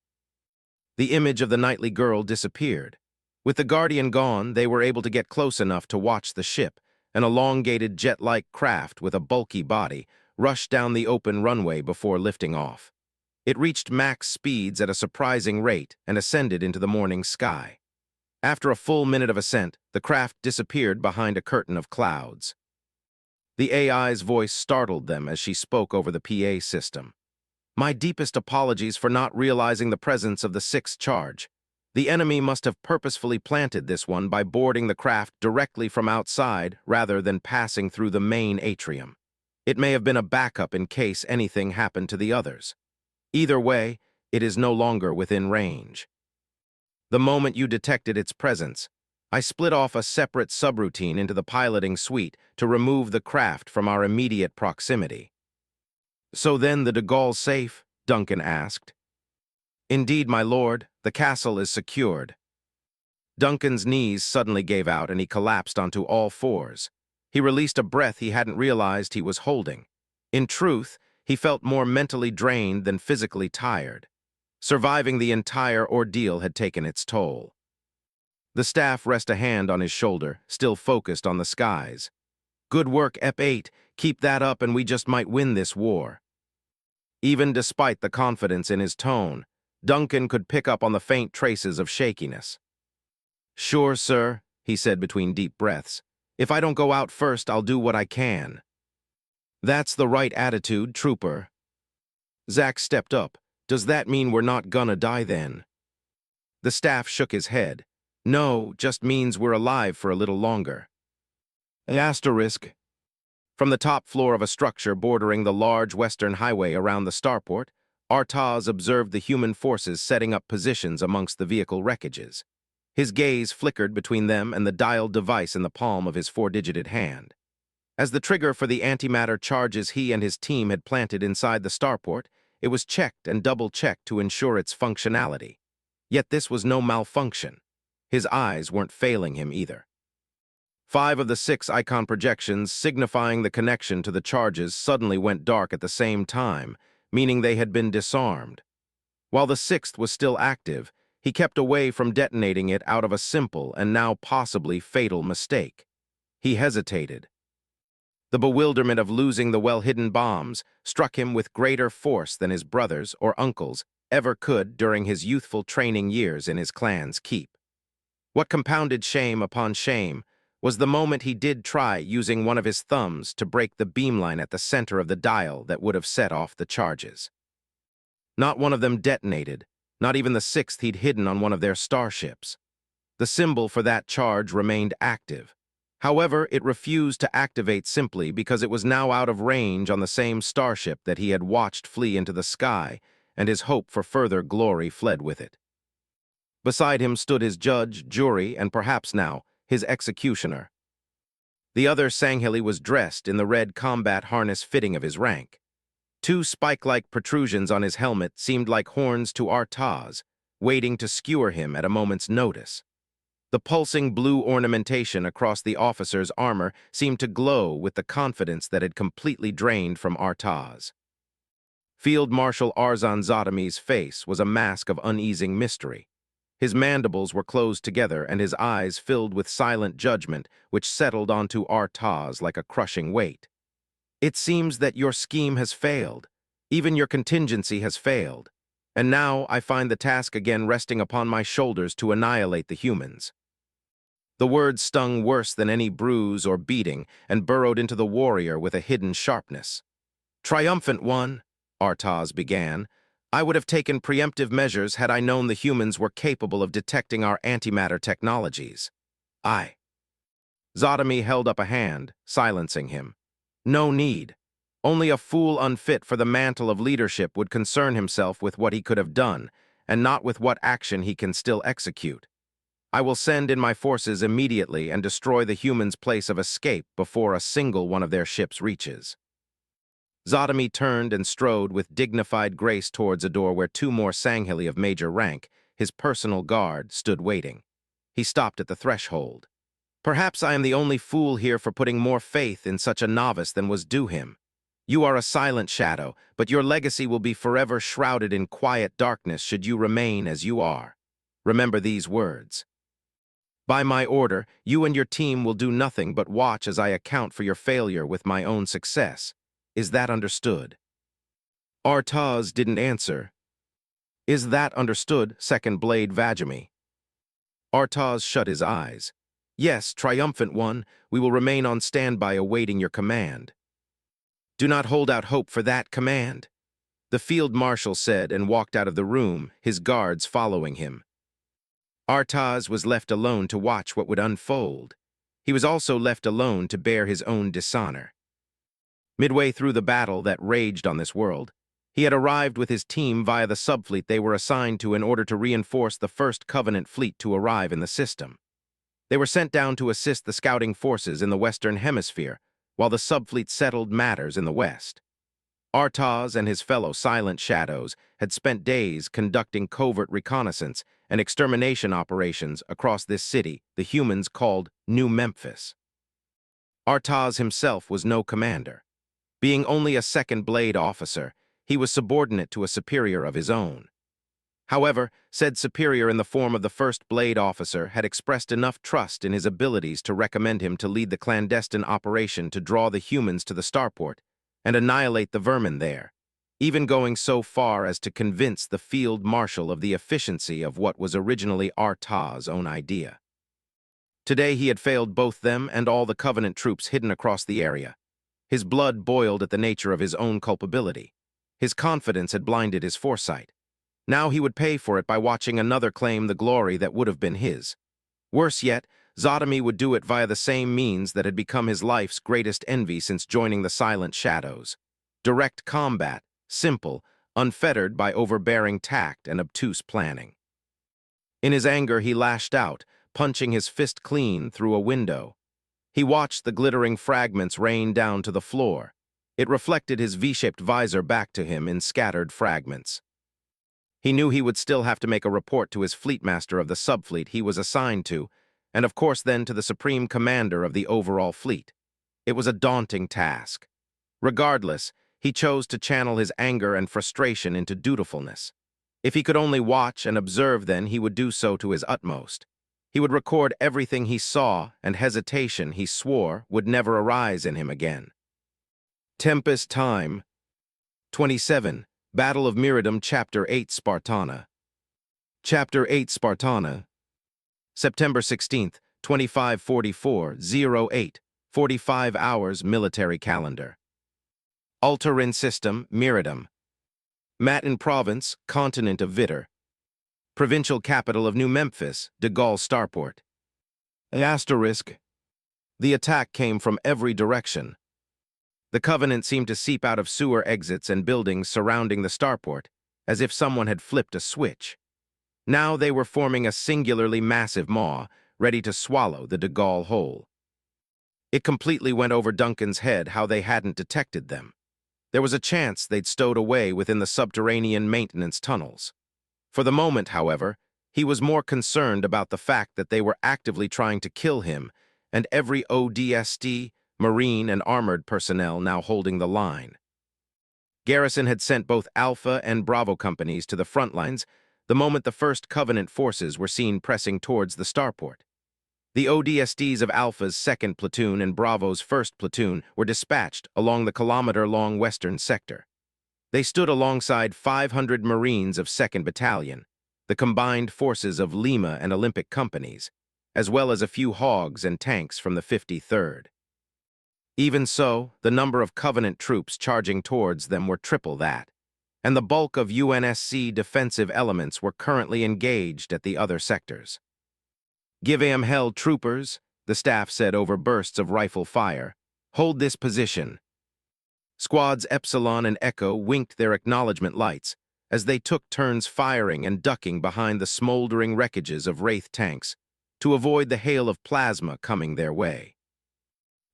[SPEAKER 1] The image of the knightly girl disappeared. With the Guardian gone, they were able to get close enough to watch the ship, an elongated jet-like craft with a bulky body, rush down the open runway before lifting off. It reached max speeds at a surprising rate and ascended into the morning sky. After a full minute of ascent, the craft disappeared behind a curtain of clouds. The AI's voice startled them as she spoke over the PA system. "My deepest apologies for not realizing the presence of the sixth charge. The enemy must have purposefully planted this one by boarding the craft directly from outside rather than passing through the main atrium. It may have been a backup in case anything happened to the others. Either way, it is no longer within range. The moment you detected its presence, I split off a separate subroutine into the piloting suite to remove the craft from our immediate proximity." "So then the de Gaulle's safe?" Duncan asked. "Indeed, my lord, the castle is secured." Duncan's knees suddenly gave out and he collapsed onto all fours. He released a breath he hadn't realized he was holding. In truth, he felt more mentally drained than physically tired. Surviving the entire ordeal had taken its toll. The staff rested a hand on his shoulder, still focused on the skies. "Good work, EP8. Keep that up and we just might win this war." Even despite the confidence in his tone, Duncan could pick up on the faint traces of shakiness. "Sure, sir," he said between deep breaths. "If I don't go out first, I'll do what I can." "That's the right attitude, trooper." Zach stepped up. "Does that mean we're not gonna die then?" The staff shook his head. "No, just means we're alive for a little longer." Asterisk. From the top floor of a structure bordering the large western highway around the starport, Artaz observed the human forces setting up positions amongst the vehicle wreckages. His gaze flickered between them and the dialed device in the palm of his four-digited hand. As the trigger for the antimatter charges he and his team had planted inside the starport, it was checked and double-checked to ensure its functionality. Yet this was no malfunction. His eyes weren't failing him either. 5 of the 6 icon projections signifying the connection to the charges suddenly went dark at the same time, meaning they had been disarmed. While the 6th was still active, he kept away from detonating it out of a simple and now possibly fatal mistake. He hesitated. The bewilderment of losing the well-hidden bombs struck him with greater force than his brothers or uncles ever could during his youthful training years in his clan's keep. What compounded shame upon shame was the moment he did try using one of his thumbs to break the beamline at the center of the dial that would have set off the charges. Not one of them detonated, not even the 6th he'd hidden on one of their starships. The symbol for that charge remained active. However, it refused to activate simply because it was now out of range on the same starship that he had watched flee into the sky, and his hope for further glory fled with it. Beside him stood his judge, jury, and perhaps now, his executioner. The other Sangheli was dressed in the red combat harness fitting of his rank. 2 spike-like protrusions on his helmet seemed like horns to Artaz, waiting to skewer him at a moment's notice. The pulsing blue ornamentation across the officer's armor seemed to glow with the confidence that had completely drained from Artaz. Field Marshal Arzan Zatami's face was a mask of uneasing mystery. His mandibles were closed together and his eyes filled with silent judgment which settled onto Artaz like a crushing weight. "It seems that your scheme has failed. Even your contingency has failed." And now I find the task again resting upon my shoulders to annihilate the humans. The words stung worse than any bruise or beating and burrowed into the warrior with a hidden sharpness. Triumphant one, Artaz began, I would have taken preemptive measures had I known the humans were capable of detecting our antimatter technologies. Zotomy held up a hand, silencing him. No need. Only a fool unfit for the mantle of leadership would concern himself with what he could have done, and not with what action he can still execute. I will send in my forces immediately and destroy the humans' place of escape before a single one of their ships reaches. Zotomy turned and strode with dignified grace towards a door where two more Sanghili of major rank, his personal guard, stood waiting. He stopped at the threshold. Perhaps I am the only fool here for putting more faith in such a novice than was due him. You are a silent shadow, but your legacy will be forever shrouded in quiet darkness should you remain as you are. Remember these words. By my order, you and your team will do nothing but watch as I account for your failure with my own success. Is that understood? Artaz didn't answer. Is that understood, Second Blade Vajami? Artaz shut his eyes. Yes, triumphant one, we will remain on standby awaiting your command. Do not hold out hope for that command, the field marshal said and walked out of the room, his guards following him. Artaz was left alone to watch what would unfold. He was also left alone to bear his own dishonor. Midway through the battle that raged on this world, he had arrived with his team via the subfleet they were assigned to in order to reinforce the first Covenant fleet to arrive in the system. They were sent down to assist the scouting forces in the Western Hemisphere, while the subfleet settled matters in the West. Artaz and his fellow Silent Shadows had spent days conducting covert reconnaissance and extermination operations across this city the humans called New Memphis. Artaz himself was no commander. Being only a second blade officer, he was subordinate to a superior of his own. However, said superior in the form of the first blade officer had expressed enough trust in his abilities to recommend him to lead the clandestine operation to draw the humans to the starport and annihilate the vermin there, even going so far as to convince the field marshal of the efficiency of what was originally Artaz's own idea. Today he had failed both them and all the Covenant troops hidden across the area. His blood boiled at the nature of his own culpability. His confidence had blinded his foresight. Now he would pay for it by watching another claim the glory that would have been his. Worse yet, Zotomy would do it via the same means that had become his life's greatest envy since joining the Silent Shadows. Direct combat, simple, unfettered by overbearing tact and obtuse planning. In his anger he lashed out, punching his fist clean through a window. He watched the glittering fragments rain down to the floor. It reflected his V-shaped visor back to him in scattered fragments. He knew he would still have to make a report to his fleetmaster of the subfleet he was assigned to, and of course then to the supreme commander of the overall fleet. It was a daunting task. Regardless, he chose to channel his anger and frustration into dutifulness. If he could only watch and observe then, he would do so to his utmost. He would record everything he saw, and hesitation, he swore, would never arise in him again. Tempest Time 27. Battle of Miradum, Chapter 8, Spartana. Chapter 8, Spartana. September 16th, 2544-08, 45 hours military calendar. Altarin System, Miradum. Matin Province, Continent of Vitter. Provincial capital of New Memphis, de Gaulle Starport. Asterisk. The attack came from every direction. The Covenant seemed to seep out of sewer exits and buildings surrounding the starport, as if someone had flipped a switch. Now they were forming a singularly massive maw, ready to swallow the de Gaulle whole. It completely went over Duncan's head how they hadn't detected them. There was a chance they'd stowed away within the subterranean maintenance tunnels. For the moment, however, he was more concerned about the fact that they were actively trying to kill him, and every ODST, Marine and armored personnel now holding the line. Garrison had sent both Alpha and Bravo companies to the front lines the moment the first Covenant forces were seen pressing towards the starport. The ODSTs of Alpha's 2nd Platoon and Bravo's 1st Platoon were dispatched along the kilometer-long western sector. They stood alongside 500 Marines of 2nd Battalion, the combined forces of Lima and Olympic companies, as well as a few hogs and tanks from the 53rd. Even so, the number of Covenant troops charging towards them were triple that, and the bulk of UNSC defensive elements were currently engaged at the other sectors. "Give 'em hell, troopers," the staff said over bursts of rifle fire. "Hold this position." Squads Epsilon and Echo winked their acknowledgement lights as they took turns firing and ducking behind the smoldering wreckages of Wraith tanks to avoid the hail of plasma coming their way.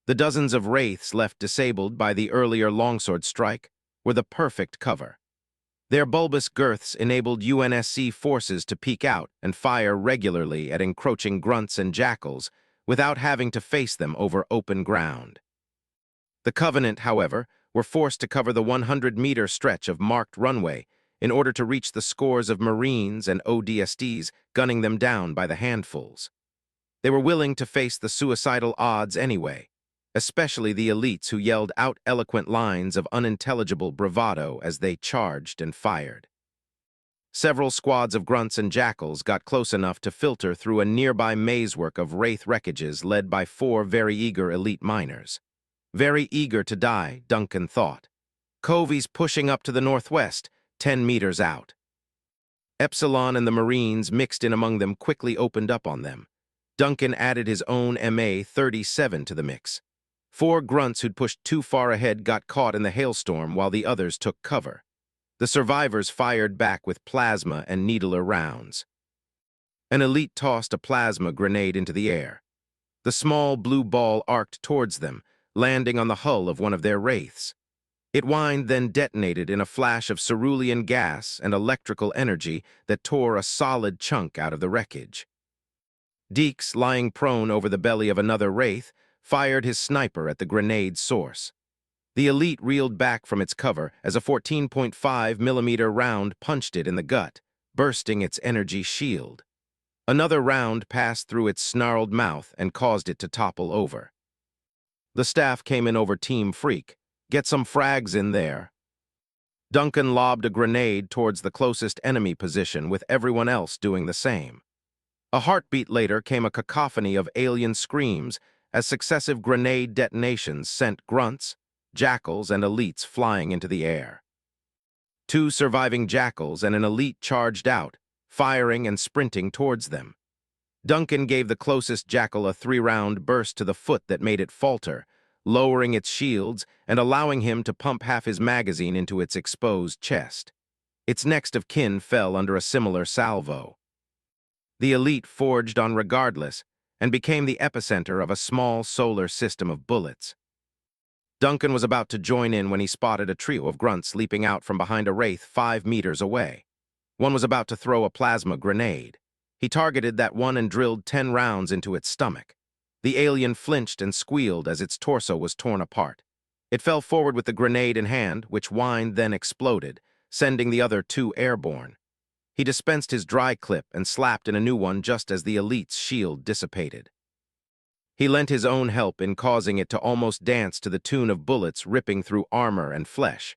[SPEAKER 1] The dozens of Wraiths left disabled by the earlier longsword strike were the perfect cover. Their bulbous girths enabled UNSC forces to peek out and fire regularly at encroaching grunts and jackals without having to face them over open ground. The Covenant, however, were forced to cover the 100-meter stretch of marked runway in order to reach the scores of Marines and ODSTs gunning them down by the handfuls. They were willing to face the suicidal odds anyway, especially the elites who yelled out eloquent lines of unintelligible bravado as they charged and fired. Several squads of grunts and jackals got close enough to filter through a nearby mazework of Wraith wreckages led by 4 very eager elite miners. Very eager to die, Duncan thought. Covey's pushing up to the northwest, 10 meters out. Epsilon and the Marines mixed in among them quickly opened up on them. Duncan added his own MA-37 to the mix. 4 grunts who'd pushed too far ahead got caught in the hailstorm while the others took cover. The survivors fired back with plasma and needler rounds. An elite tossed a plasma grenade into the air. The small blue ball arced towards them, landing on the hull of one of their Wraiths. It whined, then detonated in a flash of cerulean gas and electrical energy that tore a solid chunk out of the wreckage. Deeks, lying prone over the belly of another Wraith, fired his sniper at the grenade's source. The elite reeled back from its cover as a 14.5mm round punched it in the gut, bursting its energy shield. Another round passed through its snarled mouth and caused it to topple over. The staff came in over Team Freak. "Get some frags in there." Duncan lobbed a grenade towards the closest enemy position, with everyone else doing the same. A heartbeat later came a cacophony of alien screams as successive grenade detonations sent grunts, jackals, and elites flying into the air. 2 surviving jackals and an elite charged out, firing and sprinting towards them. Duncan gave the closest jackal a 3-round burst to the foot that made it falter, lowering its shields and allowing him to pump half his magazine into its exposed chest. Its next of kin fell under a similar salvo. The elite forged on regardless and became the epicenter of a small solar system of bullets. Duncan was about to join in when he spotted a trio of grunts leaping out from behind a Wraith 5 meters away. One was about to throw a plasma grenade. He targeted that one and drilled 10 rounds into its stomach. The alien flinched and squealed as its torso was torn apart. It fell forward with the grenade in hand, which whined then exploded, sending the other 2 airborne. He dispensed his dry clip and slapped in a new one just as the elite's shield dissipated. He lent his own help in causing it to almost dance to the tune of bullets ripping through armor and flesh.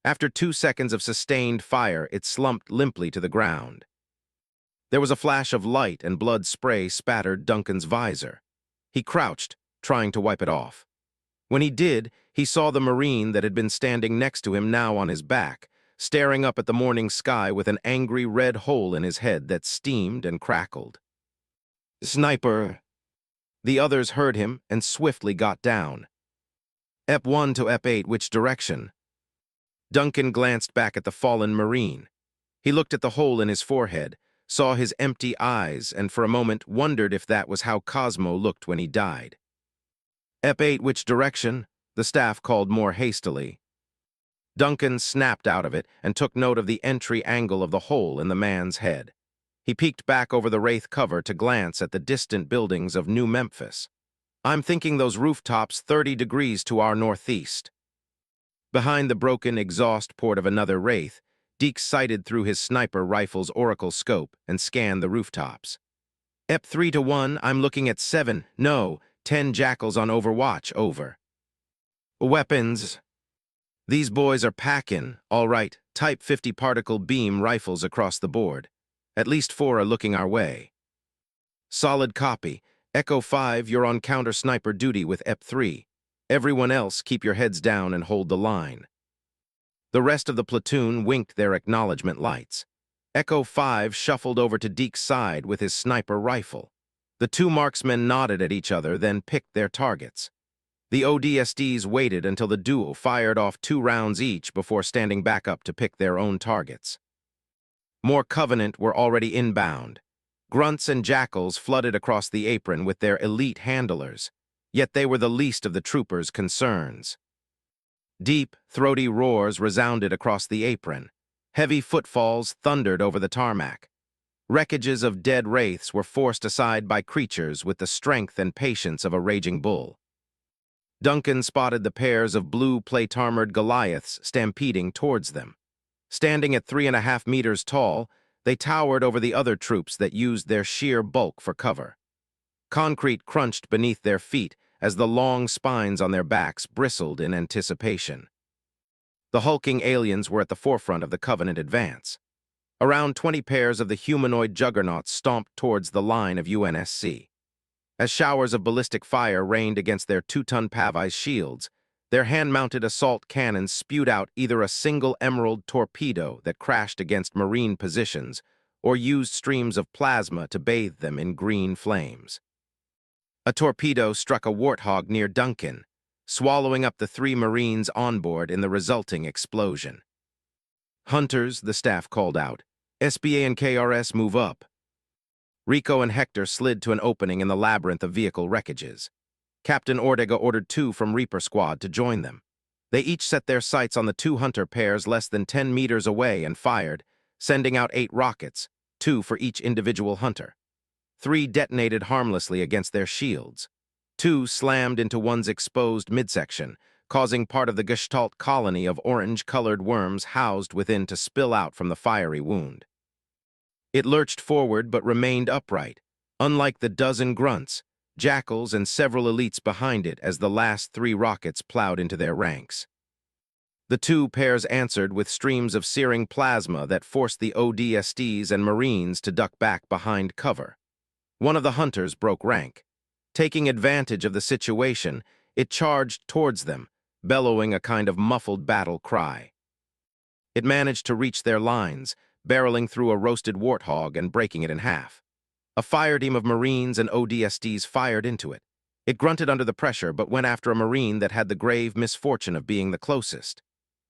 [SPEAKER 1] After 2 seconds of sustained fire, it slumped limply to the ground. There was a flash of light and blood spray spattered Duncan's visor. He crouched, trying to wipe it off. When he did, he saw the Marine that had been standing next to him now on his back, staring up at the morning sky with an angry red hole in his head that steamed and crackled. "Sniper!" The others heard him and swiftly got down. "EP1 to EP8, which direction?" Duncan glanced back at the fallen Marine. He looked at the hole in his forehead, saw his empty eyes, and for a moment wondered if that was how Cosmo looked when he died. "EP8, which direction?" the staff called more hastily. Duncan snapped out of it and took note of the entry angle of the hole in the man's head. He peeked back over the Wraith cover to glance at the distant buildings of New Memphis. "I'm thinking those rooftops 30 degrees to our northeast." Behind the broken exhaust port of another Wraith, Deke sighted through his sniper rifle's oracle scope and scanned the rooftops. "EP3 to 1, I'm looking at 7, no, 10 jackals on overwatch, over." "Weapons." These boys are packin', all right, Type 50 particle beam rifles across the board. At least 4 are looking our way. Solid copy. Echo 5, you're on counter sniper duty with EP3. Everyone else, keep your heads down and hold the line. The rest of the platoon winked their acknowledgement lights. Echo 5 shuffled over to Deke's side with his sniper rifle. The 2 marksmen nodded at each other, then picked their targets. The ODSTs waited until the duo fired off 2 rounds each before standing back up to pick their own targets. More Covenant were already inbound. Grunts and jackals flooded across the apron with their elite handlers, yet they were the least of the troopers' concerns. Deep, throaty roars resounded across the apron. Heavy footfalls thundered over the tarmac. Wreckages of dead wraiths were forced aside by creatures with the strength and patience of a raging bull. Duncan spotted the pairs of blue plate-armored Goliaths stampeding towards them. Standing at 3.5 meters tall, they towered over the other troops that used their sheer bulk for cover. Concrete crunched beneath their feet as the long spines on their backs bristled in anticipation. The hulking aliens were at the forefront of the Covenant advance. Around 20 pairs of the humanoid juggernauts stomped towards the line of UNSC. As showers of ballistic fire rained against their 2-ton Pavi's shields, their hand-mounted assault cannons spewed out either a single emerald torpedo that crashed against Marine positions or used streams of plasma to bathe them in green flames. A torpedo struck a warthog near Duncan, swallowing up the 3 Marines on board in the resulting explosion. "Hunters," the staff called out. "SBA and KRS move up." Rico and Hector slid to an opening in the labyrinth of vehicle wreckages. Captain Ortega ordered 2 from Reaper Squad to join them. They each set their sights on the 2 hunter pairs less than 10 meters away and fired, sending out 8 rockets, 2 for each individual hunter. 3 detonated harmlessly against their shields. 2 slammed into one's exposed midsection, causing part of the Gestalt colony of orange-colored worms housed within to spill out from the fiery wound. It lurched forward but remained upright, unlike the dozen grunts, jackals, and several elites behind it as the last 3 rockets plowed into their ranks. The 2 pairs answered with streams of searing plasma that forced the ODSTs and Marines to duck back behind cover. One of the hunters broke rank. Taking advantage of the situation, it charged towards them, bellowing a kind of muffled battle cry. It managed to reach their lines, barreling through a roasted warthog and breaking it in half. A fire team of Marines and ODSTs fired into it. It grunted under the pressure but went after a Marine that had the grave misfortune of being the closest.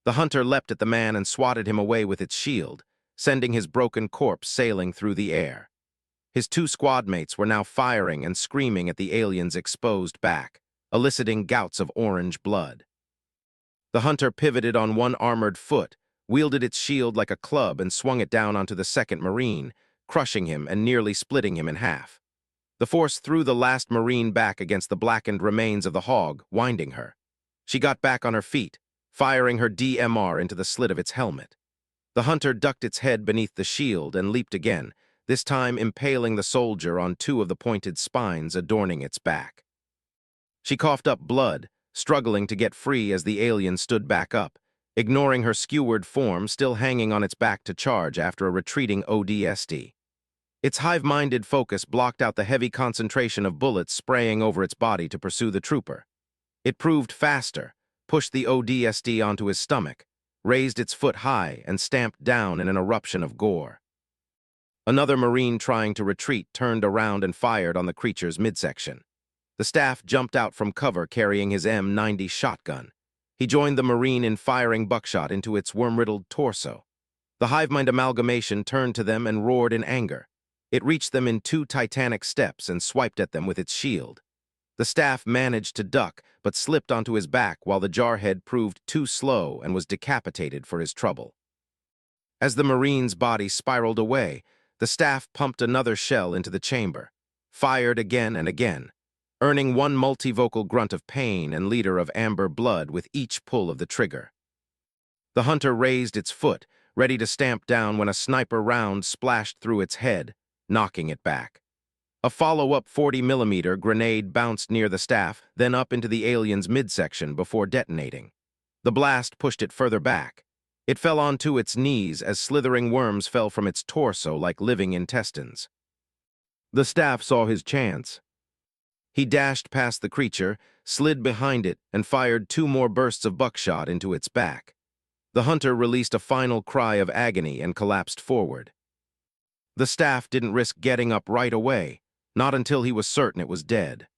[SPEAKER 1] The hunter leapt at the man and swatted him away with its shield, sending his broken corpse sailing through the air. His 2 squad mates were now firing and screaming at the alien's exposed back, eliciting gouts of orange blood. The hunter pivoted on one armored foot, wielded its shield like a club and swung it down onto the second Marine, crushing him and nearly splitting him in half. The force threw the last Marine back against the blackened remains of the hog, winding her. She got back on her feet, firing her DMR into the slit of its helmet. The hunter ducked its head beneath the shield and leaped again, this time impaling the soldier on 2 of the pointed spines adorning its back. She coughed up blood, struggling to get free as the alien stood back up, ignoring her skewered form still hanging on its back to charge after a retreating ODST. Its hive-minded focus blocked out the heavy concentration of bullets spraying over its body to pursue the trooper. It proved faster, pushed the ODST onto his stomach, raised its foot high, and stamped down in an eruption of gore. Another Marine trying to retreat turned around and fired on the creature's midsection. The staff jumped out from cover carrying his M90 shotgun. He joined the Marine in firing buckshot into its worm-riddled torso. The hive-mind amalgamation turned to them and roared in anger. It reached them in 2 titanic steps and swiped at them with its shield. The staff managed to duck, but slipped onto his back while the jarhead proved too slow and was decapitated for his trouble. As the Marine's body spiraled away, the staff pumped another shell into the chamber, fired again and again, earning one multivocal grunt of pain and liter of amber blood with each pull of the trigger. The hunter raised its foot, ready to stamp down when a sniper round splashed through its head, knocking it back. A follow-up 40mm grenade bounced near the staff, then up into the alien's midsection before detonating. The blast pushed it further back. It fell onto its knees as slithering worms fell from its torso like living intestines. The staff saw his chance. He dashed past the creature, slid behind it, and fired 2 more bursts of buckshot into its back. The hunter released a final cry of agony and collapsed forward. The staff didn't risk getting up right away, not until he was certain it was dead.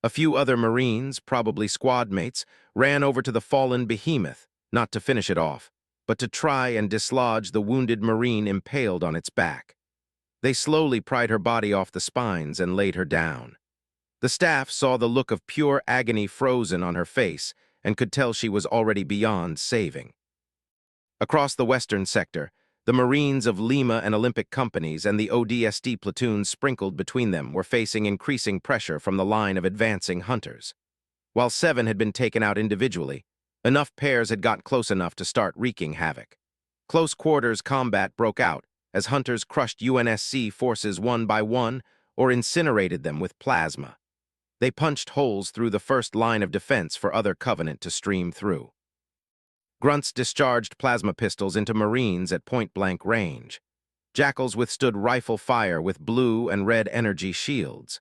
[SPEAKER 1] A few other Marines, probably squad mates, ran over to the fallen behemoth, not to finish it off, but to try and dislodge the wounded Marine impaled on its back. They slowly pried her body off the spines and laid her down. The staff saw the look of pure agony frozen on her face and could tell she was already beyond saving. Across the western sector, the Marines of Lima and Olympic companies and the ODST platoons sprinkled between them were facing increasing pressure from the line of advancing hunters. While 7 had been taken out individually, enough pairs had got close enough to start wreaking havoc. Close quarters combat broke out as hunters crushed UNSC forces one by one or incinerated them with plasma. They punched holes through the first line of defense for other Covenant to stream through. Grunts discharged plasma pistols into Marines at point-blank range. Jackals withstood rifle fire with blue and red energy shields.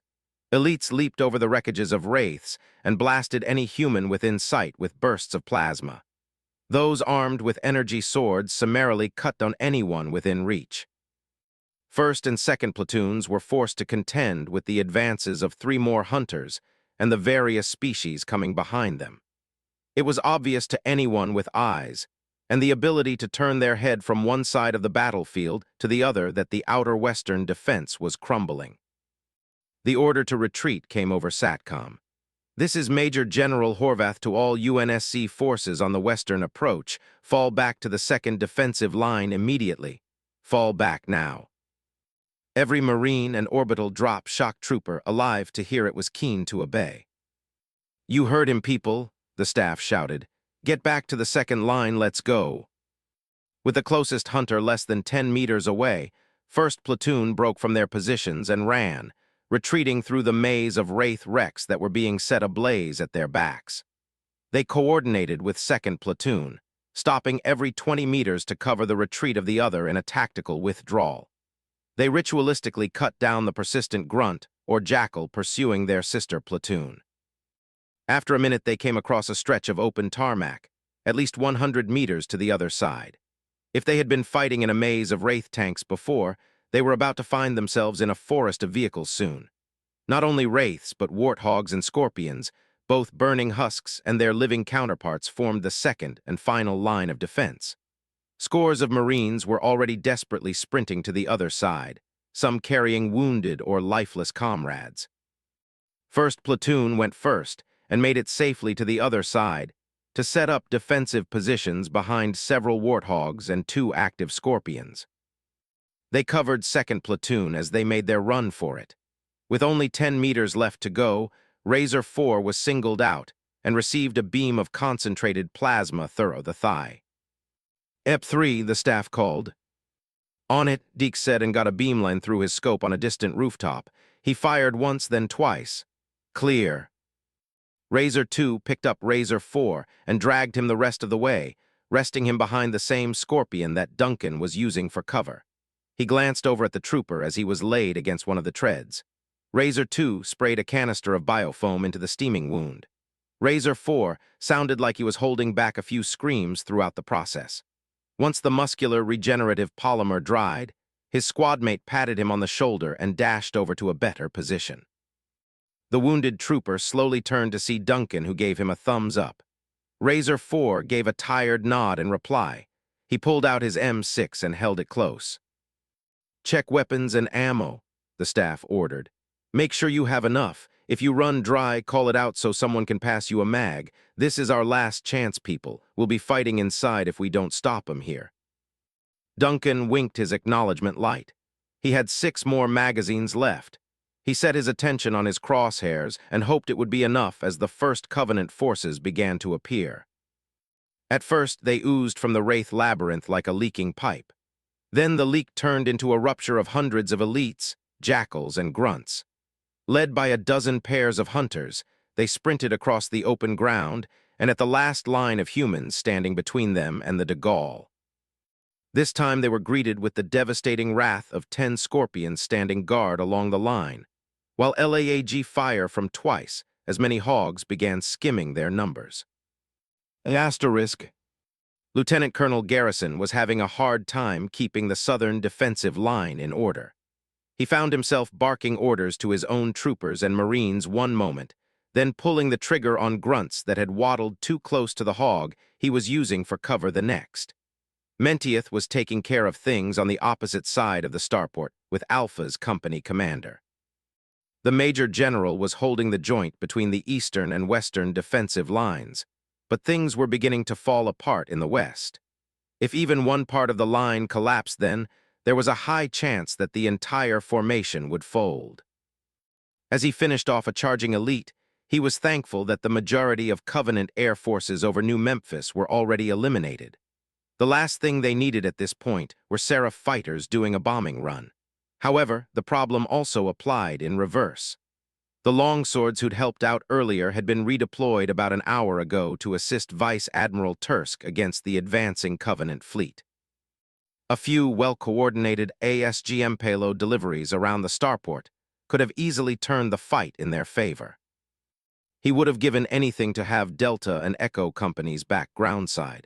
[SPEAKER 1] Elites leaped over the wreckages of wraiths and blasted any human within sight with bursts of plasma. Those armed with energy swords summarily cut down anyone within reach. First and second platoons were forced to contend with the advances of 3 more hunters and the various species coming behind them. It was obvious to anyone with eyes and the ability to turn their head from one side of the battlefield to the other that the outer western defense was crumbling. The order to retreat came over SATCOM. This is Major General Horvath to all UNSC forces on the western approach. Fall back to the second defensive line immediately. Fall back now. Every Marine and Orbital drop shock trooper alive to hear it was keen to obey. "You heard him, people," the staff shouted. "Get back to the second line, let's go." With the closest hunter less than 10 meters away, first platoon broke from their positions and ran, retreating through the maze of wraith wrecks that were being set ablaze at their backs. They coordinated with second platoon, stopping every 20 meters to cover the retreat of the other in a tactical withdrawal. They ritualistically cut down the persistent grunt or jackal pursuing their sister platoon. After a minute, they came across a stretch of open tarmac, at least 100 meters to the other side. If they had been fighting in a maze of wraith tanks before, they were about to find themselves in a forest of vehicles soon. Not only wraiths, but warthogs and scorpions, both burning husks and their living counterparts, formed the second and final line of defense. Scores of Marines were already desperately sprinting to the other side, some carrying wounded or lifeless comrades. First platoon went first and made it safely to the other side to set up defensive positions behind several warthogs and 2 active scorpions. They covered second platoon as they made their run for it. With only 10 meters left to go, Razor 4 was singled out and received a beam of concentrated plasma through the thigh. "EP3, the staff called. "On it," Deke said and got a beamline through his scope on a distant rooftop. He fired once, then twice. "Clear." Razor 2 picked up Razor 4 and dragged him the rest of the way, resting him behind the same scorpion that Duncan was using for cover. He glanced over at the trooper as he was laid against one of the treads. Razor 2 sprayed a canister of biofoam into the steaming wound. Razor 4 sounded like he was holding back a few screams throughout the process. Once the muscular regenerative polymer dried, his squadmate patted him on the shoulder and dashed over to a better position. The wounded trooper slowly turned to see Duncan, who gave him a thumbs up. Razor 4 gave a tired nod in reply. He pulled out his M6 and held it close. "Check weapons and ammo," the staff ordered. "Make sure you have enough. If you run dry, call it out so someone can pass you a mag. This is our last chance, people. We'll be fighting inside if we don't stop them here." Duncan winked his acknowledgement light. He had 6 more magazines left. He set his attention on his crosshairs and hoped it would be enough as the first Covenant forces began to appear. At first, they oozed from the Wraith labyrinth like a leaking pipe. Then the leak turned into a rupture of hundreds of elites, jackals, and grunts. Led by a dozen pairs of hunters, they sprinted across the open ground and at the last line of humans standing between them and the de Gaulle. This time they were greeted with the devastating wrath of 10 scorpions standing guard along the line, while LAAG fire from twice as many hogs began skimming their numbers. Asterisk. Lieutenant Colonel Garrison was having a hard time keeping the southern defensive line in order. He found himself barking orders to his own troopers and Marines one moment, then pulling the trigger on grunts that had waddled too close to the hog he was using for cover the next. Menteith was taking care of things on the opposite side of the starport with Alpha's company commander. The Major General was holding the joint between the eastern and western defensive lines, but things were beginning to fall apart in the west. If even one part of the line collapsed then, there was a high chance that the entire formation would fold. As he finished off a charging elite, he was thankful that the majority of Covenant air forces over New Memphis were already eliminated. The last thing they needed at this point were Seraph fighters doing a bombing run. However, the problem also applied in reverse. The longswords who'd helped out earlier had been redeployed about an hour ago to assist Vice Admiral Tursk against the advancing Covenant fleet. A few well-coordinated ASGM payload deliveries around the starport could have easily turned the fight in their favor. He would have given anything to have Delta and Echo companies back groundside.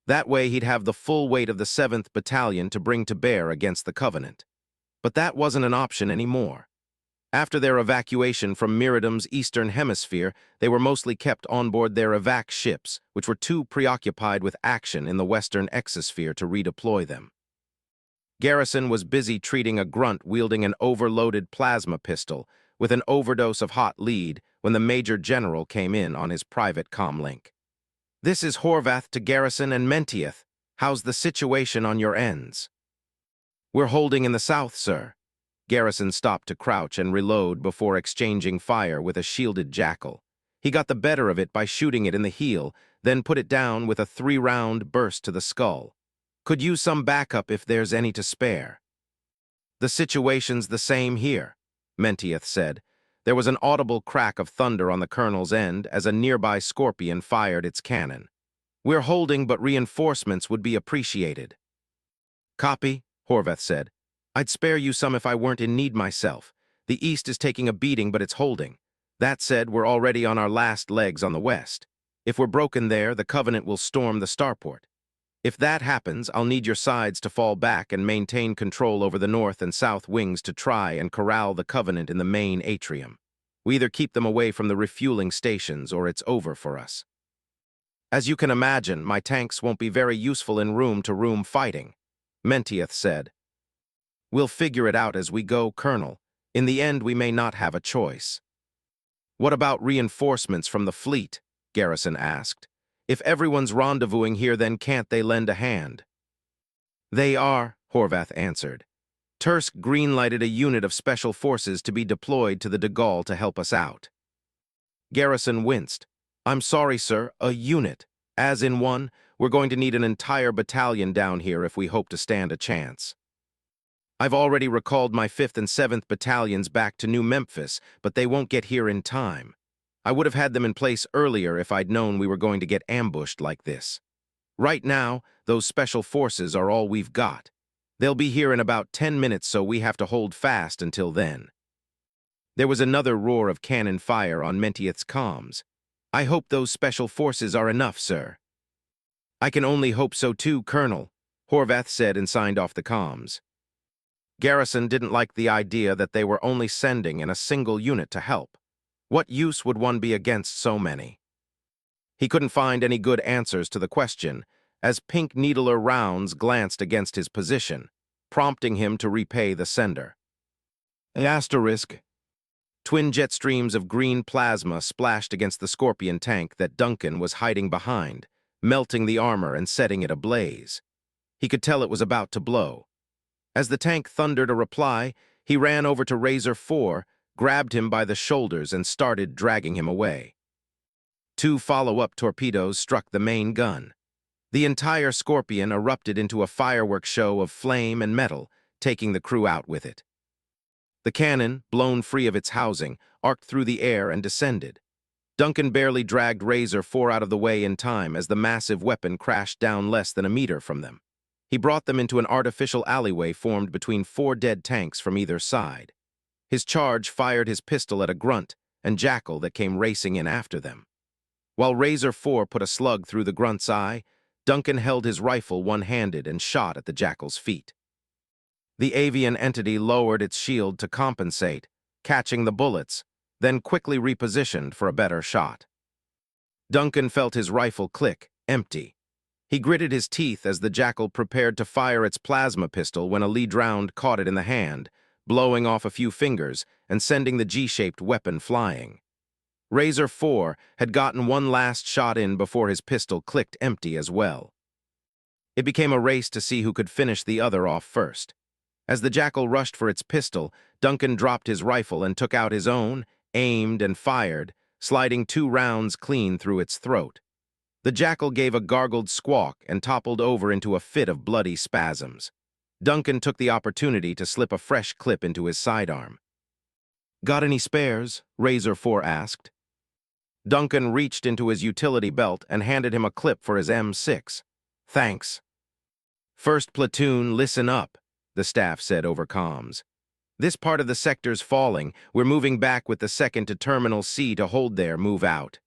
[SPEAKER 1] That way he'd have the full weight of the 7th Battalion to bring to bear against the Covenant. But that wasn't an option anymore. After their evacuation from Miridom's eastern hemisphere, they were mostly kept on board their evac ships, which were too preoccupied with action in the western exosphere to redeploy them. Garrison was busy treating a grunt wielding an overloaded plasma pistol with an overdose of hot lead when the Major General came in on his private comlink. "This is Horvath to Garrison and Menteith. How's the situation on your ends?" "We're holding in the south, sir." Garrison stopped to crouch and reload before exchanging fire with a shielded jackal. He got the better of it by shooting it in the heel, then put it down with a 3-round burst to the skull. "Could use some backup if there's any to spare." "The situation's the same here," Menteith said. There was an audible crack of thunder on the colonel's end as a nearby Scorpion fired its cannon. "We're holding, but reinforcements would be appreciated." "Copy," Horvath said. "I'd spare you some if I weren't in need myself. The east is taking a beating, but it's holding. That said, we're already on our last legs on the west. If we're broken there, the Covenant will storm the starport. If that happens, I'll need your sides to fall back and maintain control over the north and south wings to try and corral the Covenant in the main atrium. We either keep them away from the refueling stations or it's over for us. As you can imagine, my tanks won't be very useful in room-to-room fighting," Menteith said. "We'll figure it out as we go, Colonel. In the end, we may not have a choice." "What about reinforcements from the fleet?" Garrison asked. "If everyone's rendezvousing here, then can't they lend a hand?" "They are," Horvath answered. "Tursk green-lighted a unit of special forces to be deployed to the de Gaulle to help us out." Garrison winced. "I'm sorry, sir, a unit. As in one, we're going to need an entire battalion down here if we hope to stand a chance." "I've already recalled my 5th and 7th battalions back to New Memphis, but they won't get here in time. I would have had them in place earlier if I'd known we were going to get ambushed like this. Right now, those special forces are all we've got. They'll be here in about 10 minutes, so we have to hold fast until then." There was another roar of cannon fire on Menteith's comms. "I hope those special forces are enough, sir." "I can only hope so too, Colonel," Horvath said and signed off the comms. Garrison didn't like the idea that they were only sending in a single unit to help. What use would one be against so many? He couldn't find any good answers to the question, as pink needler rounds glanced against his position, prompting him to repay the sender. Asterisk. Twin jet streams of green plasma splashed against the Scorpion tank that Duncan was hiding behind, melting the armor and setting it ablaze. He could tell it was about to blow. As the tank thundered a reply, he ran over to Razor 4, grabbed him by the shoulders and started dragging him away. 2 follow-up torpedoes struck the main gun. The entire Scorpion erupted into a fireworks show of flame and metal, taking the crew out with it. The cannon, blown free of its housing, arced through the air and descended. Duncan barely dragged Razor 4 out of the way in time as the massive weapon crashed down less than a meter from them. He brought them into an artificial alleyway formed between 4 dead tanks from either side. His charge fired his pistol at a grunt and jackal that came racing in after them. While Razor 4 put a slug through the grunt's eye, Duncan held his rifle one-handed and shot at the jackal's feet. The avian entity lowered its shield to compensate, catching the bullets, then quickly repositioned for a better shot. Duncan felt his rifle click, empty. He gritted his teeth as the jackal prepared to fire its plasma pistol when a lead round caught it in the hand, blowing off a few fingers and sending the G-shaped weapon flying. Razor 4 had gotten one last shot in before his pistol clicked empty as well. It became a race to see who could finish the other off first. As the jackal rushed for its pistol, Duncan dropped his rifle and took out his own, aimed and fired, sliding 2 rounds clean through its throat. The jackal gave a gargled squawk and toppled over into a fit of bloody spasms. Duncan took the opportunity to slip a fresh clip into his sidearm. "Got any spares?" Razor 4 asked. Duncan reached into his utility belt and handed him a clip for his M6. "Thanks." "First platoon, listen up," the staff said over comms. "This part of the sector's falling. We're moving back with the 2nd to Terminal C to hold there, move out."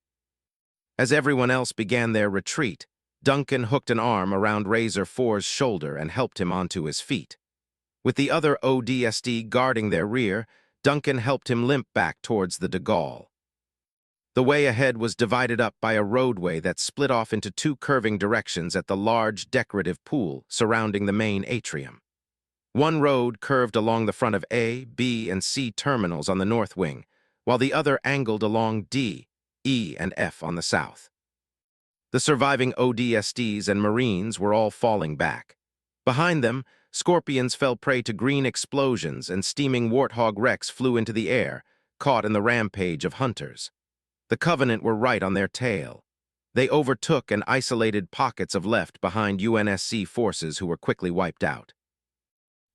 [SPEAKER 1] As everyone else began their retreat, Duncan hooked an arm around Razor 4's shoulder and helped him onto his feet. With the other ODST guarding their rear, Duncan helped him limp back towards the de Gaulle. The way ahead was divided up by a roadway that split off into 2 curving directions at the large decorative pool surrounding the main atrium. One road curved along the front of A, B, and C terminals on the north wing, while the other angled along D, E, and F on the south. The surviving ODSTs and Marines were all falling back. Behind them, Scorpions fell prey to green explosions and steaming warthog wrecks flew into the air, caught in the rampage of hunters. The Covenant were right on their tail. They overtook and isolated pockets of left behind UNSC forces who were quickly wiped out.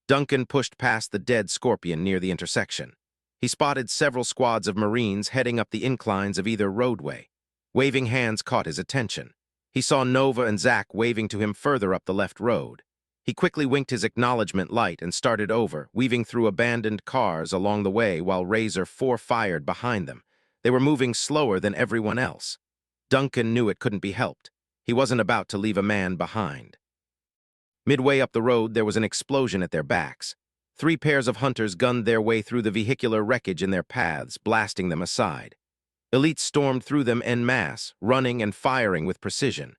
[SPEAKER 1] Duncan pushed past the dead Scorpion near the intersection. He spotted several squads of Marines heading up the inclines of either roadway. Waving hands caught his attention. He saw Nova and Zack waving to him further up the left road. He quickly winked his acknowledgement light and started over, weaving through abandoned cars along the way while Razor 4 fired behind them. They were moving slower than everyone else. Duncan knew it couldn't be helped. He wasn't about to leave a man behind. Midway up the road, there was an explosion at their backs. 3 pairs of hunters gunned their way through the vehicular wreckage in their paths, blasting them aside. Elites stormed through them en masse, running and firing with precision.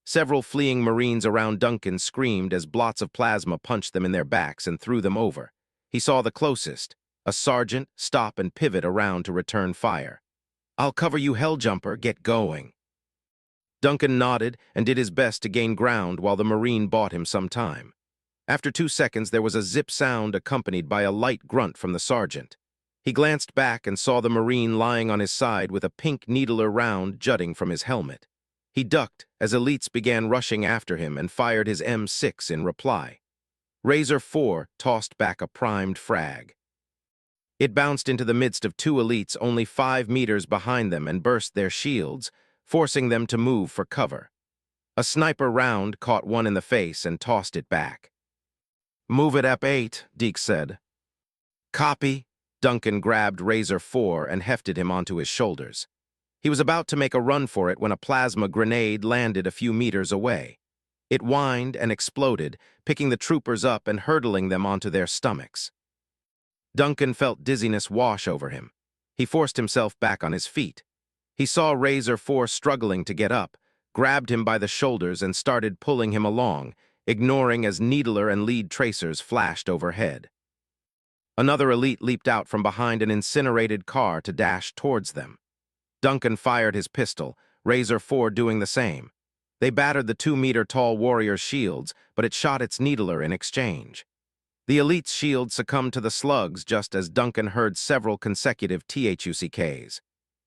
[SPEAKER 1] Several fleeing Marines around Duncan screamed as blots of plasma punched them in their backs and threw them over. He saw the closest, a sergeant, stop and pivot around to return fire. "I'll cover you, Helljumper, get going." Duncan nodded and did his best to gain ground while the Marine bought him some time. After 2 seconds, there was a zip sound accompanied by a light grunt from the sergeant. He glanced back and saw the Marine lying on his side with a pink needler round jutting from his helmet. He ducked as elites began rushing after him and fired his M6 in reply. Razor 4 tossed back a primed frag. It bounced into the midst of 2 elites only 5 meters behind them and burst their shields, forcing them to move for cover. A sniper round caught one in the face and tossed it back. "Move it up 8, Deke said. "Copy." Duncan grabbed Razor 4 and hefted him onto his shoulders. He was about to make a run for it when a plasma grenade landed a few meters away. It whined and exploded, picking the troopers up and hurtling them onto their stomachs. Duncan felt dizziness wash over him. He forced himself back on his feet. He saw Razor 4 struggling to get up, grabbed him by the shoulders and started pulling him along, ignoring as needler and lead tracers flashed overhead. Another elite leaped out from behind an incinerated car to dash towards them. Duncan fired his pistol, Razor 4 doing the same. They battered the 2-meter-tall warrior's shields, but it shot its needler in exchange. The elite's shield succumbed to the slugs just as Duncan heard several consecutive THUCKs.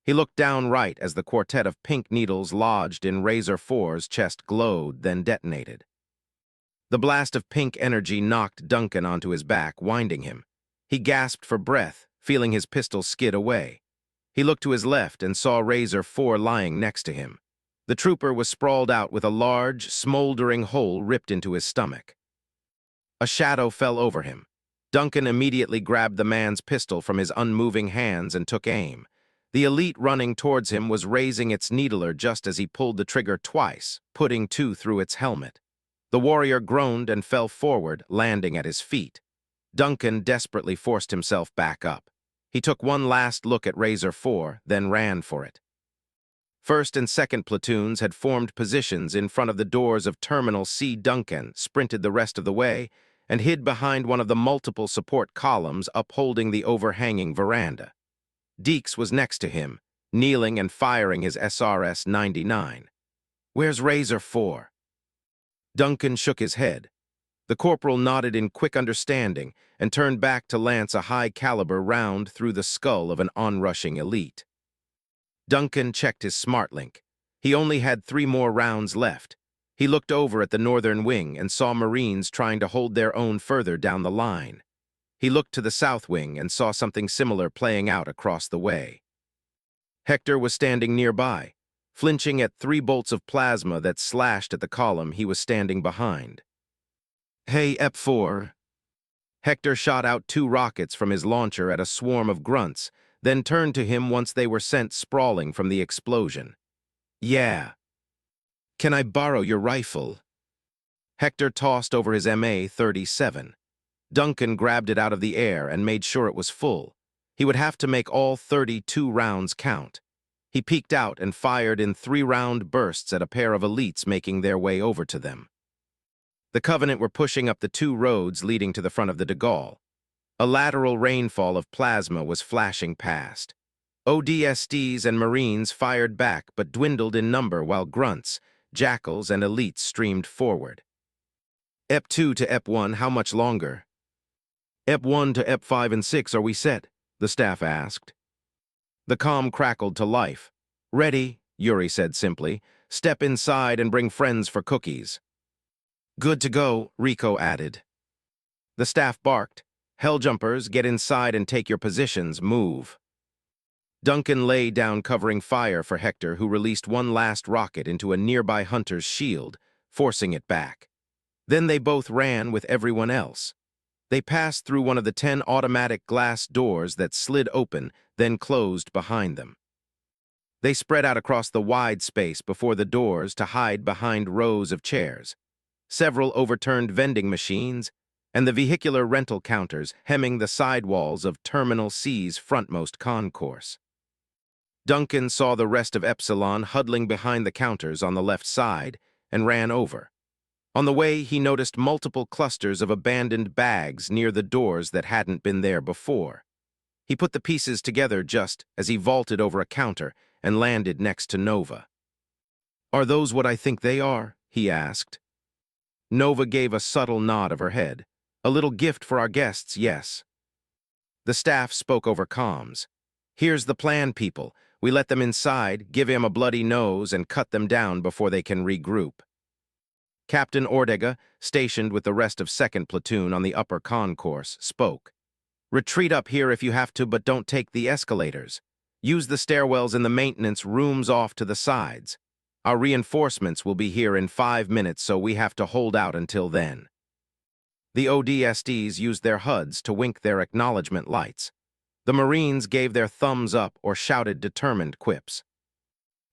[SPEAKER 1] He looked down right as the quartet of pink needles lodged in Razor 4's chest glowed, then detonated. The blast of pink energy knocked Duncan onto his back, winding him. He gasped for breath, feeling his pistol skid away. He looked to his left and saw Razor 4 lying next to him. The trooper was sprawled out with a large, smoldering hole ripped into his stomach. A shadow fell over him. Duncan immediately grabbed the man's pistol from his unmoving hands and took aim. The elite running towards him was raising its needler just as he pulled the trigger twice, putting 2 through its helmet. The warrior groaned and fell forward, landing at his feet. Duncan desperately forced himself back up. He took one last look at Razor 4, then ran for it. First and second platoons had formed positions in front of the doors of Terminal C. Duncan sprinted the rest of the way and hid behind one of the multiple support columns upholding the overhanging veranda. Deeks was next to him, kneeling and firing his SRS-99. "Where's Razor 4? Duncan shook his head. The corporal nodded in quick understanding and turned back to lance a high-caliber round through the skull of an onrushing elite. Duncan checked his smartlink. He only had 3 more rounds left. He looked over at the northern wing and saw Marines trying to hold their own further down the line. He looked to the south wing and saw something similar playing out across the way. Hector was standing nearby, flinching at 3 bolts of plasma that slashed at the column he was standing behind. "Hey, EP4. Hector shot out 2 rockets from his launcher at a swarm of grunts, then turned to him once they were sent sprawling from the explosion. "Yeah. Can I borrow your rifle?" Hector tossed over his MA-37. Duncan grabbed it out of the air and made sure it was full. He would have to make all 32 rounds count. He peeked out and fired in 3-round bursts at a pair of elites making their way over to them. The Covenant were pushing up the 2 roads leading to the front of the de Gaulle. A lateral rainfall of plasma was flashing past. ODSTs and Marines fired back but dwindled in number while grunts, jackals, and elites streamed forward. "EP2 to EP1, how much longer?" "EP1 to EP5 and 6, are we set?" the staff asked. The comm crackled to life. "Ready," Yuri said simply. "Step inside and bring friends for cookies." "Good to go," Rico added. The staff barked. "Helljumpers, get inside and take your positions, move." Duncan lay down covering fire for Hector, who released one last rocket into a nearby hunter's shield, forcing it back. Then they both ran with everyone else. They passed through one of the 10 automatic glass doors that slid open, then closed behind them. They spread out across the wide space before the doors to hide behind rows of chairs. Several overturned vending machines, and the vehicular rental counters hemming the sidewalls of Terminal C's frontmost concourse. Duncan saw the rest of Epsilon huddling behind the counters on the left side and ran over. On the way, he noticed multiple clusters of abandoned bags near the doors that hadn't been there before. He put the pieces together just as he vaulted over a counter and landed next to Nova. "Are those what I think they are?" he asked. Nova gave a subtle nod of her head. "A little gift for our guests, yes." The staff spoke over comms. "Here's the plan, people. We let them inside, give him a bloody nose, and cut them down before they can regroup." Captain Ortega, stationed with the rest of 2nd Platoon on the upper concourse, spoke. "Retreat up here if you have to, but don't take the escalators. Use the stairwells in the maintenance rooms off to the sides. Our reinforcements will be here in 5 minutes, so we have to hold out until then." The ODSTs used their HUDs to wink their acknowledgement lights. The Marines gave their thumbs up or shouted determined quips.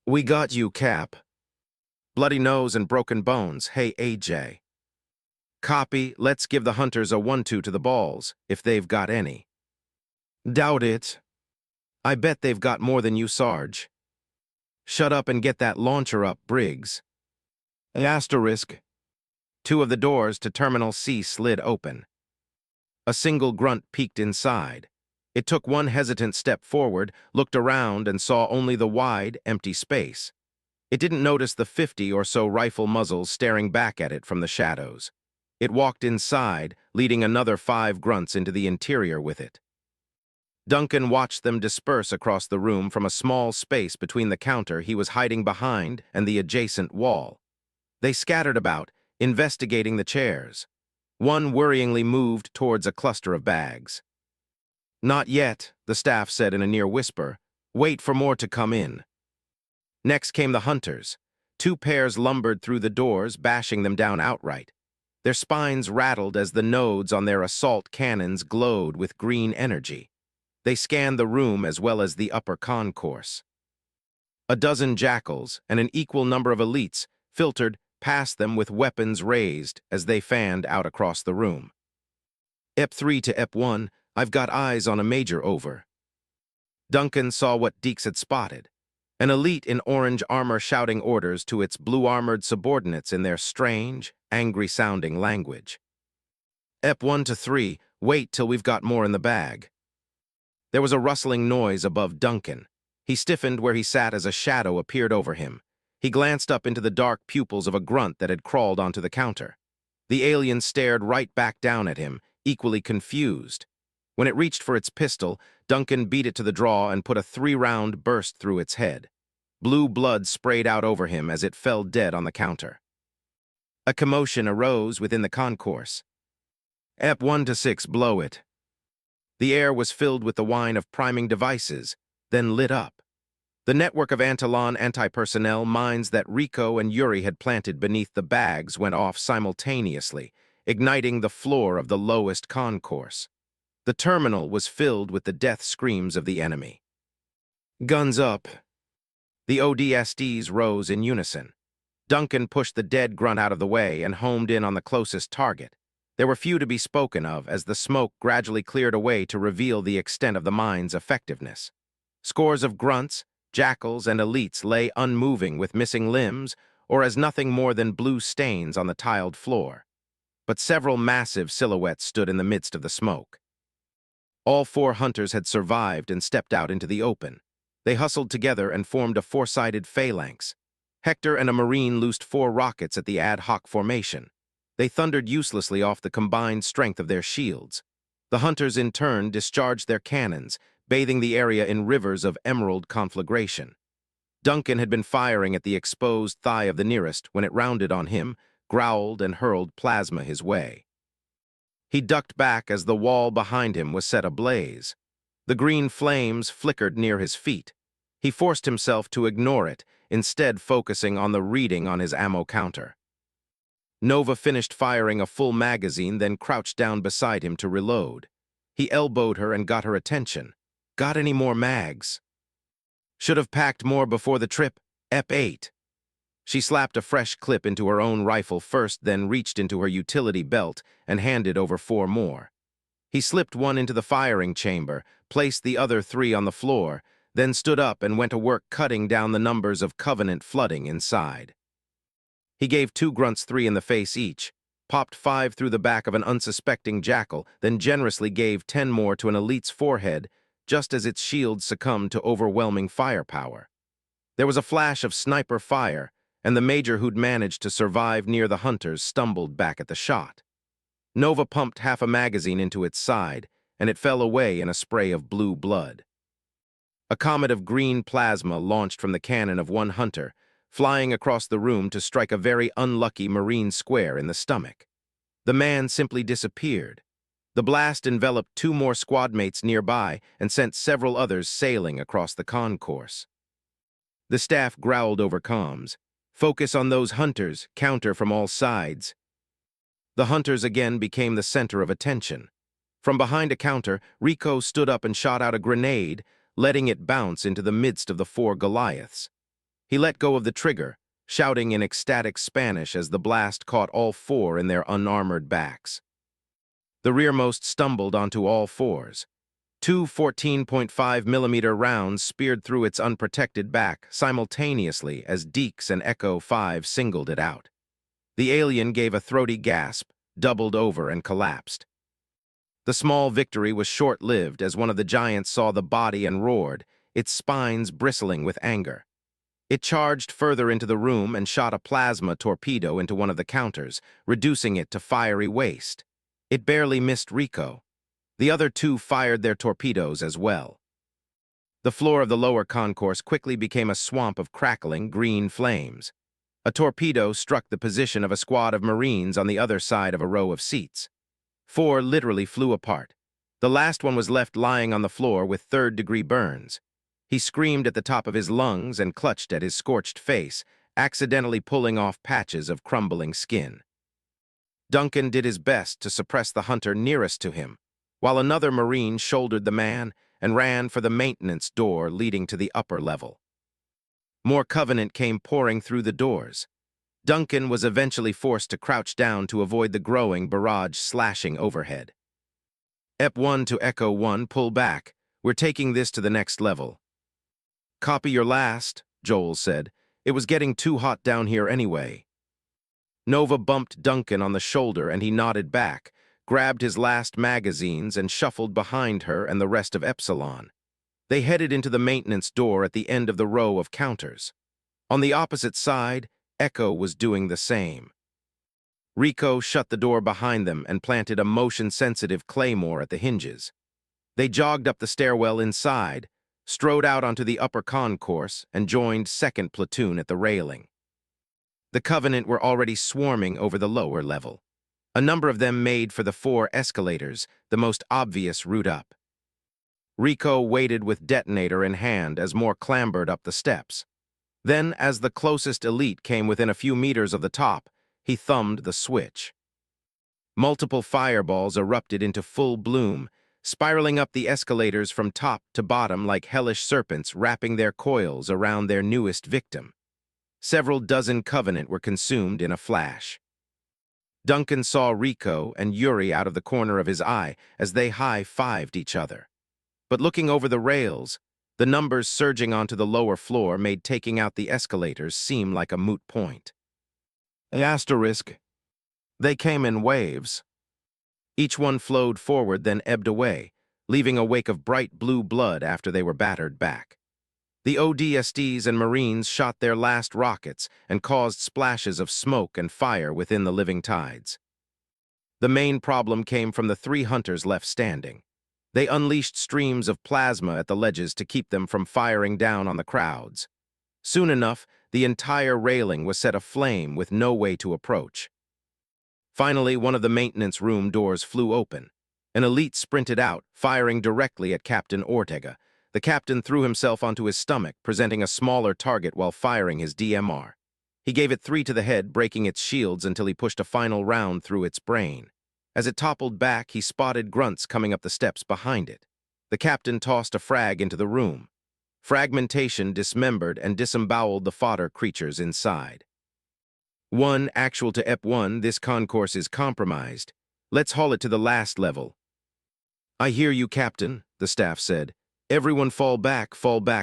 [SPEAKER 1] "We got you, Cap." "Bloody nose and broken bones, hey AJ." "Copy, let's give the hunters a 1-2 to the balls, if they've got any." "Doubt it. I bet they've got more than you, Sarge." "Shut up and get that launcher up, Briggs." Asterisk. 2 of the doors to Terminal C slid open. A single grunt peeked inside. It took one hesitant step forward, looked around, and saw only the wide, empty space. It didn't notice the 50 or so rifle muzzles staring back at it from the shadows. It walked inside, leading another 5 grunts into the interior with it. Duncan watched them disperse across the room from a small space between the counter he was hiding behind and the adjacent wall. They scattered about, investigating the chairs. One worryingly moved towards a cluster of bags. "Not yet," the staff said in a near whisper. Wait for more to come in. Next came the hunters. 2 pairs lumbered through the doors, bashing them down outright. Their spines rattled as the nodes on their assault cannons glowed with green energy. They scanned the room as well as the upper concourse. A dozen jackals and an equal number of elites filtered past them with weapons raised as they fanned out across the room. EP3 to EP1, I've got eyes on a major over. Duncan saw what Deeks had spotted. An elite in orange armor shouting orders to its blue-armored subordinates in their strange, angry-sounding language. EP1 to 3, wait till we've got more in the bag. There was a rustling noise above Duncan. He stiffened where he sat as a shadow appeared over him. He glanced up into the dark pupils of a grunt that had crawled onto the counter. The alien stared right back down at him, equally confused. When it reached for its pistol, Duncan beat it to the draw and put a 3-round burst through its head. Blue blood sprayed out over him as it fell dead on the counter. A commotion arose within the concourse. EP1 to 6, blow it. The air was filled with the whine of priming devices, then lit up. The network of Antlion anti-personnel mines that Rico and Yuri had planted beneath the bags went off simultaneously, igniting the floor of the lowest concourse. The terminal was filled with the death screams of the enemy. Guns up. The ODSTs rose in unison. Duncan pushed the dead grunt out of the way and homed in on the closest target. There were few to be spoken of as the smoke gradually cleared away to reveal the extent of the mine's effectiveness. Scores of grunts, jackals, and elites lay unmoving with missing limbs or as nothing more than blue stains on the tiled floor. But several massive silhouettes stood in the midst of the smoke. All 4 hunters had survived and stepped out into the open. They hustled together and formed a 4-sided phalanx. Hector and a Marine loosed 4 rockets at the ad hoc formation. They thundered uselessly off the combined strength of their shields. The hunters in turn discharged their cannons, bathing the area in rivers of emerald conflagration. Duncan had been firing at the exposed thigh of the nearest when it rounded on him, growled, and hurled plasma his way. He ducked back as the wall behind him was set ablaze. The green flames flickered near his feet. He forced himself to ignore it, instead focusing on the reading on his ammo counter. Nova finished firing a full magazine, then crouched down beside him to reload. He elbowed her and got her attention. Got any more mags? Should have packed more before the trip. EP8. She slapped a fresh clip into her own rifle first, then reached into her utility belt and handed over 4 more. He slipped one into the firing chamber, placed the other 3 on the floor, then stood up and went to work cutting down the numbers of Covenant flooding inside. He gave 2 grunts 3 in the face each, popped 5 through the back of an unsuspecting jackal, then generously gave 10 more to an elite's forehead, just as its shield succumbed to overwhelming firepower. There was a flash of sniper fire, and the major who'd managed to survive near the hunters stumbled back at the shot. Nova pumped half a magazine into its side, and it fell away in a spray of blue blood. A comet of green plasma launched from the cannon of one hunter, flying across the room to strike a very unlucky Marine square in the stomach. The man simply disappeared. The blast enveloped 2 more squadmates nearby and sent several others sailing across the concourse. The staff growled over comms. Focus on those hunters, counter from all sides. The hunters again became the center of attention. From behind a counter, Rico stood up and shot out a grenade, letting it bounce into the midst of the 4 Goliaths. He let go of the trigger, shouting in ecstatic Spanish as the blast caught all 4 in their unarmored backs. The rearmost stumbled onto all 4s. 2 14.5mm rounds speared through its unprotected back simultaneously as Deeks and Echo 5 singled it out. The alien gave a throaty gasp, doubled over, and collapsed. The small victory was short-lived as one of the giants saw the body and roared, its spines bristling with anger. It charged further into the room and shot a plasma torpedo into one of the counters, reducing it to fiery waste. It barely missed Rico. The other 2 fired their torpedoes as well. The floor of the lower concourse quickly became a swamp of crackling green flames. A torpedo struck the position of a squad of Marines on the other side of a row of seats. 4 literally flew apart. The last one was left lying on the floor with 3rd-degree burns. He screamed at the top of his lungs and clutched at his scorched face, accidentally pulling off patches of crumbling skin. Duncan did his best to suppress the hunter nearest to him, while another Marine shouldered the man and ran for the maintenance door leading to the upper level. More Covenant came pouring through the doors. Duncan was eventually forced to crouch down to avoid the growing barrage slashing overhead. EP1 to Echo 1, pull back. We're taking this to the next level. Copy your last, Joel said. It was getting too hot down here anyway. Nova bumped Duncan on the shoulder and he nodded back, grabbed his last magazines and shuffled behind her and the rest of Epsilon. They headed into the maintenance door at the end of the row of counters. On the opposite side, Echo was doing the same. Rico shut the door behind them and planted a motion-sensitive claymore at the hinges. They jogged up the stairwell inside, strode out onto the upper concourse, and joined 2nd Platoon at the railing. The Covenant were already swarming over the lower level. A number of them made for the 4 escalators, the most obvious route up. Rico waited with detonator in hand as more clambered up the steps. Then, as the closest elite came within a few meters of the top, he thumbed the switch. Multiple fireballs erupted into full bloom, spiraling up the escalators from top to bottom like hellish serpents wrapping their coils around their newest victim. Several dozen Covenant were consumed in a flash. Duncan saw Rico and Yuri out of the corner of his eye as they high-fived each other. But looking over the rails, the numbers surging onto the lower floor made taking out the escalators seem like a moot point. Asterisk. They came in waves. Each one flowed forward, then ebbed away, leaving a wake of bright blue blood after they were battered back. The ODSTs and Marines shot their last rockets and caused splashes of smoke and fire within the living tides. The main problem came from the 3 hunters left standing. They unleashed streams of plasma at the ledges to keep them from firing down on the crowds. Soon enough, the entire railing was set aflame with no way to approach. Finally, one of the maintenance room doors flew open. An elite sprinted out, firing directly at Captain Ortega. The captain threw himself onto his stomach, presenting a smaller target while firing his DMR. He gave it 3 to the head, breaking its shields until he pushed a final round through its brain. As it toppled back, he spotted grunts coming up the steps behind it. The captain tossed a frag into the room. Fragmentation dismembered and disemboweled the fodder creatures inside. 1 actual to EP1, this concourse is compromised. Let's haul it to the last level. I hear you, Captain, the staff said. Everyone fall back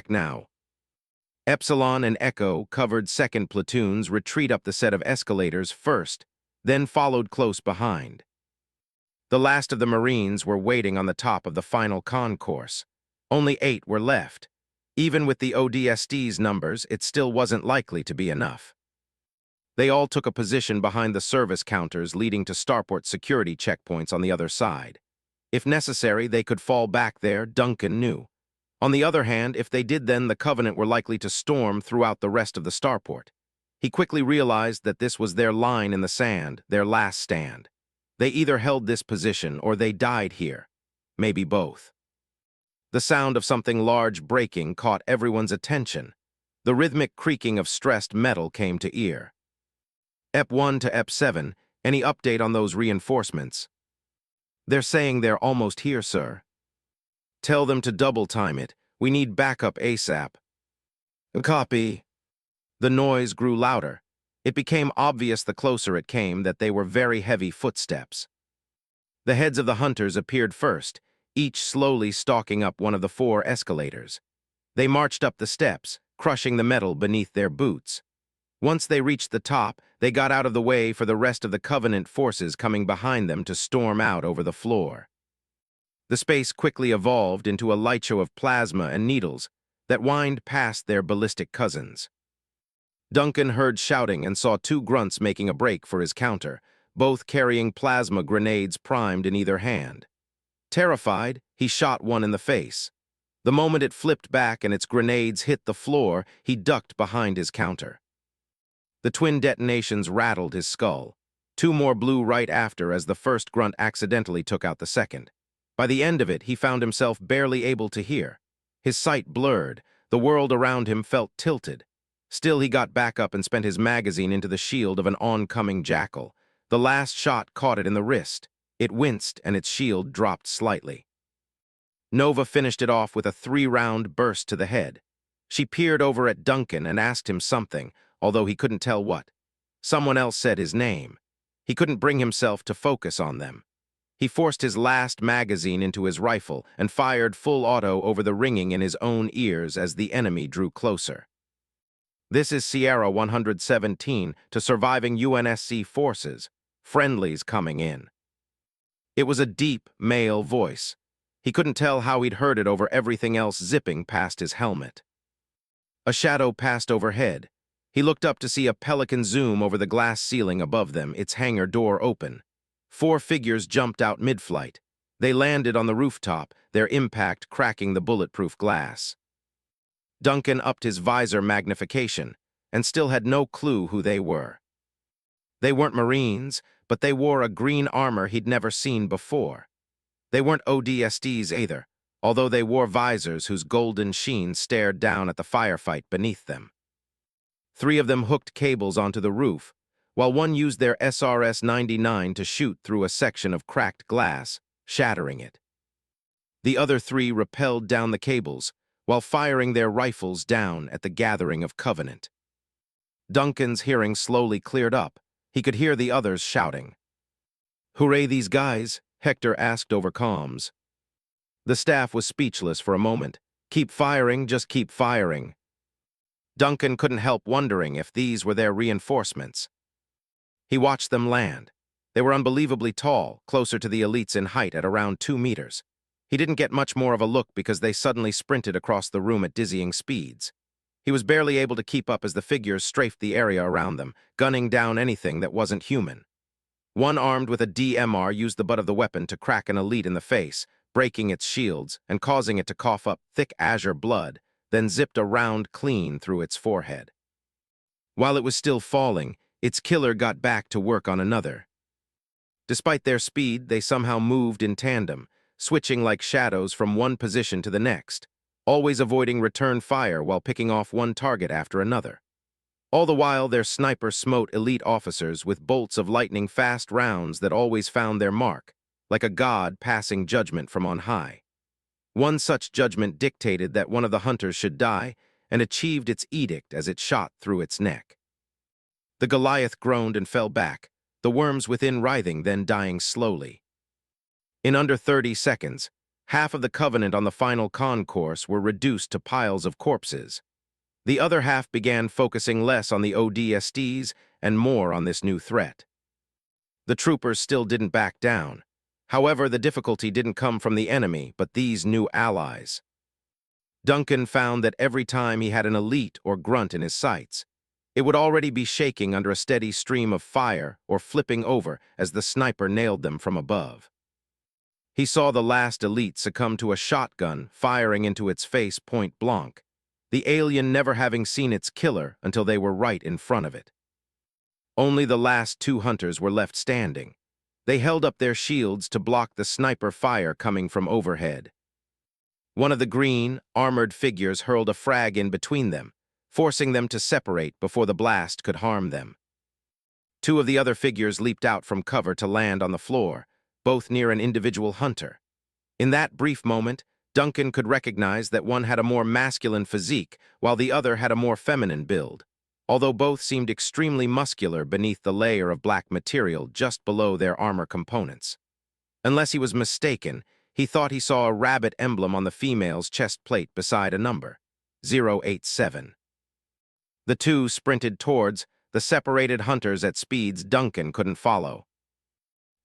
[SPEAKER 1] now. Epsilon and Echo covered 2nd Platoons retreat up the set of escalators first, then followed close behind. The last of the Marines were waiting on the top of the final concourse. Only 8 were left. Even with the ODST's numbers, it still wasn't likely to be enough. They all took a position behind the service counters leading to starport security checkpoints on the other side. If necessary, they could fall back there, Duncan knew. On the other hand, if they did, then the Covenant were likely to storm throughout the rest of the starport. He quickly realized that this was their line in the sand, their last stand. They either held this position or they died here. Maybe both. The sound of something large breaking caught everyone's attention. The rhythmic creaking of stressed metal came to ear. EP1 to EP7, any update on those reinforcements? They're saying they're almost here, sir. Tell them to double time it. We need backup ASAP. Copy. The noise grew louder. It became obvious the closer it came that they were very heavy footsteps. The heads of the hunters appeared first, each slowly stalking up one of the 4 escalators. They marched up the steps, crushing the metal beneath their boots. Once they reached the top, they got out of the way for the rest of the Covenant forces coming behind them to storm out over the floor. The space quickly evolved into a light show of plasma and needles that whined past their ballistic cousins. Duncan heard shouting and saw 2 grunts making a break for his counter, both carrying plasma grenades primed in either hand. Terrified, he shot one in the face. The moment it flipped back and its grenades hit the floor, he ducked behind his counter. The twin detonations rattled his skull. 2 more blew right after as the first grunt accidentally took out the second. By the end of it, he found himself barely able to hear. His sight blurred, The world around him felt tilted. Still, he got back up and spent his magazine into the shield of an oncoming jackal. The last shot caught it in the wrist. It winced, and its shield dropped slightly. Nova finished it off with a 3-round burst to the head. She peered over at Duncan and asked him something, although he couldn't tell what. Someone else said his name. He couldn't bring himself to focus on them. He forced his last magazine into his rifle and fired full auto over the ringing in his own ears as the enemy drew closer. This is Sierra 117 to surviving UNSC forces. Friendlies coming in. It was a deep, male voice. He couldn't tell how he'd heard it over everything else zipping past his helmet. A shadow passed overhead. He looked up to see a pelican zoom over the glass ceiling above them, its hangar door open. 4 figures jumped out mid-flight. They landed on the rooftop, their impact cracking the bulletproof glass. Duncan upped his visor magnification and still had no clue who they were. They weren't Marines, but they wore a green armor he'd never seen before. They weren't ODSTs either, although they wore visors whose golden sheen stared down at the firefight beneath them. 3 of them hooked cables onto the roof, while one used their SRS-99 to shoot through a section of cracked glass, shattering it. The other 3 rappelled down the cables, while firing their rifles down at the gathering of Covenant. Duncan's hearing slowly cleared up. He could hear the others shouting. "Hooray, these guys," Hector asked over comms. The staff was speechless for a moment. "Keep firing, just keep firing." Duncan couldn't help wondering if these were their reinforcements. He watched them land. They were unbelievably tall, closer to the elites in height at around 2 meters. He didn't get much more of a look because they suddenly sprinted across the room at dizzying speeds. He was barely able to keep up as the figures strafed the area around them, gunning down anything that wasn't human. One armed with a DMR used the butt of the weapon to crack an elite in the face, breaking its shields and causing it to cough up thick azure blood, then zipped a round clean through its forehead. While it was still falling, its killer got back to work on another. Despite their speed, they somehow moved in tandem, switching like shadows from one position to the next, always avoiding return fire while picking off one target after another. All the while, their sniper smote elite officers with bolts of lightning-fast rounds that always found their mark, like a god passing judgment from on high. One such judgment dictated that one of the hunters should die and achieved its edict as it shot through its neck. The Goliath groaned and fell back, the worms within writhing, then dying slowly. In under 30 seconds, half of the Covenant on the final concourse were reduced to piles of corpses. The other half began focusing less on the ODSTs and more on this new threat. The troopers still didn't back down. However, the difficulty didn't come from the enemy, but these new allies. Duncan found that every time he had an elite or grunt in his sights, it would already be shaking under a steady stream of fire or flipping over as the sniper nailed them from above. He saw the last elite succumb to a shotgun firing into its face point blank, the alien never having seen its killer until they were right in front of it. Only the last 2 hunters were left standing. They held up their shields to block the sniper fire coming from overhead. One of the green, armored figures hurled a frag in between them, forcing them to separate before the blast could harm them. 2 of the other figures leaped out from cover to land on the floor, both near an individual hunter. In that brief moment, Duncan could recognize that one had a more masculine physique, while the other had a more feminine build, although both seemed extremely muscular beneath the layer of black material just below their armor components. Unless he was mistaken, he thought he saw a rabbit emblem on the female's chest plate beside a number, 087. The 2 sprinted towards the separated hunters at speeds Duncan couldn't follow.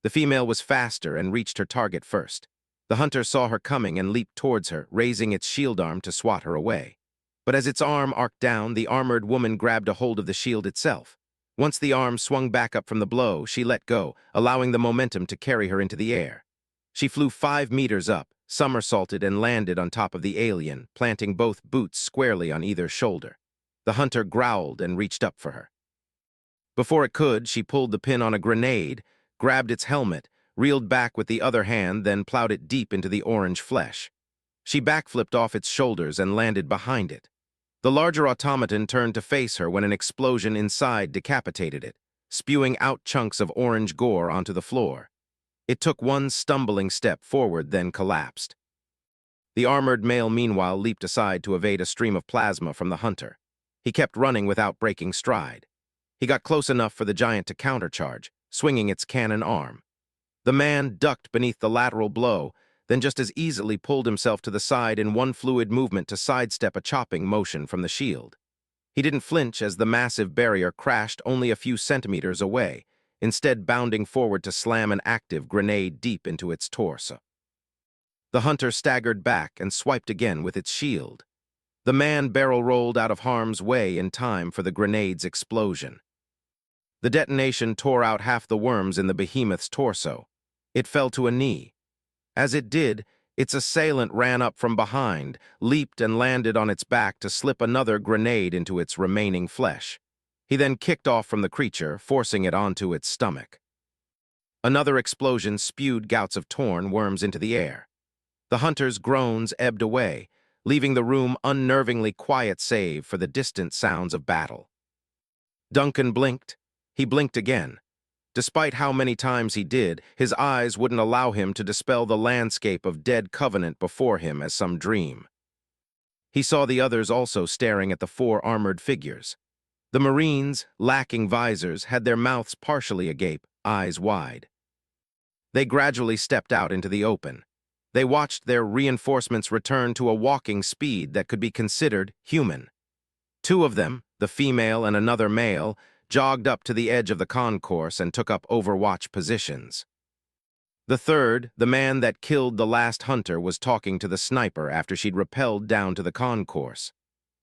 [SPEAKER 1] The female was faster and reached her target first. The hunter saw her coming and leaped towards her, raising its shield arm to swat her away. But as its arm arced down, the armored woman grabbed a hold of the shield itself. Once the arm swung back up from the blow, she let go, allowing the momentum to carry her into the air. She flew 5 meters up, somersaulted and landed on top of the alien, planting both boots squarely on either shoulder. The hunter growled and reached up for her. Before it could, she pulled the pin on a grenade, grabbed its helmet, reeled back with the other hand, then plowed it deep into the orange flesh. She backflipped off its shoulders and landed behind it. The larger automaton turned to face her when an explosion inside decapitated it, spewing out chunks of orange gore onto the floor. It took one stumbling step forward, then collapsed. The armored male, meanwhile, leaped aside to evade a stream of plasma from the hunter. He kept running without breaking stride. He got close enough for the giant to countercharge, swinging its cannon arm. The man ducked beneath the lateral blow, then just as easily pulled himself to the side in one fluid movement to sidestep a chopping motion from the shield. He didn't flinch as the massive barrier crashed only a few centimeters away, instead bounding forward to slam an active grenade deep into its torso. The hunter staggered back and swiped again with its shield. The man barrel-rolled out of harm's way in time for the grenade's explosion. The detonation tore out half the worms in the behemoth's torso. It fell to a knee. As it did, its assailant ran up from behind, leaped and landed on its back to slip another grenade into its remaining flesh. He then kicked off from the creature, forcing it onto its stomach. Another explosion spewed gouts of torn worms into the air. The hunter's groans ebbed away, leaving the room unnervingly quiet save for the distant sounds of battle. Duncan blinked. He blinked again. Despite how many times he did, his eyes wouldn't allow him to dispel the landscape of dead Covenant before him as some dream. He saw the others also staring at the four armored figures. The Marines, lacking visors, had their mouths partially agape, eyes wide. They gradually stepped out into the open. They watched their reinforcements return to a walking speed that could be considered human. Two of them, the female and another male, jogged up to the edge of the concourse and took up overwatch positions. The third, the man that killed the last hunter, was talking to the sniper after she'd rappelled down to the concourse.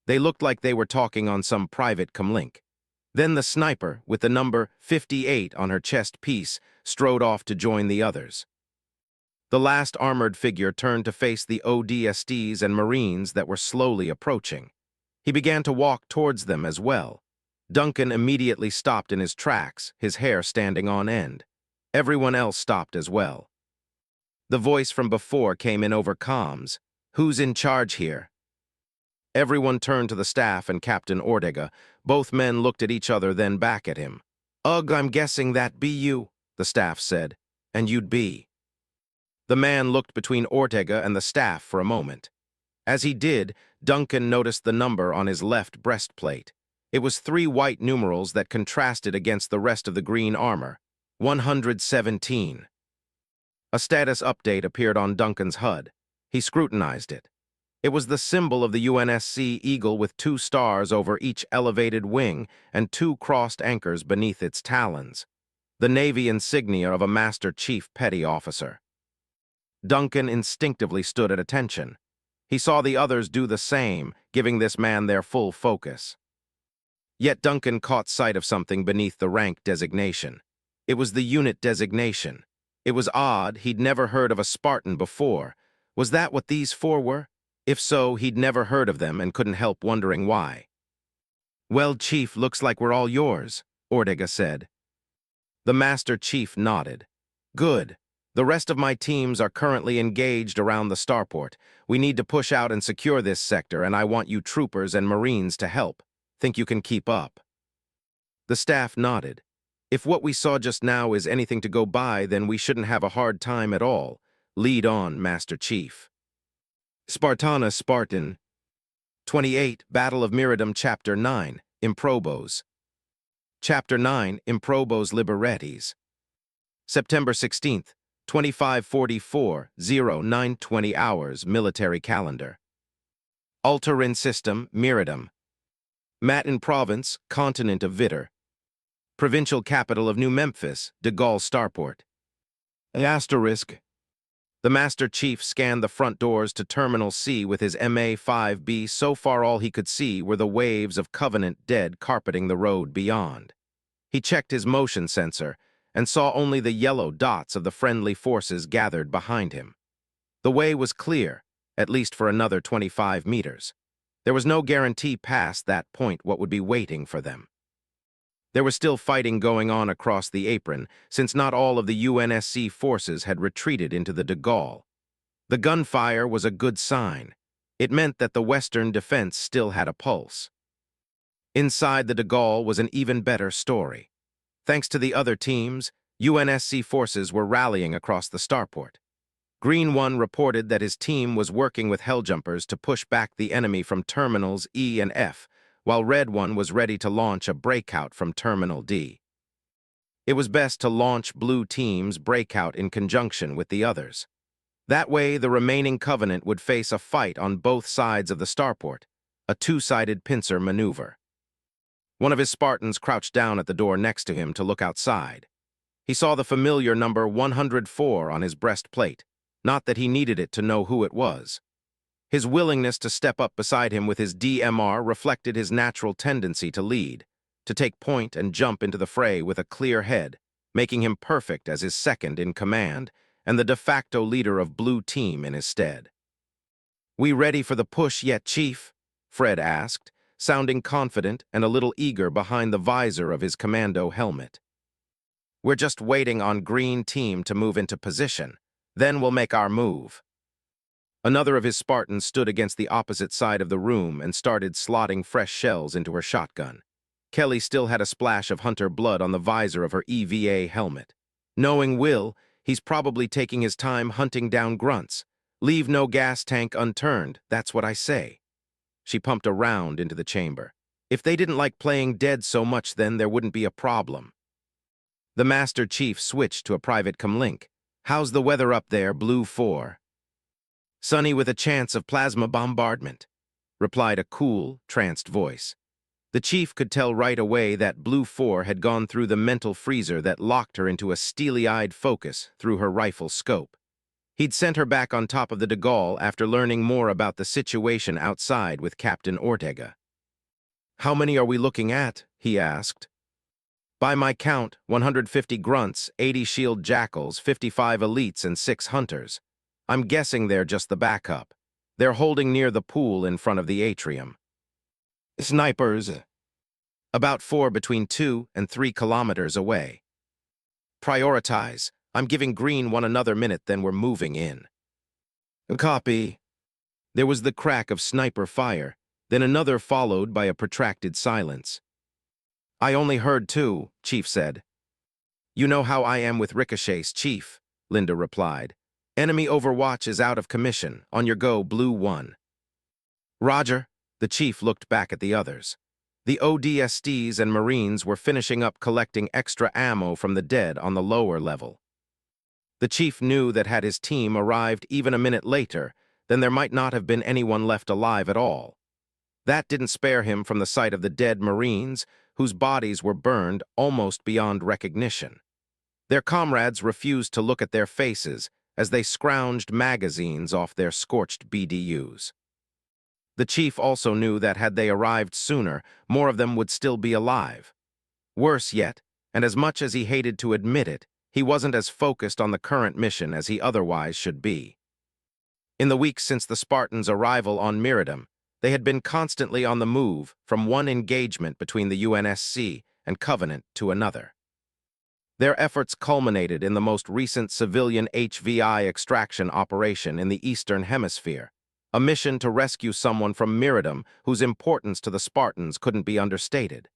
[SPEAKER 1] They looked like they were talking on some private comlink. Then the sniper, with the number 58 on her chest piece, strode off to join the others. The last armored figure turned to face the ODSTs and Marines that were slowly approaching. He began to walk towards them as well. Duncan immediately stopped in his tracks, his hair standing on end. Everyone else stopped as well. The voice from before came in over comms. "Who's in charge here?" Everyone turned to the staff and Captain Ortega. Both men looked at each other, then back at him. "Ugh, I'm guessing that be you," the staff said. "And you'd be." The man looked between Ortega and the staff for a moment. As he did, Duncan noticed the number on his left breastplate. It was 3 white numerals that contrasted against the rest of the green armor. 117. A status update appeared on Duncan's HUD. He scrutinized it. It was the symbol of the UNSC eagle with 2 stars over each elevated wing and 2 crossed anchors beneath its talons. The Navy insignia of a Master Chief Petty Officer. Duncan instinctively stood at attention. He saw the others do the same, giving this man their full focus. Yet Duncan caught sight of something beneath the rank designation. It was the unit designation. It was odd, he'd never heard of a Spartan before. Was that what these 4 were? If so, he'd never heard of them and couldn't help wondering why. "Well, Chief, looks like we're all yours," Ortega said. The Master Chief nodded. "Good. The rest of my teams are currently engaged around the starport. We need to push out and secure this sector, and I want you troopers and Marines to help. Think you can keep up?" The staff nodded. "If what we saw just now is anything to go by, then we shouldn't have a hard time at all. Lead on, Master Chief." Spartana Spartan 28, Battle of Miradum, Chapter 9, Improbos. Chapter 9, Improbos Liberetis. September 16th, 2544, 0920 hours, military calendar. Altarin System, Miradum. Matin Province, continent of Vitter. Provincial capital of New Memphis, de Gaulle Starport. Asterisk. The Master Chief scanned the front doors to Terminal C with his MA-5B. So far all he could see were the waves of Covenant dead carpeting the road beyond. He checked his motion sensor and saw only the yellow dots of the friendly forces gathered behind him. The way was clear, at least for another 25 meters. There was no guarantee past that point what would be waiting for them. There was still fighting going on across the apron, since not all of the UNSC forces had retreated into the de Gaulle. The gunfire was a good sign. It meant that the Western defense still had a pulse. Inside the de Gaulle was an even better story. Thanks to the other teams, UNSC forces were rallying across the starport. Green 1 reported that his team was working with Helljumpers to push back the enemy from Terminals E and F, while Red 1 was ready to launch a breakout from Terminal D. It was best to launch Blue Team's breakout in conjunction with the others. That way, the remaining Covenant would face a fight on both sides of the starport, a two-sided pincer maneuver. One of his Spartans crouched down at the door next to him to look outside. He saw the familiar number 104 on his breastplate, not that he needed it to know who it was. His willingness to step up beside him with his DMR reflected his natural tendency to lead, to take point and jump into the fray with a clear head, making him perfect as his second in command and the de facto leader of Blue Team in his stead. "We ready for the push yet, Chief?" Fred asked, sounding confident and a little eager behind the visor of his commando helmet. "We're just waiting on Green Team to move into position. Then we'll make our move." Another of his Spartans stood against the opposite side of the room and started slotting fresh shells into her shotgun. Kelly still had a splash of hunter blood on the visor of her EVA helmet. Knowing Will, he's probably taking his time hunting down grunts. Leave no gas tank unturned, that's what I say. She pumped a round into the chamber. If they didn't like playing dead so much, then there wouldn't be a problem. The Master Chief switched to a private comlink. "How's the weather up there, Blue 4? "Sunny with a chance of plasma bombardment," replied a cool, tranced voice. The chief could tell right away that Blue 4 had gone through the mental freezer that locked her into a steely-eyed focus through her rifle scope. He'd sent her back on top of the de Gaulle after learning more about the situation outside with Captain Ortega. "How many are we looking at?" he asked. "By my count, 150 grunts, 80 shield jackals, 55 elites, and 6 hunters. I'm guessing they're just the backup. They're holding near the pool in front of the atrium. Snipers, about 4 between 2 and 3 kilometers away. Prioritize. I'm giving Green 1 another minute, then we're moving in." "Copy." There was the crack of sniper fire, then another followed by a protracted silence. "I only heard 2, Chief said." "You know how I am with ricochets, Chief," Linda replied. "Enemy overwatch is out of commission. On your go, Blue 1. "Roger." The chief looked back at the others. The ODSTs and Marines were finishing up collecting extra ammo from the dead on the lower level. The chief knew that had his team arrived even a minute later, then there might not have been anyone left alive at all. That didn't spare him from the sight of the dead Marines, whose bodies were burned almost beyond recognition. Their comrades refused to look at their faces as they scrounged magazines off their scorched BDUs. The chief also knew that had they arrived sooner, more of them would still be alive. Worse yet, and as much as he hated to admit it, he wasn't as focused on the current mission as he otherwise should be. In the weeks since the Spartans' arrival on Miradum, they had been constantly on the move from one engagement between the UNSC and Covenant to another. Their efforts culminated in the most recent civilian HVI extraction operation in the Eastern Hemisphere, a mission to rescue someone from Miradum whose importance to the Spartans couldn't be understated.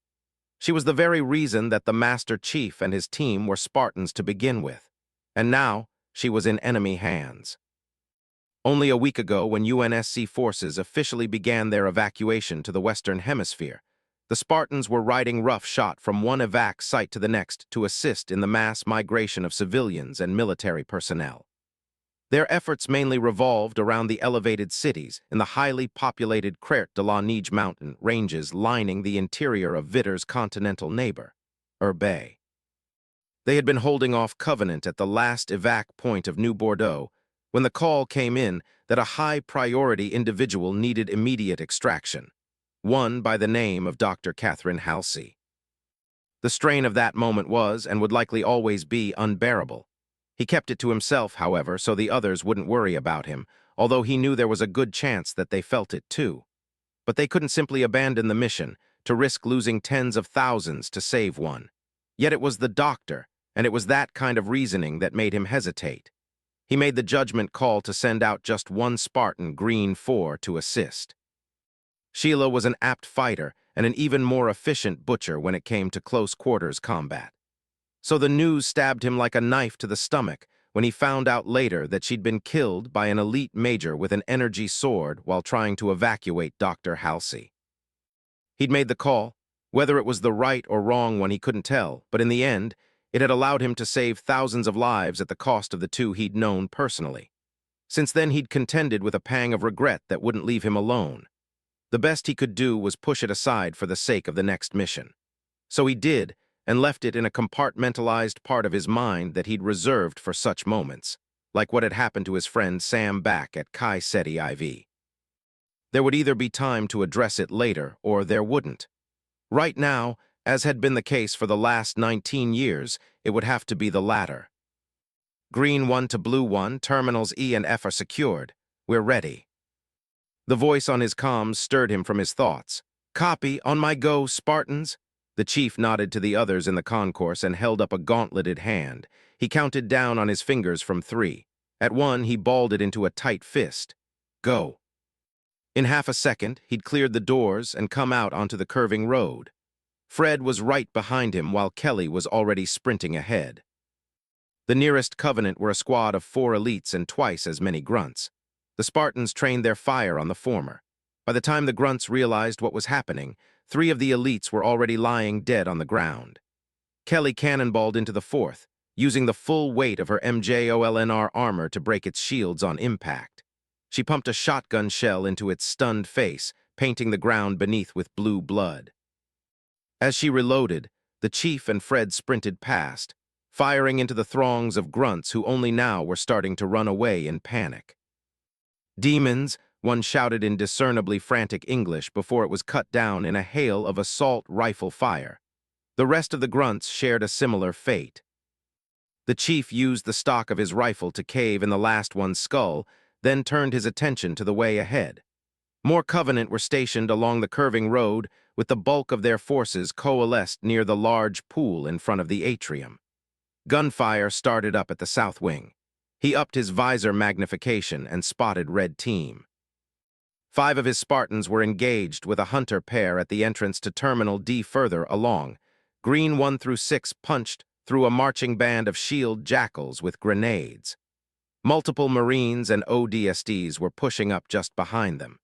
[SPEAKER 1] She was the very reason that the Master Chief and his team were Spartans to begin with, and now she was in enemy hands. Only a week ago, when UNSC forces officially began their evacuation to the Western Hemisphere, the Spartans were riding roughshod from one evac site to the next to assist in the mass migration of civilians and military personnel. Their efforts mainly revolved around the elevated cities in the highly populated Crête de la Neige mountain ranges lining the interior of Vitter's continental neighbor, Urbay. They had been holding off Covenant at the last evac point of New Bordeaux when the call came in that a high-priority individual needed immediate extraction, one by the name of Dr. Catherine Halsey. The strain of that moment was, and would likely always be, unbearable. He kept it to himself, however, so the others wouldn't worry about him, although he knew there was a good chance that they felt it too. But they couldn't simply abandon the mission to risk losing tens of thousands to save one. Yet it was the doctor, and it was that kind of reasoning that made him hesitate. He made the judgment call to send out just one Spartan, Green 4, to assist. Sheila was an apt fighter and an even more efficient butcher when it came to close-quarters combat. So the news stabbed him like a knife to the stomach when he found out later that she'd been killed by an elite major with an energy sword while trying to evacuate Dr. Halsey. He'd made the call. Whether it was the right or wrong one he couldn't tell, but in the end, it had allowed him to save thousands of lives at the cost of the two he'd known personally. Since then, he'd contended with a pang of regret that wouldn't leave him alone. The best he could do was push it aside for the sake of the next mission. So he did, and left it in a compartmentalized part of his mind that he'd reserved for such moments, like what had happened to his friend Sam back at Kai Seti IV. There would either be time to address it later, or there wouldn't. Right now, as had been the case for the last 19 years, it would have to be the latter. Green 1 to Blue 1, terminals E and F are secured. We're ready. The voice on his comms stirred him from his thoughts. Copy, on my go, Spartans. The chief nodded to the others in the concourse and held up a gauntleted hand. He counted down on his fingers from 3. At 1, he balled it into a tight fist. Go. In half a second, he'd cleared the doors and come out onto the curving road. Fred was right behind him while Kelly was already sprinting ahead. The nearest Covenant were a squad of 4 elites and twice as many grunts. The Spartans trained their fire on the former. By the time the grunts realized what was happening, 3 of the elites were already lying dead on the ground. Kelly cannonballed into the 4th, using the full weight of her MJOLNR armor to break its shields on impact. She pumped a shotgun shell into its stunned face, painting the ground beneath with blue blood. As she reloaded, the chief and Fred sprinted past, firing into the throngs of grunts who only now were starting to run away in panic. Demons, one shouted in discernibly frantic English before it was cut down in a hail of assault rifle fire. The rest of the grunts shared a similar fate. The chief used the stock of his rifle to cave in the last one's skull, then turned his attention to the way ahead. More Covenant were stationed along the curving road, with the bulk of their forces coalesced near the large pool in front of the atrium. Gunfire started up at the south wing. He upped his visor magnification and spotted Red Team. 5 of his Spartans were engaged with a hunter pair at the entrance to Terminal D further along. Green 1 through 6 punched through a marching band of shield jackals with grenades. Multiple Marines and ODSTs were pushing up just behind them.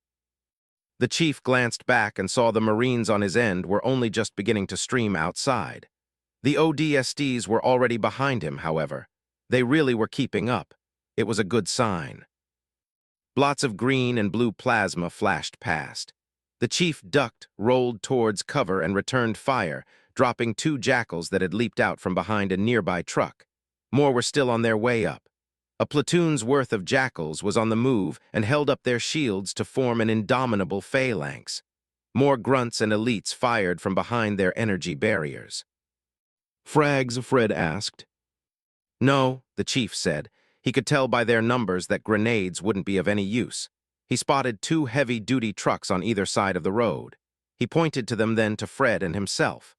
[SPEAKER 1] The chief glanced back and saw the Marines on his end were only just beginning to stream outside. The ODSTs were already behind him, however. They really were keeping up. It was a good sign. Blots of green and blue plasma flashed past. The chief ducked, rolled towards cover, and returned fire, dropping 2 jackals that had leaped out from behind a nearby truck. More were still on their way up. A platoon's worth of jackals was on the move and held up their shields to form an indomitable phalanx. More grunts and elites fired from behind their energy barriers. Frags, Fred asked. No, the chief said. He could tell by their numbers that grenades wouldn't be of any use. He spotted 2 heavy-duty trucks on either side of the road. He pointed to them then to Fred and himself.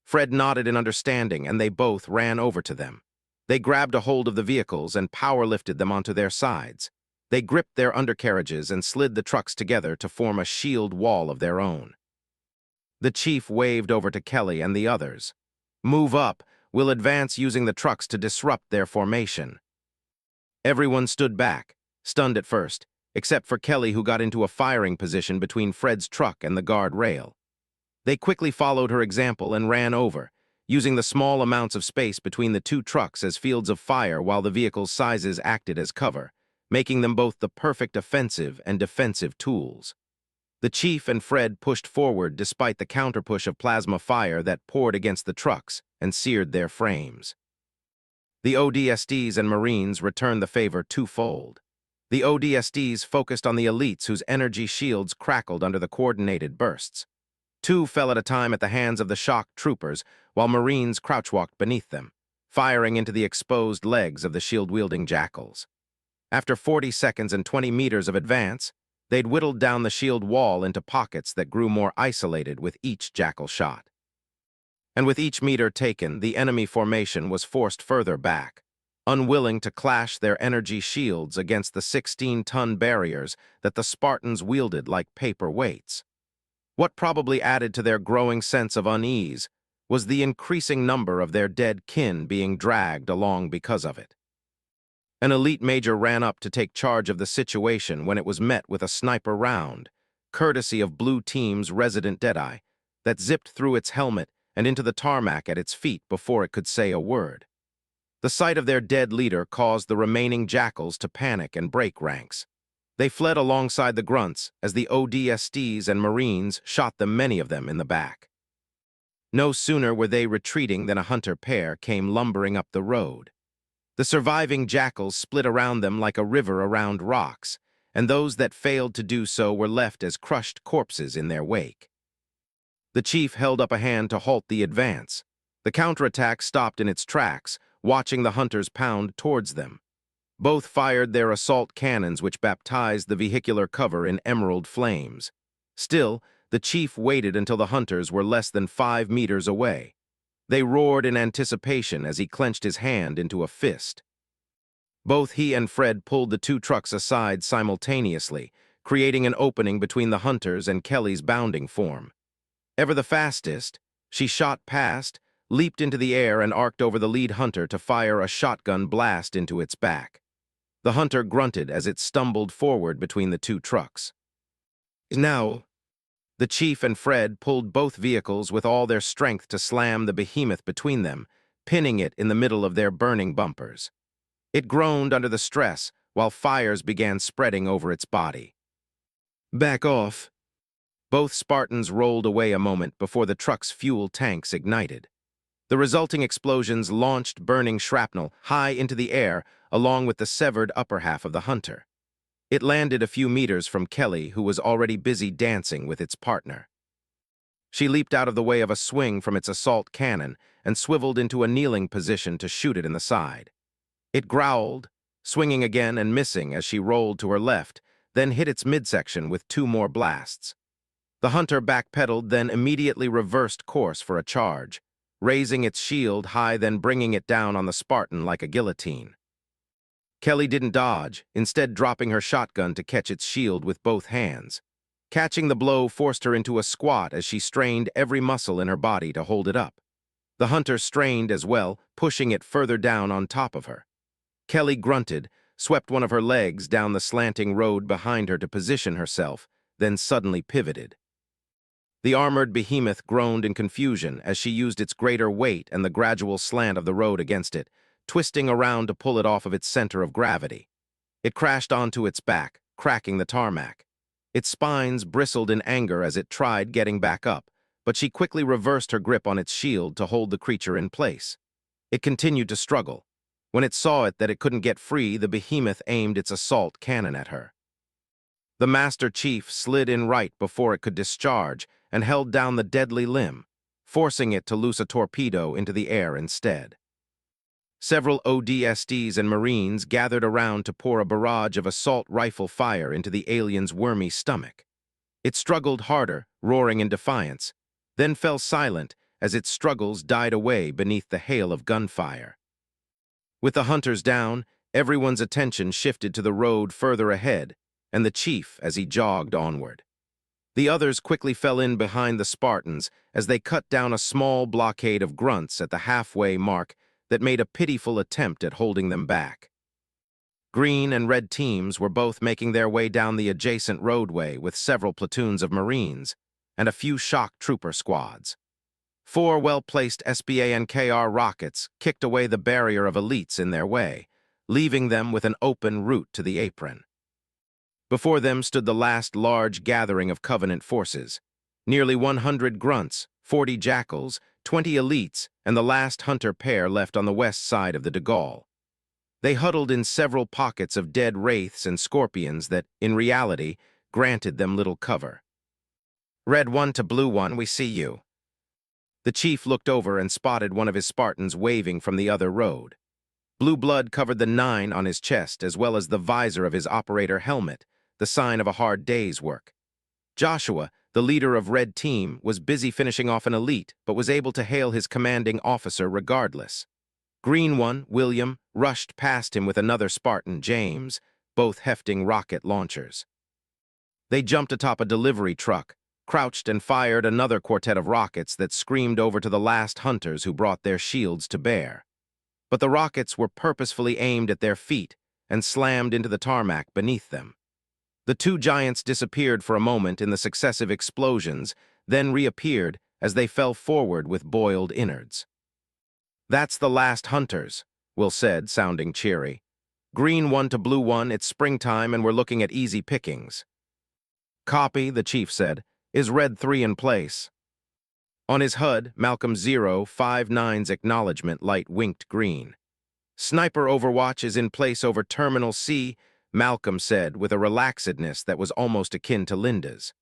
[SPEAKER 1] Fred nodded in understanding, and they both ran over to them. They grabbed a hold of the vehicles and power-lifted them onto their sides. They gripped their undercarriages and slid the trucks together to form a shield wall of their own. The chief waved over to Kelly and the others. Move up. We'll advance using the trucks to disrupt their formation. Everyone stood back, stunned at first, except for Kelly, who got into a firing position between Fred's truck and the guard rail. They quickly followed her example and ran over, using the small amounts of space between the 2 trucks as fields of fire while the vehicles' sizes acted as cover, making them both the perfect offensive and defensive tools. The chief and Fred pushed forward despite the counterpush of plasma fire that poured against the trucks and seared their frames. The ODSTs and Marines returned the favor twofold. The ODSTs focused on the elites whose energy shields crackled under the coordinated bursts. 2 fell at a time at the hands of the shocked troopers, while Marines crouch-walked beneath them, firing into the exposed legs of the shield-wielding jackals. After 40 seconds and 20 meters of advance, they'd whittled down the shield wall into pockets that grew more isolated with each jackal shot. And with each meter taken, the enemy formation was forced further back. unwilling to clash their energy shields against the 16-ton barriers that the Spartans wielded like paper weights. What probably added to their growing sense of unease was the increasing number of their dead kin being dragged along because of it. An elite major ran up to take charge of the situation when it was met with a sniper round, courtesy of Blue Team's resident Deadeye, that zipped through its helmet and into the tarmac at its feet before it could say a word. The sight of their dead leader caused the remaining jackals to panic and break ranks. They fled alongside the grunts as the ODSTs and Marines shot them, many of them, in the back. No sooner were they retreating than a hunter pair came lumbering up the road. The surviving jackals split around them like a river around rocks, and those that failed to do so were left as crushed corpses in their wake. The chief held up a hand to halt the advance. The counterattack stopped in its tracks, watching the hunters pound towards them. Both fired their assault cannons, which baptized the vehicular cover in emerald flames. Still, the chief waited until the hunters were less than 5 meters away. They roared in anticipation as he clenched his hand into a fist. Both he and Fred pulled the 2 trucks aside simultaneously, creating an opening between the hunters and Kelly's bounding form. Ever the fastest, she shot past, leaped into the air, and arced over the lead hunter to fire a shotgun blast into its back. The hunter grunted as it stumbled forward between the 2 trucks. Now, the chief and Fred pulled both vehicles with all their strength to slam the behemoth between them, pinning it in the middle of their burning bumpers. It groaned under the stress while fires began spreading over its body. "Back off." Both Spartans rolled away a moment before the truck's fuel tanks ignited. The resulting explosions launched burning shrapnel high into the air along with the severed upper half of the hunter. It landed a few meters from Kelly, who was already busy dancing with its partner. She leaped out of the way of a swing from its assault cannon and swiveled into a kneeling position to shoot it in the side. It growled, swinging again and missing as she rolled to her left, then hit its midsection with 2 more blasts. The hunter backpedaled, then immediately reversed course for a charge, raising its shield high, then bringing it down on the Spartan like a guillotine. Kelly didn't dodge, instead dropping her shotgun to catch its shield with both hands. Catching the blow forced her into a squat as she strained every muscle in her body to hold it up. The hunter strained as well, pushing it further down on top of her. Kelly grunted, swept one of her legs down the slanting road behind her to position herself, then suddenly pivoted. The armored behemoth groaned in confusion as she used its greater weight and the gradual slant of the road against it, twisting around to pull it off of its center of gravity. It crashed onto its back, cracking the tarmac. Its spines bristled in anger as it tried getting back up, but she quickly reversed her grip on its shield to hold the creature in place. It continued to struggle. When it saw that it couldn't get free, the behemoth aimed its assault cannon at her. The Master Chief slid in right before it could discharge and held down the deadly limb, forcing it to loose a torpedo into the air instead. Several ODSTs and Marines gathered around to pour a barrage of assault rifle fire into the alien's wormy stomach. It struggled harder, roaring in defiance, then fell silent as its struggles died away beneath the hail of gunfire. With the hunters down, everyone's attention shifted to the road further ahead, and the chief as he jogged onward. The others quickly fell in behind the Spartans as they cut down a small blockade of grunts at the halfway mark that made a pitiful attempt at holding them back. Green and red teams were both making their way down the adjacent roadway with several platoons of Marines and a few shock trooper squads. 4 well-placed SBA and KR rockets kicked away the barrier of elites in their way, leaving them with an open route to the apron. Before them stood the last large gathering of Covenant forces. Nearly 100 grunts, 40 jackals, 20 elites, and the last hunter pair left on the west side of the de Gaulle. They huddled in several pockets of dead wraiths and scorpions that, in reality, granted them little cover. "Red 1 to Blue 1, we see you." The chief looked over and spotted one of his Spartans waving from the other road. Blue blood covered the 9 on his chest as well as the visor of his operator helmet, the sign of a hard day's work. Joshua, the leader of Red Team, was busy finishing off an elite, but was able to hail his commanding officer regardless. Green One, William, rushed past him with another Spartan, James, both hefting rocket launchers. They jumped atop a delivery truck, crouched and fired another quartet of rockets that screamed over to the last hunters who brought their shields to bear. But the rockets were purposefully aimed at their feet and slammed into the tarmac beneath them. The two giants disappeared for a moment in the successive explosions, then reappeared as they fell forward with boiled innards. "That's the last hunters," Will said, sounding cheery. "Green One to Blue One, it's springtime and we're looking at easy pickings." "Copy," the chief said. "Is Red 3 in place?" On his HUD, Malcolm 059's acknowledgement light winked green. "Sniper overwatch is in place over Terminal C," Malcolm said with a relaxedness that was almost akin to Linda's.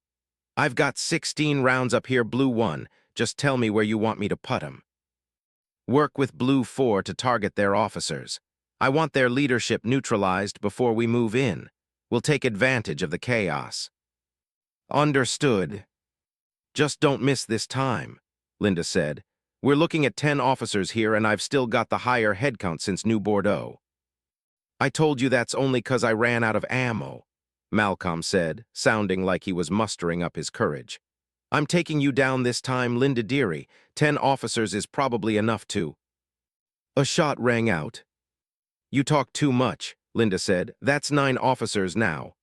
[SPEAKER 1] "I've got 16 rounds up here, Blue One. Just tell me where you want me to put 'em." "Work with Blue 4 to target their officers. I want their leadership neutralized before we move in. We'll take advantage of the chaos." "Understood." "Just don't miss this time," Linda said. "We're looking at 10 officers here and I've still got the higher head count since New Bordeaux." "I told you that's only 'cause I ran out of ammo," Malcolm said, sounding like he was mustering up his courage. "I'm taking you down this time, Linda dearie. 10 officers is probably enough to—" A shot rang out. "You talk too much," Linda said. "That's 9 officers now."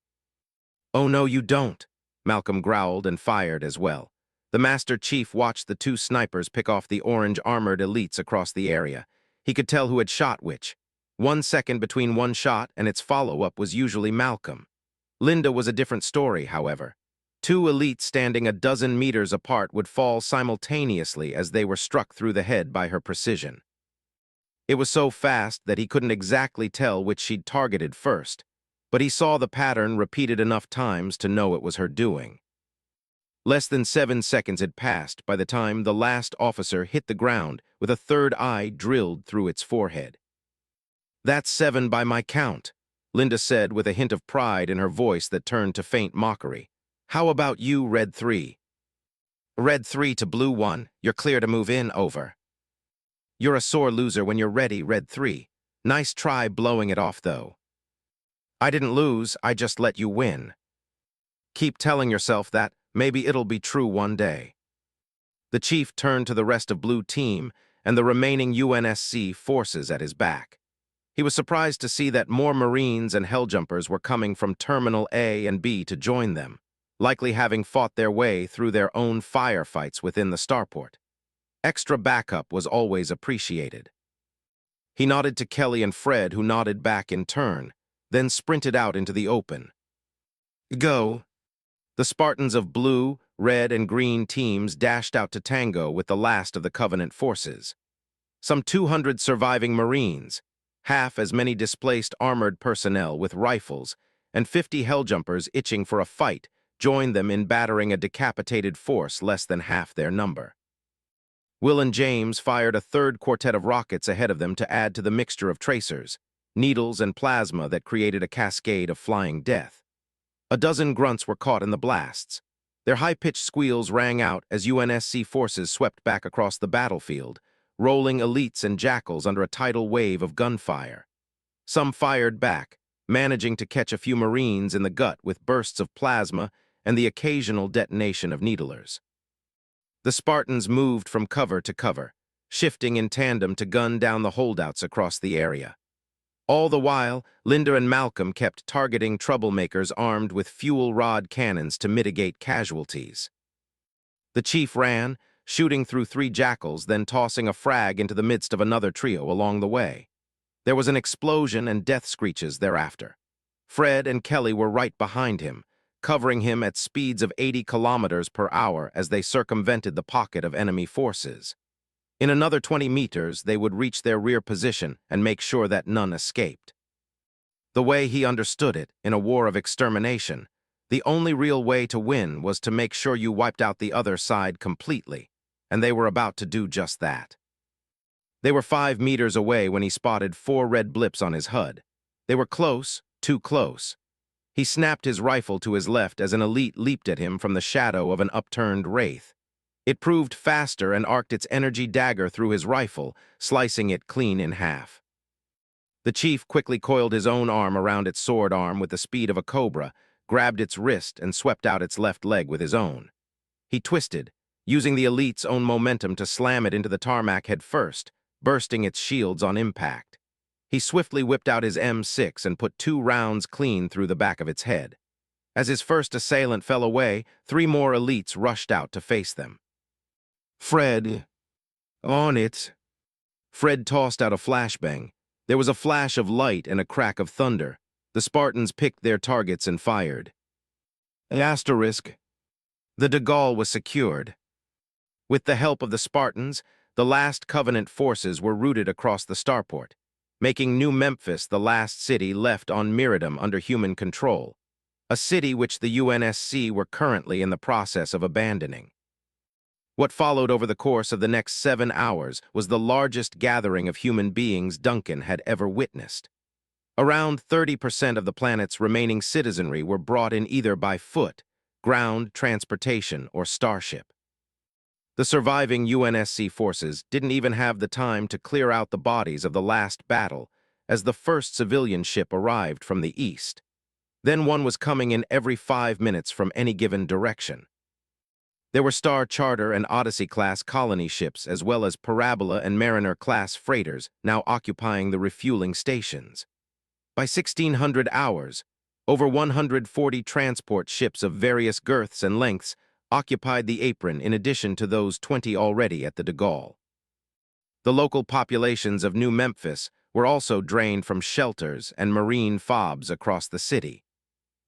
[SPEAKER 1] "Oh no, you don't," Malcolm growled and fired as well. The Master Chief watched the 2 snipers pick off the orange-armored elites across the area. He could tell who had shot which. 1 second between one shot and its follow-up was usually Malcolm. Linda was a different story, however. 2 elites standing a dozen meters apart would fall simultaneously as they were struck through the head by her precision. It was so fast that he couldn't exactly tell which she'd targeted first, but he saw the pattern repeated enough times to know it was her doing. Less than 7 seconds had passed by the time the last officer hit the ground with a third eye drilled through its forehead. "That's 7 by my count," Linda said with a hint of pride in her voice that turned to faint mockery. "How about you, Red 3? "Red 3 to Blue 1, you're clear to move in, over." "You're a sore loser when you're ready, Red 3. Nice try blowing it off, though." "I didn't lose, I just let you win." "Keep telling yourself that. Maybe it'll be true one day." The chief turned to the rest of Blue Team and the remaining UNSC forces at his back. He was surprised to see that more Marines and Helljumpers were coming from Terminal A and B to join them, likely having fought their way through their own firefights within the starport. Extra backup was always appreciated. He nodded to Kelly and Fred, who nodded back in turn, then sprinted out into the open. "Go." The Spartans of Blue, Red, and Green teams dashed out to tango with the last of the Covenant forces. Some 200 surviving Marines, half as many displaced armored personnel with rifles, and 50 Helljumpers itching for a fight joined them in battering a decapitated force less than half their number. Will and James fired a third quartet of rockets ahead of them to add to the mixture of tracers, needles, and plasma that created a cascade of flying death. A dozen grunts were caught in the blasts. Their high-pitched squeals rang out as UNSC forces swept back across the battlefield, rolling elites and jackals under a tidal wave of gunfire. Some fired back, managing to catch a few Marines in the gut with bursts of plasma and the occasional detonation of needlers. The Spartans moved from cover to cover, shifting in tandem to gun down the holdouts across the area. All the while, Linda and Malcolm kept targeting troublemakers armed with fuel rod cannons to mitigate casualties. The chief ran, shooting through 3 jackals, then tossing a frag into the midst of another trio along the way. There was an explosion and death screeches thereafter. Fred and Kelly were right behind him, covering him at speeds of 80 kilometers per hour as they circumvented the pocket of enemy forces. In another 20 meters, they would reach their rear position and make sure that none escaped. The way he understood it, in a war of extermination, the only real way to win was to make sure you wiped out the other side completely, and they were about to do just that. They were 5 meters away when he spotted 4 red blips on his HUD. They were close, too close. He snapped his rifle to his left as an elite leaped at him from the shadow of an upturned wraith. It proved faster and arced its energy dagger through his rifle, slicing it clean in half. The chief quickly coiled his own arm around its sword arm with the speed of a cobra, grabbed its wrist, and swept out its left leg with his own. He twisted, using the elite's own momentum to slam it into the tarmac head first, bursting its shields on impact. He swiftly whipped out his M6 and put 2 rounds clean through the back of its head. As his first assailant fell away, 3 more elites rushed out to face them. "Fred, on it." Fred tossed out a flashbang. There was a flash of light and a crack of thunder. The Spartans picked their targets and fired. Asterisk. The de Gaulle was secured. With the help of the Spartans, the last Covenant forces were routed across the starport, making New Memphis the last city left on Miradum under human control, a city which the UNSC were currently in the process of abandoning. What followed over the course of the next 7 hours was the largest gathering of human beings Duncan had ever witnessed. Around 30% of the planet's remaining citizenry were brought in either by foot, ground transportation, or starship. The surviving UNSC forces didn't even have the time to clear out the bodies of the last battle as the first civilian ship arrived from the east. Then one was coming in every 5 minutes from any given direction. There were Star Charter and Odyssey-class colony ships as well as Parabola and Mariner-class freighters now occupying the refueling stations. By 1600 hours, over 140 transport ships of various girths and lengths occupied the apron in addition to those 20 already at the de Gaulle. The local populations of New Memphis were also drained from shelters and marine fobs across the city.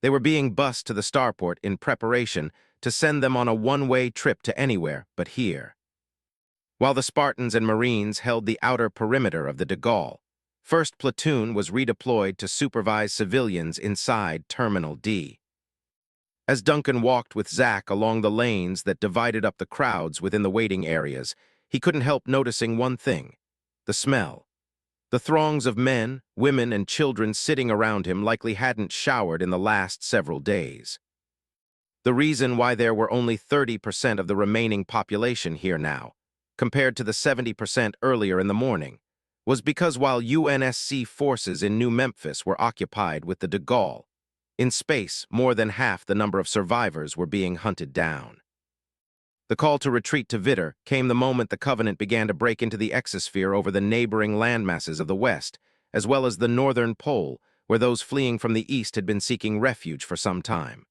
[SPEAKER 1] They were being bussed to the starport in preparation to send them on a one-way trip to anywhere but here. While the Spartans and Marines held the outer perimeter of the de Gaulle, 1st Platoon was redeployed to supervise civilians inside Terminal D. As Duncan walked with Zach along the lanes that divided up the crowds within the waiting areas, he couldn't help noticing one thing: the smell. The throngs of men, women, and children sitting around him likely hadn't showered in the last several days. The reason why there were only 30% of the remaining population here now, compared to the 70% earlier in the morning, was because while UNSC forces in New Memphis were occupied with the de Gaulle, in space, more than half the number of survivors were being hunted down. The call to retreat to Vitter came the moment the Covenant began to break into the exosphere over the neighboring landmasses of the West, as well as the northern pole, where those fleeing from the east had been seeking refuge for some time.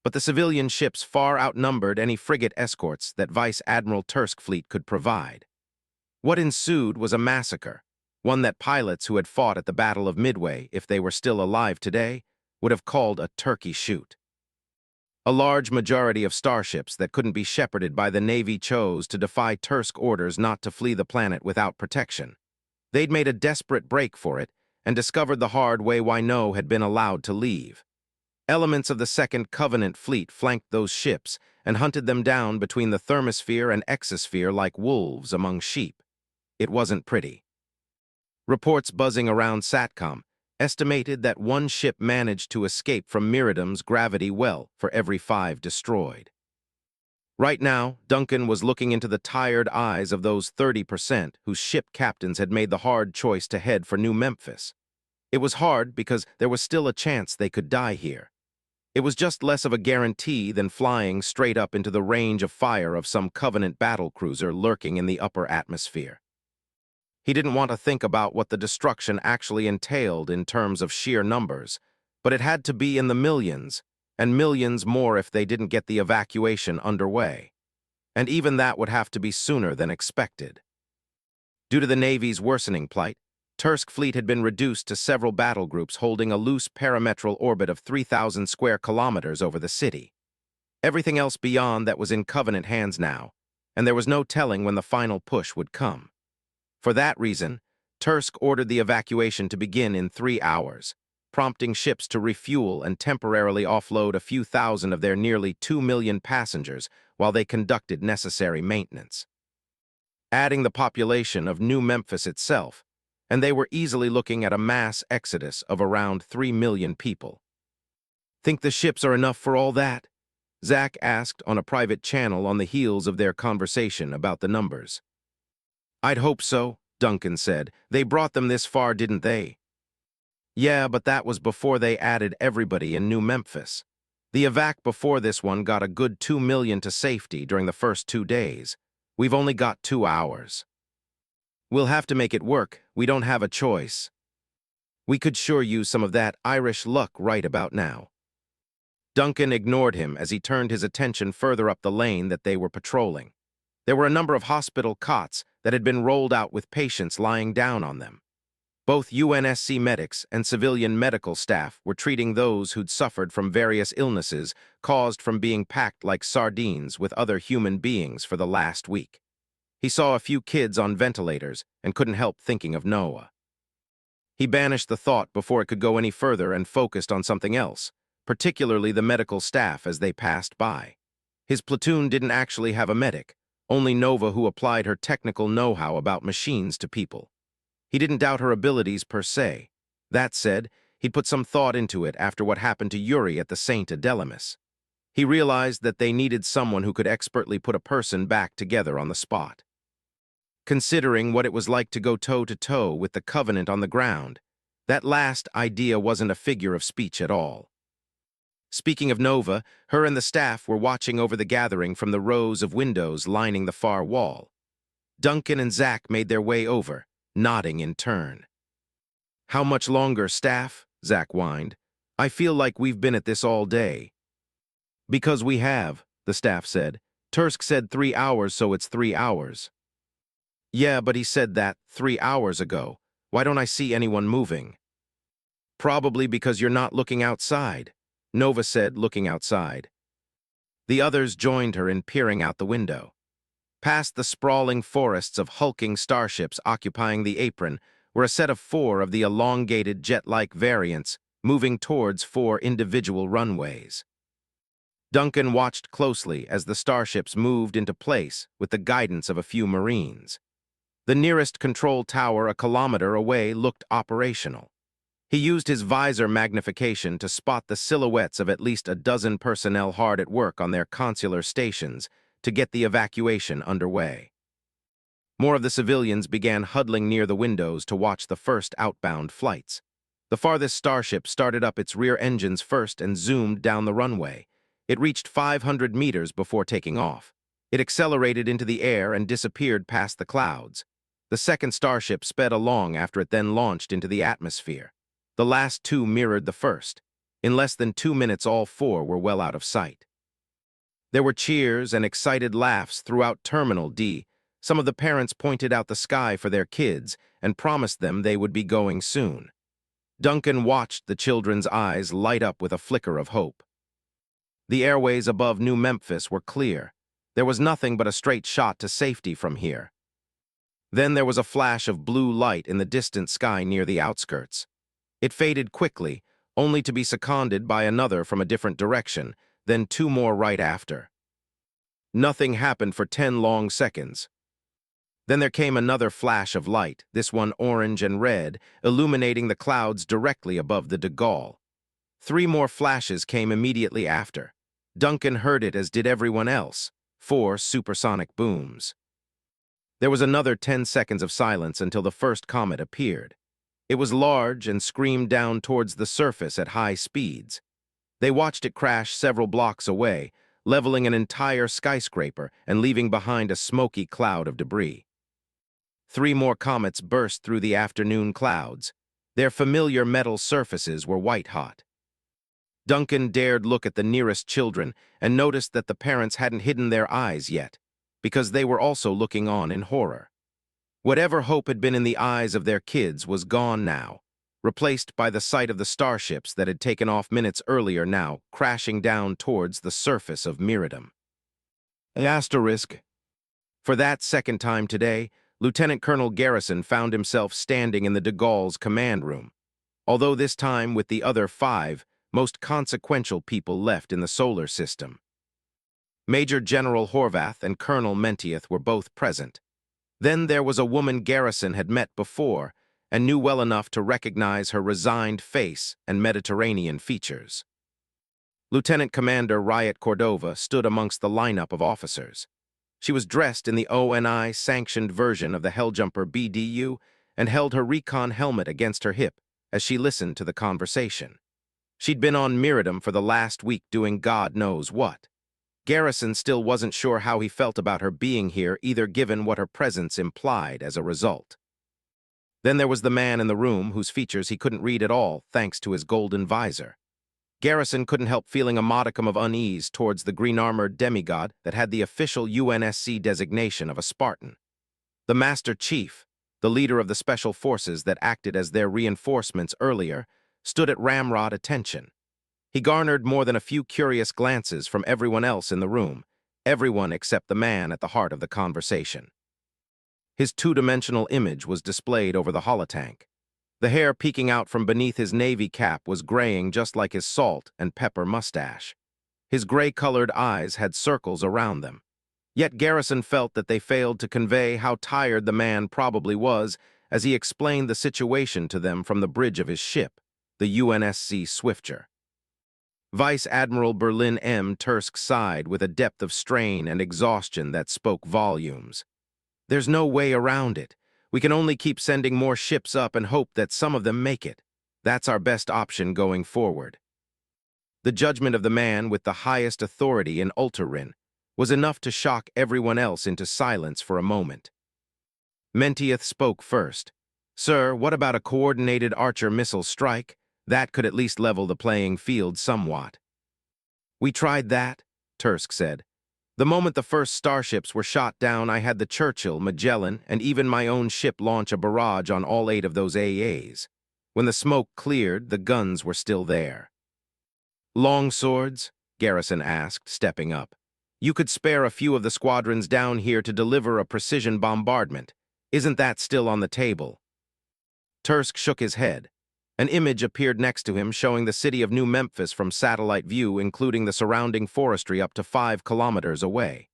[SPEAKER 1] But the civilian ships far outnumbered any frigate escorts that Vice Admiral Tursk's fleet could provide. What ensued was a massacre, one that pilots who had fought at the Battle of Midway, if they were still alive today, would have called a turkey shoot. A large majority of starships that couldn't be shepherded by the Navy chose to defy Tursk's orders not to flee the planet without protection. They'd made a desperate break for it and discovered the hard way why no had been allowed to leave. Elements of the 2nd Covenant fleet flanked those ships and hunted them down between the thermosphere and exosphere like wolves among sheep. It wasn't pretty. Reports buzzing around SATCOM estimated that one ship managed to escape from Miradum's gravity well for every 5 destroyed. Right now, Duncan was looking into the tired eyes of those 30% whose ship captains had made the hard choice to head for New Memphis. It was hard because there was still a chance they could die here. It was just less of a guarantee than flying straight up into the range of fire of some Covenant battlecruiser lurking in the upper atmosphere. He didn't want to think about what the destruction actually entailed in terms of sheer numbers, but it had to be in the millions, and millions more if they didn't get the evacuation underway. And even that would have to be sooner than expected. Due to the Navy's worsening plight, Tursk's fleet had been reduced to several battle groups holding a loose perimetral orbit of 3,000 square kilometers over the city. Everything else beyond that was in Covenant hands now, and there was no telling when the final push would come. For that reason, Tursk ordered the evacuation to begin in 3 hours, prompting ships to refuel and temporarily offload a few thousand of their nearly 2 million passengers while they conducted necessary maintenance. Adding the population of New Memphis itself, and they were easily looking at a mass exodus of around 3 million people. "Think the ships are enough for all that?" Zach asked on a private channel on the heels of their conversation about the numbers. "I'd hope so," Duncan said. "They brought them this far, didn't they?" "Yeah, but that was before they added everybody in New Memphis. The evac before this one got a good 2 million to safety during the first 2 days. We've only got 2 hours. We'll have to make it work. We don't have a choice. We could sure use some of that Irish luck right about now." Duncan ignored him as he turned his attention further up the lane that they were patrolling. There were a number of hospital cots that had been rolled out with patients lying down on them. Both UNSC medics and civilian medical staff were treating those who'd suffered from various illnesses caused from being packed like sardines with other human beings for the last week. He saw a few kids on ventilators and couldn't help thinking of Noah. He banished the thought before it could go any further and focused on something else, particularly the medical staff as they passed by. His platoon didn't actually have a medic, only Nova, who applied her technical know-how about machines to people. He didn't doubt her abilities per se. That said, he'd put some thought into it after what happened to Yuri at the St. Adelamis. He realized that they needed someone who could expertly put a person back together on the spot. Considering what it was like to go toe-to-toe with the Covenant on the ground, that last idea wasn't a figure of speech at all. Speaking of Nova, her and the staff were watching over the gathering from the rows of windows lining the far wall. Duncan and Zach made their way over, nodding in turn. "How much longer, staff?" Zach whined. "I feel like we've been at this all day." "Because we have," the staff said. "Tursk said 3 hours, so it's 3 hours." "Yeah, but he said that 3 hours ago. Why don't I see anyone moving?" "Probably because you're not looking outside," Nova said, looking outside. The others joined her in peering out the window. Past the sprawling forests of hulking starships occupying the apron were a set of 4 of the elongated jet-like variants moving towards 4 individual runways. Duncan watched closely as the starships moved into place with the guidance of a few Marines. The nearest control tower a kilometer away looked operational. He used his visor magnification to spot the silhouettes of at least a dozen personnel hard at work on their consular stations to get the evacuation underway. More of the civilians began huddling near the windows to watch the first outbound flights. The farthest starship started up its rear engines first and zoomed down the runway. It reached 500 meters before taking off. It accelerated into the air and disappeared past the clouds. The second starship sped along after it then launched into the atmosphere. The last 2 mirrored the first. In less than 2 minutes, all 4 were well out of sight. There were cheers and excited laughs throughout Terminal D. Some of the parents pointed out the sky for their kids and promised them they would be going soon. Duncan watched the children's eyes light up with a flicker of hope. The airways above New Memphis were clear. There was nothing but a straight shot to safety from here. Then there was a flash of blue light in the distant sky near the outskirts. It faded quickly, only to be seconded by another from a different direction, then 2 more right after. Nothing happened for 10 long seconds. Then there came another flash of light, this one orange and red, illuminating the clouds directly above the de Gaulle. 3 more flashes came immediately after. Duncan heard it, as did everyone else. 4 supersonic booms. There was another 10 seconds of silence until the first comet appeared. It was large and screamed down towards the surface at high speeds. They watched it crash several blocks away, leveling an entire skyscraper and leaving behind a smoky cloud of debris. 3 more comets burst through the afternoon clouds. Their familiar metal surfaces were white-hot. Duncan dared look at the nearest children and noticed that the parents hadn't hidden their eyes yet, because they were also looking on in horror. Whatever hope had been in the eyes of their kids was gone now, replaced by the sight of the starships that had taken off minutes earlier, now crashing down towards the surface of Miradum. Asterisk. For that second time today, Lieutenant Colonel Garrison found himself standing in the de Gaulle's command room, although this time with the other 5 most consequential people left in the solar system. Major General Horvath and Colonel Mentieth were both present. Then there was a woman Garrison had met before and knew well enough to recognize her resigned face and Mediterranean features. Lieutenant Commander Riot Cordova stood amongst the lineup of officers. She was dressed in the ONI-sanctioned version of the Helljumper BDU and held her recon helmet against her hip as she listened to the conversation. She'd been on Miradum for the last week doing God knows what. Garrison still wasn't sure how he felt about her being here, either, given what her presence implied as a result. Then there was the man in the room whose features he couldn't read at all thanks to his golden visor. Garrison couldn't help feeling a modicum of unease towards the green-armored demigod that had the official UNSC designation of a Spartan. The Master Chief, the leader of the special forces that acted as their reinforcements earlier, stood at ramrod attention. He garnered more than a few curious glances from everyone else in the room, everyone except the man at the heart of the conversation. His two-dimensional image was displayed over the holotank. The hair peeking out from beneath his navy cap was graying just like his salt and pepper mustache. His gray-colored eyes had circles around them. Yet Garrison felt that they failed to convey how tired the man probably was as he explained the situation to them from the bridge of his ship, the UNSC Swifter. Vice Admiral Berlin M. Tursk sighed with a depth of strain and exhaustion that spoke volumes. "There's no way around it. We can only keep sending more ships up and hope that some of them make it. That's our best option going forward." The judgment of the man with the highest authority in Ulterin was enough to shock everyone else into silence for a moment. Mentieth spoke first. "Sir, what about a coordinated Archer missile strike? That could at least level the playing field somewhat." "We tried that," Tursk said. "The moment the first starships were shot down, I had the Churchill, Magellan, and even my own ship launch a barrage on all 8 of those AAs. When the smoke cleared, the guns were still there." "Long swords?" Garrison asked, stepping up. "You could spare a few of the squadrons down here to deliver a precision bombardment. Isn't that still on the table?" Tursk shook his head. An image appeared next to him showing the city of New Memphis from satellite view, including the surrounding forestry up to 5 kilometers away.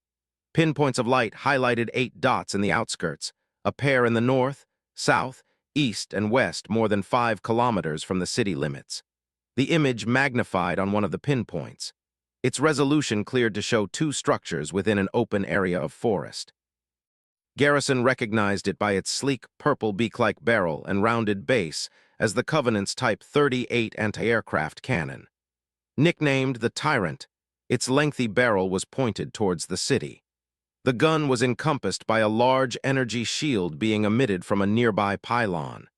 [SPEAKER 1] Pinpoints of light highlighted 8 dots in the outskirts, a pair in the north, south, east, and west more than 5 kilometers from the city limits. The image magnified on one of the pinpoints. Its resolution cleared to show 2 structures within an open area of forest. Garrison recognized it by its sleek, purple beak-like barrel and rounded base as the Covenant's Type 38 anti-aircraft cannon. Nicknamed the Tyrant, its lengthy barrel was pointed towards the city. The gun was encompassed by a large energy shield being emitted from a nearby pylon.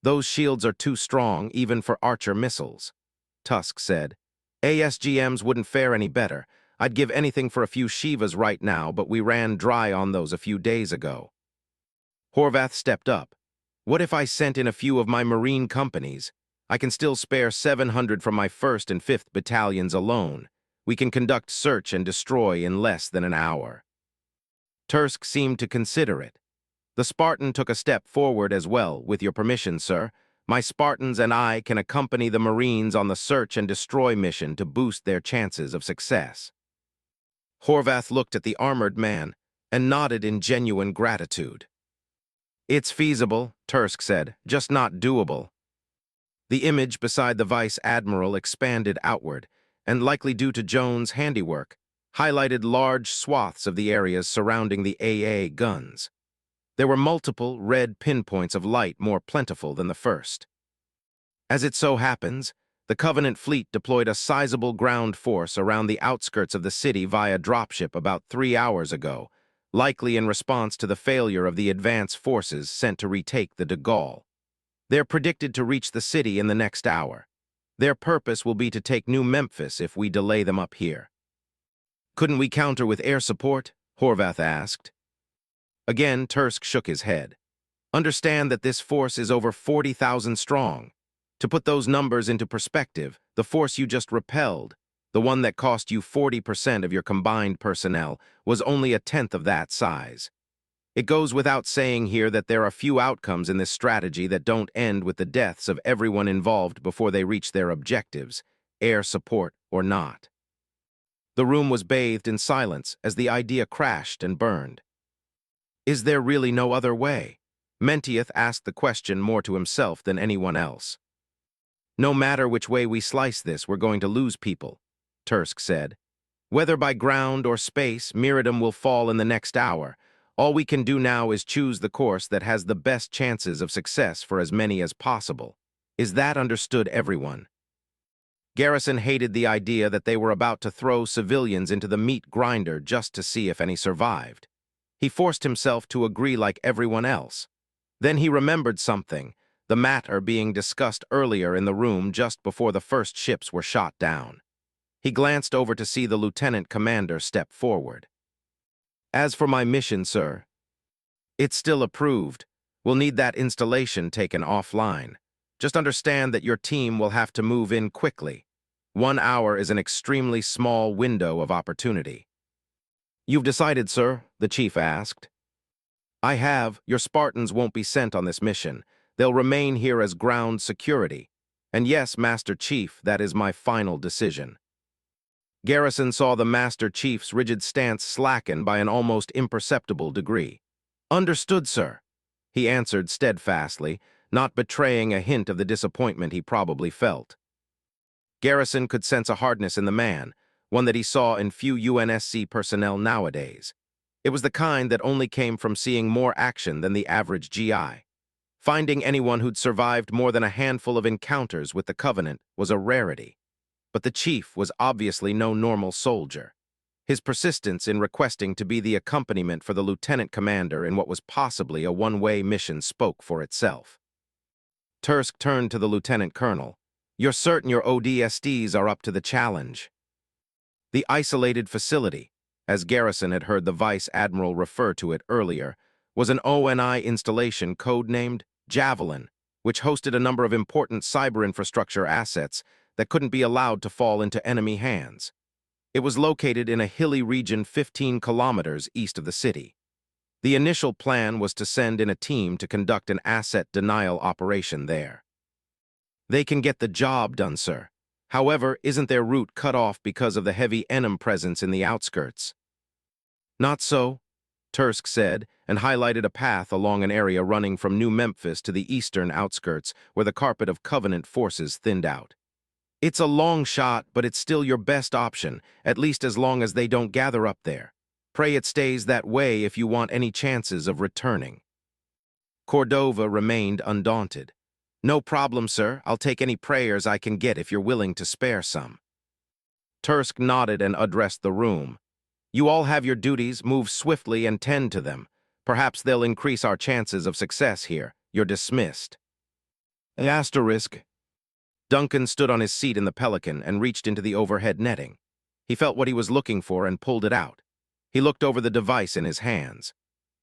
[SPEAKER 1] "Those shields are too strong, even for Archer missiles," Tusk said. "ASGMs wouldn't fare any better. I'd give anything for a few Shivas right now, but we ran dry on those a few days ago." Horvath stepped up. "What if I sent in a few of my Marine companies? I can still spare 700 from my 1st and 5th battalions alone. We can conduct search and destroy in less than an hour." Tursk seemed to consider it. The Spartan took a step forward as well. "With your permission, sir, my Spartans and I can accompany the Marines on the search and destroy mission to boost their chances of success." Horvath looked at the armored man and nodded in genuine gratitude. "It's feasible," Tursk said, "just not doable." The image beside the Vice Admiral expanded outward, and likely due to Jones' handiwork, highlighted large swaths of the areas surrounding the AA guns. There were multiple red pinpoints of light more plentiful than the first. As it so happens, the Covenant fleet deployed a sizable ground force around the outskirts of the city via dropship about 3 hours ago, likely in response to the failure of the advance forces sent to retake the de Gaulle. They're predicted to reach the city in the next hour. Their purpose will be to take New Memphis if we delay them up here. "Couldn't we counter with air support?" Horvath asked. Again, Tursk shook his head. "Understand that this force is over 40,000 strong. To put those numbers into perspective, the force you just repelled, the one that cost you 40% of your combined personnel, was only a tenth of that size. It goes without saying here that there are few outcomes in this strategy that don't end with the deaths of everyone involved before they reach their objectives, air support or not." The room was bathed in silence as the idea crashed and burned. "Is there really no other way?" Mentieth asked the question more to himself than anyone else. No matter which way we slice this, we're going to lose people, Tursk said. Whether by ground or space, Miradum will fall in the next hour. All we can do now is choose the course that has the best chances of success for as many as possible. Is that understood, everyone? Garrison hated the idea that they were about to throw civilians into the meat grinder just to see if any survived. He forced himself to agree like everyone else. Then he remembered something, the matter being discussed earlier in the room just before the first ships were shot down. He glanced over to see the lieutenant commander step forward. As for my mission, sir, it's still approved. We'll need that installation taken offline. Just understand that your team will have to move in quickly. 1 hour is an extremely small window of opportunity. You've decided, sir? The chief asked. I have. Your Spartans won't be sent on this mission. They'll remain here as ground security. And yes, Master Chief, that is my final decision. Garrison saw the Master Chief's rigid stance slacken by an almost imperceptible degree. Understood, sir, he answered steadfastly, not betraying a hint of the disappointment he probably felt. Garrison could sense a hardness in the man, one that he saw in few UNSC personnel nowadays. It was the kind that only came from seeing more action than the average GI. Finding anyone who'd survived more than a handful of encounters with the Covenant was a rarity. But the chief was obviously no normal soldier. His persistence in requesting to be the accompaniment for the lieutenant commander in what was possibly a one-way mission spoke for itself. Tursk turned to the lieutenant colonel. You're certain your ODSTs are up to the challenge? The isolated facility, as Garrison had heard the vice admiral refer to it earlier, was an ONI installation codenamed Javelin, which hosted a number of important cyber infrastructure assets that couldn't be allowed to fall into enemy hands. It was located in a hilly region 15 kilometers east of the city. The initial plan was to send in a team to conduct an asset denial operation there. They can get the job done, sir. However, isn't their route cut off because of the heavy enemy presence in the outskirts? Not so, Tursk said, and highlighted a path along an area running from New Memphis to the eastern outskirts where the carpet of Covenant forces thinned out. It's a long shot, but it's still your best option, at least as long as they don't gather up there. Pray it stays that way if you want any chances of returning. Cordova remained undaunted. No problem, sir. I'll take any prayers I can get if you're willing to spare some. Tursk nodded and addressed the room. You all have your duties, move swiftly and tend to them. Perhaps they'll increase our chances of success here. You're dismissed. Asterisk. Duncan stood on his seat in the Pelican and reached into the overhead netting. He felt what he was looking for and pulled it out. He looked over the device in his hands.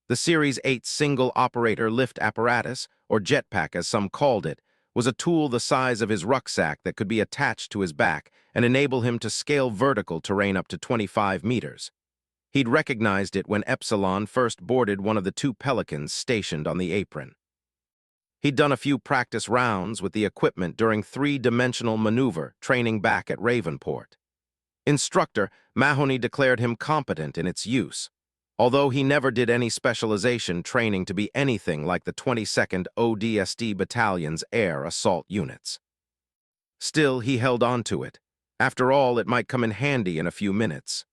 [SPEAKER 1] The Series 8 single-operator lift apparatus, or jetpack as some called it, was a tool the size of his rucksack that could be attached to his back and enable him to scale vertical terrain up to 25 meters. He'd recognized it when Epsilon first boarded one of the 2 Pelicans stationed on the apron. He'd done a few practice rounds with the equipment during 3-dimensional maneuver training back at Ravenport. Instructor Mahoney declared him competent in its use, although he never did any specialization training to be anything like the 22nd ODST Battalion's air assault units. Still, he held on to it. After all, it might come in handy in a few minutes.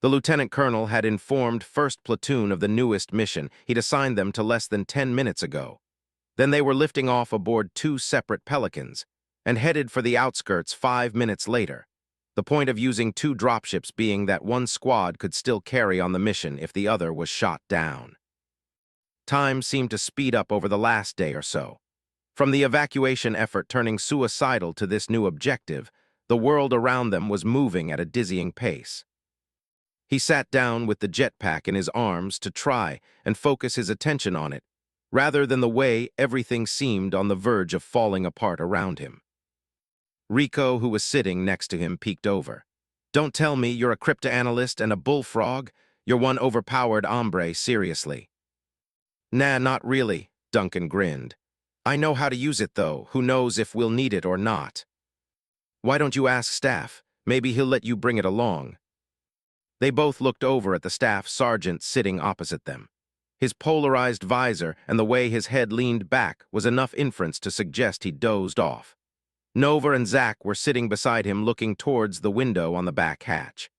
[SPEAKER 1] The lieutenant colonel had informed 1st Platoon of the newest mission he'd assigned them to less than 10 minutes ago. Then they were lifting off aboard 2 separate Pelicans and headed for the outskirts 5 minutes later, the point of using 2 dropships being that one squad could still carry on the mission if the other was shot down. Time seemed to speed up over the last day or so. From the evacuation effort turning suicidal to this new objective, the world around them was moving at a dizzying pace. He sat down with the jetpack in his arms to try and focus his attention on it, rather than the way everything seemed on the verge of falling apart around him. Rico, who was sitting next to him, peeked over. Don't tell me you're a cryptanalyst and a bullfrog. You're one overpowered hombre, seriously. Nah, not really, Duncan grinned. I know how to use it, though. Who knows if we'll need it or not? Why don't you ask Staff? Maybe he'll let you bring it along. They both looked over at the staff sergeant sitting opposite them. His polarized visor and the way his head leaned back was enough inference to suggest he dozed off. Nova and Zach were sitting beside him looking towards the window on the back hatch.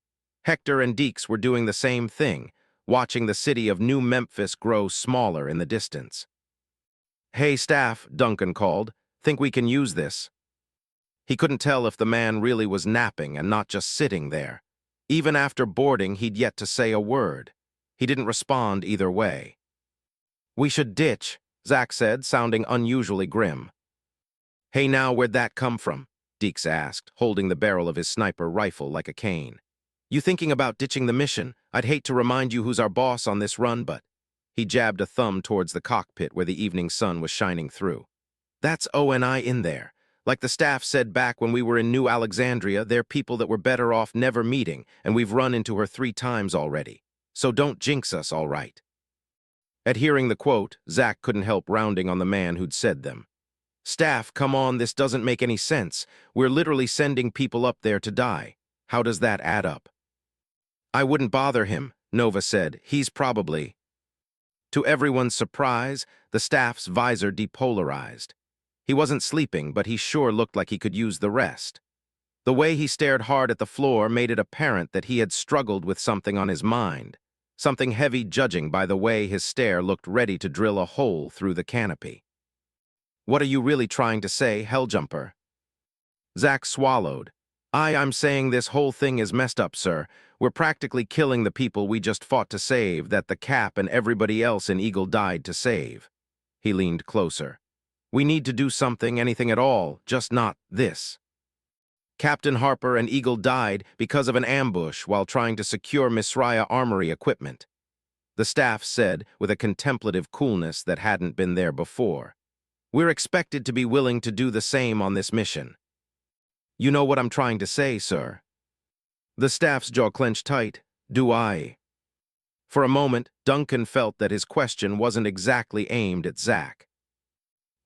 [SPEAKER 1] Hector and Deeks were doing the same thing, watching the city of New Memphis grow smaller in the distance. "Hey, staff," Duncan called. "Think we can use this?" He couldn't tell if the man really was napping and not just sitting there. Even after boarding, he'd yet to say a word. He didn't respond either way. "We should ditch," Zach said, sounding unusually grim. "Hey now, where'd that come from?" Deeks asked, holding the barrel of his sniper rifle like a cane. "You thinking about ditching the mission? I'd hate to remind you who's our boss on this run, but—" He jabbed a thumb towards the cockpit where the evening sun was shining through. "That's ONI in there. Like the staff said back when we were in New Alexandria, they're people that were better off never meeting, and we've run into her 3 times already. So don't jinx us, all right." At hearing the quote, Zach couldn't help rounding on the man who'd said them. "Staff, come on, this doesn't make any sense. We're literally sending people up there to die. How does that add up?" "I wouldn't bother him," Nova said. "He's probably—" To everyone's surprise, the staff's visor depolarized. He wasn't sleeping, but he sure looked like he could use the rest. The way he stared hard at the floor made it apparent that he had struggled with something on his mind, something heavy judging by the way his stare looked ready to drill a hole through the canopy. "What are you really trying to say, Helljumper?" Zach swallowed. I'm saying this whole thing is messed up, sir. We're practically killing the people we just fought to save, that the Cap and everybody else in Eagle died to save." He leaned closer. "We need to do something, anything at all, just not this. Captain Harper and Eagle died because of an ambush while trying to secure Misraya Armory equipment," the staff said with a contemplative coolness that hadn't been there before. "We're expected to be willing to do the same on this mission. You know what I'm trying to say, sir?" The staff's jaw clenched tight. "Do I?" For a moment, Duncan felt that his question wasn't exactly aimed at Zach.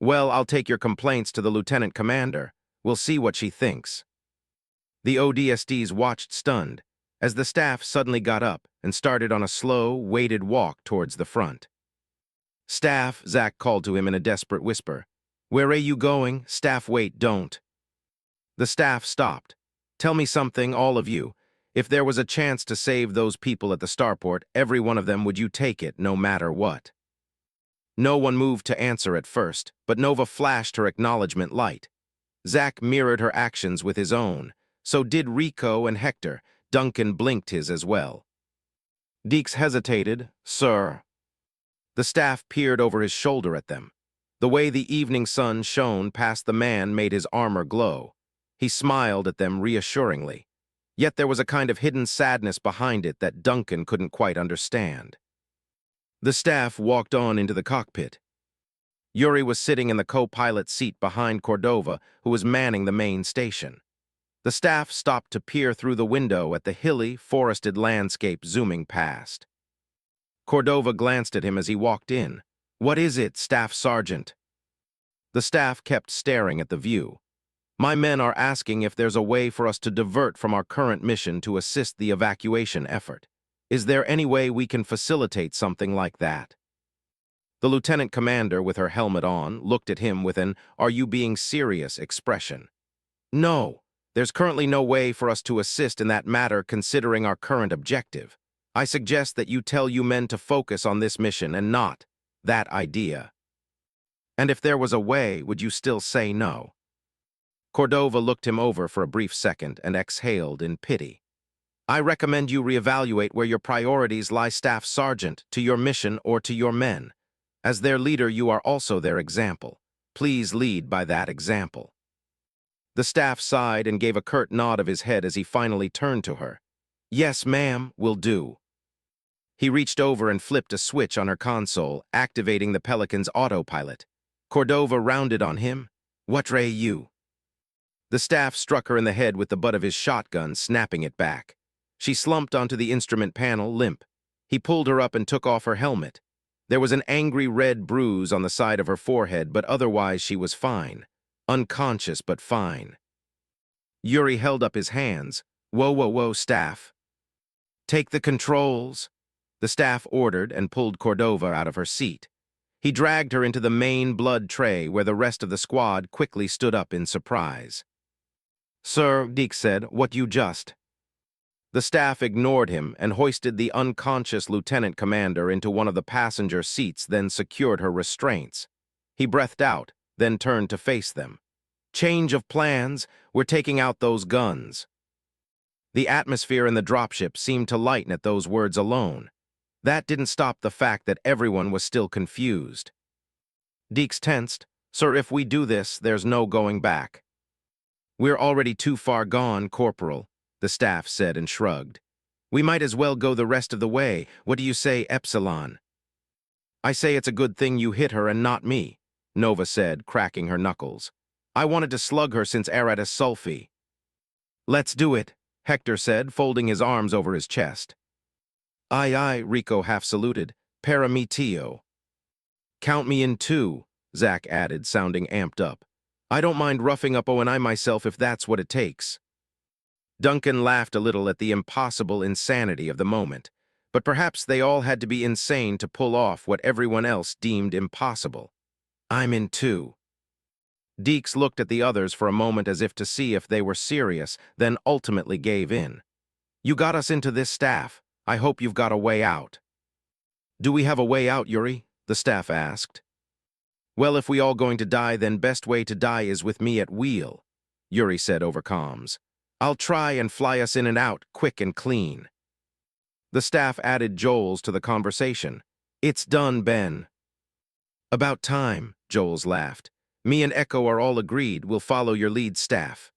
[SPEAKER 1] "Well, I'll take your complaints to the lieutenant commander. We'll see what she thinks." The ODSTs watched stunned as the staff suddenly got up and started on a slow, weighted walk towards the front. "Staff," Zach called to him in a desperate whisper. "Where are you going? Staff, wait, don't." The staff stopped. "Tell me something, all of you. If there was a chance to save those people at the starport, every one of them, would you take it, no matter what?" No one moved to answer at first, but Nova flashed her acknowledgement light. Zach mirrored her actions with his own. So did Rico and Hector. Duncan blinked his as well. Deeks hesitated. "Sir." The staff peered over his shoulder at them. The way the evening sun shone past the man made his armor glow. He smiled at them reassuringly. Yet there was a kind of hidden sadness behind it that Duncan couldn't quite understand. The staff walked on into the cockpit. Yuri was sitting in the co-pilot seat behind Cordova, who was manning the main station. The staff stopped to peer through the window at the hilly, forested landscape zooming past. Cordova glanced at him as he walked in. "What is it, Staff Sergeant?" The staff kept staring at the view. "My men are asking if there's a way for us to divert from our current mission to assist the evacuation effort. Is there any way we can facilitate something like that?" The lieutenant commander, with her helmet on, looked at him with an "are you being serious" expression. "No, there's currently no way for us to assist in that matter considering our current objective. I suggest that you tell you men to focus on this mission and not that idea." "And if there was a way, would you still say no?" Cordova looked him over for a brief second and exhaled in pity. "I recommend you reevaluate where your priorities lie, Staff Sergeant, to your mission or to your men. As their leader, you are also their example. Please lead by that example." The staff sighed and gave a curt nod of his head as he finally turned to her. "Yes, ma'am, will do." He reached over and flipped a switch on her console, activating the Pelican's autopilot. Cordova rounded on him. "What ray you?" The staff struck her in the head with the butt of his shotgun, snapping it back. She slumped onto the instrument panel, limp. He pulled her up and took off her helmet. There was an angry red bruise on the side of her forehead, but otherwise she was fine. Unconscious, but fine. Yuri held up his hands. Whoa, whoa, whoa, staff. "Take the controls," the staff ordered and pulled Cordova out of her seat. He dragged her into the main blood tray where the rest of the squad quickly stood up in surprise. "Sir," Deke said, "what you just—" The staff ignored him and hoisted the unconscious lieutenant commander into one of the passenger seats, then secured her restraints. He breathed out, then turned to face them. "Change of plans. We're taking out those guns." The atmosphere in the dropship seemed to lighten at those words alone. That didn't stop the fact that everyone was still confused. Deeks tensed. "Sir, if we do this, there's no going back." "We're already too far gone, Corporal," the staff said and shrugged. "We might as well go the rest of the way. What do you say, Epsilon?" "I say it's a good thing you hit her and not me," Nova said, cracking her knuckles. "I wanted to slug her since Aratus Sulfi." "Let's do it," Hector said, folding his arms over his chest. "Aye, aye," Rico half-saluted. "Parameteo." "Count me in too," Zach added, sounding amped up. "I don't mind roughing up ONI myself if that's what it takes." Duncan laughed a little at the impossible insanity of the moment, but perhaps they all had to be insane to pull off what everyone else deemed impossible. "I'm in too." Deeks looked at the others for a moment as if to see if they were serious, then ultimately gave in. "You got us into this, staff. I hope you've got a way out." "Do we have a way out, Yuri?" the staff asked. "Well, if we all going to die, then best way to die is with me at wheel," Yuri said over comms. "I'll try and fly us in and out, quick and clean." The staff added Joel's to the conversation. "It's done, Ben." "About time," Joel's laughed. "Me and Echo are all agreed we'll follow your lead, staff."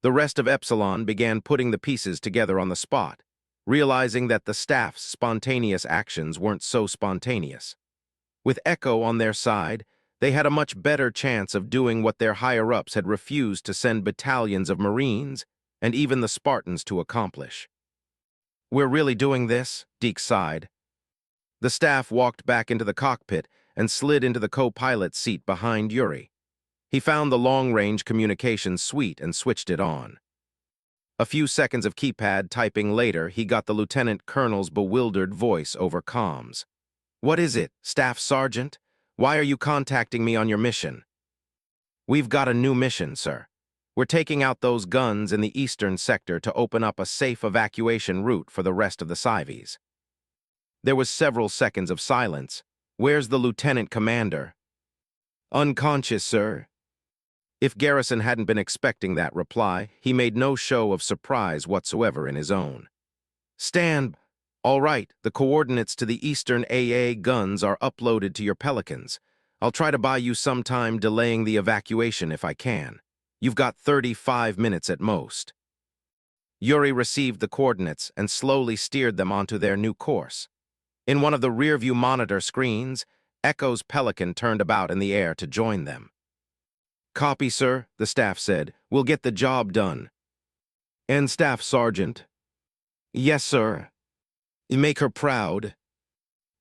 [SPEAKER 1] The rest of Epsilon began putting the pieces together on the spot, realizing that the staff's spontaneous actions weren't so spontaneous. With Echo on their side, they had a much better chance of doing what their higher-ups had refused to send battalions of Marines and even the Spartans to accomplish. "We're really doing this?" Deke sighed. The staff walked back into the cockpit and slid into the co-pilot's seat behind Yuri. He found the long-range communications suite and switched it on. A few seconds of keypad typing later, he got the lieutenant colonel's bewildered voice over comms. "What is it, Staff Sergeant? Why are you contacting me on your mission?" "We've got a new mission, sir. We're taking out those guns in the eastern sector to open up a safe evacuation route for the rest of the Cives." There was several seconds of silence. "Where's the lieutenant commander?" "Unconscious, sir." If Garrison hadn't been expecting that reply, he made no show of surprise whatsoever in his own. "Stand. All right, the coordinates to the eastern AA guns are uploaded to your Pelicans. I'll try to buy you some time delaying the evacuation if I can. You've got 35 minutes at most." Yuri received the coordinates and slowly steered them onto their new course. In one of the rearview monitor screens, Echo's Pelican turned about in the air to join them. "Copy, sir," the staff said. "We'll get the job done." "And Staff Sergeant?" "Yes, sir." "Make her proud."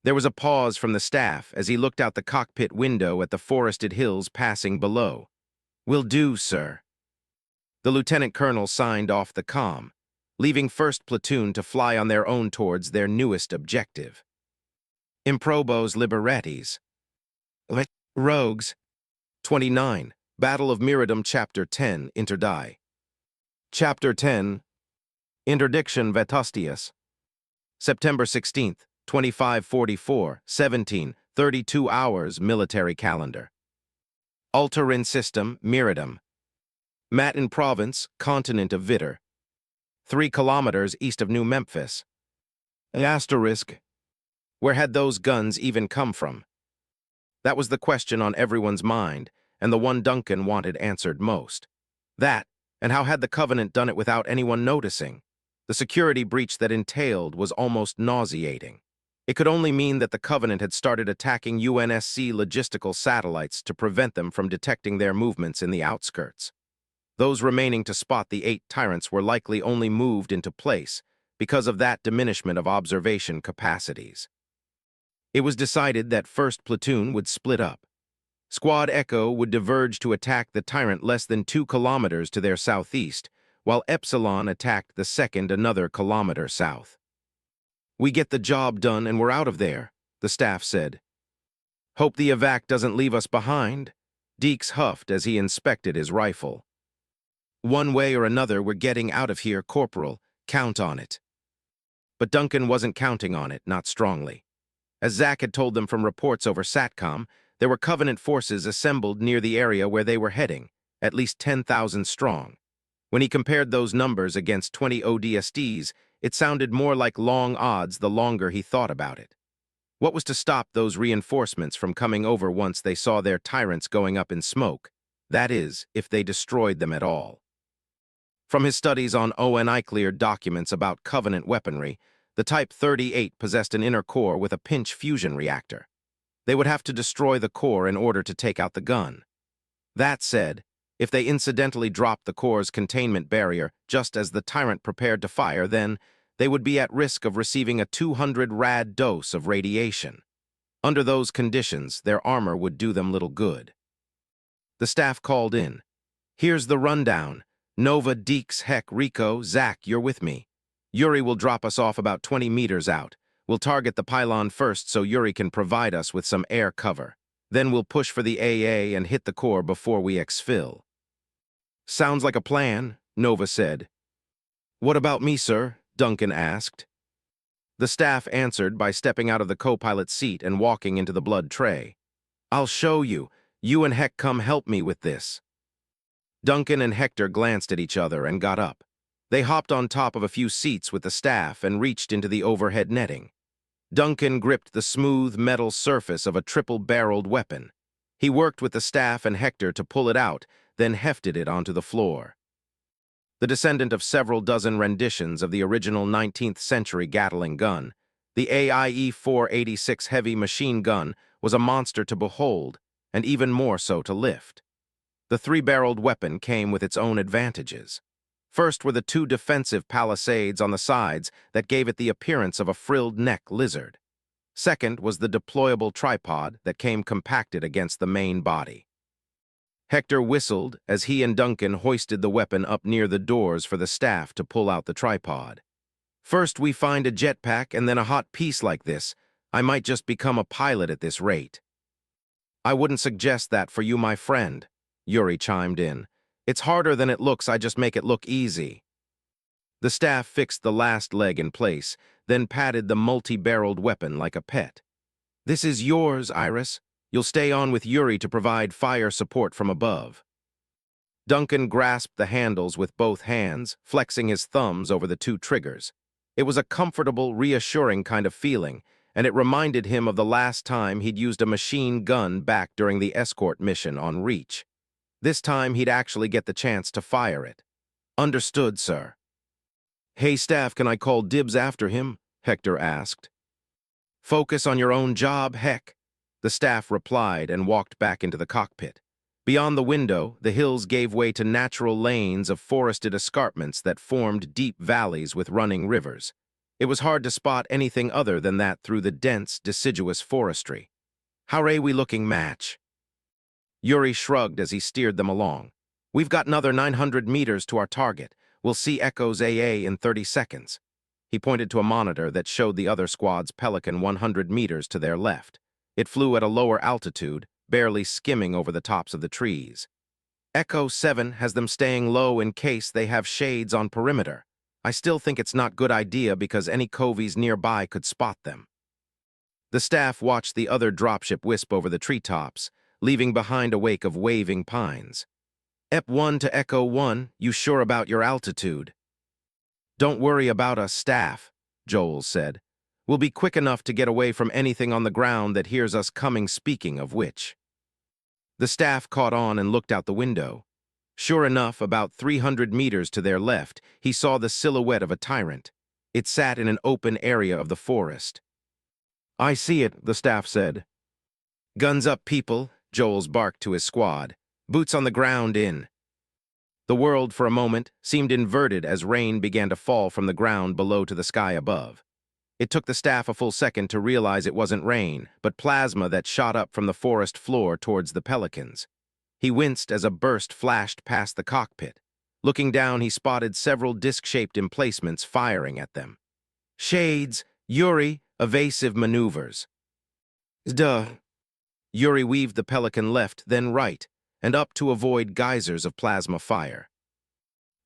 [SPEAKER 1] There was a pause from the staff as he looked out the cockpit window at the forested hills passing below. "Will do, sir." The lieutenant colonel signed off the comm, leaving 1st Platoon to fly on their own towards their newest objective. Improbos Liberetis. Rogues. 29. Battle of Miradum, Chapter 10, Interdie. Chapter 10. Interdiction Vetustius. September 16th, 2544, 17:32 hours military calendar. Altarin System, Miradum. Matin Province, continent of Vitter. 3 kilometers east of New Memphis. Asterisk. Where had those guns even come from? That was the question on everyone's mind, and the one Duncan wanted answered most. That, and how had the Covenant done it without anyone noticing? The security breach that entailed was almost nauseating. It could only mean that the Covenant had started attacking UNSC logistical satellites to prevent them from detecting their movements in the outskirts. Those remaining to spot the 8 tyrants were likely only moved into place because of that diminishment of observation capacities. It was decided that 1st Platoon would split up. Squad Echo would diverge to attack the tyrant less than 2 kilometers to their southeast, while Epsilon attacked the 2nd another kilometer south. "We get the job done and we're out of there," the staff said. Hope the evac doesn't leave us behind, Deeks huffed as he inspected his rifle. One way or another, we're getting out of here, Corporal. Count on it. But Duncan wasn't counting on it, not strongly. As Zach had told them from reports over SATCOM, there were Covenant forces assembled near the area where they were heading, at least 10,000 strong. When he compared those numbers against 20 ODSTs, it sounded more like long odds the longer he thought about it. What was to stop those reinforcements from coming over once they saw their tyrants going up in smoke? That is, if they destroyed them at all. From his studies on ONI-cleared documents about Covenant weaponry, the Type 38 possessed an inner core with a pinch fusion reactor. They would have to destroy the core in order to take out the gun. That said, if they incidentally dropped the core's containment barrier just as the tyrant prepared to fire, then they would be at risk of receiving a 200 rad dose of radiation. Under those conditions, their armor would do them little good. The staff called in. Here's the rundown. Nova, Deeks, Heck, Rico, Zach, you're with me. Yuri will drop us off about 20 meters out. We'll target the pylon first so Yuri can provide us with some air cover. Then we'll push for the AA and hit the core before we exfil. Sounds like a plan, Nova said. What about me, sir? Duncan asked. The staff answered by stepping out of the co-pilot's seat and walking into the blood tray. I'll show you. You and Heck come help me with this. Duncan and Hector glanced at each other and got up. They hopped on top of a few seats with the staff and reached into the overhead netting. Duncan gripped the smooth metal surface of a triple-barreled weapon. He worked with the staff and Hector to pull it out, then hefted it onto the floor. The descendant of several dozen renditions of the original 19th century Gatling gun, the AIE 486 heavy machine gun was a monster to behold, and even more so to lift. The three-barreled weapon came with its own advantages. First were the two defensive palisades on the sides that gave it the appearance of a frilled neck lizard. Second was the deployable tripod that came compacted against the main body. Hector whistled as he and Duncan hoisted the weapon up near the doors for the staff to pull out the tripod. First we find a jetpack and then a hot piece like this. I might just become a pilot at this rate. I wouldn't suggest that for you, my friend, Yuri chimed in. It's harder than it looks, I just make it look easy. The staff fixed the last leg in place, then patted the multi-barreled weapon like a pet. This is yours, Iris. You'll stay on with Yuri to provide fire support from above. Duncan grasped the handles with both hands, flexing his thumbs over the two triggers. It was a comfortable, reassuring kind of feeling, and it reminded him of the last time he'd used a machine gun back during the escort mission on Reach. This time he'd actually get the chance to fire it. Understood, sir. Hey, staff, can I call dibs after him? Hector asked. Focus on your own job, Heck. The staff replied and walked back into the cockpit. Beyond the window, the hills gave way to natural lanes of forested escarpments that formed deep valleys with running rivers. It was hard to spot anything other than that through the dense, deciduous forestry. How're we looking, match? Yuri shrugged as he steered them along. We've got another 900 meters to our target. We'll see Echo's AA in 30 seconds. He pointed to a monitor that showed the other squad's Pelican 100 meters to their left. It flew at a lower altitude, barely skimming over the tops of the trees. Echo 7 has them staying low in case they have shades on perimeter. I still think it's not a good idea because any covies nearby could spot them. The staff watched the other dropship wisp over the treetops, leaving behind a wake of waving pines. EP1 to Echo 1, you sure about your altitude? Don't worry about us, staff, Joel said. We'll be quick enough to get away from anything on the ground that hears us coming, speaking of which. The staff caught on and looked out the window. Sure enough, about 300 meters to their left, he saw the silhouette of a tyrant. It sat in an open area of the forest. I see it, the staff said. Guns up, people, Joel's barked to his squad. Boots on the ground in. The world, for a moment, seemed inverted as rain began to fall from the ground below to the sky above. It took the staff a full second to realize it wasn't rain, but plasma that shot up from the forest floor towards the Pelicans. He winced as a burst flashed past the cockpit. Looking down, he spotted several disc-shaped emplacements firing at them. Shades, Yuri, evasive maneuvers. Duh. Yuri weaved the Pelican left, then right, and up to avoid geysers of plasma fire.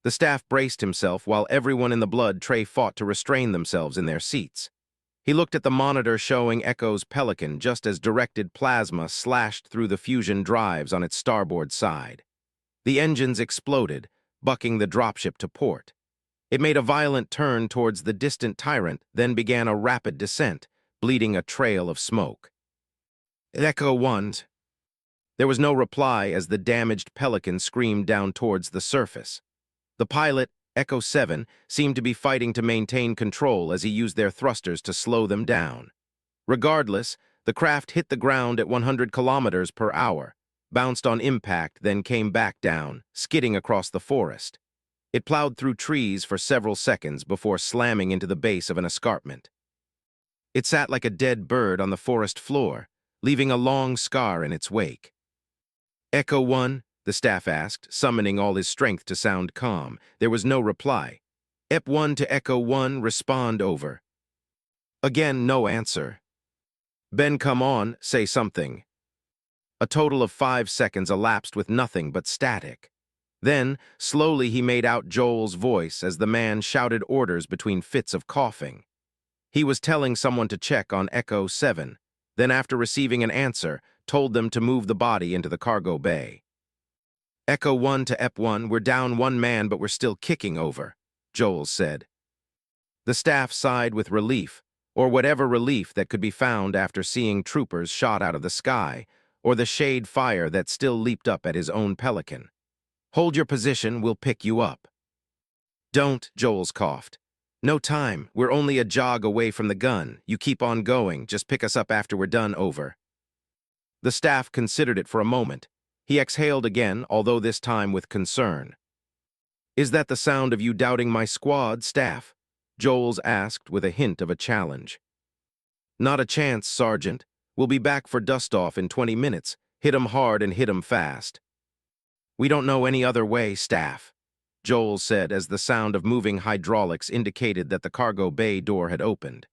[SPEAKER 1] The staff braced himself while everyone in the blood tray fought to restrain themselves in their seats. He looked at the monitor showing Echo's Pelican just as directed plasma slashed through the fusion drives on its starboard side. The engines exploded, bucking the dropship to port. It made a violent turn towards the distant Tyrant, then began a rapid descent, bleeding a trail of smoke. Echo 1. There was no reply as the damaged Pelican screamed down towards the surface. The pilot, Echo 7, seemed to be fighting to maintain control as he used their thrusters to slow them down. Regardless, the craft hit the ground at 100 kilometers per hour, bounced on impact, then came back down, skidding across the forest. It plowed through trees for several seconds before slamming into the base of an escarpment. It sat like a dead bird on the forest floor, leaving a long scar in its wake. Echo 1, the staff asked, summoning all his strength to sound calm. There was no reply. Ep 1 to Echo 1, respond over. Again, no answer. Ben, come on, say something. A total of 5 seconds elapsed with nothing but static. Then, slowly he made out Joel's voice as the man shouted orders between fits of coughing. He was telling someone to check on Echo 7, then after receiving an answer, told them to move the body into the cargo bay. Echo 1 to Ep 1, we're down 1 man but we're still kicking over, Joel said. The staff sighed with relief, or whatever relief that could be found after seeing troopers shot out of the sky, or the shade fire that still leaped up at his own Pelican. Hold your position, we'll pick you up. Don't, Joel's coughed. No time, we're only a jog away from the gun. You keep on going, just pick us up after we're done, over. The staff considered it for a moment. He exhaled again, although this time with concern. Is that the sound of you doubting my squad, staff? Joel's asked with a hint of a challenge. Not a chance, Sergeant. We'll be back for dust-off in 20 minutes. Hit 'em hard and hit 'em fast. We don't know any other way, staff, Joel said as the sound of moving hydraulics indicated that the cargo bay door had opened.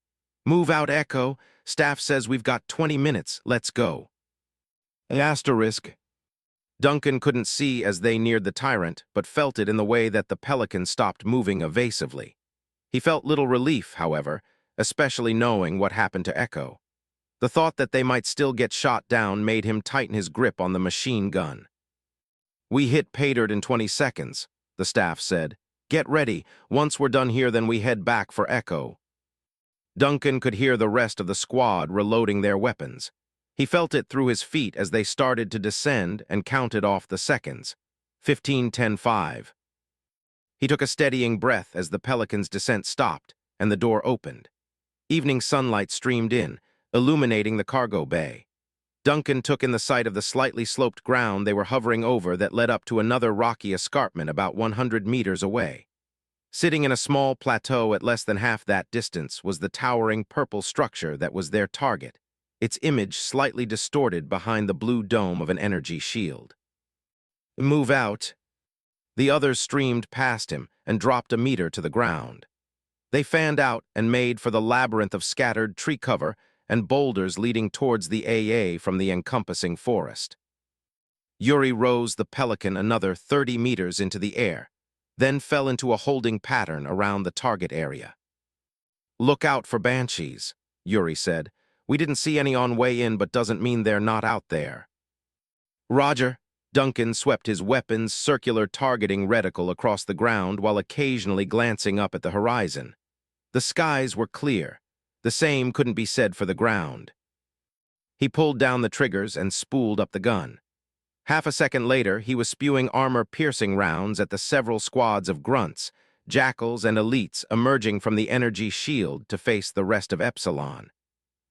[SPEAKER 1] Move out, Echo. Staff says we've got 20 minutes. Let's go. Asterisk. Duncan couldn't see as they neared the Tyrant, but felt it in the way that the Pelican stopped moving evasively. He felt little relief, however, especially knowing what happened to Echo. The thought that they might still get shot down made him tighten his grip on the machine gun. We hit pay dirt in 20 seconds, the staff said. Get ready. Once we're done here, then we head back for Echo. Duncan could hear the rest of the squad reloading their weapons. He felt it through his feet as they started to descend and counted off the seconds. 15, 10, 5. He took a steadying breath as the Pelican's descent stopped and the door opened. Evening sunlight streamed in, illuminating the cargo bay. Duncan took in the sight of the slightly sloped ground they were hovering over that led up to another rocky escarpment about 100 meters away. Sitting in a small plateau at less than half that distance was the towering purple structure that was their target, its image slightly distorted behind the blue dome of an energy shield. Move out. The others streamed past him and dropped a meter to the ground. They fanned out and made for the labyrinth of scattered tree cover and boulders leading towards the AA from the encompassing forest. Yuri rose the Pelican another 30 meters into the air, then fell into a holding pattern around the target area. Look out for Banshees, Yuri said. We didn't see any on way in, but doesn't mean they're not out there. Roger. Duncan swept his weapon's circular targeting reticle across the ground while occasionally glancing up at the horizon. The skies were clear. The same couldn't be said for the ground. He pulled down the triggers and spooled up the gun. Half a second later, he was spewing armor-piercing rounds at the several squads of grunts, jackals, and elites emerging from the energy shield to face the rest of Epsilon.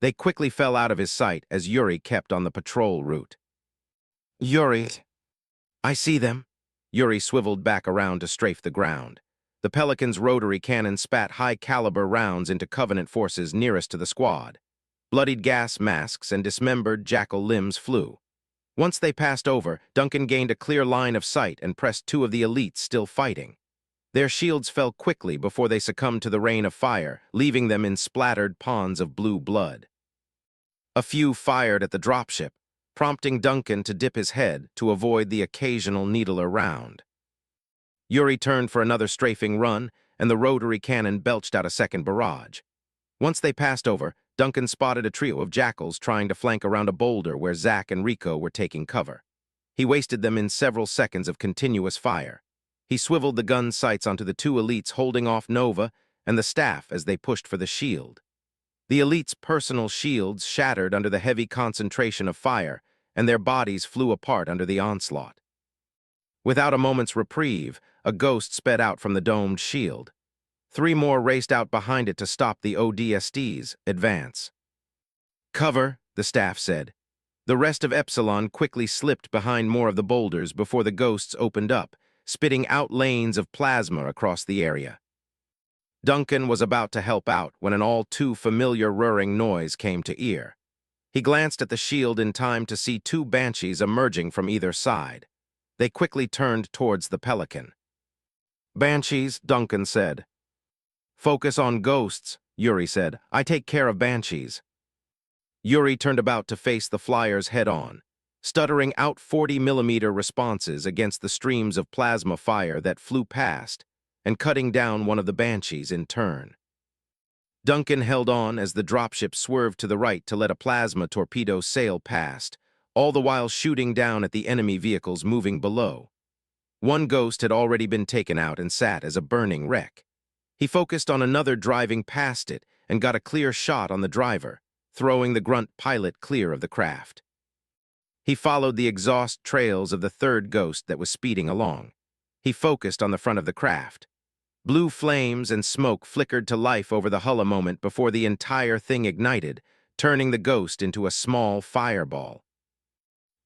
[SPEAKER 1] They quickly fell out of his sight as Yuri kept on the patrol route. Yuri. I see them. Yuri swiveled back around to strafe the ground. The Pelican's rotary cannon spat high-caliber rounds into Covenant forces nearest to the squad. Bloodied gas masks and dismembered jackal limbs flew. Once they passed over, Duncan gained a clear line of sight and pressed 2 of the elites still fighting. Their shields fell quickly before they succumbed to the rain of fire, leaving them in splattered ponds of blue blood. A few fired at the dropship, prompting Duncan to dip his head to avoid the occasional needler round. Yuri turned for another strafing run, and the rotary cannon belched out a second barrage. Once they passed over, Duncan spotted a trio of jackals trying to flank around a boulder where Zach and Rico were taking cover. He wasted them in several seconds of continuous fire. He swiveled the gun sights onto the two elites holding off Nova and the staff as they pushed for the shield. The elites' personal shields shattered under the heavy concentration of fire, and their bodies flew apart under the onslaught. Without a moment's reprieve, a ghost sped out from the domed shield. 3 more raced out behind it to stop the ODST's advance. "Cover," the staff said. The rest of Epsilon quickly slipped behind more of the boulders before the ghosts opened up, spitting out lanes of plasma across the area. Duncan was about to help out when an all-too-familiar whirring noise came to ear. He glanced at the shield in time to see 2 banshees emerging from either side. They quickly turned towards the Pelican. "Banshees," Duncan said. "Focus on ghosts," Yuri said. "I take care of banshees." Yuri turned about to face the flyers head-on, stuttering out 40mm responses against the streams of plasma fire that flew past, and cutting down one of the banshees in turn. Duncan held on as the dropship swerved to the right to let a plasma torpedo sail past, all the while shooting down at the enemy vehicles moving below. One ghost had already been taken out and sat as a burning wreck. He focused on another driving past it and got a clear shot on the driver, throwing the grunt pilot clear of the craft. He followed the exhaust trails of the third ghost that was speeding along. He focused on the front of the craft. Blue flames and smoke flickered to life over the hull a moment before the entire thing ignited, turning the ghost into a small fireball.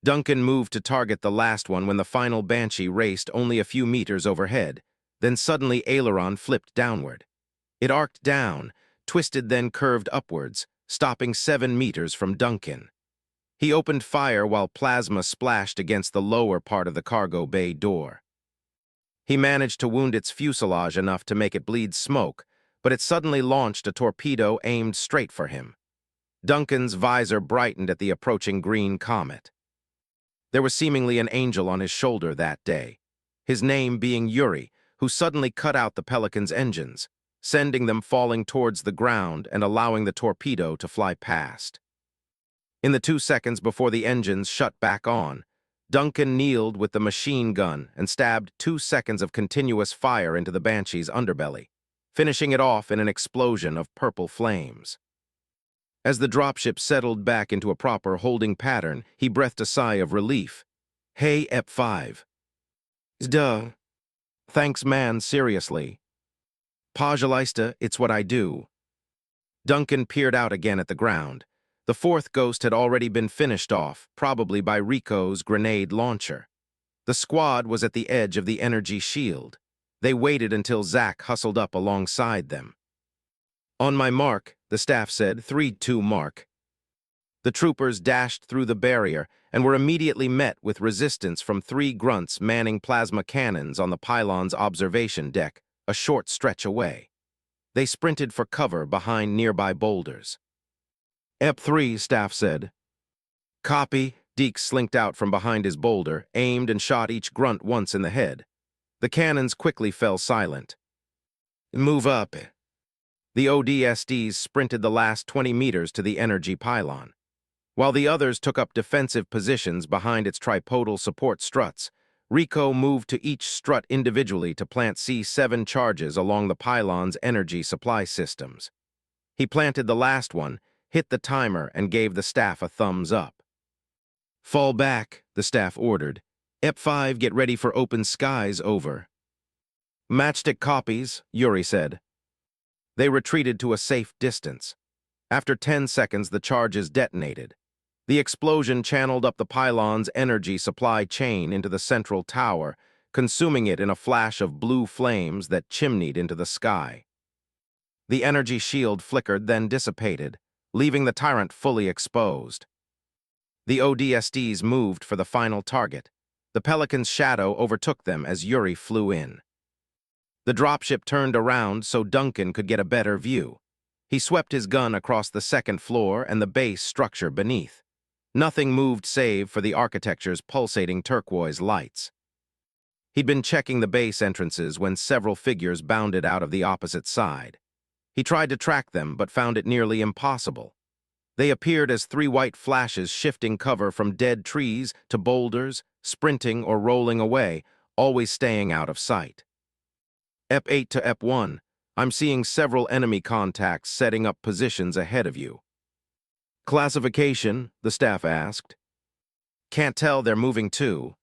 [SPEAKER 1] Duncan moved to target the last one when the final Banshee raced only a few meters overhead. Then suddenly aileron flipped downward. It arced down, twisted then curved upwards, stopping 7 meters from Duncan. He opened fire while plasma splashed against the lower part of the cargo bay door. He managed to wound its fuselage enough to make it bleed smoke, but it suddenly launched a torpedo aimed straight for him. Duncan's visor brightened at the approaching green comet. There was seemingly an angel on his shoulder that day, his name being Yuri, who suddenly cut out the Pelican's engines, sending them falling towards the ground and allowing the torpedo to fly past. In the 2 seconds before the engines shut back on, Duncan kneeled with the machine gun and stabbed 2 seconds of continuous fire into the Banshee's underbelly, finishing it off in an explosion of purple flames. As the dropship settled back into a proper holding pattern, he breathed a sigh of relief. "Hey, EP5. Duh. Thanks, man, seriously. Pajalaista, it's what I do." Duncan peered out again at the ground. The 4th ghost had already been finished off, probably by Rico's grenade launcher. The squad was at the edge of the energy shield. They waited until Zach hustled up alongside them. "On my mark," the staff said, 3-2 mark. The troopers dashed through the barrier and were immediately met with resistance from 3 grunts manning plasma cannons on the pylon's observation deck, a short stretch away. They sprinted for cover behind nearby boulders. "EP3, staff said." "Copy." Deke slinked out from behind his boulder, aimed and shot each grunt once in the head. The cannons quickly fell silent. "Move up." The ODSTs sprinted the last 20 meters to the energy pylon. While the others took up defensive positions behind its tripodal support struts, Rico moved to each strut individually to plant C7 charges along the pylon's energy supply systems. He planted the last one, hit the timer, and gave the staff a thumbs up. "Fall back," the staff ordered. "EP5, get ready for open skies, over." "Matchstick copies," Yuri said. They retreated to a safe distance. After 10 seconds, the charges detonated. The explosion channeled up the pylon's energy supply chain into the central tower, consuming it in a flash of blue flames that chimneyed into the sky. The energy shield flickered, then dissipated, leaving the tyrant fully exposed. The ODSTs moved for the final target. The Pelican's shadow overtook them as Yuri flew in. The dropship turned around so Duncan could get a better view. He swept his gun across the 2nd floor and the base structure beneath. Nothing moved save for the architecture's pulsating turquoise lights. He'd been checking the base entrances when several figures bounded out of the opposite side. He tried to track them, but found it nearly impossible. They appeared as three white flashes shifting cover from dead trees to boulders, sprinting or rolling away, always staying out of sight. EP8 to EP1, I'm seeing several enemy contacts setting up positions ahead of you. Classification, the staff asked. Can't tell, they're moving too.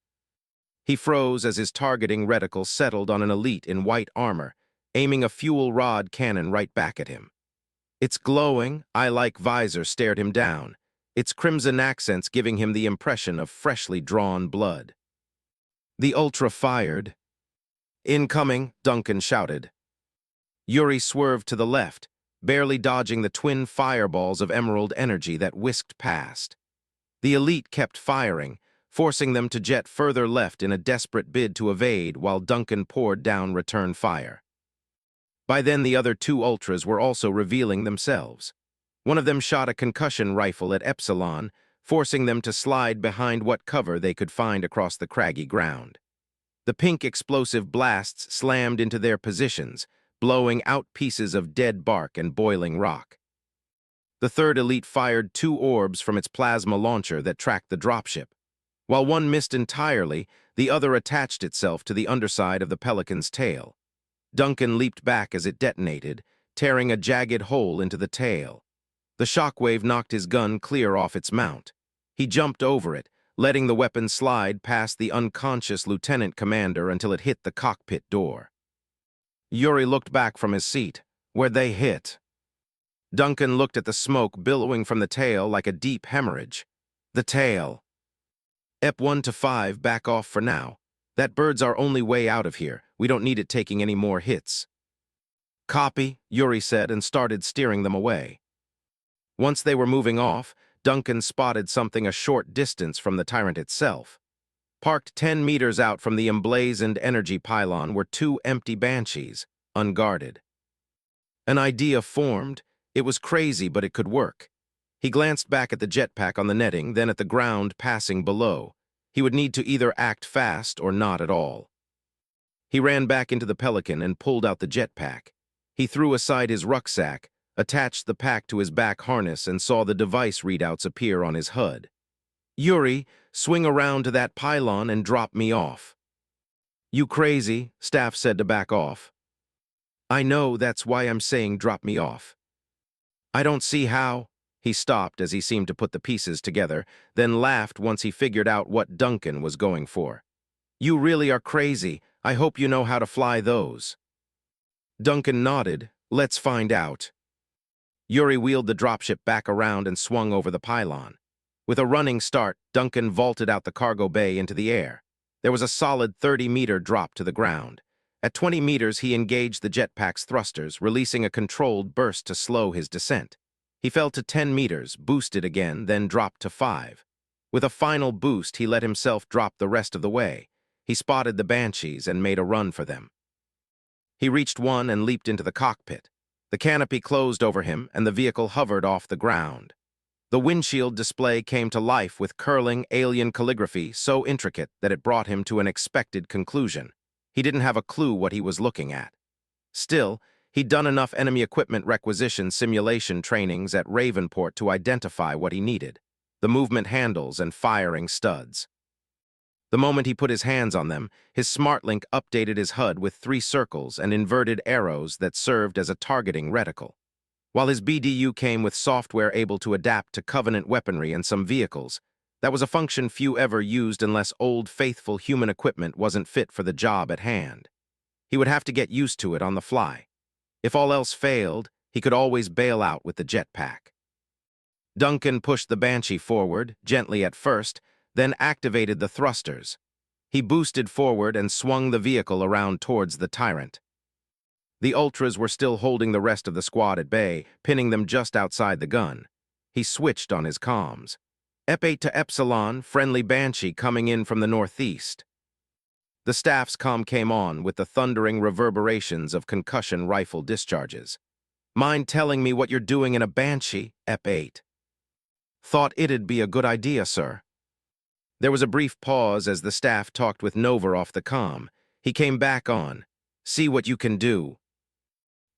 [SPEAKER 1] He froze as his targeting reticle settled on an elite in white armor, aiming a fuel rod cannon right back at him. Its glowing, eye-like visor stared him down, its crimson accents giving him the impression of freshly drawn blood. The Ultra fired. Incoming, Duncan shouted. Yuri swerved to the left, barely dodging the twin fireballs of emerald energy that whisked past. The elite kept firing, forcing them to jet further left in a desperate bid to evade while Duncan poured down return fire. By then, the other two Ultras were also revealing themselves. One of them shot a concussion rifle at Epsilon, forcing them to slide behind what cover they could find across the craggy ground. The pink explosive blasts slammed into their positions, blowing out pieces of dead bark and boiling rock. The third elite fired two orbs from its plasma launcher that tracked the dropship. While one missed entirely, the other attached itself to the underside of the Pelican's tail. Duncan leaped back as it detonated, tearing a jagged hole into the tail. The shockwave knocked his gun clear off its mount. He jumped over it, letting the weapon slide past the unconscious lieutenant commander until it hit the cockpit door. Yuri looked back from his seat. Where'd they hit? Duncan looked at the smoke billowing from the tail like a deep hemorrhage. The tail. EP1 to 5, back off for now. That bird's our only way out of here. We don't need it taking any more hits. Copy, Yuri said and started steering them away. Once they were moving off, Duncan spotted something a short distance from the Tyrant itself. Parked 10 meters out from the emblazoned energy pylon were two empty Banshees, unguarded. An idea formed. It was crazy, but it could work. He glanced back at the jetpack on the netting, then at the ground passing below. He would need to either act fast or not at all. He ran back into the Pelican and pulled out the jetpack. He threw aside his rucksack, attached the pack to his back harness, and saw the device readouts appear on his HUD. Yuri, swing around to that pylon and drop me off. You crazy, Staff said to back off. I know, that's why I'm saying drop me off. I don't see how. He stopped as he seemed to put the pieces together, then laughed once he figured out what Duncan was going for. You really are crazy. I hope you know how to fly those. Duncan nodded. Let's find out. Yuri wheeled the dropship back around and swung over the pylon. With a running start, Duncan vaulted out the cargo bay into the air. There was a solid 30-meter drop to the ground. At 20 meters, he engaged the jetpack's thrusters, releasing a controlled burst to slow his descent. He fell to 10 meters, boosted again, then dropped to 5. With a final boost, he let himself drop the rest of the way. He spotted the Banshees and made a run for them. He reached one and leaped into the cockpit. The canopy closed over him, and the vehicle hovered off the ground. The windshield display came to life with curling alien calligraphy so intricate that it brought him to an expected conclusion. He didn't have a clue what he was looking at. Still, he'd done enough enemy equipment requisition simulation trainings at Ravenport to identify what he needed: the movement handles and firing studs. The moment he put his hands on them, his SmartLink updated his HUD with 3 circles and inverted arrows that served as a targeting reticle. While his BDU came with software able to adapt to Covenant weaponry and some vehicles, that was a function few ever used unless old, faithful human equipment wasn't fit for the job at hand. He would have to get used to it on the fly. If all else failed, he could always bail out with the jetpack. Duncan pushed the Banshee forward, gently at first, then activated the thrusters. He boosted forward and swung the vehicle around towards the Tyrant. The Ultras were still holding the rest of the squad at bay, pinning them just outside the gun. He switched on his comms. EP8 to Epsilon, friendly Banshee coming in from the northeast. The staff's comm came on with the thundering reverberations of concussion rifle discharges. Mind telling me what you're doing in a Banshee, EP8? Thought it'd be a good idea, sir. There was a brief pause as the staff talked with Nova off the comm. He came back on. See what you can do.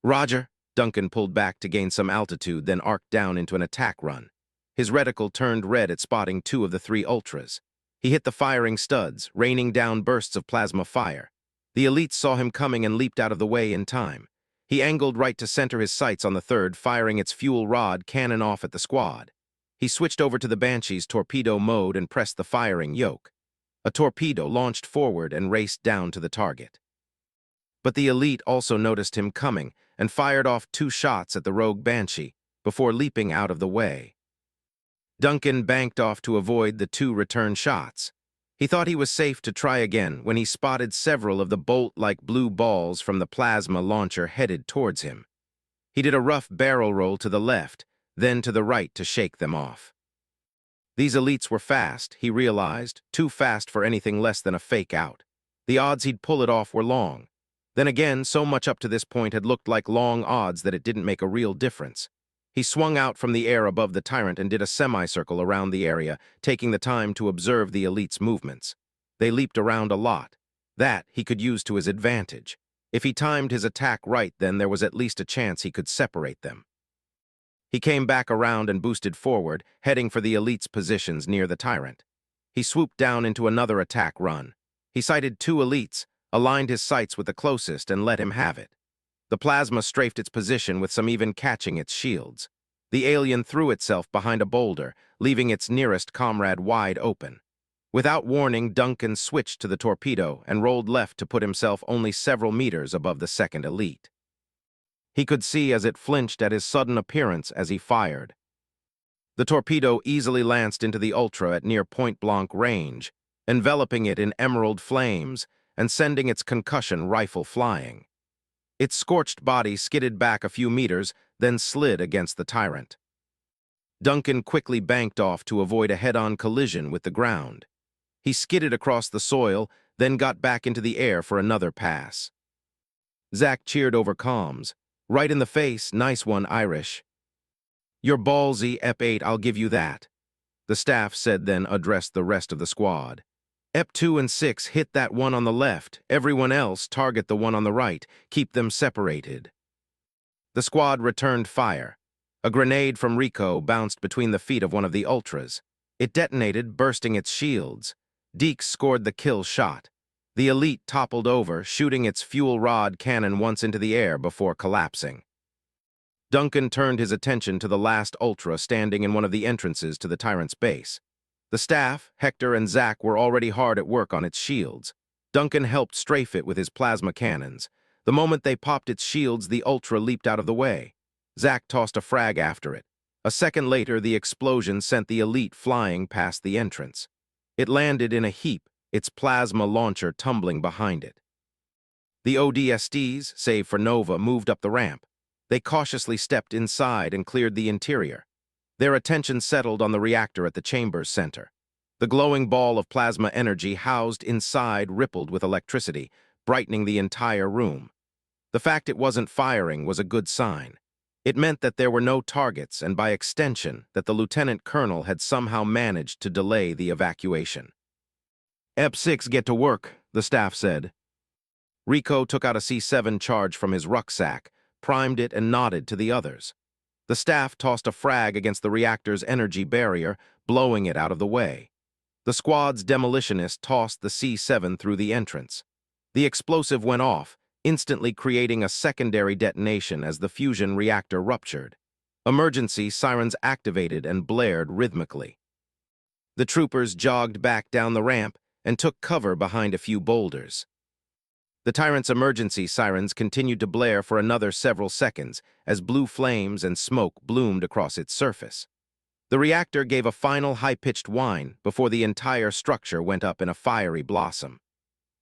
[SPEAKER 1] Roger. Duncan pulled back to gain some altitude, then arced down into an attack run. His reticle turned red at spotting 2 of the 3 ultras. He hit the firing studs, raining down bursts of plasma fire. The elites saw him coming and leaped out of the way in time. He angled right to center his sights on the 3rd, firing its fuel rod cannon off at the squad. He switched over to the Banshee's torpedo mode and pressed the firing yoke. A torpedo launched forward and raced down to the target. But the elite also noticed him coming and fired off 2 shots at the rogue Banshee before leaping out of the way. Duncan banked off to avoid the 2 return shots. He thought he was safe to try again when he spotted several of the bolt-like blue balls from the plasma launcher headed towards him. He did a rough barrel roll to the left, then to the right to shake them off. These elites were fast, he realized, too fast for anything less than a fake out. The odds he'd pull it off were long. Then again, so much up to this point had looked like long odds that it didn't make a real difference. He swung out from the air above the tyrant and did a semicircle around the area, taking the time to observe the elite's movements. They leaped around a lot. That he could use to his advantage. If he timed his attack right, then there was at least a chance he could separate them. He came back around and boosted forward, heading for the elite's positions near the tyrant. He swooped down into another attack run. He sighted 2 elites, aligned his sights with the closest, and let him have it. The plasma strafed its position with some even catching its shields. The alien threw itself behind a boulder, leaving its nearest comrade wide open. Without warning, Duncan switched to the torpedo and rolled left to put himself only several meters above the 2nd elite. He could see as it flinched at his sudden appearance as he fired. The torpedo easily lanced into the Ultra at near point-blank range, enveloping it in emerald flames and sending its concussion rifle flying. Its scorched body skidded back a few meters, then slid against the tyrant. Duncan quickly banked off to avoid a head-on collision with the ground. He skidded across the soil, then got back into the air for another pass. Zach cheered over comms. Right in the face, nice one, Irish. You're ballsy, EP8, I'll give you that. The staff said, then addressed the rest of the squad. EP2 and 6 hit that one on the left. Everyone else target the one on the right. Keep them separated. The squad returned fire. A grenade from Rico bounced between the feet of one of the ultras. It detonated, bursting its shields. Deeks scored the kill shot. The elite toppled over, shooting its fuel rod cannon once into the air before collapsing. Duncan turned his attention to the last ultra standing in one of the entrances to the tyrant's base. The staff, Hector and Zach, were already hard at work on its shields. Duncan helped strafe it with his plasma cannons. The moment they popped its shields, the ultra leaped out of the way. Zach tossed a frag after it. A second later, the explosion sent the elite flying past the entrance. It landed in a heap, its plasma launcher tumbling behind it. The ODSTs, save for Nova, moved up the ramp. They cautiously stepped inside and cleared the interior. Their attention settled on the reactor at the chamber's center. The glowing ball of plasma energy housed inside rippled with electricity, brightening the entire room. The fact it wasn't firing was a good sign. It meant that there were no targets and, by extension, that the lieutenant colonel had somehow managed to delay the evacuation. EP6, get to work, the staff said. Rico took out a C7 charge from his rucksack, primed it, and nodded to the others. The staff tossed a frag against the reactor's energy barrier, blowing it out of the way. The squad's demolitionist tossed the C7 through the entrance. The explosive went off, instantly creating a secondary detonation as the fusion reactor ruptured. Emergency sirens activated and blared rhythmically. The troopers jogged back down the ramp and took cover behind a few boulders. The tyrant's emergency sirens continued to blare for another several seconds as blue flames and smoke bloomed across its surface. The reactor gave a final high-pitched whine before the entire structure went up in a fiery blossom.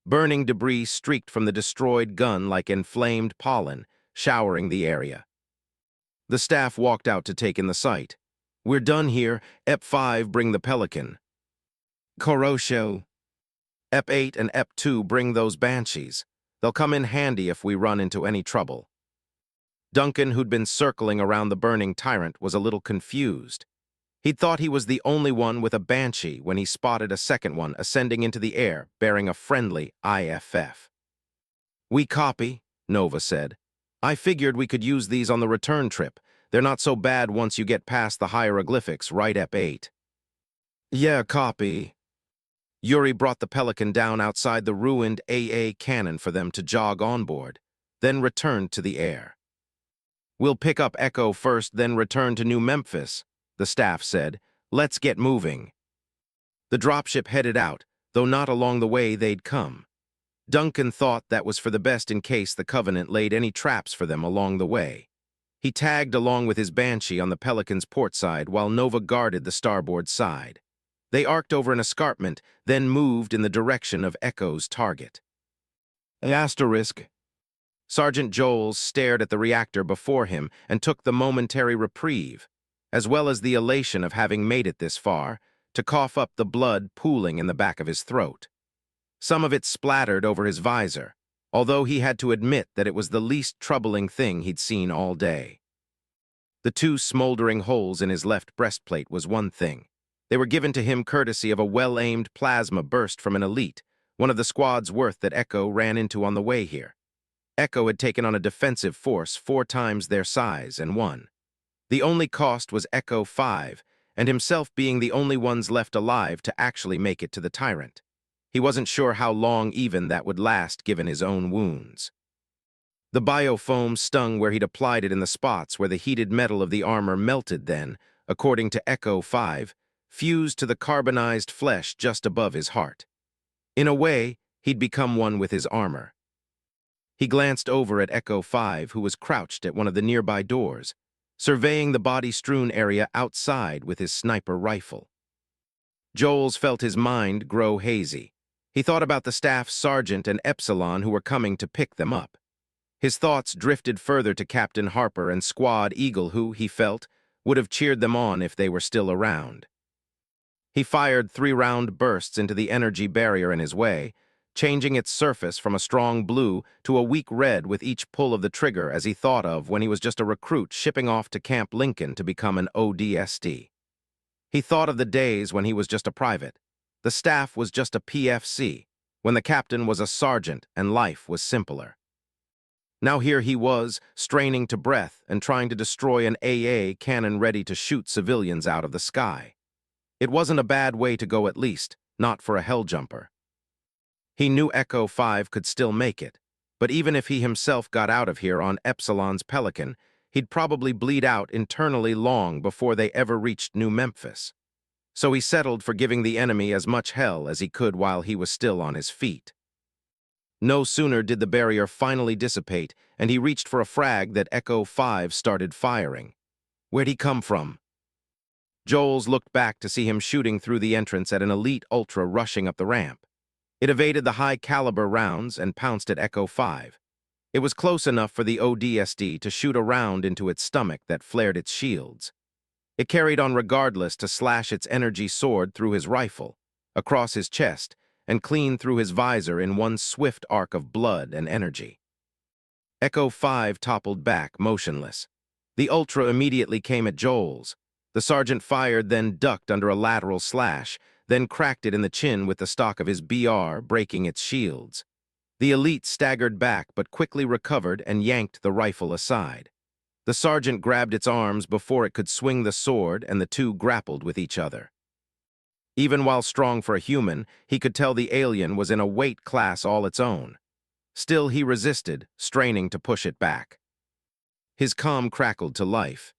[SPEAKER 1] Burning debris streaked from the destroyed gun like inflamed pollen, showering the area. The staff walked out to take in the sight. We're done here. EP5, bring the Pelican. Korosho. EP8 and EP2, bring those Banshees. They'll come in handy if we run into any trouble. Duncan, who'd been circling around the burning tyrant, was a little confused. He'd thought he was the only one with a Banshee when he spotted a second one ascending into the air, bearing a friendly IFF. "We copy," Nova said. "I figured we could use these on the return trip. They're not so bad once you get past the hieroglyphics, right, Ep8? "Yeah, copy." Yuri brought the Pelican down outside the ruined AA cannon for them to jog on board, then returned to the air. "We'll pick up Echo first, then return to New Memphis," the staff said. "Let's get moving." The dropship headed out, though not along the way they'd come. Duncan thought that was for the best in case the Covenant laid any traps for them along the way. He tagged along with his Banshee on the Pelican's port side while Nova guarded the starboard side. They arced over an escarpment, then moved in the direction of Echo's target. Asterisk. Sergeant Joles stared at the reactor before him and took the momentary reprieve, as well as the elation of having made it this far, to cough up the blood pooling in the back of his throat. Some of it splattered over his visor, although he had to admit that it was the least troubling thing he'd seen all day. The two smoldering holes in his left breastplate was one thing. They were given to him courtesy of a well-aimed plasma burst from an elite, one of the squad's worth that Echo ran into on the way here. Echo had taken on a defensive force 4 times their size and won. The only cost was Echo 5, and himself being the only ones left alive to actually make it to the Tyrant. He wasn't sure how long even that would last given his own wounds. The biofoam stung where he'd applied it in the spots where the heated metal of the armor melted then, according to Echo 5, fused to the carbonized flesh just above his heart. In a way, he'd become one with his armor. He glanced over at Echo 5, who was crouched at one of the nearby doors, surveying the body-strewn area outside with his sniper rifle. Joles felt his mind grow hazy. He thought about the staff sergeant and Epsilon who were coming to pick them up. His thoughts drifted further to Captain Harper and Squad Eagle who, he felt, would have cheered them on if they were still around. He fired 3-round bursts into the energy barrier in his way, changing its surface from a strong blue to a weak red with each pull of the trigger as he thought of when he was just a recruit shipping off to Camp Lincoln to become an ODST. He thought of the days when he was just a private. The staff was just a PFC, when the captain was a sergeant and life was simpler. Now here he was, straining to breath and trying to destroy an AA cannon ready to shoot civilians out of the sky. It wasn't a bad way to go, at least, not for a Helljumper. He knew Echo 5 could still make it, but even if he himself got out of here on Epsilon's Pelican, he'd probably bleed out internally long before they ever reached New Memphis. So he settled for giving the enemy as much hell as he could while he was still on his feet. No sooner did the barrier finally dissipate, and he reached for a frag that Echo 5 started firing. Where'd he come from? Joles looked back to see him shooting through the entrance at an elite ultra rushing up the ramp. It evaded the high-caliber rounds and pounced at Echo 5. It was close enough for the ODST to shoot a round into its stomach that flared its shields. It carried on regardless to slash its energy sword through his rifle, across his chest, and clean through his visor in one swift arc of blood and energy. Echo 5 toppled back, motionless. The Ultra immediately came at Joles. The sergeant fired, then ducked under a lateral slash, then cracked it in the chin with the stock of his BR, breaking its shields. The elite staggered back but quickly recovered and yanked the rifle aside. The sergeant grabbed its arms before it could swing the sword, and the two grappled with each other. Even while strong for a human, he could tell the alien was in a weight class all its own. Still, he resisted, straining to push it back. His comm crackled to life.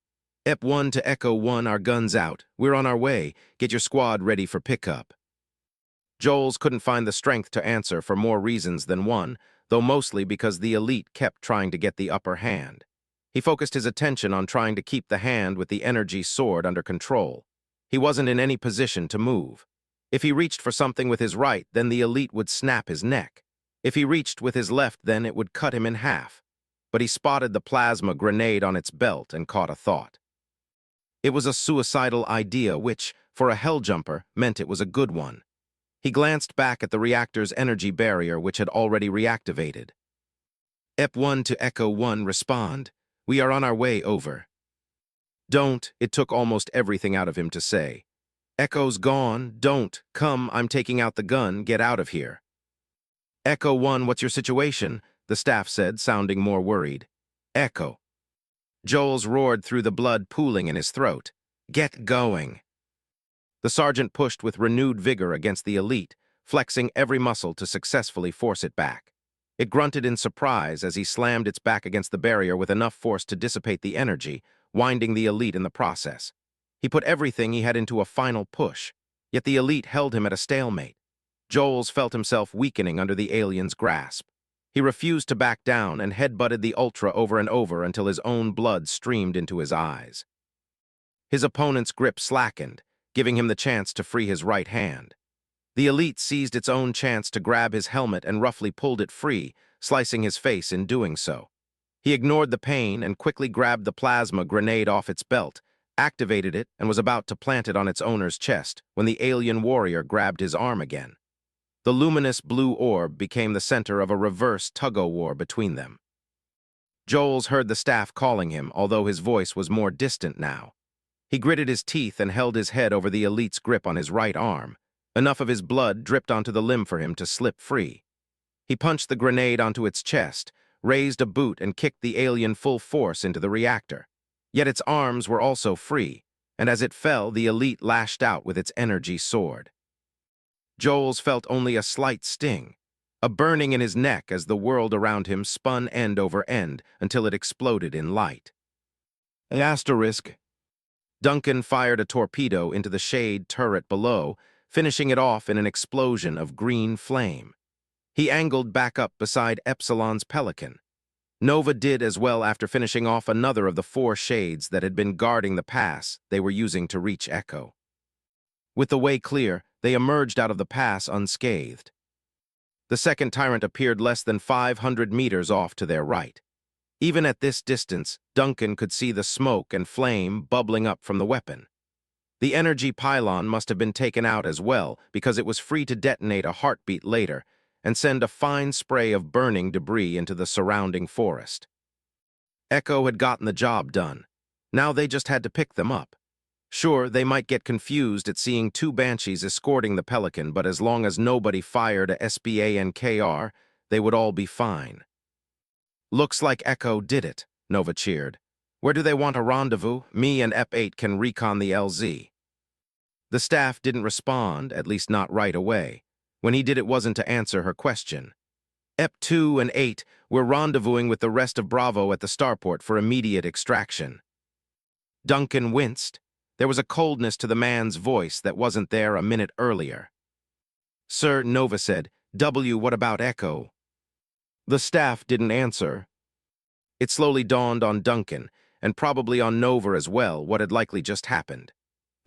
[SPEAKER 1] Ep1 to Echo 1, our guns out. We're on our way. Get your squad ready for pickup. Joles couldn't find the strength to answer for more reasons than one, though mostly because the elite kept trying to get the upper hand. He focused his attention on trying to keep the hand with the energy sword under control. He wasn't in any position to move. If he reached for something with his right, then the elite would snap his neck. If he reached with his left, then it would cut him in half. But he spotted the plasma grenade on its belt and caught a thought. It was a suicidal idea which, for a Helljumper, meant it was a good one. He glanced back at the reactor's energy barrier, which had already reactivated. Ep1 to Echo 1, respond. We are on our way, over. Don't, it took almost everything out of him to say. Echo's gone, don't, come, I'm taking out the gun, get out of here. Echo 1, what's your situation? The staff said, sounding more worried. Echo. Joel's roared through the blood pooling in his throat. Get going. The sergeant pushed with renewed vigor against the elite, flexing every muscle to successfully force it back. It grunted in surprise as he slammed its back against the barrier with enough force to dissipate the energy, winding the elite in the process. He put everything he had into a final push, yet the elite held him at a stalemate. Joel's felt himself weakening under the alien's grasp. He refused to back down and headbutted the Ultra over and over until his own blood streamed into his eyes. His opponent's grip slackened, giving him the chance to free his right hand. The elite seized its own chance to grab his helmet and roughly pulled it free, slicing his face in doing so. He ignored the pain and quickly grabbed the plasma grenade off its belt, activated it, and was about to plant it on its owner's chest when the alien warrior grabbed his arm again. The luminous blue orb became the center of a reverse tug-o-war between them. Joel's heard the staff calling him, although his voice was more distant now. He gritted his teeth and held his head over the elite's grip on his right arm. Enough of his blood dripped onto the limb for him to slip free. He punched the grenade onto its chest, raised a boot and kicked the alien full force into the reactor. Yet its arms were also free, and as it fell, the elite lashed out with its energy sword. Joel's felt only a slight sting, a burning in his neck as the world around him spun end over end until it exploded in light. Asterisk. Duncan fired a torpedo into the shade turret below, finishing it off in an explosion of green flame. He angled back up beside Epsilon's Pelican. Nova did as well after finishing off another of the 4 shades that had been guarding the pass they were using to reach Echo. With the way clear, they emerged out of the pass unscathed. The second Tyrant appeared less than 500 meters off to their right. Even at this distance, Duncan could see the smoke and flame bubbling up from the weapon. The energy pylon must have been taken out as well because it was free to detonate a heartbeat later and send a fine spray of burning debris into the surrounding forest. Echo had gotten the job done. Now they just had to pick them up. Sure, they might get confused at seeing 2 Banshees escorting the Pelican, but as long as nobody fired a SBANKR, they would all be fine. Looks like Echo did it, Nova cheered. Where do they want a rendezvous? Me and EP8 can recon the LZ. The staff didn't respond, at least not right away. When he did, it wasn't to answer her question. EP2 and 8 were rendezvousing with the rest of Bravo at the starport for immediate extraction. Duncan winced. There was a coldness to the man's voice that wasn't there a minute earlier. Sir, Nova said, W, what about Echo? The staff didn't answer. It slowly dawned on Duncan, and probably on Nova as well, what had likely just happened.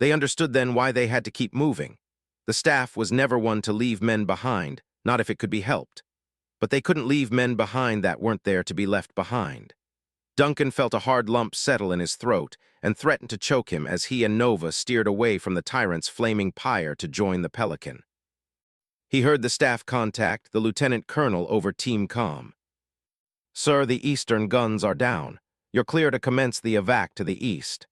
[SPEAKER 1] They understood then why they had to keep moving. The staff was never one to leave men behind, not if it could be helped. But they couldn't leave men behind that weren't there to be left behind. Duncan felt a hard lump settle in his throat and threatened to choke him as he and Nova steered away from the Tyrant's flaming pyre to join the Pelican. He heard the staff contact the lieutenant colonel over Team Comm. Sir, the eastern guns are down. You're clear to commence the evac to the east.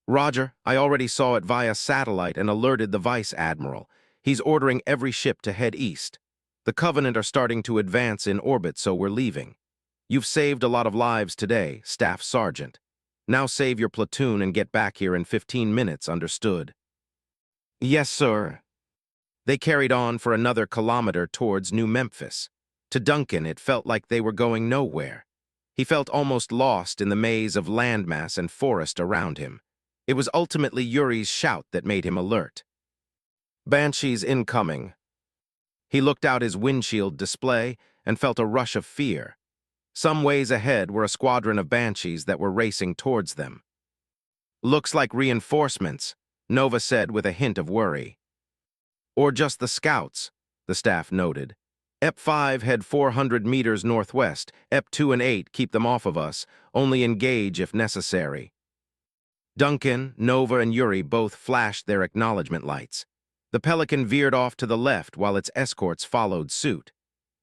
[SPEAKER 1] Roger, I already saw it via satellite and alerted the Vice Admiral. He's ordering every ship to head east. The Covenant are starting to advance in orbit, so we're leaving. You've saved a lot of lives today, Staff Sergeant. Now save your platoon and get back here in 15 minutes, understood? Yes, sir. They carried on for another kilometer towards New Memphis. To Duncan, it felt like they were going nowhere. He felt almost lost in the maze of landmass and forest around him. It was ultimately Yuri's shout that made him alert. Banshees incoming. He looked out his windshield display and felt a rush of fear. Some ways ahead were a squadron of Banshees that were racing towards them. Looks like reinforcements, Nova said with a hint of worry. Or just the scouts, the staff noted. EP5 head 400 meters northwest, EP2 and 8 keep them off of us, only engage if necessary. Duncan, Nova, and Yuri both flashed their acknowledgement lights. The Pelican veered off to the left while its escorts followed suit.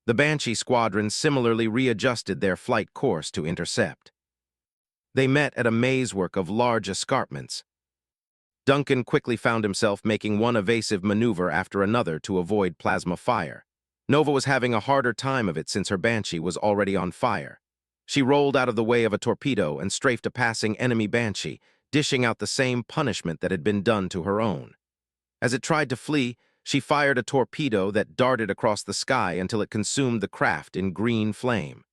[SPEAKER 1] The Banshee squadron similarly readjusted their flight course to intercept. They met at a mazework of large escarpments. Duncan quickly found himself making one evasive maneuver after another to avoid plasma fire. Nova was having a harder time of it since her Banshee was already on fire. She rolled out of the way of a torpedo and strafed a passing enemy Banshee, dishing out the same punishment that had been done to her own. As it tried to flee, she fired a torpedo that darted across the sky until it consumed the craft in green flame.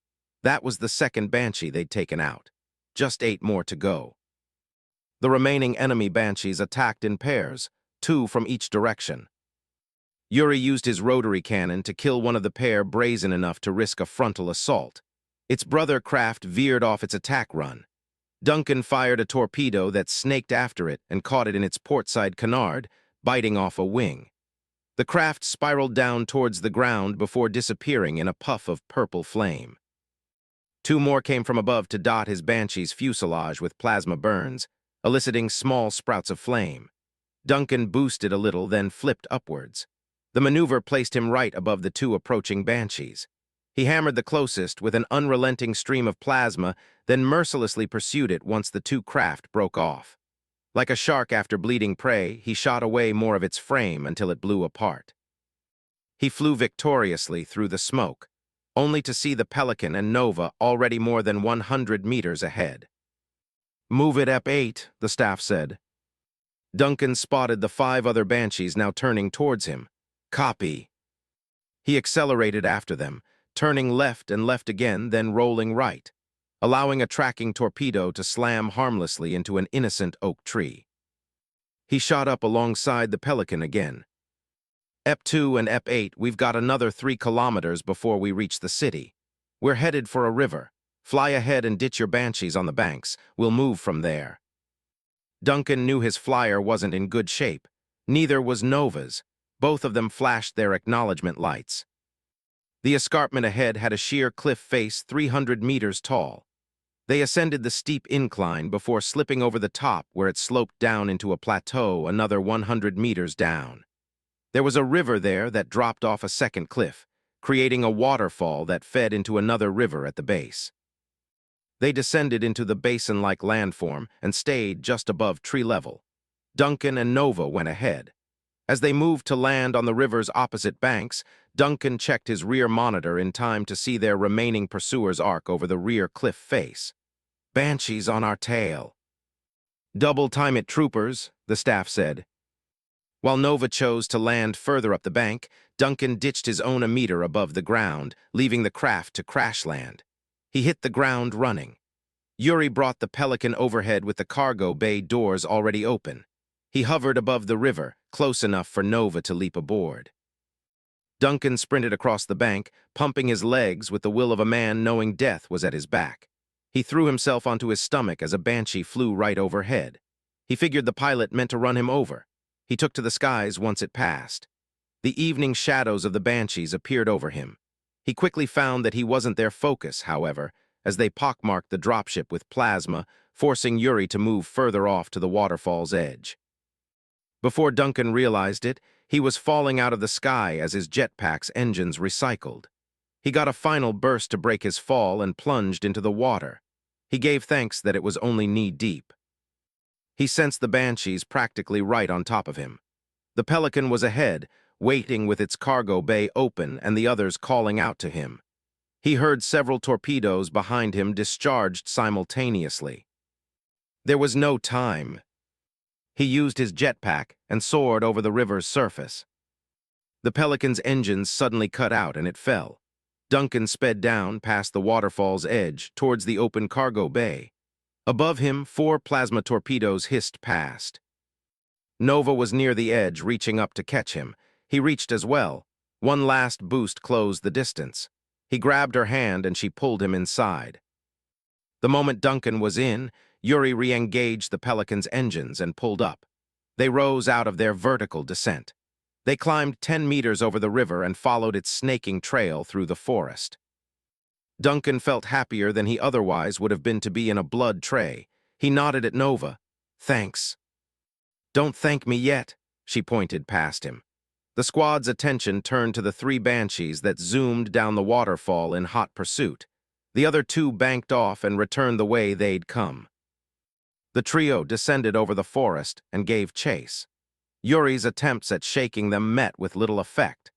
[SPEAKER 1] That was the second Banshee they'd taken out. Just 8 more to go. The remaining enemy Banshees attacked in pairs, 2 from each direction. Yuri used his rotary cannon to kill one of the pair brazen enough to risk a frontal assault. Its brother craft veered off its attack run. Duncan fired a torpedo that snaked after it and caught it in its portside canard, biting off a wing. The craft spiraled down towards the ground before disappearing in a puff of purple flame. 2 more came from above to dot his Banshee's fuselage with plasma burns, eliciting small sprouts of flame. Duncan boosted a little, then flipped upwards. The maneuver placed him right above the 2 approaching Banshees. He hammered the closest with an unrelenting stream of plasma, then mercilessly pursued it once the 2 craft broke off. Like a shark after bleeding prey, he shot away more of its frame until it blew apart. He flew victoriously through the smoke, only to see the Pelican and Nova already more than 100 meters ahead. "Move it, EP8, the staff said. Duncan spotted the 5 other Banshees now turning towards him. "Copy." He accelerated after them, turning left and left again, then rolling right, allowing a tracking torpedo to slam harmlessly into an innocent oak tree. He shot up alongside the Pelican again. "EP2 and EP8, we've got another 3 kilometers before we reach the city. We're headed for a river. Fly ahead and ditch your Banshees on the banks. We'll move from there." Duncan knew his flyer wasn't in good shape. Neither was Nova's. Both of them flashed their acknowledgement lights. The escarpment ahead had a sheer cliff face 300 meters tall. They ascended the steep incline before slipping over the top where it sloped down into a plateau another 100 meters down. There was a river there that dropped off a second cliff, creating a waterfall that fed into another river at the base. They descended into the basin-like landform and stayed just above tree level. Duncan and Nova went ahead. As they moved to land on the river's opposite banks, Duncan checked his rear monitor in time to see their remaining pursuers arc over the rear cliff face. "Banshees on our tail." "Double time it, troopers," the staff said. While Nova chose to land further up the bank, Duncan ditched his own a meter above the ground, leaving the craft to crash land. He hit the ground running. Yuri brought the Pelican overhead with the cargo bay doors already open. He hovered above the river, close enough for Nova to leap aboard. Duncan sprinted across the bank, pumping his legs with the will of a man knowing death was at his back. He threw himself onto his stomach as a Banshee flew right overhead. He figured the pilot meant to run him over. He took to the skies once it passed. The evening shadows of the Banshees appeared over him. He quickly found that he wasn't their focus, however, as they pockmarked the dropship with plasma, forcing Yuri to move further off to the waterfall's edge. Before Duncan realized it, he was falling out of the sky as his jetpack's engines recycled. He got a final burst to break his fall and plunged into the water. He gave thanks that it was only knee-deep. He sensed the Banshees practically right on top of him. The Pelican was ahead, waiting with its cargo bay open and the others calling out to him. He heard several torpedoes behind him discharged simultaneously. There was no time. He used his jetpack and soared over the river's surface. The Pelican's engines suddenly cut out and it fell. Duncan sped down past the waterfall's edge towards the open cargo bay. Above him, 4 plasma torpedoes hissed past. Nova was near the edge, reaching up to catch him. He reached as well. One last boost closed the distance. He grabbed her hand and she pulled him inside. The moment Duncan was in, Yuri re-engaged the Pelican's engines and pulled up. They rose out of their vertical descent. They climbed 10 meters over the river and followed its snaking trail through the forest. Duncan felt happier than he otherwise would have been to be in a blood tray. He nodded at Nova. "Thanks." "Don't thank me yet," she pointed past him. The squad's attention turned to the 3 Banshees that zoomed down the waterfall in hot pursuit. The other 2 banked off and returned the way they'd come. The trio descended over the forest and gave chase. Yuri's attempts at shaking them met with little effect.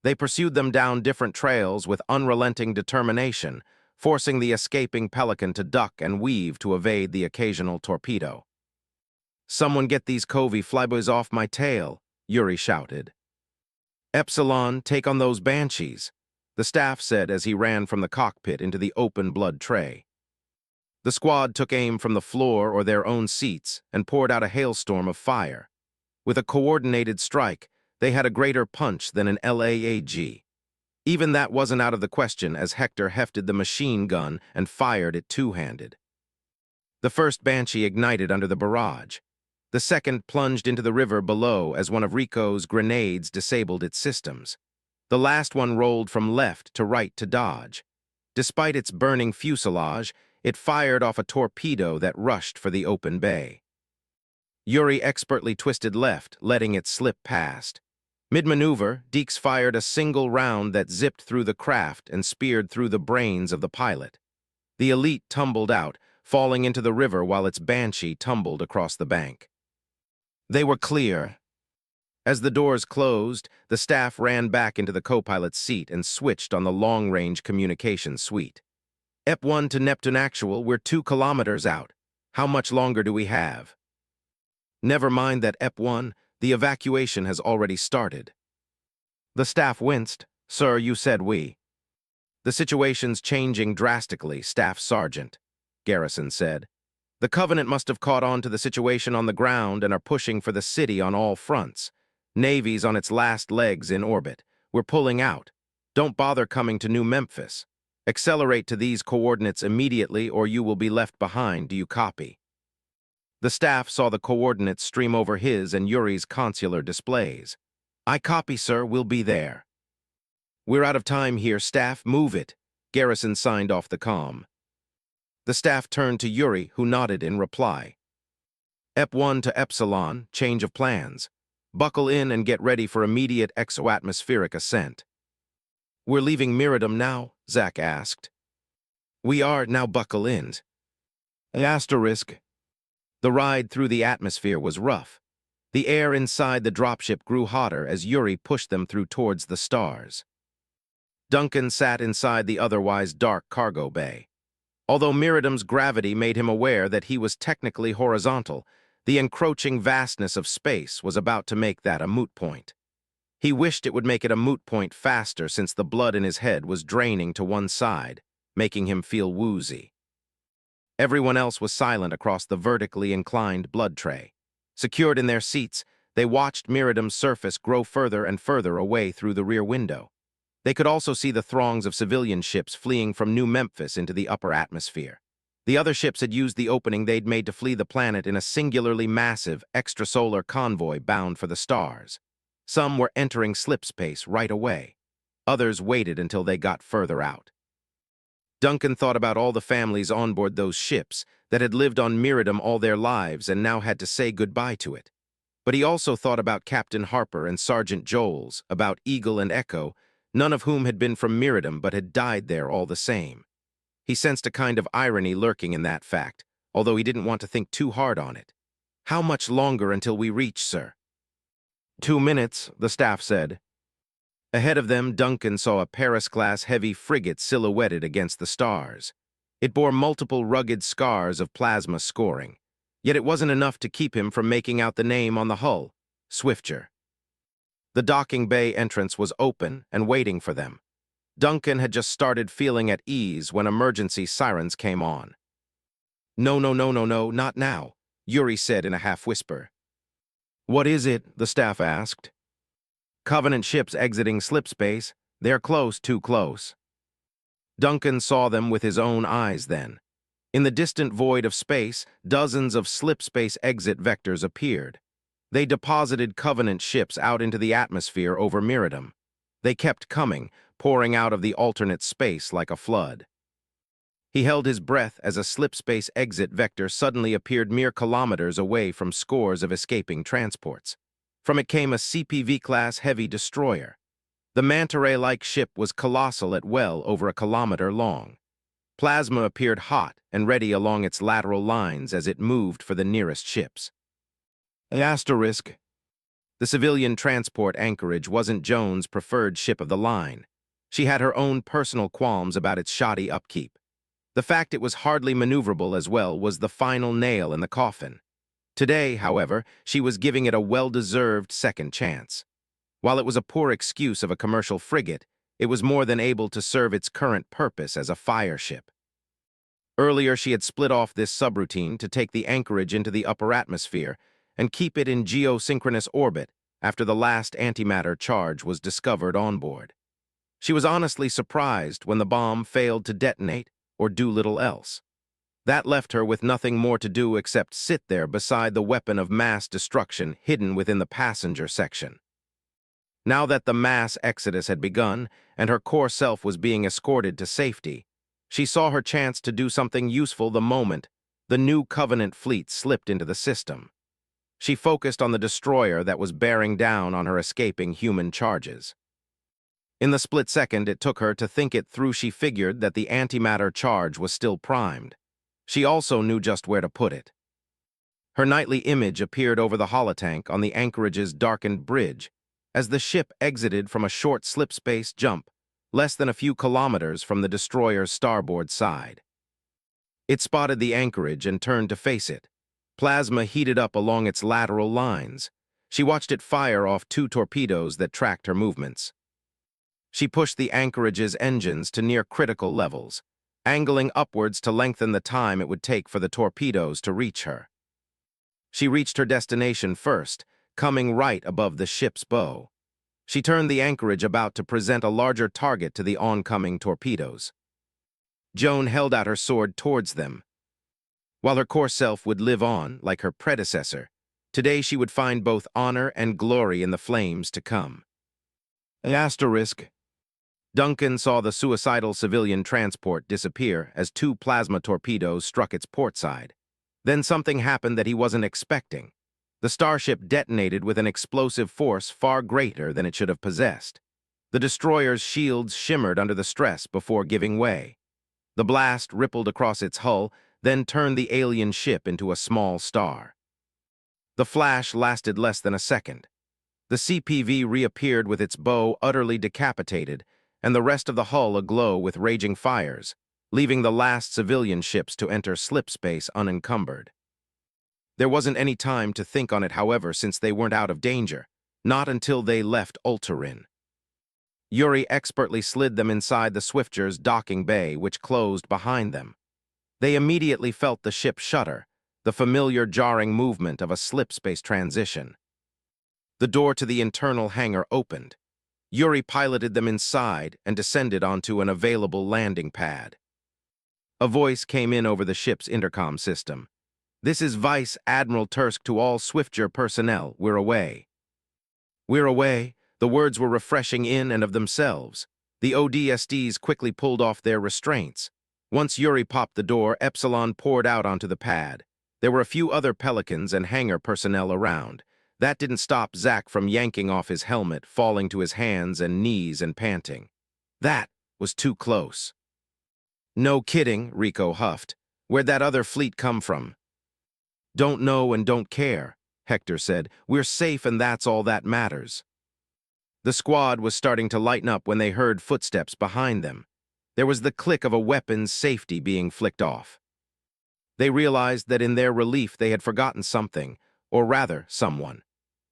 [SPEAKER 1] They pursued them down different trails with unrelenting determination, forcing the escaping pelican to duck and weave to evade the occasional torpedo. "Someone get these covey flyboys off my tail," Yuri shouted. "Epsilon, take on those banshees," the staff said as he ran from the cockpit into the open blood tray. The squad took aim from the floor or their own seats and poured out a hailstorm of fire. With a coordinated strike, they had a greater punch than an LAAG. Even that wasn't out of the question as Hector hefted the machine gun and fired it two-handed. The first Banshee ignited under the barrage. The second plunged into the river below as one of Rico's grenades disabled its systems. The last one rolled from left to right to dodge. Despite its burning fuselage, it fired off a torpedo that rushed for the open bay. Yuri expertly twisted left, letting it slip past. Mid-maneuver, Deeks fired a single round that zipped through the craft and speared through the brains of the pilot. The elite tumbled out, falling into the river while its Banshee tumbled across the bank. They were clear. As the doors closed, the staff ran back into the co-pilot's seat and switched on the long-range communication suite. "EP1 to Neptune Actual, we're 2 kilometers out. How much longer do we have?" "Never mind that, EP1. The evacuation has already started." The staff winced. "Sir, you said we." "The situation's changing drastically, Staff Sergeant," Garrison said. "The Covenant must have caught on to the situation on the ground and are pushing for the city on all fronts. Navy's on its last legs in orbit. We're pulling out. Don't bother coming to New Memphis. Accelerate to these coordinates immediately or you will be left behind. Do you copy?" The staff saw the coordinates stream over his and Yuri's consular displays. "I copy, sir. We'll be there." "We're out of time here, Staff. Move it." Garrison signed off the comm. The staff turned to Yuri, who nodded in reply. "EP1 to Epsilon, change of plans. Buckle in and get ready for immediate exoatmospheric ascent." "We're leaving Miradum now?" Zach asked. "We are. Now buckle in." Asterisk. The ride through the atmosphere was rough. The air inside the dropship grew hotter as Yuri pushed them through towards the stars. Duncan sat inside the otherwise dark cargo bay. Although Miradum's gravity made him aware that he was technically horizontal, the encroaching vastness of space was about to make that a moot point. He wished it would make it a moot point faster since the blood in his head was draining to one side, making him feel woozy. Everyone else was silent across the vertically inclined blood tray. Secured in their seats, they watched Miradum's surface grow further and further away through the rear window. They could also see the throngs of civilian ships fleeing from New Memphis into the upper atmosphere. The other ships had used the opening they'd made to flee the planet in a singularly massive, extrasolar convoy bound for the stars. Some were entering slipspace right away. Others waited until they got further out. Duncan thought about all the families on board those ships that had lived on Miradum all their lives and now had to say goodbye to it. But he also thought about Captain Harper and Sergeant Joles, about Eagle and Echo, none of whom had been from Miradum but had died there all the same. He sensed a kind of irony lurking in that fact, although he didn't want to think too hard on it. "How much longer until we reach, sir?" 2 minutes, the staff said. Ahead of them, Duncan saw a Paris-class heavy frigate silhouetted against the stars. It bore multiple rugged scars of plasma scoring, yet it wasn't enough to keep him from making out the name on the hull, Swifter. The docking bay entrance was open and waiting for them. Duncan had just started feeling at ease when emergency sirens came on. "No, no, no, no, no, not now," Yuri said in a half-whisper. "What is it?" the staff asked. "Covenant ships exiting slipspace. They're close, too close." Duncan saw them with his own eyes then. In the distant void of space, dozens of slipspace exit vectors appeared. They deposited Covenant ships out into the atmosphere over Miradum. They kept coming, pouring out of the alternate space like a flood. He held his breath as a slipspace exit vector suddenly appeared mere kilometers away from scores of escaping transports. From it came a CPV-class heavy destroyer. The manta ray-like ship was colossal at well over a kilometer long. Plasma appeared hot and ready along its lateral lines as it moved for the nearest ships. Asterisk. The civilian transport anchorage wasn't Joan's preferred ship of the line. She had her own personal qualms about its shoddy upkeep. The fact it was hardly maneuverable as well was the final nail in the coffin. Today, however, she was giving it a well-deserved second chance. While it was a poor excuse of a commercial frigate, it was more than able to serve its current purpose as a fire ship. Earlier, she had split off this subroutine to take the anchorage into the upper atmosphere and keep it in geosynchronous orbit after the last antimatter charge was discovered on board. She was honestly surprised when the bomb failed to detonate or do little else. That left her with nothing more to do except sit there beside the weapon of mass destruction hidden within the passenger section. Now that the mass exodus had begun and her core self was being escorted to safety, she saw her chance to do something useful the moment the new Covenant fleet slipped into the system. She focused on the destroyer that was bearing down on her escaping human charges. In the split second it took her to think it through, she figured that the antimatter charge was still primed. She also knew just where to put it. Her nightly image appeared over the holotank on the anchorage's darkened bridge as the ship exited from a short slip-space jump less than a few kilometers from the destroyer's starboard side. It spotted the anchorage and turned to face it. Plasma heated up along its lateral lines. She watched it fire off 2 torpedoes that tracked her movements. She pushed the anchorage's engines to near critical levels, angling upwards to lengthen the time it would take for the torpedoes to reach her. She reached her destination first, coming right above the ship's bow. She turned the anchorage about to present a larger target to the oncoming torpedoes. Joan held out her sword towards them. While her core self would live on, like her predecessor, today she would find both honor and glory in the flames to come. Asterisk. Duncan saw the suicidal civilian transport disappear as 2 plasma torpedoes struck its port side. Then something happened that he wasn't expecting. The starship detonated with an explosive force far greater than it should have possessed. The destroyer's shields shimmered under the stress before giving way. The blast rippled across its hull, then turned the alien ship into a small star. The flash lasted less than a second. The CPV reappeared with its bow utterly decapitated, and the rest of the hull aglow with raging fires, leaving the last civilian ships to enter slipspace unencumbered. There wasn't any time to think on it, however, since they weren't out of danger, not until they left Ulterin. Yuri expertly slid them inside the Swifter's docking bay, which closed behind them. They immediately felt the ship shudder, the familiar jarring movement of a slipspace transition. The door to the internal hangar opened. Yuri piloted them inside and descended onto an available landing pad. A voice came in over the ship's intercom system. "This is Vice Admiral Tursk to all Swifter personnel. We're away." "We're away." The words were refreshing in and of themselves. The ODSTs quickly pulled off their restraints. Once Yuri popped the door, Epsilon poured out onto the pad. There were a few other Pelicans and hangar personnel around. That didn't stop Zack from yanking off his helmet, falling to his hands and knees and panting. That was too close. "No kidding," Rico huffed. "Where'd that other fleet come from?" "Don't know and don't care," Hector said. "We're safe and that's all that matters." The squad was starting to lighten up when they heard footsteps behind them. There was the click of a weapon's safety being flicked off. They realized that in their relief they had forgotten something, or rather, someone.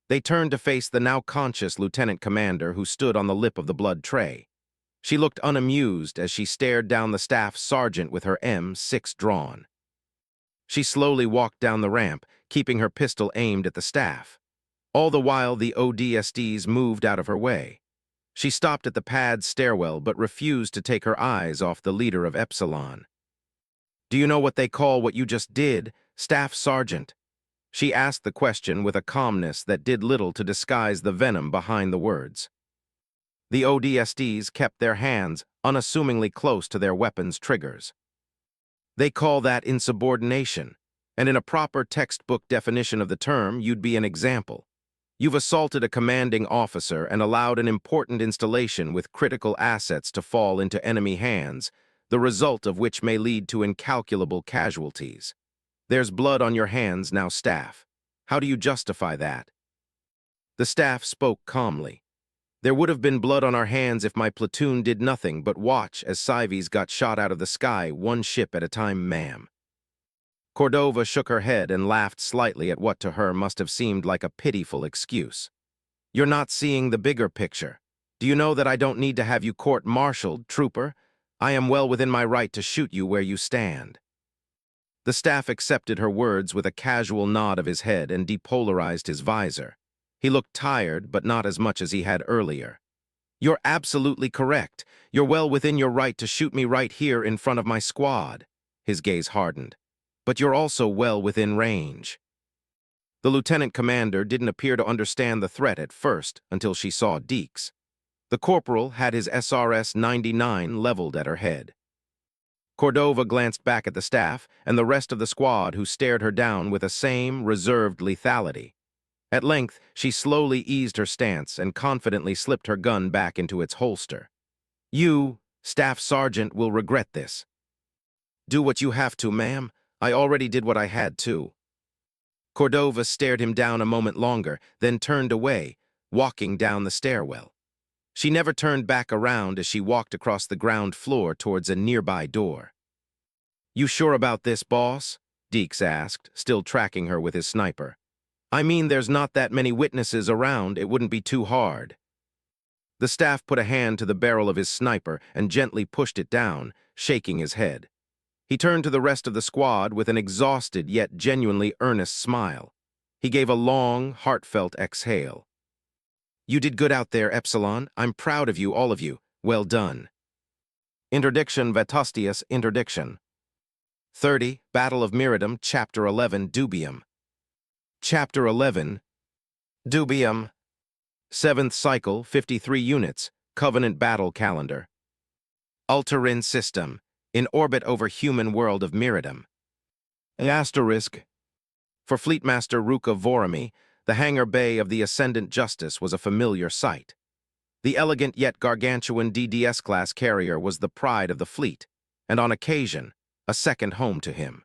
[SPEAKER 1] They turned to face the now conscious lieutenant commander who stood on the lip of the blood tray. She looked unamused as she stared down the staff sergeant with her M6 drawn. She slowly walked down the ramp, keeping her pistol aimed at the staff. All the while, the ODSTs moved out of her way. She stopped at the pad's stairwell but refused to take her eyes off the leader of Epsilon. "Do you know what they call what you just did, Staff Sergeant?" She asked the question with a calmness that did little to disguise the venom behind the words. The ODSTs kept their hands unassumingly close to their weapons' triggers. "They call that insubordination, and in a proper textbook definition of the term, you'd be an example. You've assaulted a commanding officer and allowed an important installation with critical assets to fall into enemy hands, the result of which may lead to incalculable casualties. There's blood on your hands now, staff. How do you justify that? The staff spoke calmly. There would have been blood on our hands if my platoon did nothing but watch as civvies got shot out of the sky, one ship at a time, ma'am. Cordova shook her head and laughed slightly at what to her must have seemed like a pitiful excuse. You're not seeing the bigger picture. Do you know that I don't need to have you court-martialed, trooper? I am well within my right to shoot you where you stand. The staff accepted her words with a casual nod of his head and depolarized his visor. He looked tired, but not as much as he had earlier. You're absolutely correct. You're well within your right to shoot me right here in front of my squad. His gaze hardened. But you're also well within range. The lieutenant commander didn't appear to understand the threat at first until she saw Deeks. The corporal had his SRS-99 leveled at her head. Cordova glanced back at the staff and the rest of the squad, who stared her down with the same reserved lethality. At length, she slowly eased her stance and confidently slipped her gun back into its holster. You, Staff Sergeant, will regret this. Do what you have to, ma'am. I already did what I had to. Cordova stared him down a moment longer, then turned away, walking down the stairwell. She never turned back around as she walked across the ground floor towards a nearby door. You sure about this, boss? Deeks asked, still tracking her with his sniper. I mean, there's not that many witnesses around. It wouldn't be too hard. The staff put a hand to the barrel of his sniper and gently pushed it down, shaking his head. He turned to the rest of the squad with an exhausted yet genuinely earnest smile. He gave a long, heartfelt exhale. You did good out there, Epsilon. I'm proud of you, all of you. Well done. Interdiction Vetostius Interdiction. 30, Battle of Miradum, Chapter 11, Dubium. Chapter 11, Dubium. 7th Cycle, 53 units, Covenant Battle Calendar. Ulterin System, in orbit over human world of Miradum. Asterisk. For Fleetmaster Ruka Vorami, the hangar bay of the Ascendant Justice was a familiar sight. The elegant yet gargantuan DDS-class carrier was the pride of the fleet, and on occasion, a second home to him.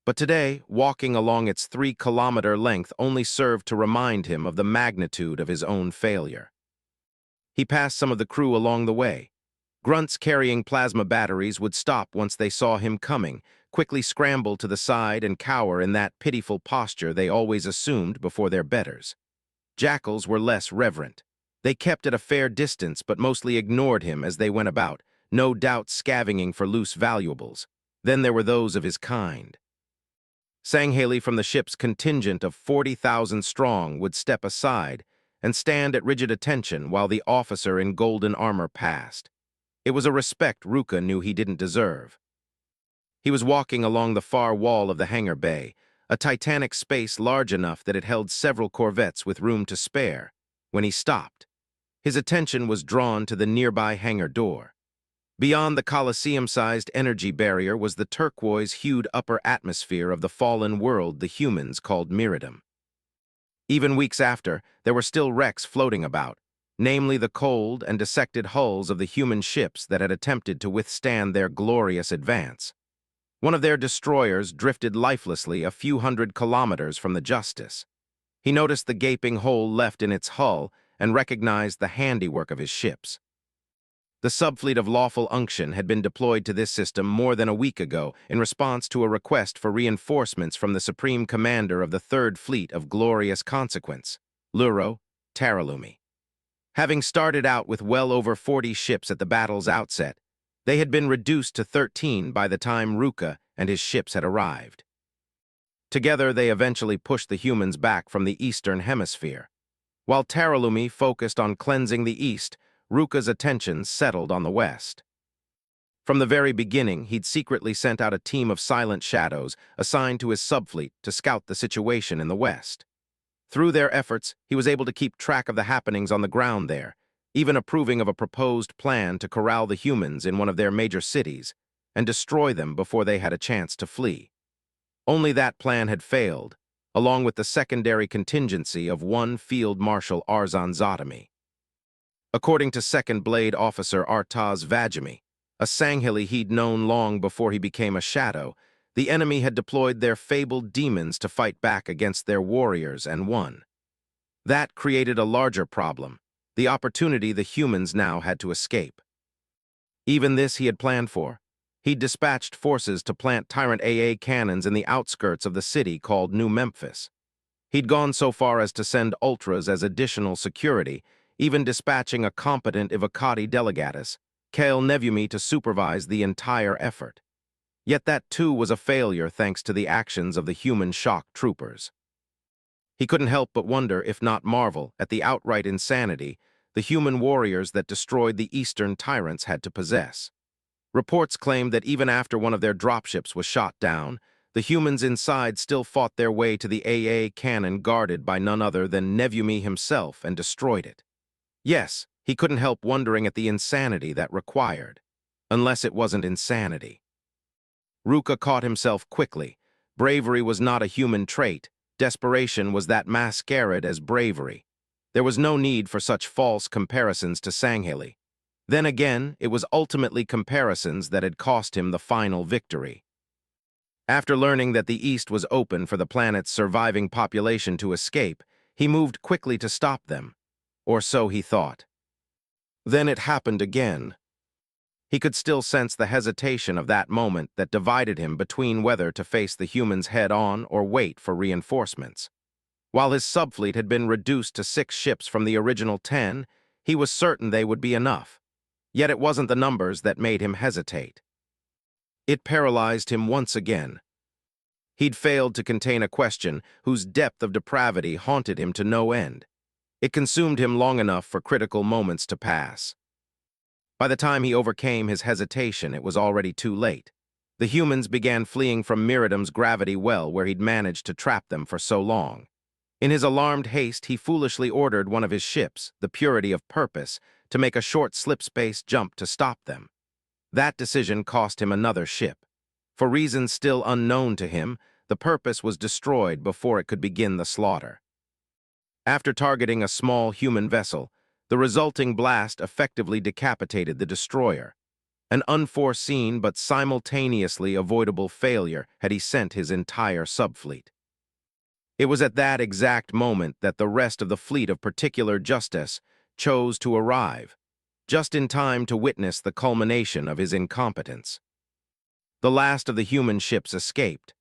[SPEAKER 1] But today, walking along its 3-kilometer length only served to remind him of the magnitude of his own failure. He passed some of the crew along the way. Grunts carrying plasma batteries would stop once they saw him coming, quickly scramble to the side and cower in that pitiful posture they always assumed before their betters. Jackals were less reverent. They kept at a fair distance but mostly ignored him as they went about, no doubt scavenging for loose valuables. Then there were those of his kind. Sanghaley from the ship's contingent of 40,000 strong would step aside and stand at rigid attention while the officer in golden armor passed. It was a respect Ruka knew he didn't deserve. He was walking along the far wall of the hangar bay, a titanic space large enough that it held several corvettes with room to spare, when he stopped. His attention was drawn to the nearby hangar door. Beyond the Colosseum-sized energy barrier was the turquoise-hued upper atmosphere of the fallen world the humans called Miradum. Even weeks after, there were still wrecks floating about, namely the cold and dissected hulls of the human ships that had attempted to withstand their glorious advance. One of their destroyers drifted lifelessly a few hundred kilometers from the Justice. He noticed the gaping hole left in its hull and recognized the handiwork of his ships. The subfleet of Lawful Unction had been deployed to this system more than a week ago in response to a request for reinforcements from the Supreme Commander of the Third Fleet of Glorious Consequence, Luro Taralumi. Having started out with well over 40 ships at the battle's outset, they had been reduced to 13 by the time Ruka and his ships had arrived. Together, they eventually pushed the humans back from the Eastern Hemisphere. While Taralumi focused on cleansing the East, Ruka's attention settled on the West. From the very beginning, he'd secretly sent out a team of silent shadows assigned to his subfleet to scout the situation in the West. Through their efforts, he was able to keep track of the happenings on the ground there, even approving of a proposed plan to corral the humans in one of their major cities and destroy them before they had a chance to flee. Only that plan had failed, along with the secondary contingency of one Field Marshal Arzan Zadami. According to Second Blade Officer Artaz Vajami, a Sanghili he'd known long before he became a shadow. The enemy had deployed their fabled demons to fight back against their warriors and won. That created a larger problem, the opportunity the humans now had to escape. Even this he had planned for. He'd dispatched forces to plant Tyrant AA cannons in the outskirts of the city called New Memphis. He'd gone so far as to send ultras as additional security, even dispatching a competent Ivocati delegatus, Kale Nevumi, to supervise the entire effort. Yet that too was a failure thanks to the actions of the human shock troopers. He couldn't help but wonder, if not marvel, at the outright insanity the human warriors that destroyed the Eastern tyrants had to possess. Reports claimed that even after one of their dropships was shot down, the humans inside still fought their way to the AA cannon guarded by none other than Nevumi himself and destroyed it. Yes, he couldn't help wondering at the insanity that required. Unless it wasn't insanity. Ruka caught himself quickly. Bravery was not a human trait. Desperation was that masquerade as bravery. There was no need for such false comparisons to Sanghili. Then again, it was ultimately comparisons that had cost him the final victory. After learning that the East was open for the planet's surviving population to escape, he moved quickly to stop them. Or so he thought. Then it happened again. He could still sense the hesitation of that moment that divided him between whether to face the humans head-on or wait for reinforcements. While his subfleet had been reduced to 6 ships from the original 10, he was certain they would be enough. Yet it wasn't the numbers that made him hesitate. It paralyzed him once again. He'd failed to contain a question whose depth of depravity haunted him to no end. It consumed him long enough for critical moments to pass. By the time he overcame his hesitation, it was already too late. The humans began fleeing from Miridom's gravity well where he'd managed to trap them for so long. In his alarmed haste, he foolishly ordered one of his ships, the Purity of Purpose, to make a short slip-space jump to stop them. That decision cost him another ship. For reasons still unknown to him, the Purpose was destroyed before it could begin the slaughter. After targeting a small human vessel, the resulting blast effectively decapitated the destroyer. An unforeseen but simultaneously avoidable failure had he sent his entire subfleet. It was at that exact moment that the rest of the fleet of Particular Justice chose to arrive, just in time to witness the culmination of his incompetence. The last of the human ships escaped.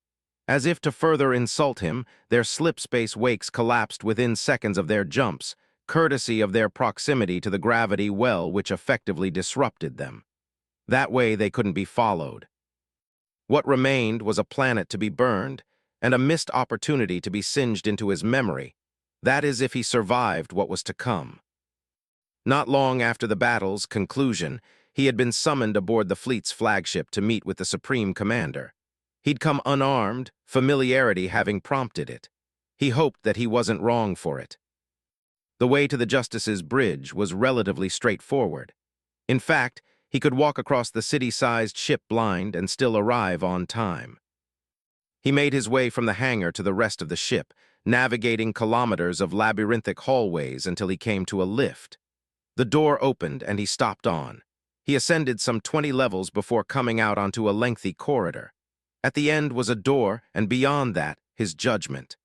[SPEAKER 1] As if to further insult him, their slipspace wakes collapsed within seconds of their jumps, courtesy of their proximity to the gravity well which effectively disrupted them. That way they couldn't be followed. What remained was a planet to be burned, and a missed opportunity to be singed into his memory. That is, if he survived what was to come. Not long after the battle's conclusion, he had been summoned aboard the fleet's flagship to meet with the Supreme Commander. He'd come unarmed, familiarity having prompted it. He hoped that he wasn't wrong for it. The way to the Justice's bridge was relatively straightforward. In fact, he could walk across the city-sized ship blind and still arrive on time. He made his way from the hangar to the rest of the ship, navigating kilometers of labyrinthic hallways until he came to a lift. The door opened and he stopped on. He ascended some 20 levels before coming out onto a lengthy corridor. At the end was a door, and beyond that, his judgment.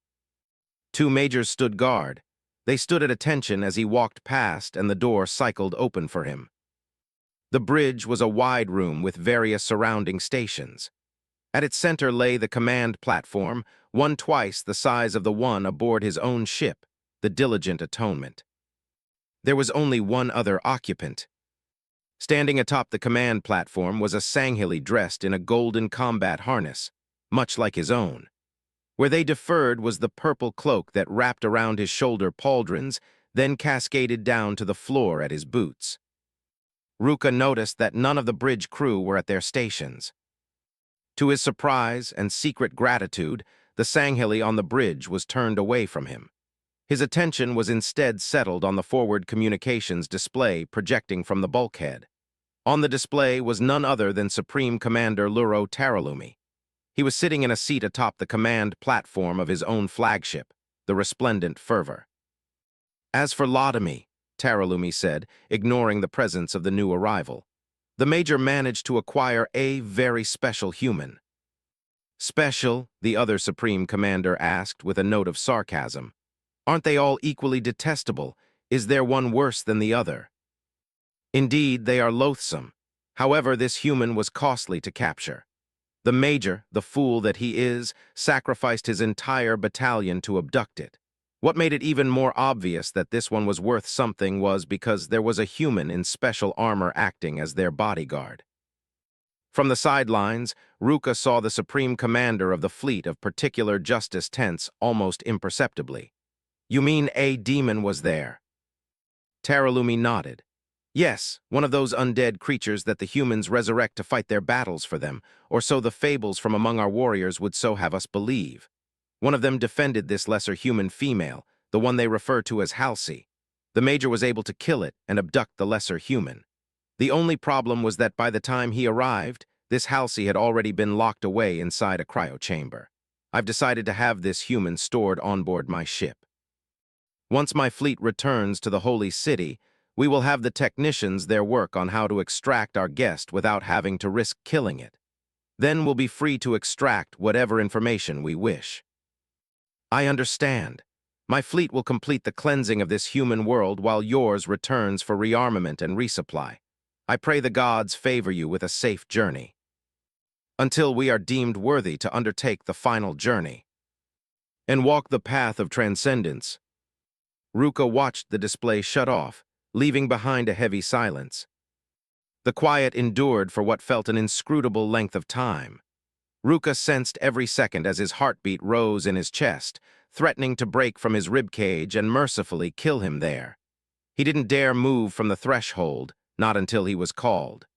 [SPEAKER 1] 2 majors stood guard. They stood at attention as he walked past and the door cycled open for him. The bridge was a wide room with various surrounding stations. At its center lay the command platform, one twice the size of the one aboard his own ship, the Diligent Atonement. There was only one other occupant. Standing atop the command platform was a Sanghili dressed in a golden combat harness, much like his own. Where they differed was the purple cloak that wrapped around his shoulder pauldrons, then cascaded down to the floor at his boots. Ruka noticed that none of the bridge crew were at their stations. To his surprise and secret gratitude, the Sanghili on the bridge was turned away from him. His attention was instead settled on the forward communications display projecting from the bulkhead. On the display was none other than Supreme Commander Luro Taralumi. He was sitting in a seat atop the command platform of his own flagship, the Resplendent Fervor. "As for Laudami," Taralumi said, ignoring the presence of the new arrival, The Major managed to acquire a very special human. Special, the other Supreme Commander asked with a note of sarcasm. Aren't they all equally detestable? Is there one worse than the other? Indeed, they are loathsome. However, this human was costly to capture. The Major, the fool that he is, sacrificed his entire battalion to abduct it. What made it even more obvious that this one was worth something was because there was a human in special armor acting as their bodyguard. From the sidelines, Ruka saw the Supreme Commander of the fleet of particular justice tense almost imperceptibly. You mean a demon was there? Taralumi nodded. Yes, one of those undead creatures that the humans resurrect to fight their battles for them, or so the fables from among our warriors would so have us believe. One of them defended this lesser human female, the one they refer to as Halsey. The Major was able to kill it and abduct the lesser human. The only problem was that by the time he arrived, this Halsey had already been locked away inside a cryo chamber. I've decided to have this human stored on board my ship. Once my fleet returns to the Holy City, we will have the technicians their work on how to extract our guest without having to risk killing it. Then we'll be free to extract whatever information we wish. I understand. My fleet will complete the cleansing of this human world while yours returns for rearmament and resupply. I pray the gods favor you with a safe journey. Until we are deemed worthy to undertake the final journey and walk the path of transcendence. Ruka watched the display shut off, leaving behind a heavy silence. The quiet endured for what felt an inscrutable length of time. Ruka sensed every second as his heartbeat rose in his chest, threatening to break from his ribcage and mercifully kill him there. He didn't dare move from the threshold, not until he was called.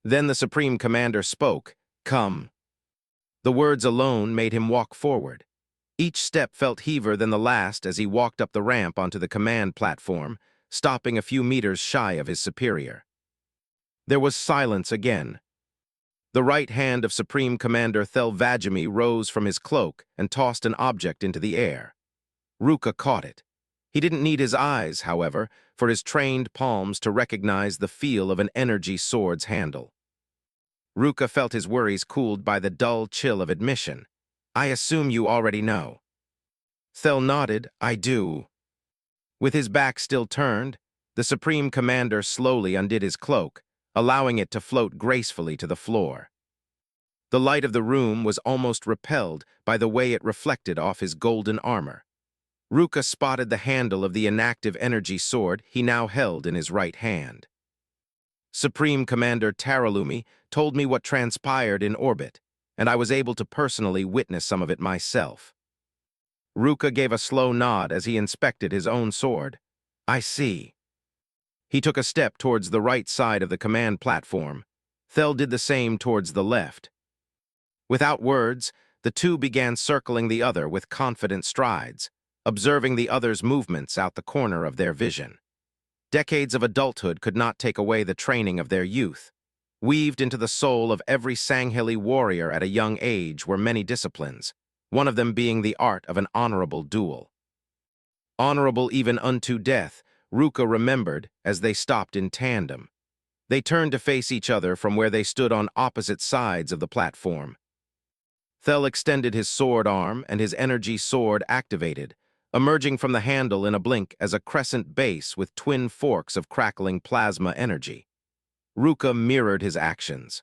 [SPEAKER 1] Then the Supreme Commander spoke, "Come." The words alone made him walk forward. Each step felt heavier than the last as he walked up the ramp onto the command platform, stopping a few meters shy of his superior. There was silence again. The right hand of Supreme Commander Thelvagami rose from his cloak and tossed an object into the air. Ruka caught it. He didn't need his eyes, however, for his trained palms to recognize the feel of an energy sword's handle. Ruka felt his worries cooled by the dull chill of admission. I assume you already know. Thel nodded, I do. With his back still turned, the Supreme Commander slowly undid his cloak, allowing it to float gracefully to the floor. The light of the room was almost repelled by the way it reflected off his golden armor. Ruka spotted the handle of the inactive energy sword he now held in his right hand. Supreme Commander Taralumi told me what transpired in orbit, and I was able to personally witness some of it myself. Ruka gave a slow nod as he inspected his own sword. I see. He took a step towards the right side of the command platform. Thel did the same towards the left. Without words, the two began circling the other with confident strides, observing the other's movements out the corner of their vision. Decades of adulthood could not take away the training of their youth. Weaved into the soul of every Sangheli warrior at a young age were many disciplines, one of them being the art of an honorable duel. Honorable even unto death, Ruka remembered as they stopped in tandem. They turned to face each other from where they stood on opposite sides of the platform. Thel extended his sword arm and his energy sword activated, emerging from the handle in a blink as a crescent base with twin forks of crackling plasma energy. Ruka mirrored his actions.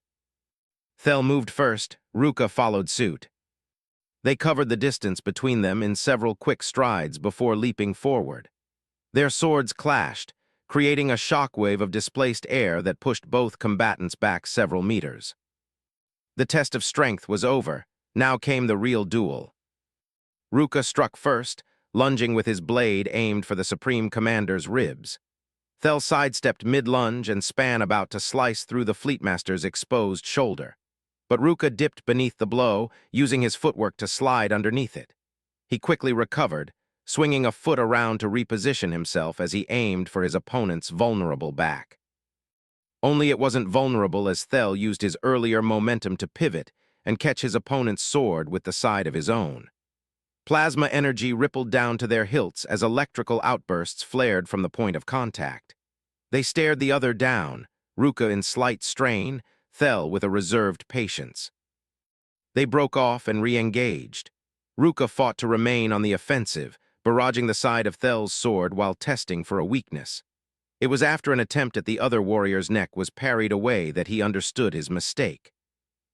[SPEAKER 1] Thel moved first, Ruka followed suit. They covered the distance between them in several quick strides before leaping forward. Their swords clashed, creating a shockwave of displaced air that pushed both combatants back several meters. The test of strength was over. Now came the real duel. Ruka struck first, lunging with his blade aimed for the Supreme Commander's ribs. Thel sidestepped mid-lunge and span about to slice through the Fleetmaster's exposed shoulder. But Ruka dipped beneath the blow, using his footwork to slide underneath it. He quickly recovered, swinging a foot around to reposition himself as he aimed for his opponent's vulnerable back. Only it wasn't vulnerable as Thel used his earlier momentum to pivot and catch his opponent's sword with the side of his own. Plasma energy rippled down to their hilts as electrical outbursts flared from the point of contact. They stared the other down, Ruka in slight strain, Thel with a reserved patience. They broke off and re-engaged. Ruka fought to remain on the offensive, barraging the side of Thel's sword while testing for a weakness. It was after an attempt at the other warrior's neck was parried away that he understood his mistake.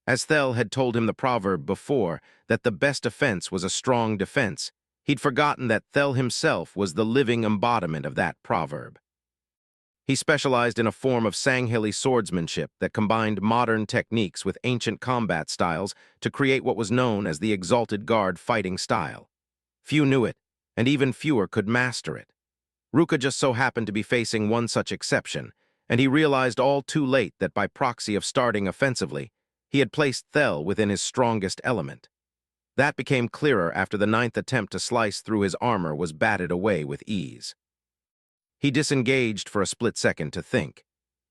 [SPEAKER 1] As Thel had told him the proverb before, that the best offense was a strong defense, he'd forgotten that Thel himself was the living embodiment of that proverb. He specialized in a form of Sangheili swordsmanship that combined modern techniques with ancient combat styles to create what was known as the Exalted Guard fighting style. Few knew it, and even fewer could master it. Ruka just so happened to be facing one such exception, and he realized all too late that by proxy of starting offensively, he had placed Thel within his strongest element. That became clearer after the ninth attempt to slice through his armor was batted away with ease. He disengaged for a split second to think.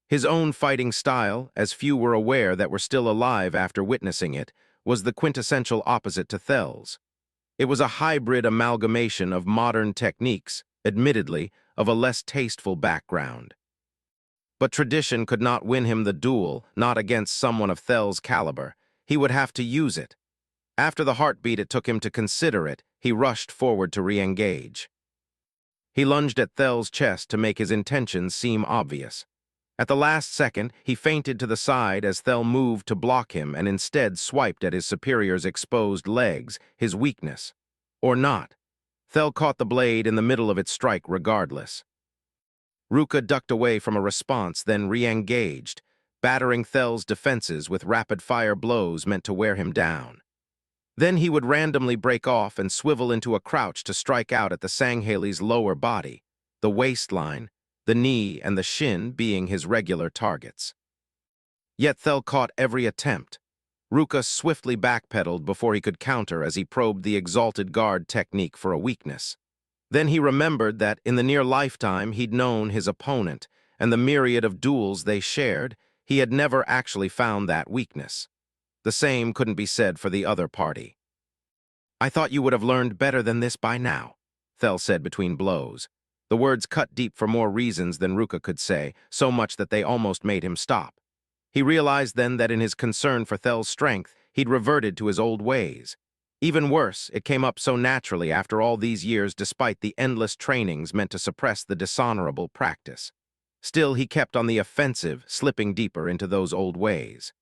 [SPEAKER 1] His own fighting style, as few were aware that were still alive after witnessing it, was the quintessential opposite to Thel's. It was a hybrid amalgamation of modern techniques, admittedly, of a less tasteful background. But tradition could not win him the duel, not against someone of Thel's caliber. He would have to use it. After the heartbeat it took him to consider it, he rushed forward to re-engage. He lunged at Thel's chest to make his intentions seem obvious. At the last second, he feinted to the side as Thel moved to block him and instead swiped at his superior's exposed legs, his weakness. Or not. Thel caught the blade in the middle of its strike regardless. Ruka ducked away from a response, then re-engaged, battering Thel's defenses with rapid-fire blows meant to wear him down. Then he would randomly break off and swivel into a crouch to strike out at the Sangheili's lower body, the waistline, the knee, and the shin being his regular targets. Yet Thel caught every attempt. Ruka swiftly backpedaled before he could counter as he probed the Exalted Guard technique for a weakness. Then he remembered that in the near lifetime he'd known his opponent, and the myriad of duels they shared, he had never actually found that weakness. The same couldn't be said for the other party. "I thought you would have learned better than this by now," Thel said between blows. The words cut deep for more reasons than Ruka could say, so much that they almost made him stop. He realized then that in his concern for Thel's strength, he'd reverted to his old ways. Even worse, it came up so naturally after all these years despite the endless trainings meant to suppress the dishonorable practice. Still, he kept on the offensive, slipping deeper into those old ways.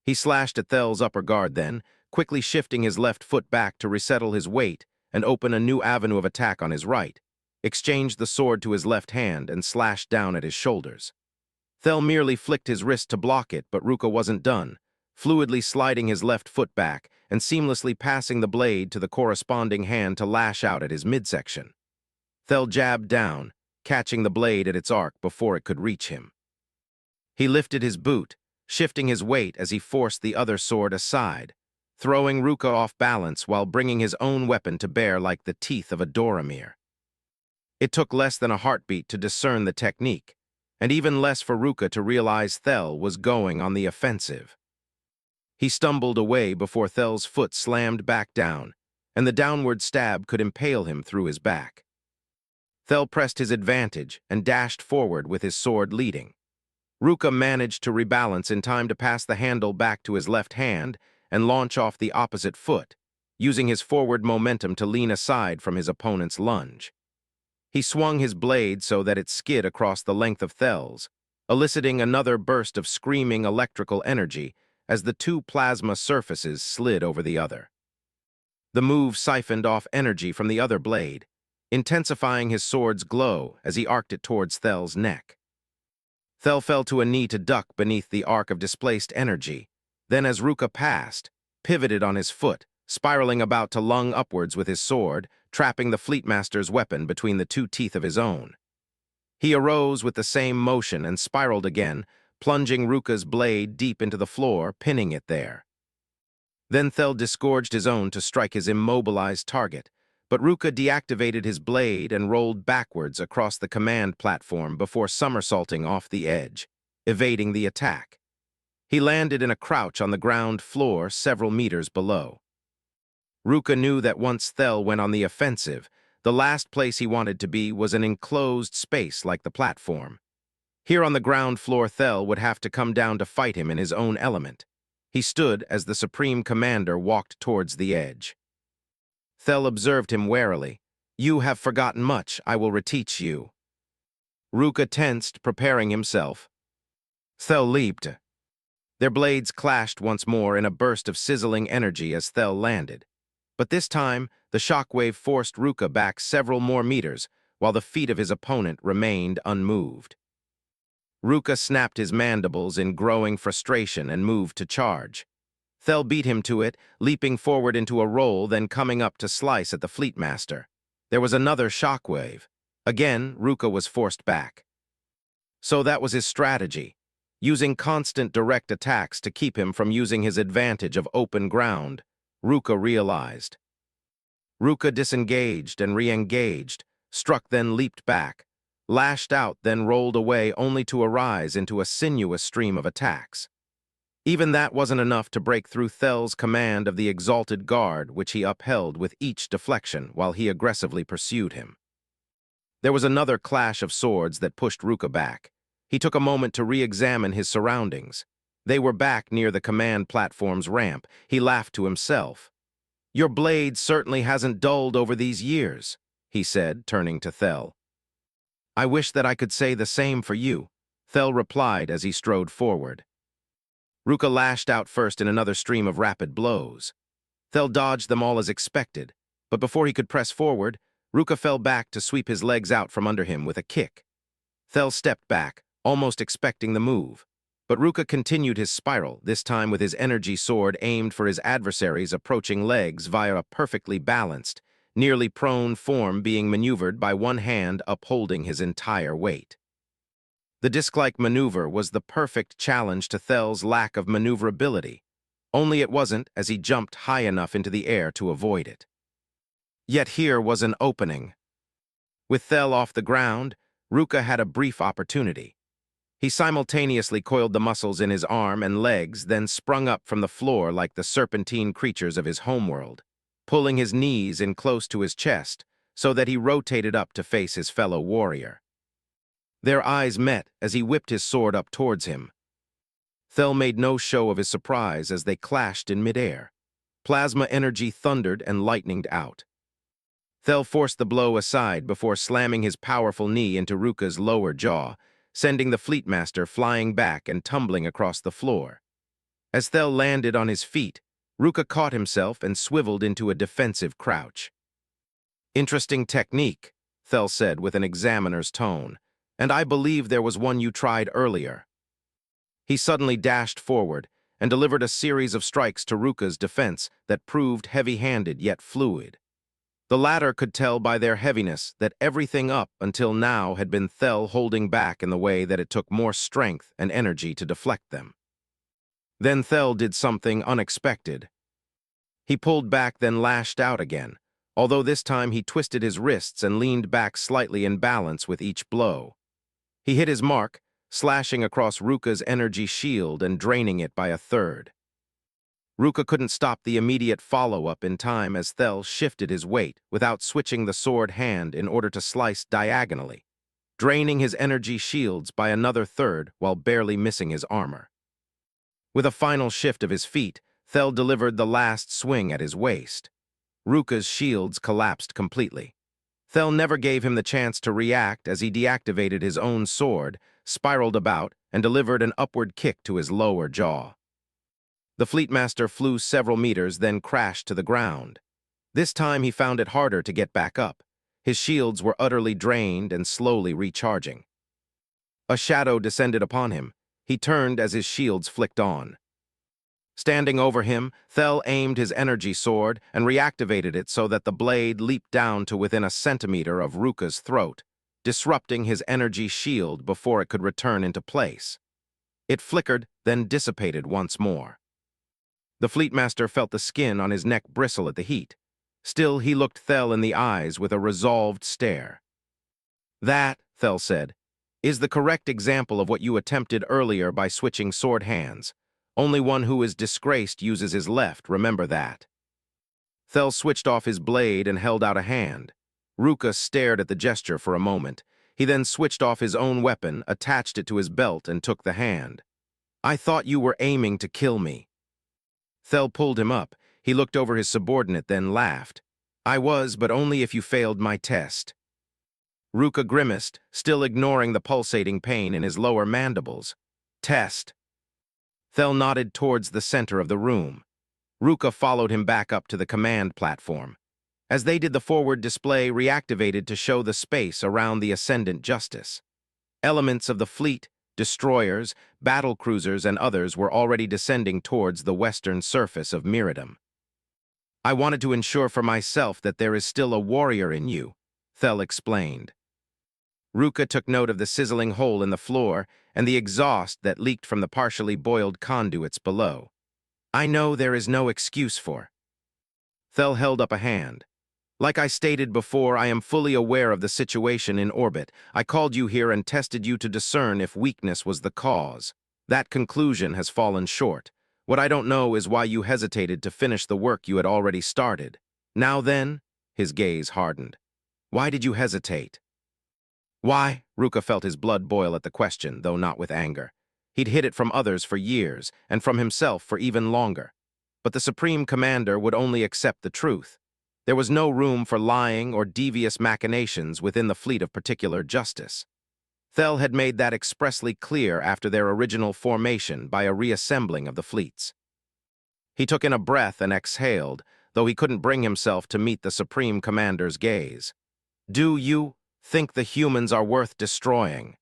[SPEAKER 1] He slashed at Thel's upper guard then, quickly shifting his left foot back to resettle his weight and open a new avenue of attack on his right, exchanged the sword to his left hand and slashed down at his shoulders. Thel merely flicked his wrist to block it, but Ruka wasn't done, fluidly sliding his left foot back and seamlessly passing the blade to the corresponding hand to lash out at his midsection. Thel jabbed down, catching the blade at its arc before it could reach him. He lifted his boot, shifting his weight as he forced the other sword aside, throwing Ruka off balance while bringing his own weapon to bear like the teeth of a Doramir. It took less than a heartbeat to discern the technique, and even less for Ruka to realize Thel was going on the offensive. He stumbled away before Thel's foot slammed back down, and the downward stab could impale him through his back. Thel pressed his advantage and dashed forward with his sword leading. Ruka managed to rebalance in time to pass the handle back to his left hand and launch off the opposite foot, using his forward momentum to lean aside from his opponent's lunge. He swung his blade so that it skid across the length of Thel's, eliciting another burst of screaming electrical energy as the two plasma surfaces slid over the other. The move siphoned off energy from the other blade, intensifying his sword's glow as he arced it towards Thel's neck. Thel fell to a knee to duck beneath the arc of displaced energy, then as Ruka passed, pivoted on his foot, spiraling about to lung upwards with his sword, trapping the Fleetmaster's weapon between the two teeth of his own. He arose with the same motion and spiraled again, plunging Ruka's blade deep into the floor, pinning it there. Then Thel disgorged his own to strike his immobilized target, but Ruka deactivated his blade and rolled backwards across the command platform before somersaulting off the edge, evading the attack. He landed in a crouch on the ground floor several meters below. Ruka knew that once Thel went on the offensive, the last place he wanted to be was an enclosed space like the platform. Here on the ground floor, Thel would have to come down to fight him in his own element. He stood as the Supreme Commander walked towards the edge. Thel observed him warily. "You have forgotten much. I will reteach you." Ruka tensed, preparing himself. Thel leaped. Their blades clashed once more in a burst of sizzling energy as Thel landed. But this time, the shockwave forced Ruka back several more meters, while the feet of his opponent remained unmoved. Ruka snapped his mandibles in growing frustration and moved to charge. Thel beat him to it, leaping forward into a roll, then coming up to slice at the Fleetmaster. There was another shockwave. Again, Ruka was forced back. So that was his strategy, using constant direct attacks to keep him from using his advantage of open ground, Ruka realized. Ruka disengaged and re-engaged, struck then leaped back, lashed out then rolled away only to arise into a sinuous stream of attacks. Even that wasn't enough to break through Thel's command of the exalted guard, which he upheld with each deflection while he aggressively pursued him. There was another clash of swords that pushed Ruka back. He took a moment to re-examine his surroundings. They were back near the command platform's ramp. He laughed to himself. "Your blade certainly hasn't dulled over these years," he said, turning to Thel. "I wish that I could say the same for you," Thel replied as he strode forward. Ruka lashed out first in another stream of rapid blows. Thel dodged them all as expected, but before he could press forward, Ruka fell back to sweep his legs out from under him with a kick. Thel stepped back, almost expecting the move, but Ruka continued his spiral, this time with his energy sword aimed for his adversary's approaching legs via a perfectly balanced, nearly prone form being maneuvered by one hand upholding his entire weight. The disc-like maneuver was the perfect challenge to Thel's lack of maneuverability, only it wasn't as he jumped high enough into the air to avoid it. Yet here was an opening. With Thel off the ground, Ruka had a brief opportunity. He simultaneously coiled the muscles in his arm and legs, then sprung up from the floor like the serpentine creatures of his homeworld, pulling his knees in close to his chest so that he rotated up to face his fellow warrior. Their eyes met as he whipped his sword up towards him. Thel made no show of his surprise as they clashed in midair. Plasma energy thundered and lightninged out. Thel forced the blow aside before slamming his powerful knee into Ruka's lower jaw, sending the Fleetmaster flying back and tumbling across the floor. As Thel landed on his feet, Ruka caught himself and swiveled into a defensive crouch. "Interesting technique," Thel said with an examiner's tone, "and I believe there was one you tried earlier." He suddenly dashed forward and delivered a series of strikes to Ruka's defense that proved heavy-handed yet fluid. The latter could tell by their heaviness that everything up until now had been Thel holding back in the way that it took more strength and energy to deflect them. Then Thel did something unexpected. He pulled back then lashed out again, although this time he twisted his wrists and leaned back slightly in balance with each blow. He hit his mark, slashing across Ruka's energy shield and draining it by a third. Ruka couldn't stop the immediate follow-up in time as Thel shifted his weight without switching the sword hand in order to slice diagonally, draining his energy shields by another third while barely missing his armor. With a final shift of his feet, Thel delivered the last swing at his waist. Ruka's shields collapsed completely. Thel never gave him the chance to react as he deactivated his own sword, spiraled about, and delivered an upward kick to his lower jaw. The Fleetmaster flew several meters, then crashed to the ground. This time he found it harder to get back up. His shields were utterly drained and slowly recharging. A shadow descended upon him. He turned as his shields flicked on. Standing over him, Thel aimed his energy sword and reactivated it so that the blade leaped down to within a centimeter of Ruka's throat, disrupting his energy shield before it could return into place. It flickered, then dissipated once more. The Fleetmaster felt the skin on his neck bristle at the heat. Still, he looked Thel in the eyes with a resolved stare. "That," Thel said, "is the correct example of what you attempted earlier by switching sword hands. Only one who is disgraced uses his left, remember that." Thel switched off his blade and held out a hand. Ruka stared at the gesture for a moment. He then switched off his own weapon, attached it to his belt, and took the hand. "I thought you were aiming to kill me." Thel pulled him up. He looked over his subordinate, then laughed. "I was, but only if you failed my test." Ruka grimaced, still ignoring the pulsating pain in his lower mandibles. "Test." Thel nodded towards the center of the room. Ruka followed him back up to the command platform. As they did, the forward display reactivated to show the space around the Ascendant Justice. Elements of the fleet, destroyers, battle cruisers, and others were already descending towards the western surface of Miradum. "I wanted to ensure for myself that there is still a warrior in you," Thel explained. Ruka took note of the sizzling hole in the floor and the exhaust that leaked from the partially boiled conduits below. "I know there is no excuse for." Thel held up a hand. "Like I stated before, I am fully aware of the situation in orbit. I called you here and tested you to discern if weakness was the cause. That conclusion has fallen short. What I don't know is why you hesitated to finish the work you had already started. Now then," his gaze hardened, "why did you hesitate?" "Why?" Ruka felt his blood boil at the question, though not with anger. He'd hid it from others for years, and from himself for even longer. But the Supreme Commander would only accept the truth. There was no room for lying or devious machinations within the fleet of particular justice. Thel had made that expressly clear after their original formation by a reassembling of the fleets. He took in a breath and exhaled, though he couldn't bring himself to meet the Supreme Commander's gaze. "Do you think the humans are worth destroying?"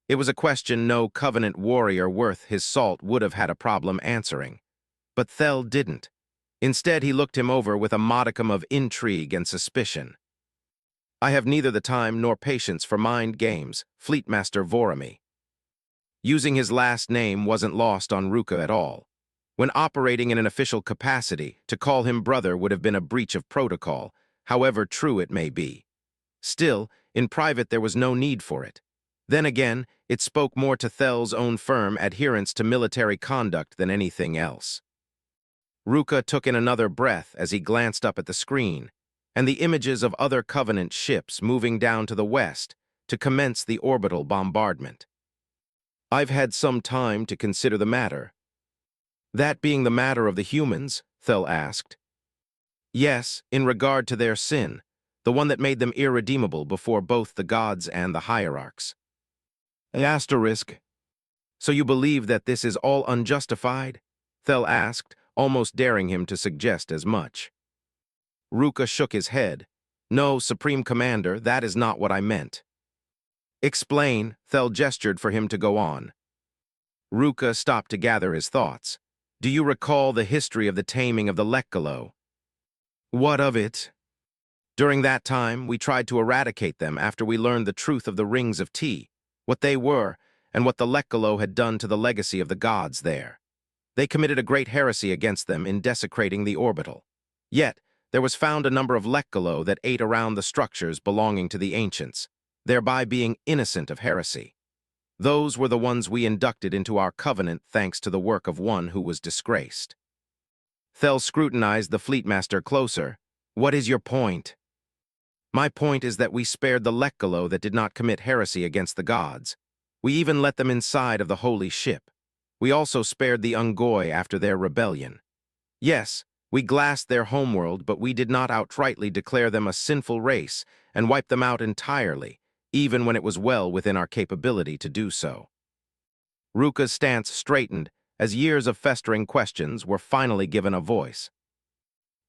[SPEAKER 1] It was a question no Covenant warrior worth his salt would have had a problem answering. But Thel didn't. Instead, he looked him over with a modicum of intrigue and suspicion. "I have neither the time nor patience for mind games, Fleetmaster Vorami." Using his last name wasn't lost on Ruka at all. When operating in an official capacity, to call him brother would have been a breach of protocol, however true it may be. Still, in private there was no need for it. Then again, it spoke more to Thel's own firm adherence to military conduct than anything else. Ruka took in another breath as he glanced up at the screen, and the images of other Covenant ships moving down to the west to commence the orbital bombardment. "I've had some time to consider the matter." "That being the matter of the humans?" Thel asked. "Yes, in regard to their sin, the one that made them irredeemable before both the gods and the hierarchs." Asterisk. "So you believe that this is all unjustified?" Thel asked, almost daring him to suggest as much. Ruka shook his head. "No, Supreme Commander, that is not what I meant." "Explain." Thel gestured for him to go on. Ruka stopped to gather his thoughts. "Do you recall the history of the taming of the Lekkalo?" "What of it?" "During that time, we tried to eradicate them after we learned the truth of the Rings of Tea, what they were, and what the Lekkalo had done to the legacy of the gods there. They committed a great heresy against them in desecrating the Orbital. Yet, there was found a number of Lekkalo that ate around the structures belonging to the ancients, thereby being innocent of heresy. Those were the ones we inducted into our covenant thanks to the work of one who was disgraced." Thel scrutinized the Fleetmaster closer. "What is your point?" "My point is that we spared the Lekkalo that did not commit heresy against the gods. We even let them inside of the holy ship. We also spared the Ungoi after their rebellion. Yes, we glassed their homeworld, but we did not outrightly declare them a sinful race and wipe them out entirely, even when it was well within our capability to do so." Ruka's stance straightened as years of festering questions were finally given a voice.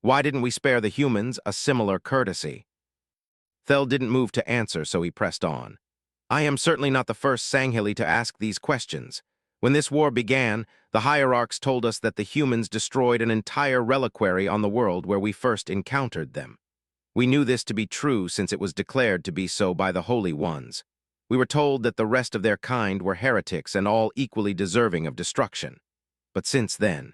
[SPEAKER 1] "Why didn't we spare the humans a similar courtesy?" Thel didn't move to answer, so he pressed on. "I am certainly not the first Sanghili to ask these questions. When this war began, the hierarchs told us that the humans destroyed an entire reliquary on the world where we first encountered them. We knew this to be true since it was declared to be so by the Holy Ones. We were told that the rest of their kind were heretics and all equally deserving of destruction. But since then,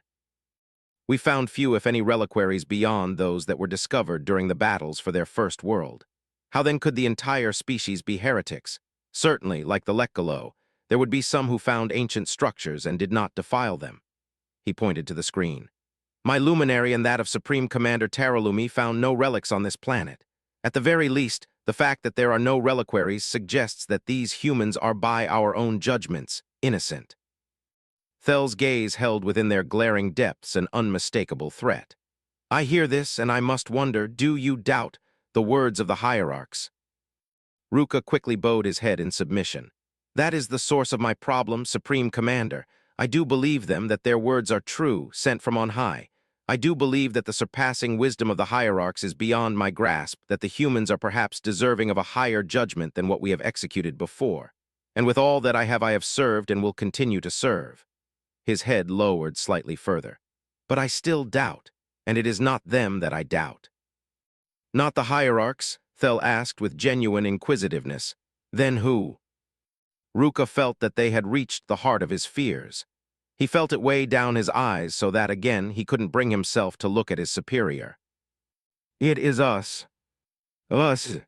[SPEAKER 1] we found few if any reliquaries beyond those that were discovered during the battles for their first world. How then could the entire species be heretics? Certainly, like the Lekkalo, there would be some who found ancient structures and did not defile them." He pointed to the screen. "My luminary and that of Supreme Commander Taralumi found no relics on this planet. At the very least, The fact that there are no reliquaries suggests that these humans are by our own judgments, innocent. Thel's gaze held within their glaring depths an unmistakable threat. I hear this, and I must wonder, do you doubt the words of the hierarchs? Ruka quickly bowed his head in submission. That is the source of my problem, Supreme Commander. I do believe them, that their words are true, sent from on high. I do believe that the surpassing wisdom of the hierarchs is beyond my grasp, that the humans are perhaps deserving of a higher judgment than what we have executed before. And with all that I have served and will continue to serve. His head lowered slightly further. But I still doubt, and it is not them that I doubt. Not the hierarchs? Thel asked with genuine inquisitiveness. Then who? Ruka felt that they had reached the heart of his fears. He felt it weigh down his eyes so that, again, he couldn't bring himself to look at his superior. It is us. Us.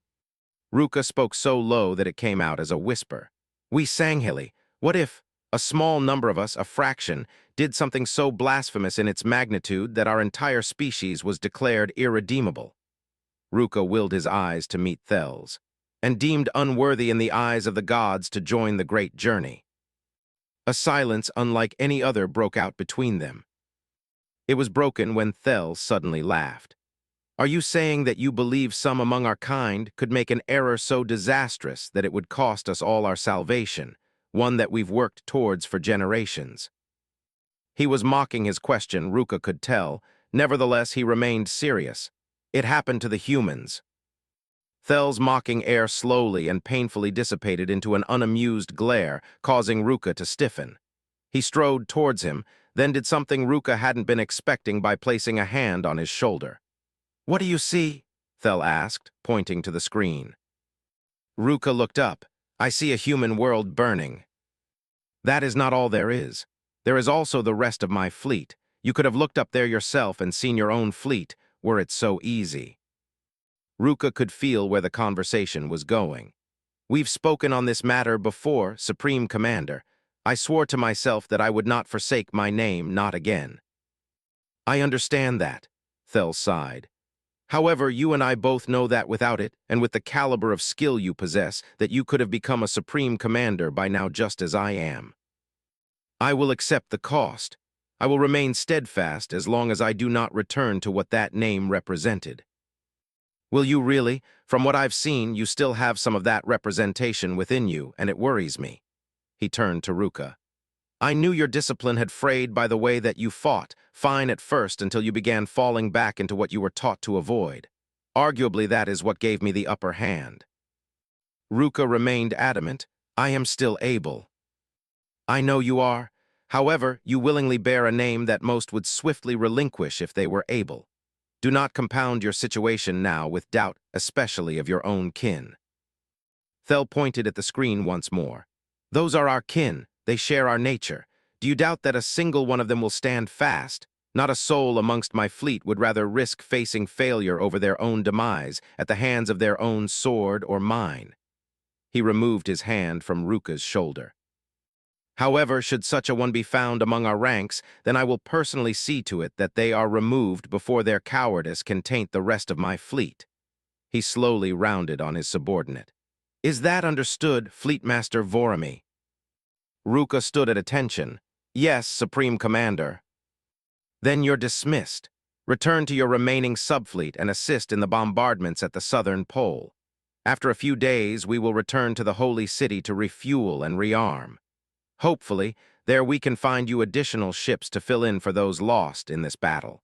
[SPEAKER 1] Ruka spoke so low that it came out as a whisper. We Sanghili. What if a small number of us, a fraction, did something so blasphemous in its magnitude that our entire species was declared irredeemable? Ruka willed his eyes to meet Thel's, and deemed unworthy in the eyes of the gods to join the great journey. A silence unlike any other broke out between them. It was broken when Thel suddenly laughed. Are you saying that you believe some among our kind could make an error so disastrous that it would cost us all our salvation, one that we've worked towards for generations? He was mocking his question, Ruka could tell. Nevertheless, he remained serious. It happened to the humans. Thel's mocking air slowly and painfully dissipated into an unamused glare, causing Ruka to stiffen. He strode towards him, then did something Ruka hadn't been expecting by placing a hand on his shoulder. What do you see? Thel asked, pointing to the screen. Ruka looked up. I see a human world burning. That is not all there is. There is also the rest of my fleet. You could have looked up there yourself and seen your own fleet, were it so easy. Ruka could feel where the conversation was going. We've spoken on this matter before, Supreme Commander. I swore to myself that I would not forsake my name, not again. I understand that, Thel sighed. However, you and I both know that without it, and with the caliber of skill you possess, that you could have become a Supreme Commander by now just as I am. I will accept the cost. I will remain steadfast as long as I do not return to what that name represented. Will you really? From what I've seen, you still have some of that representation within you, and it worries me. He turned to Ruka. I knew your discipline had frayed by the way that you fought, fine at first until you began falling back into what you were taught to avoid. Arguably, that is what gave me the upper hand. Ruka remained adamant. I am still able. I know you are. However, you willingly bear a name that most would swiftly relinquish if they were able. Do not compound your situation now with doubt, especially of your own kin. Thel pointed at the screen once more. Those are our kin. They share our nature. Do you doubt that a single one of them will stand fast? Not a soul amongst my fleet would rather risk facing failure over their own demise at the hands of their own sword or mine. He removed his hand from Ruka's shoulder. However, should such a one be found among our ranks, then I will personally see to it that they are removed before their cowardice can taint the rest of my fleet. He slowly rounded on his subordinate. Is that understood, Fleetmaster Vorami? Ruka stood at attention. Yes, Supreme Commander. Then you're dismissed. Return to your remaining subfleet and assist in the bombardments at the southern pole. After a few days, we will return to the Holy City to refuel and rearm. Hopefully, there we can find you additional ships to fill in for those lost in this battle.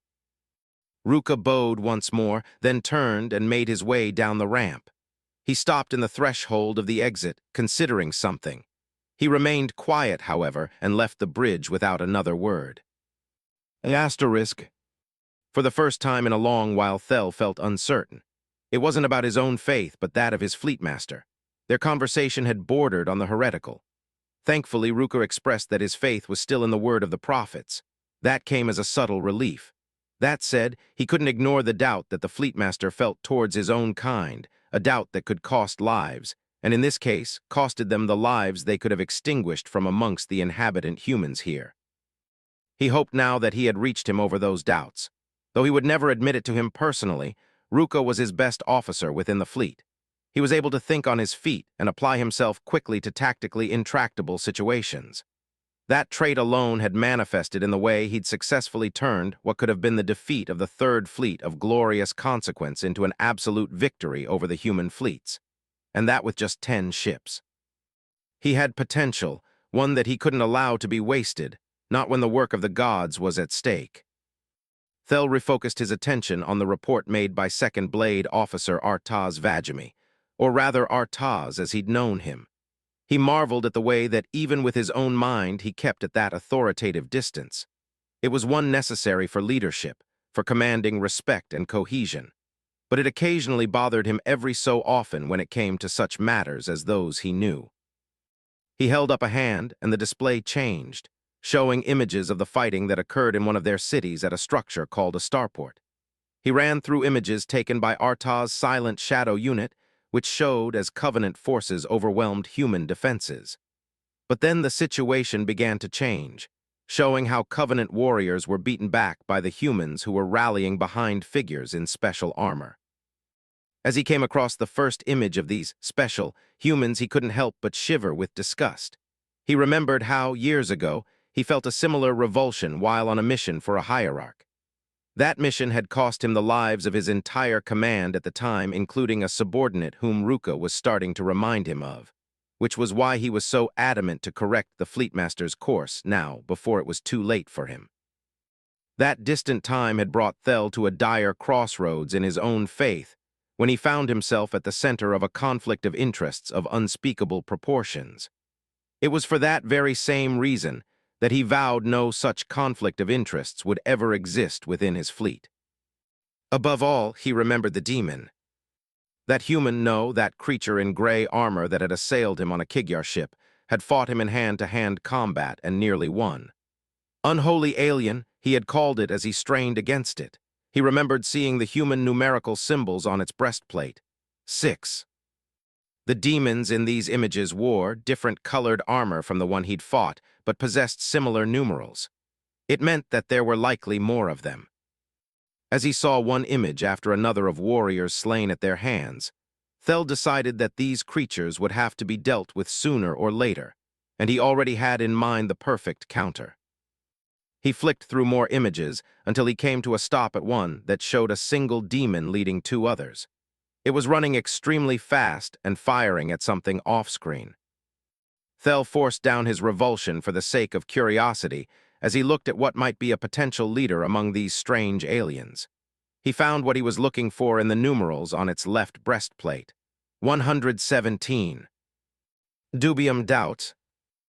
[SPEAKER 1] Ruka bowed once more, then turned and made his way down the ramp. He stopped in the threshold of the exit, considering something. He remained quiet, however, and left the bridge without another word. Asterisk. For the first time in a long while, Thel felt uncertain. It wasn't about his own faith, but that of his fleetmaster. Their conversation had bordered on the heretical. Thankfully, Ruka expressed that his faith was still in the word of the prophets. That came as a subtle relief. That said, he couldn't ignore the doubt that the fleetmaster felt towards his own kind, a doubt that could cost lives, and in this case, costed them the lives they could have extinguished from amongst the inhabitant humans here. He hoped now that he had reached him over those doubts. Though he would never admit it to him personally, Ruka was his best officer within the fleet. He was able to think on his feet and apply himself quickly to tactically intractable situations. That trait alone had manifested in the way he'd successfully turned what could have been the defeat of the Third Fleet of glorious consequence into an absolute victory over the human fleets, and that with just 10 ships. He had potential, one that he couldn't allow to be wasted, not when the work of the gods was at stake. Thel refocused his attention on the report made by Second Blade Officer Artaz Vajami, or rather Artaz as he'd known him. He marveled at the way that even with his own mind he kept at that authoritative distance. It was one necessary for leadership, for commanding respect and cohesion. But it occasionally bothered him every so often when it came to such matters as those he knew. He held up a hand, and the display changed, showing images of the fighting that occurred in one of their cities at a structure called a starport. He ran through images taken by Artaz's silent shadow unit, which showed as Covenant forces overwhelmed human defenses. But then the situation began to change, showing how Covenant warriors were beaten back by the humans who were rallying behind figures in special armor. As he came across the first image of these special humans, he couldn't help but shiver with disgust. He remembered how, years ago, he felt a similar revulsion while on a mission for a hierarch. That mission had cost him the lives of his entire command at the time, including a subordinate whom Ruka was starting to remind him of, which was why he was so adamant to correct the Fleetmaster's course now, before it was too late for him. That distant time had brought Thel to a dire crossroads in his own faith, when he found himself at the center of a conflict of interests of unspeakable proportions. It was for that very same reason that he vowed no such conflict of interests would ever exist within his fleet. Above all, he remembered the demon. That human, no, that creature in gray armor that had assailed him on a Kigyar ship, had fought him in hand-to-hand combat and nearly won. Unholy alien, he had called it as he strained against it. He remembered seeing the human numerical symbols on its breastplate. 6. The demons in these images wore different colored armor from the one he'd fought, but possessed similar numerals. It meant that there were likely more of them. As he saw one image after another of warriors slain at their hands, Thel decided that these creatures would have to be dealt with sooner or later, and he already had in mind the perfect counter. He flicked through more images until he came to a stop at one that showed a single demon leading 2 others. It was running extremely fast and firing at something off-screen. Thel forced down his revulsion for the sake of curiosity as he looked at what might be a potential leader among these strange aliens. He found what he was looking for in the numerals on its left breastplate. 117. Dubium doubt,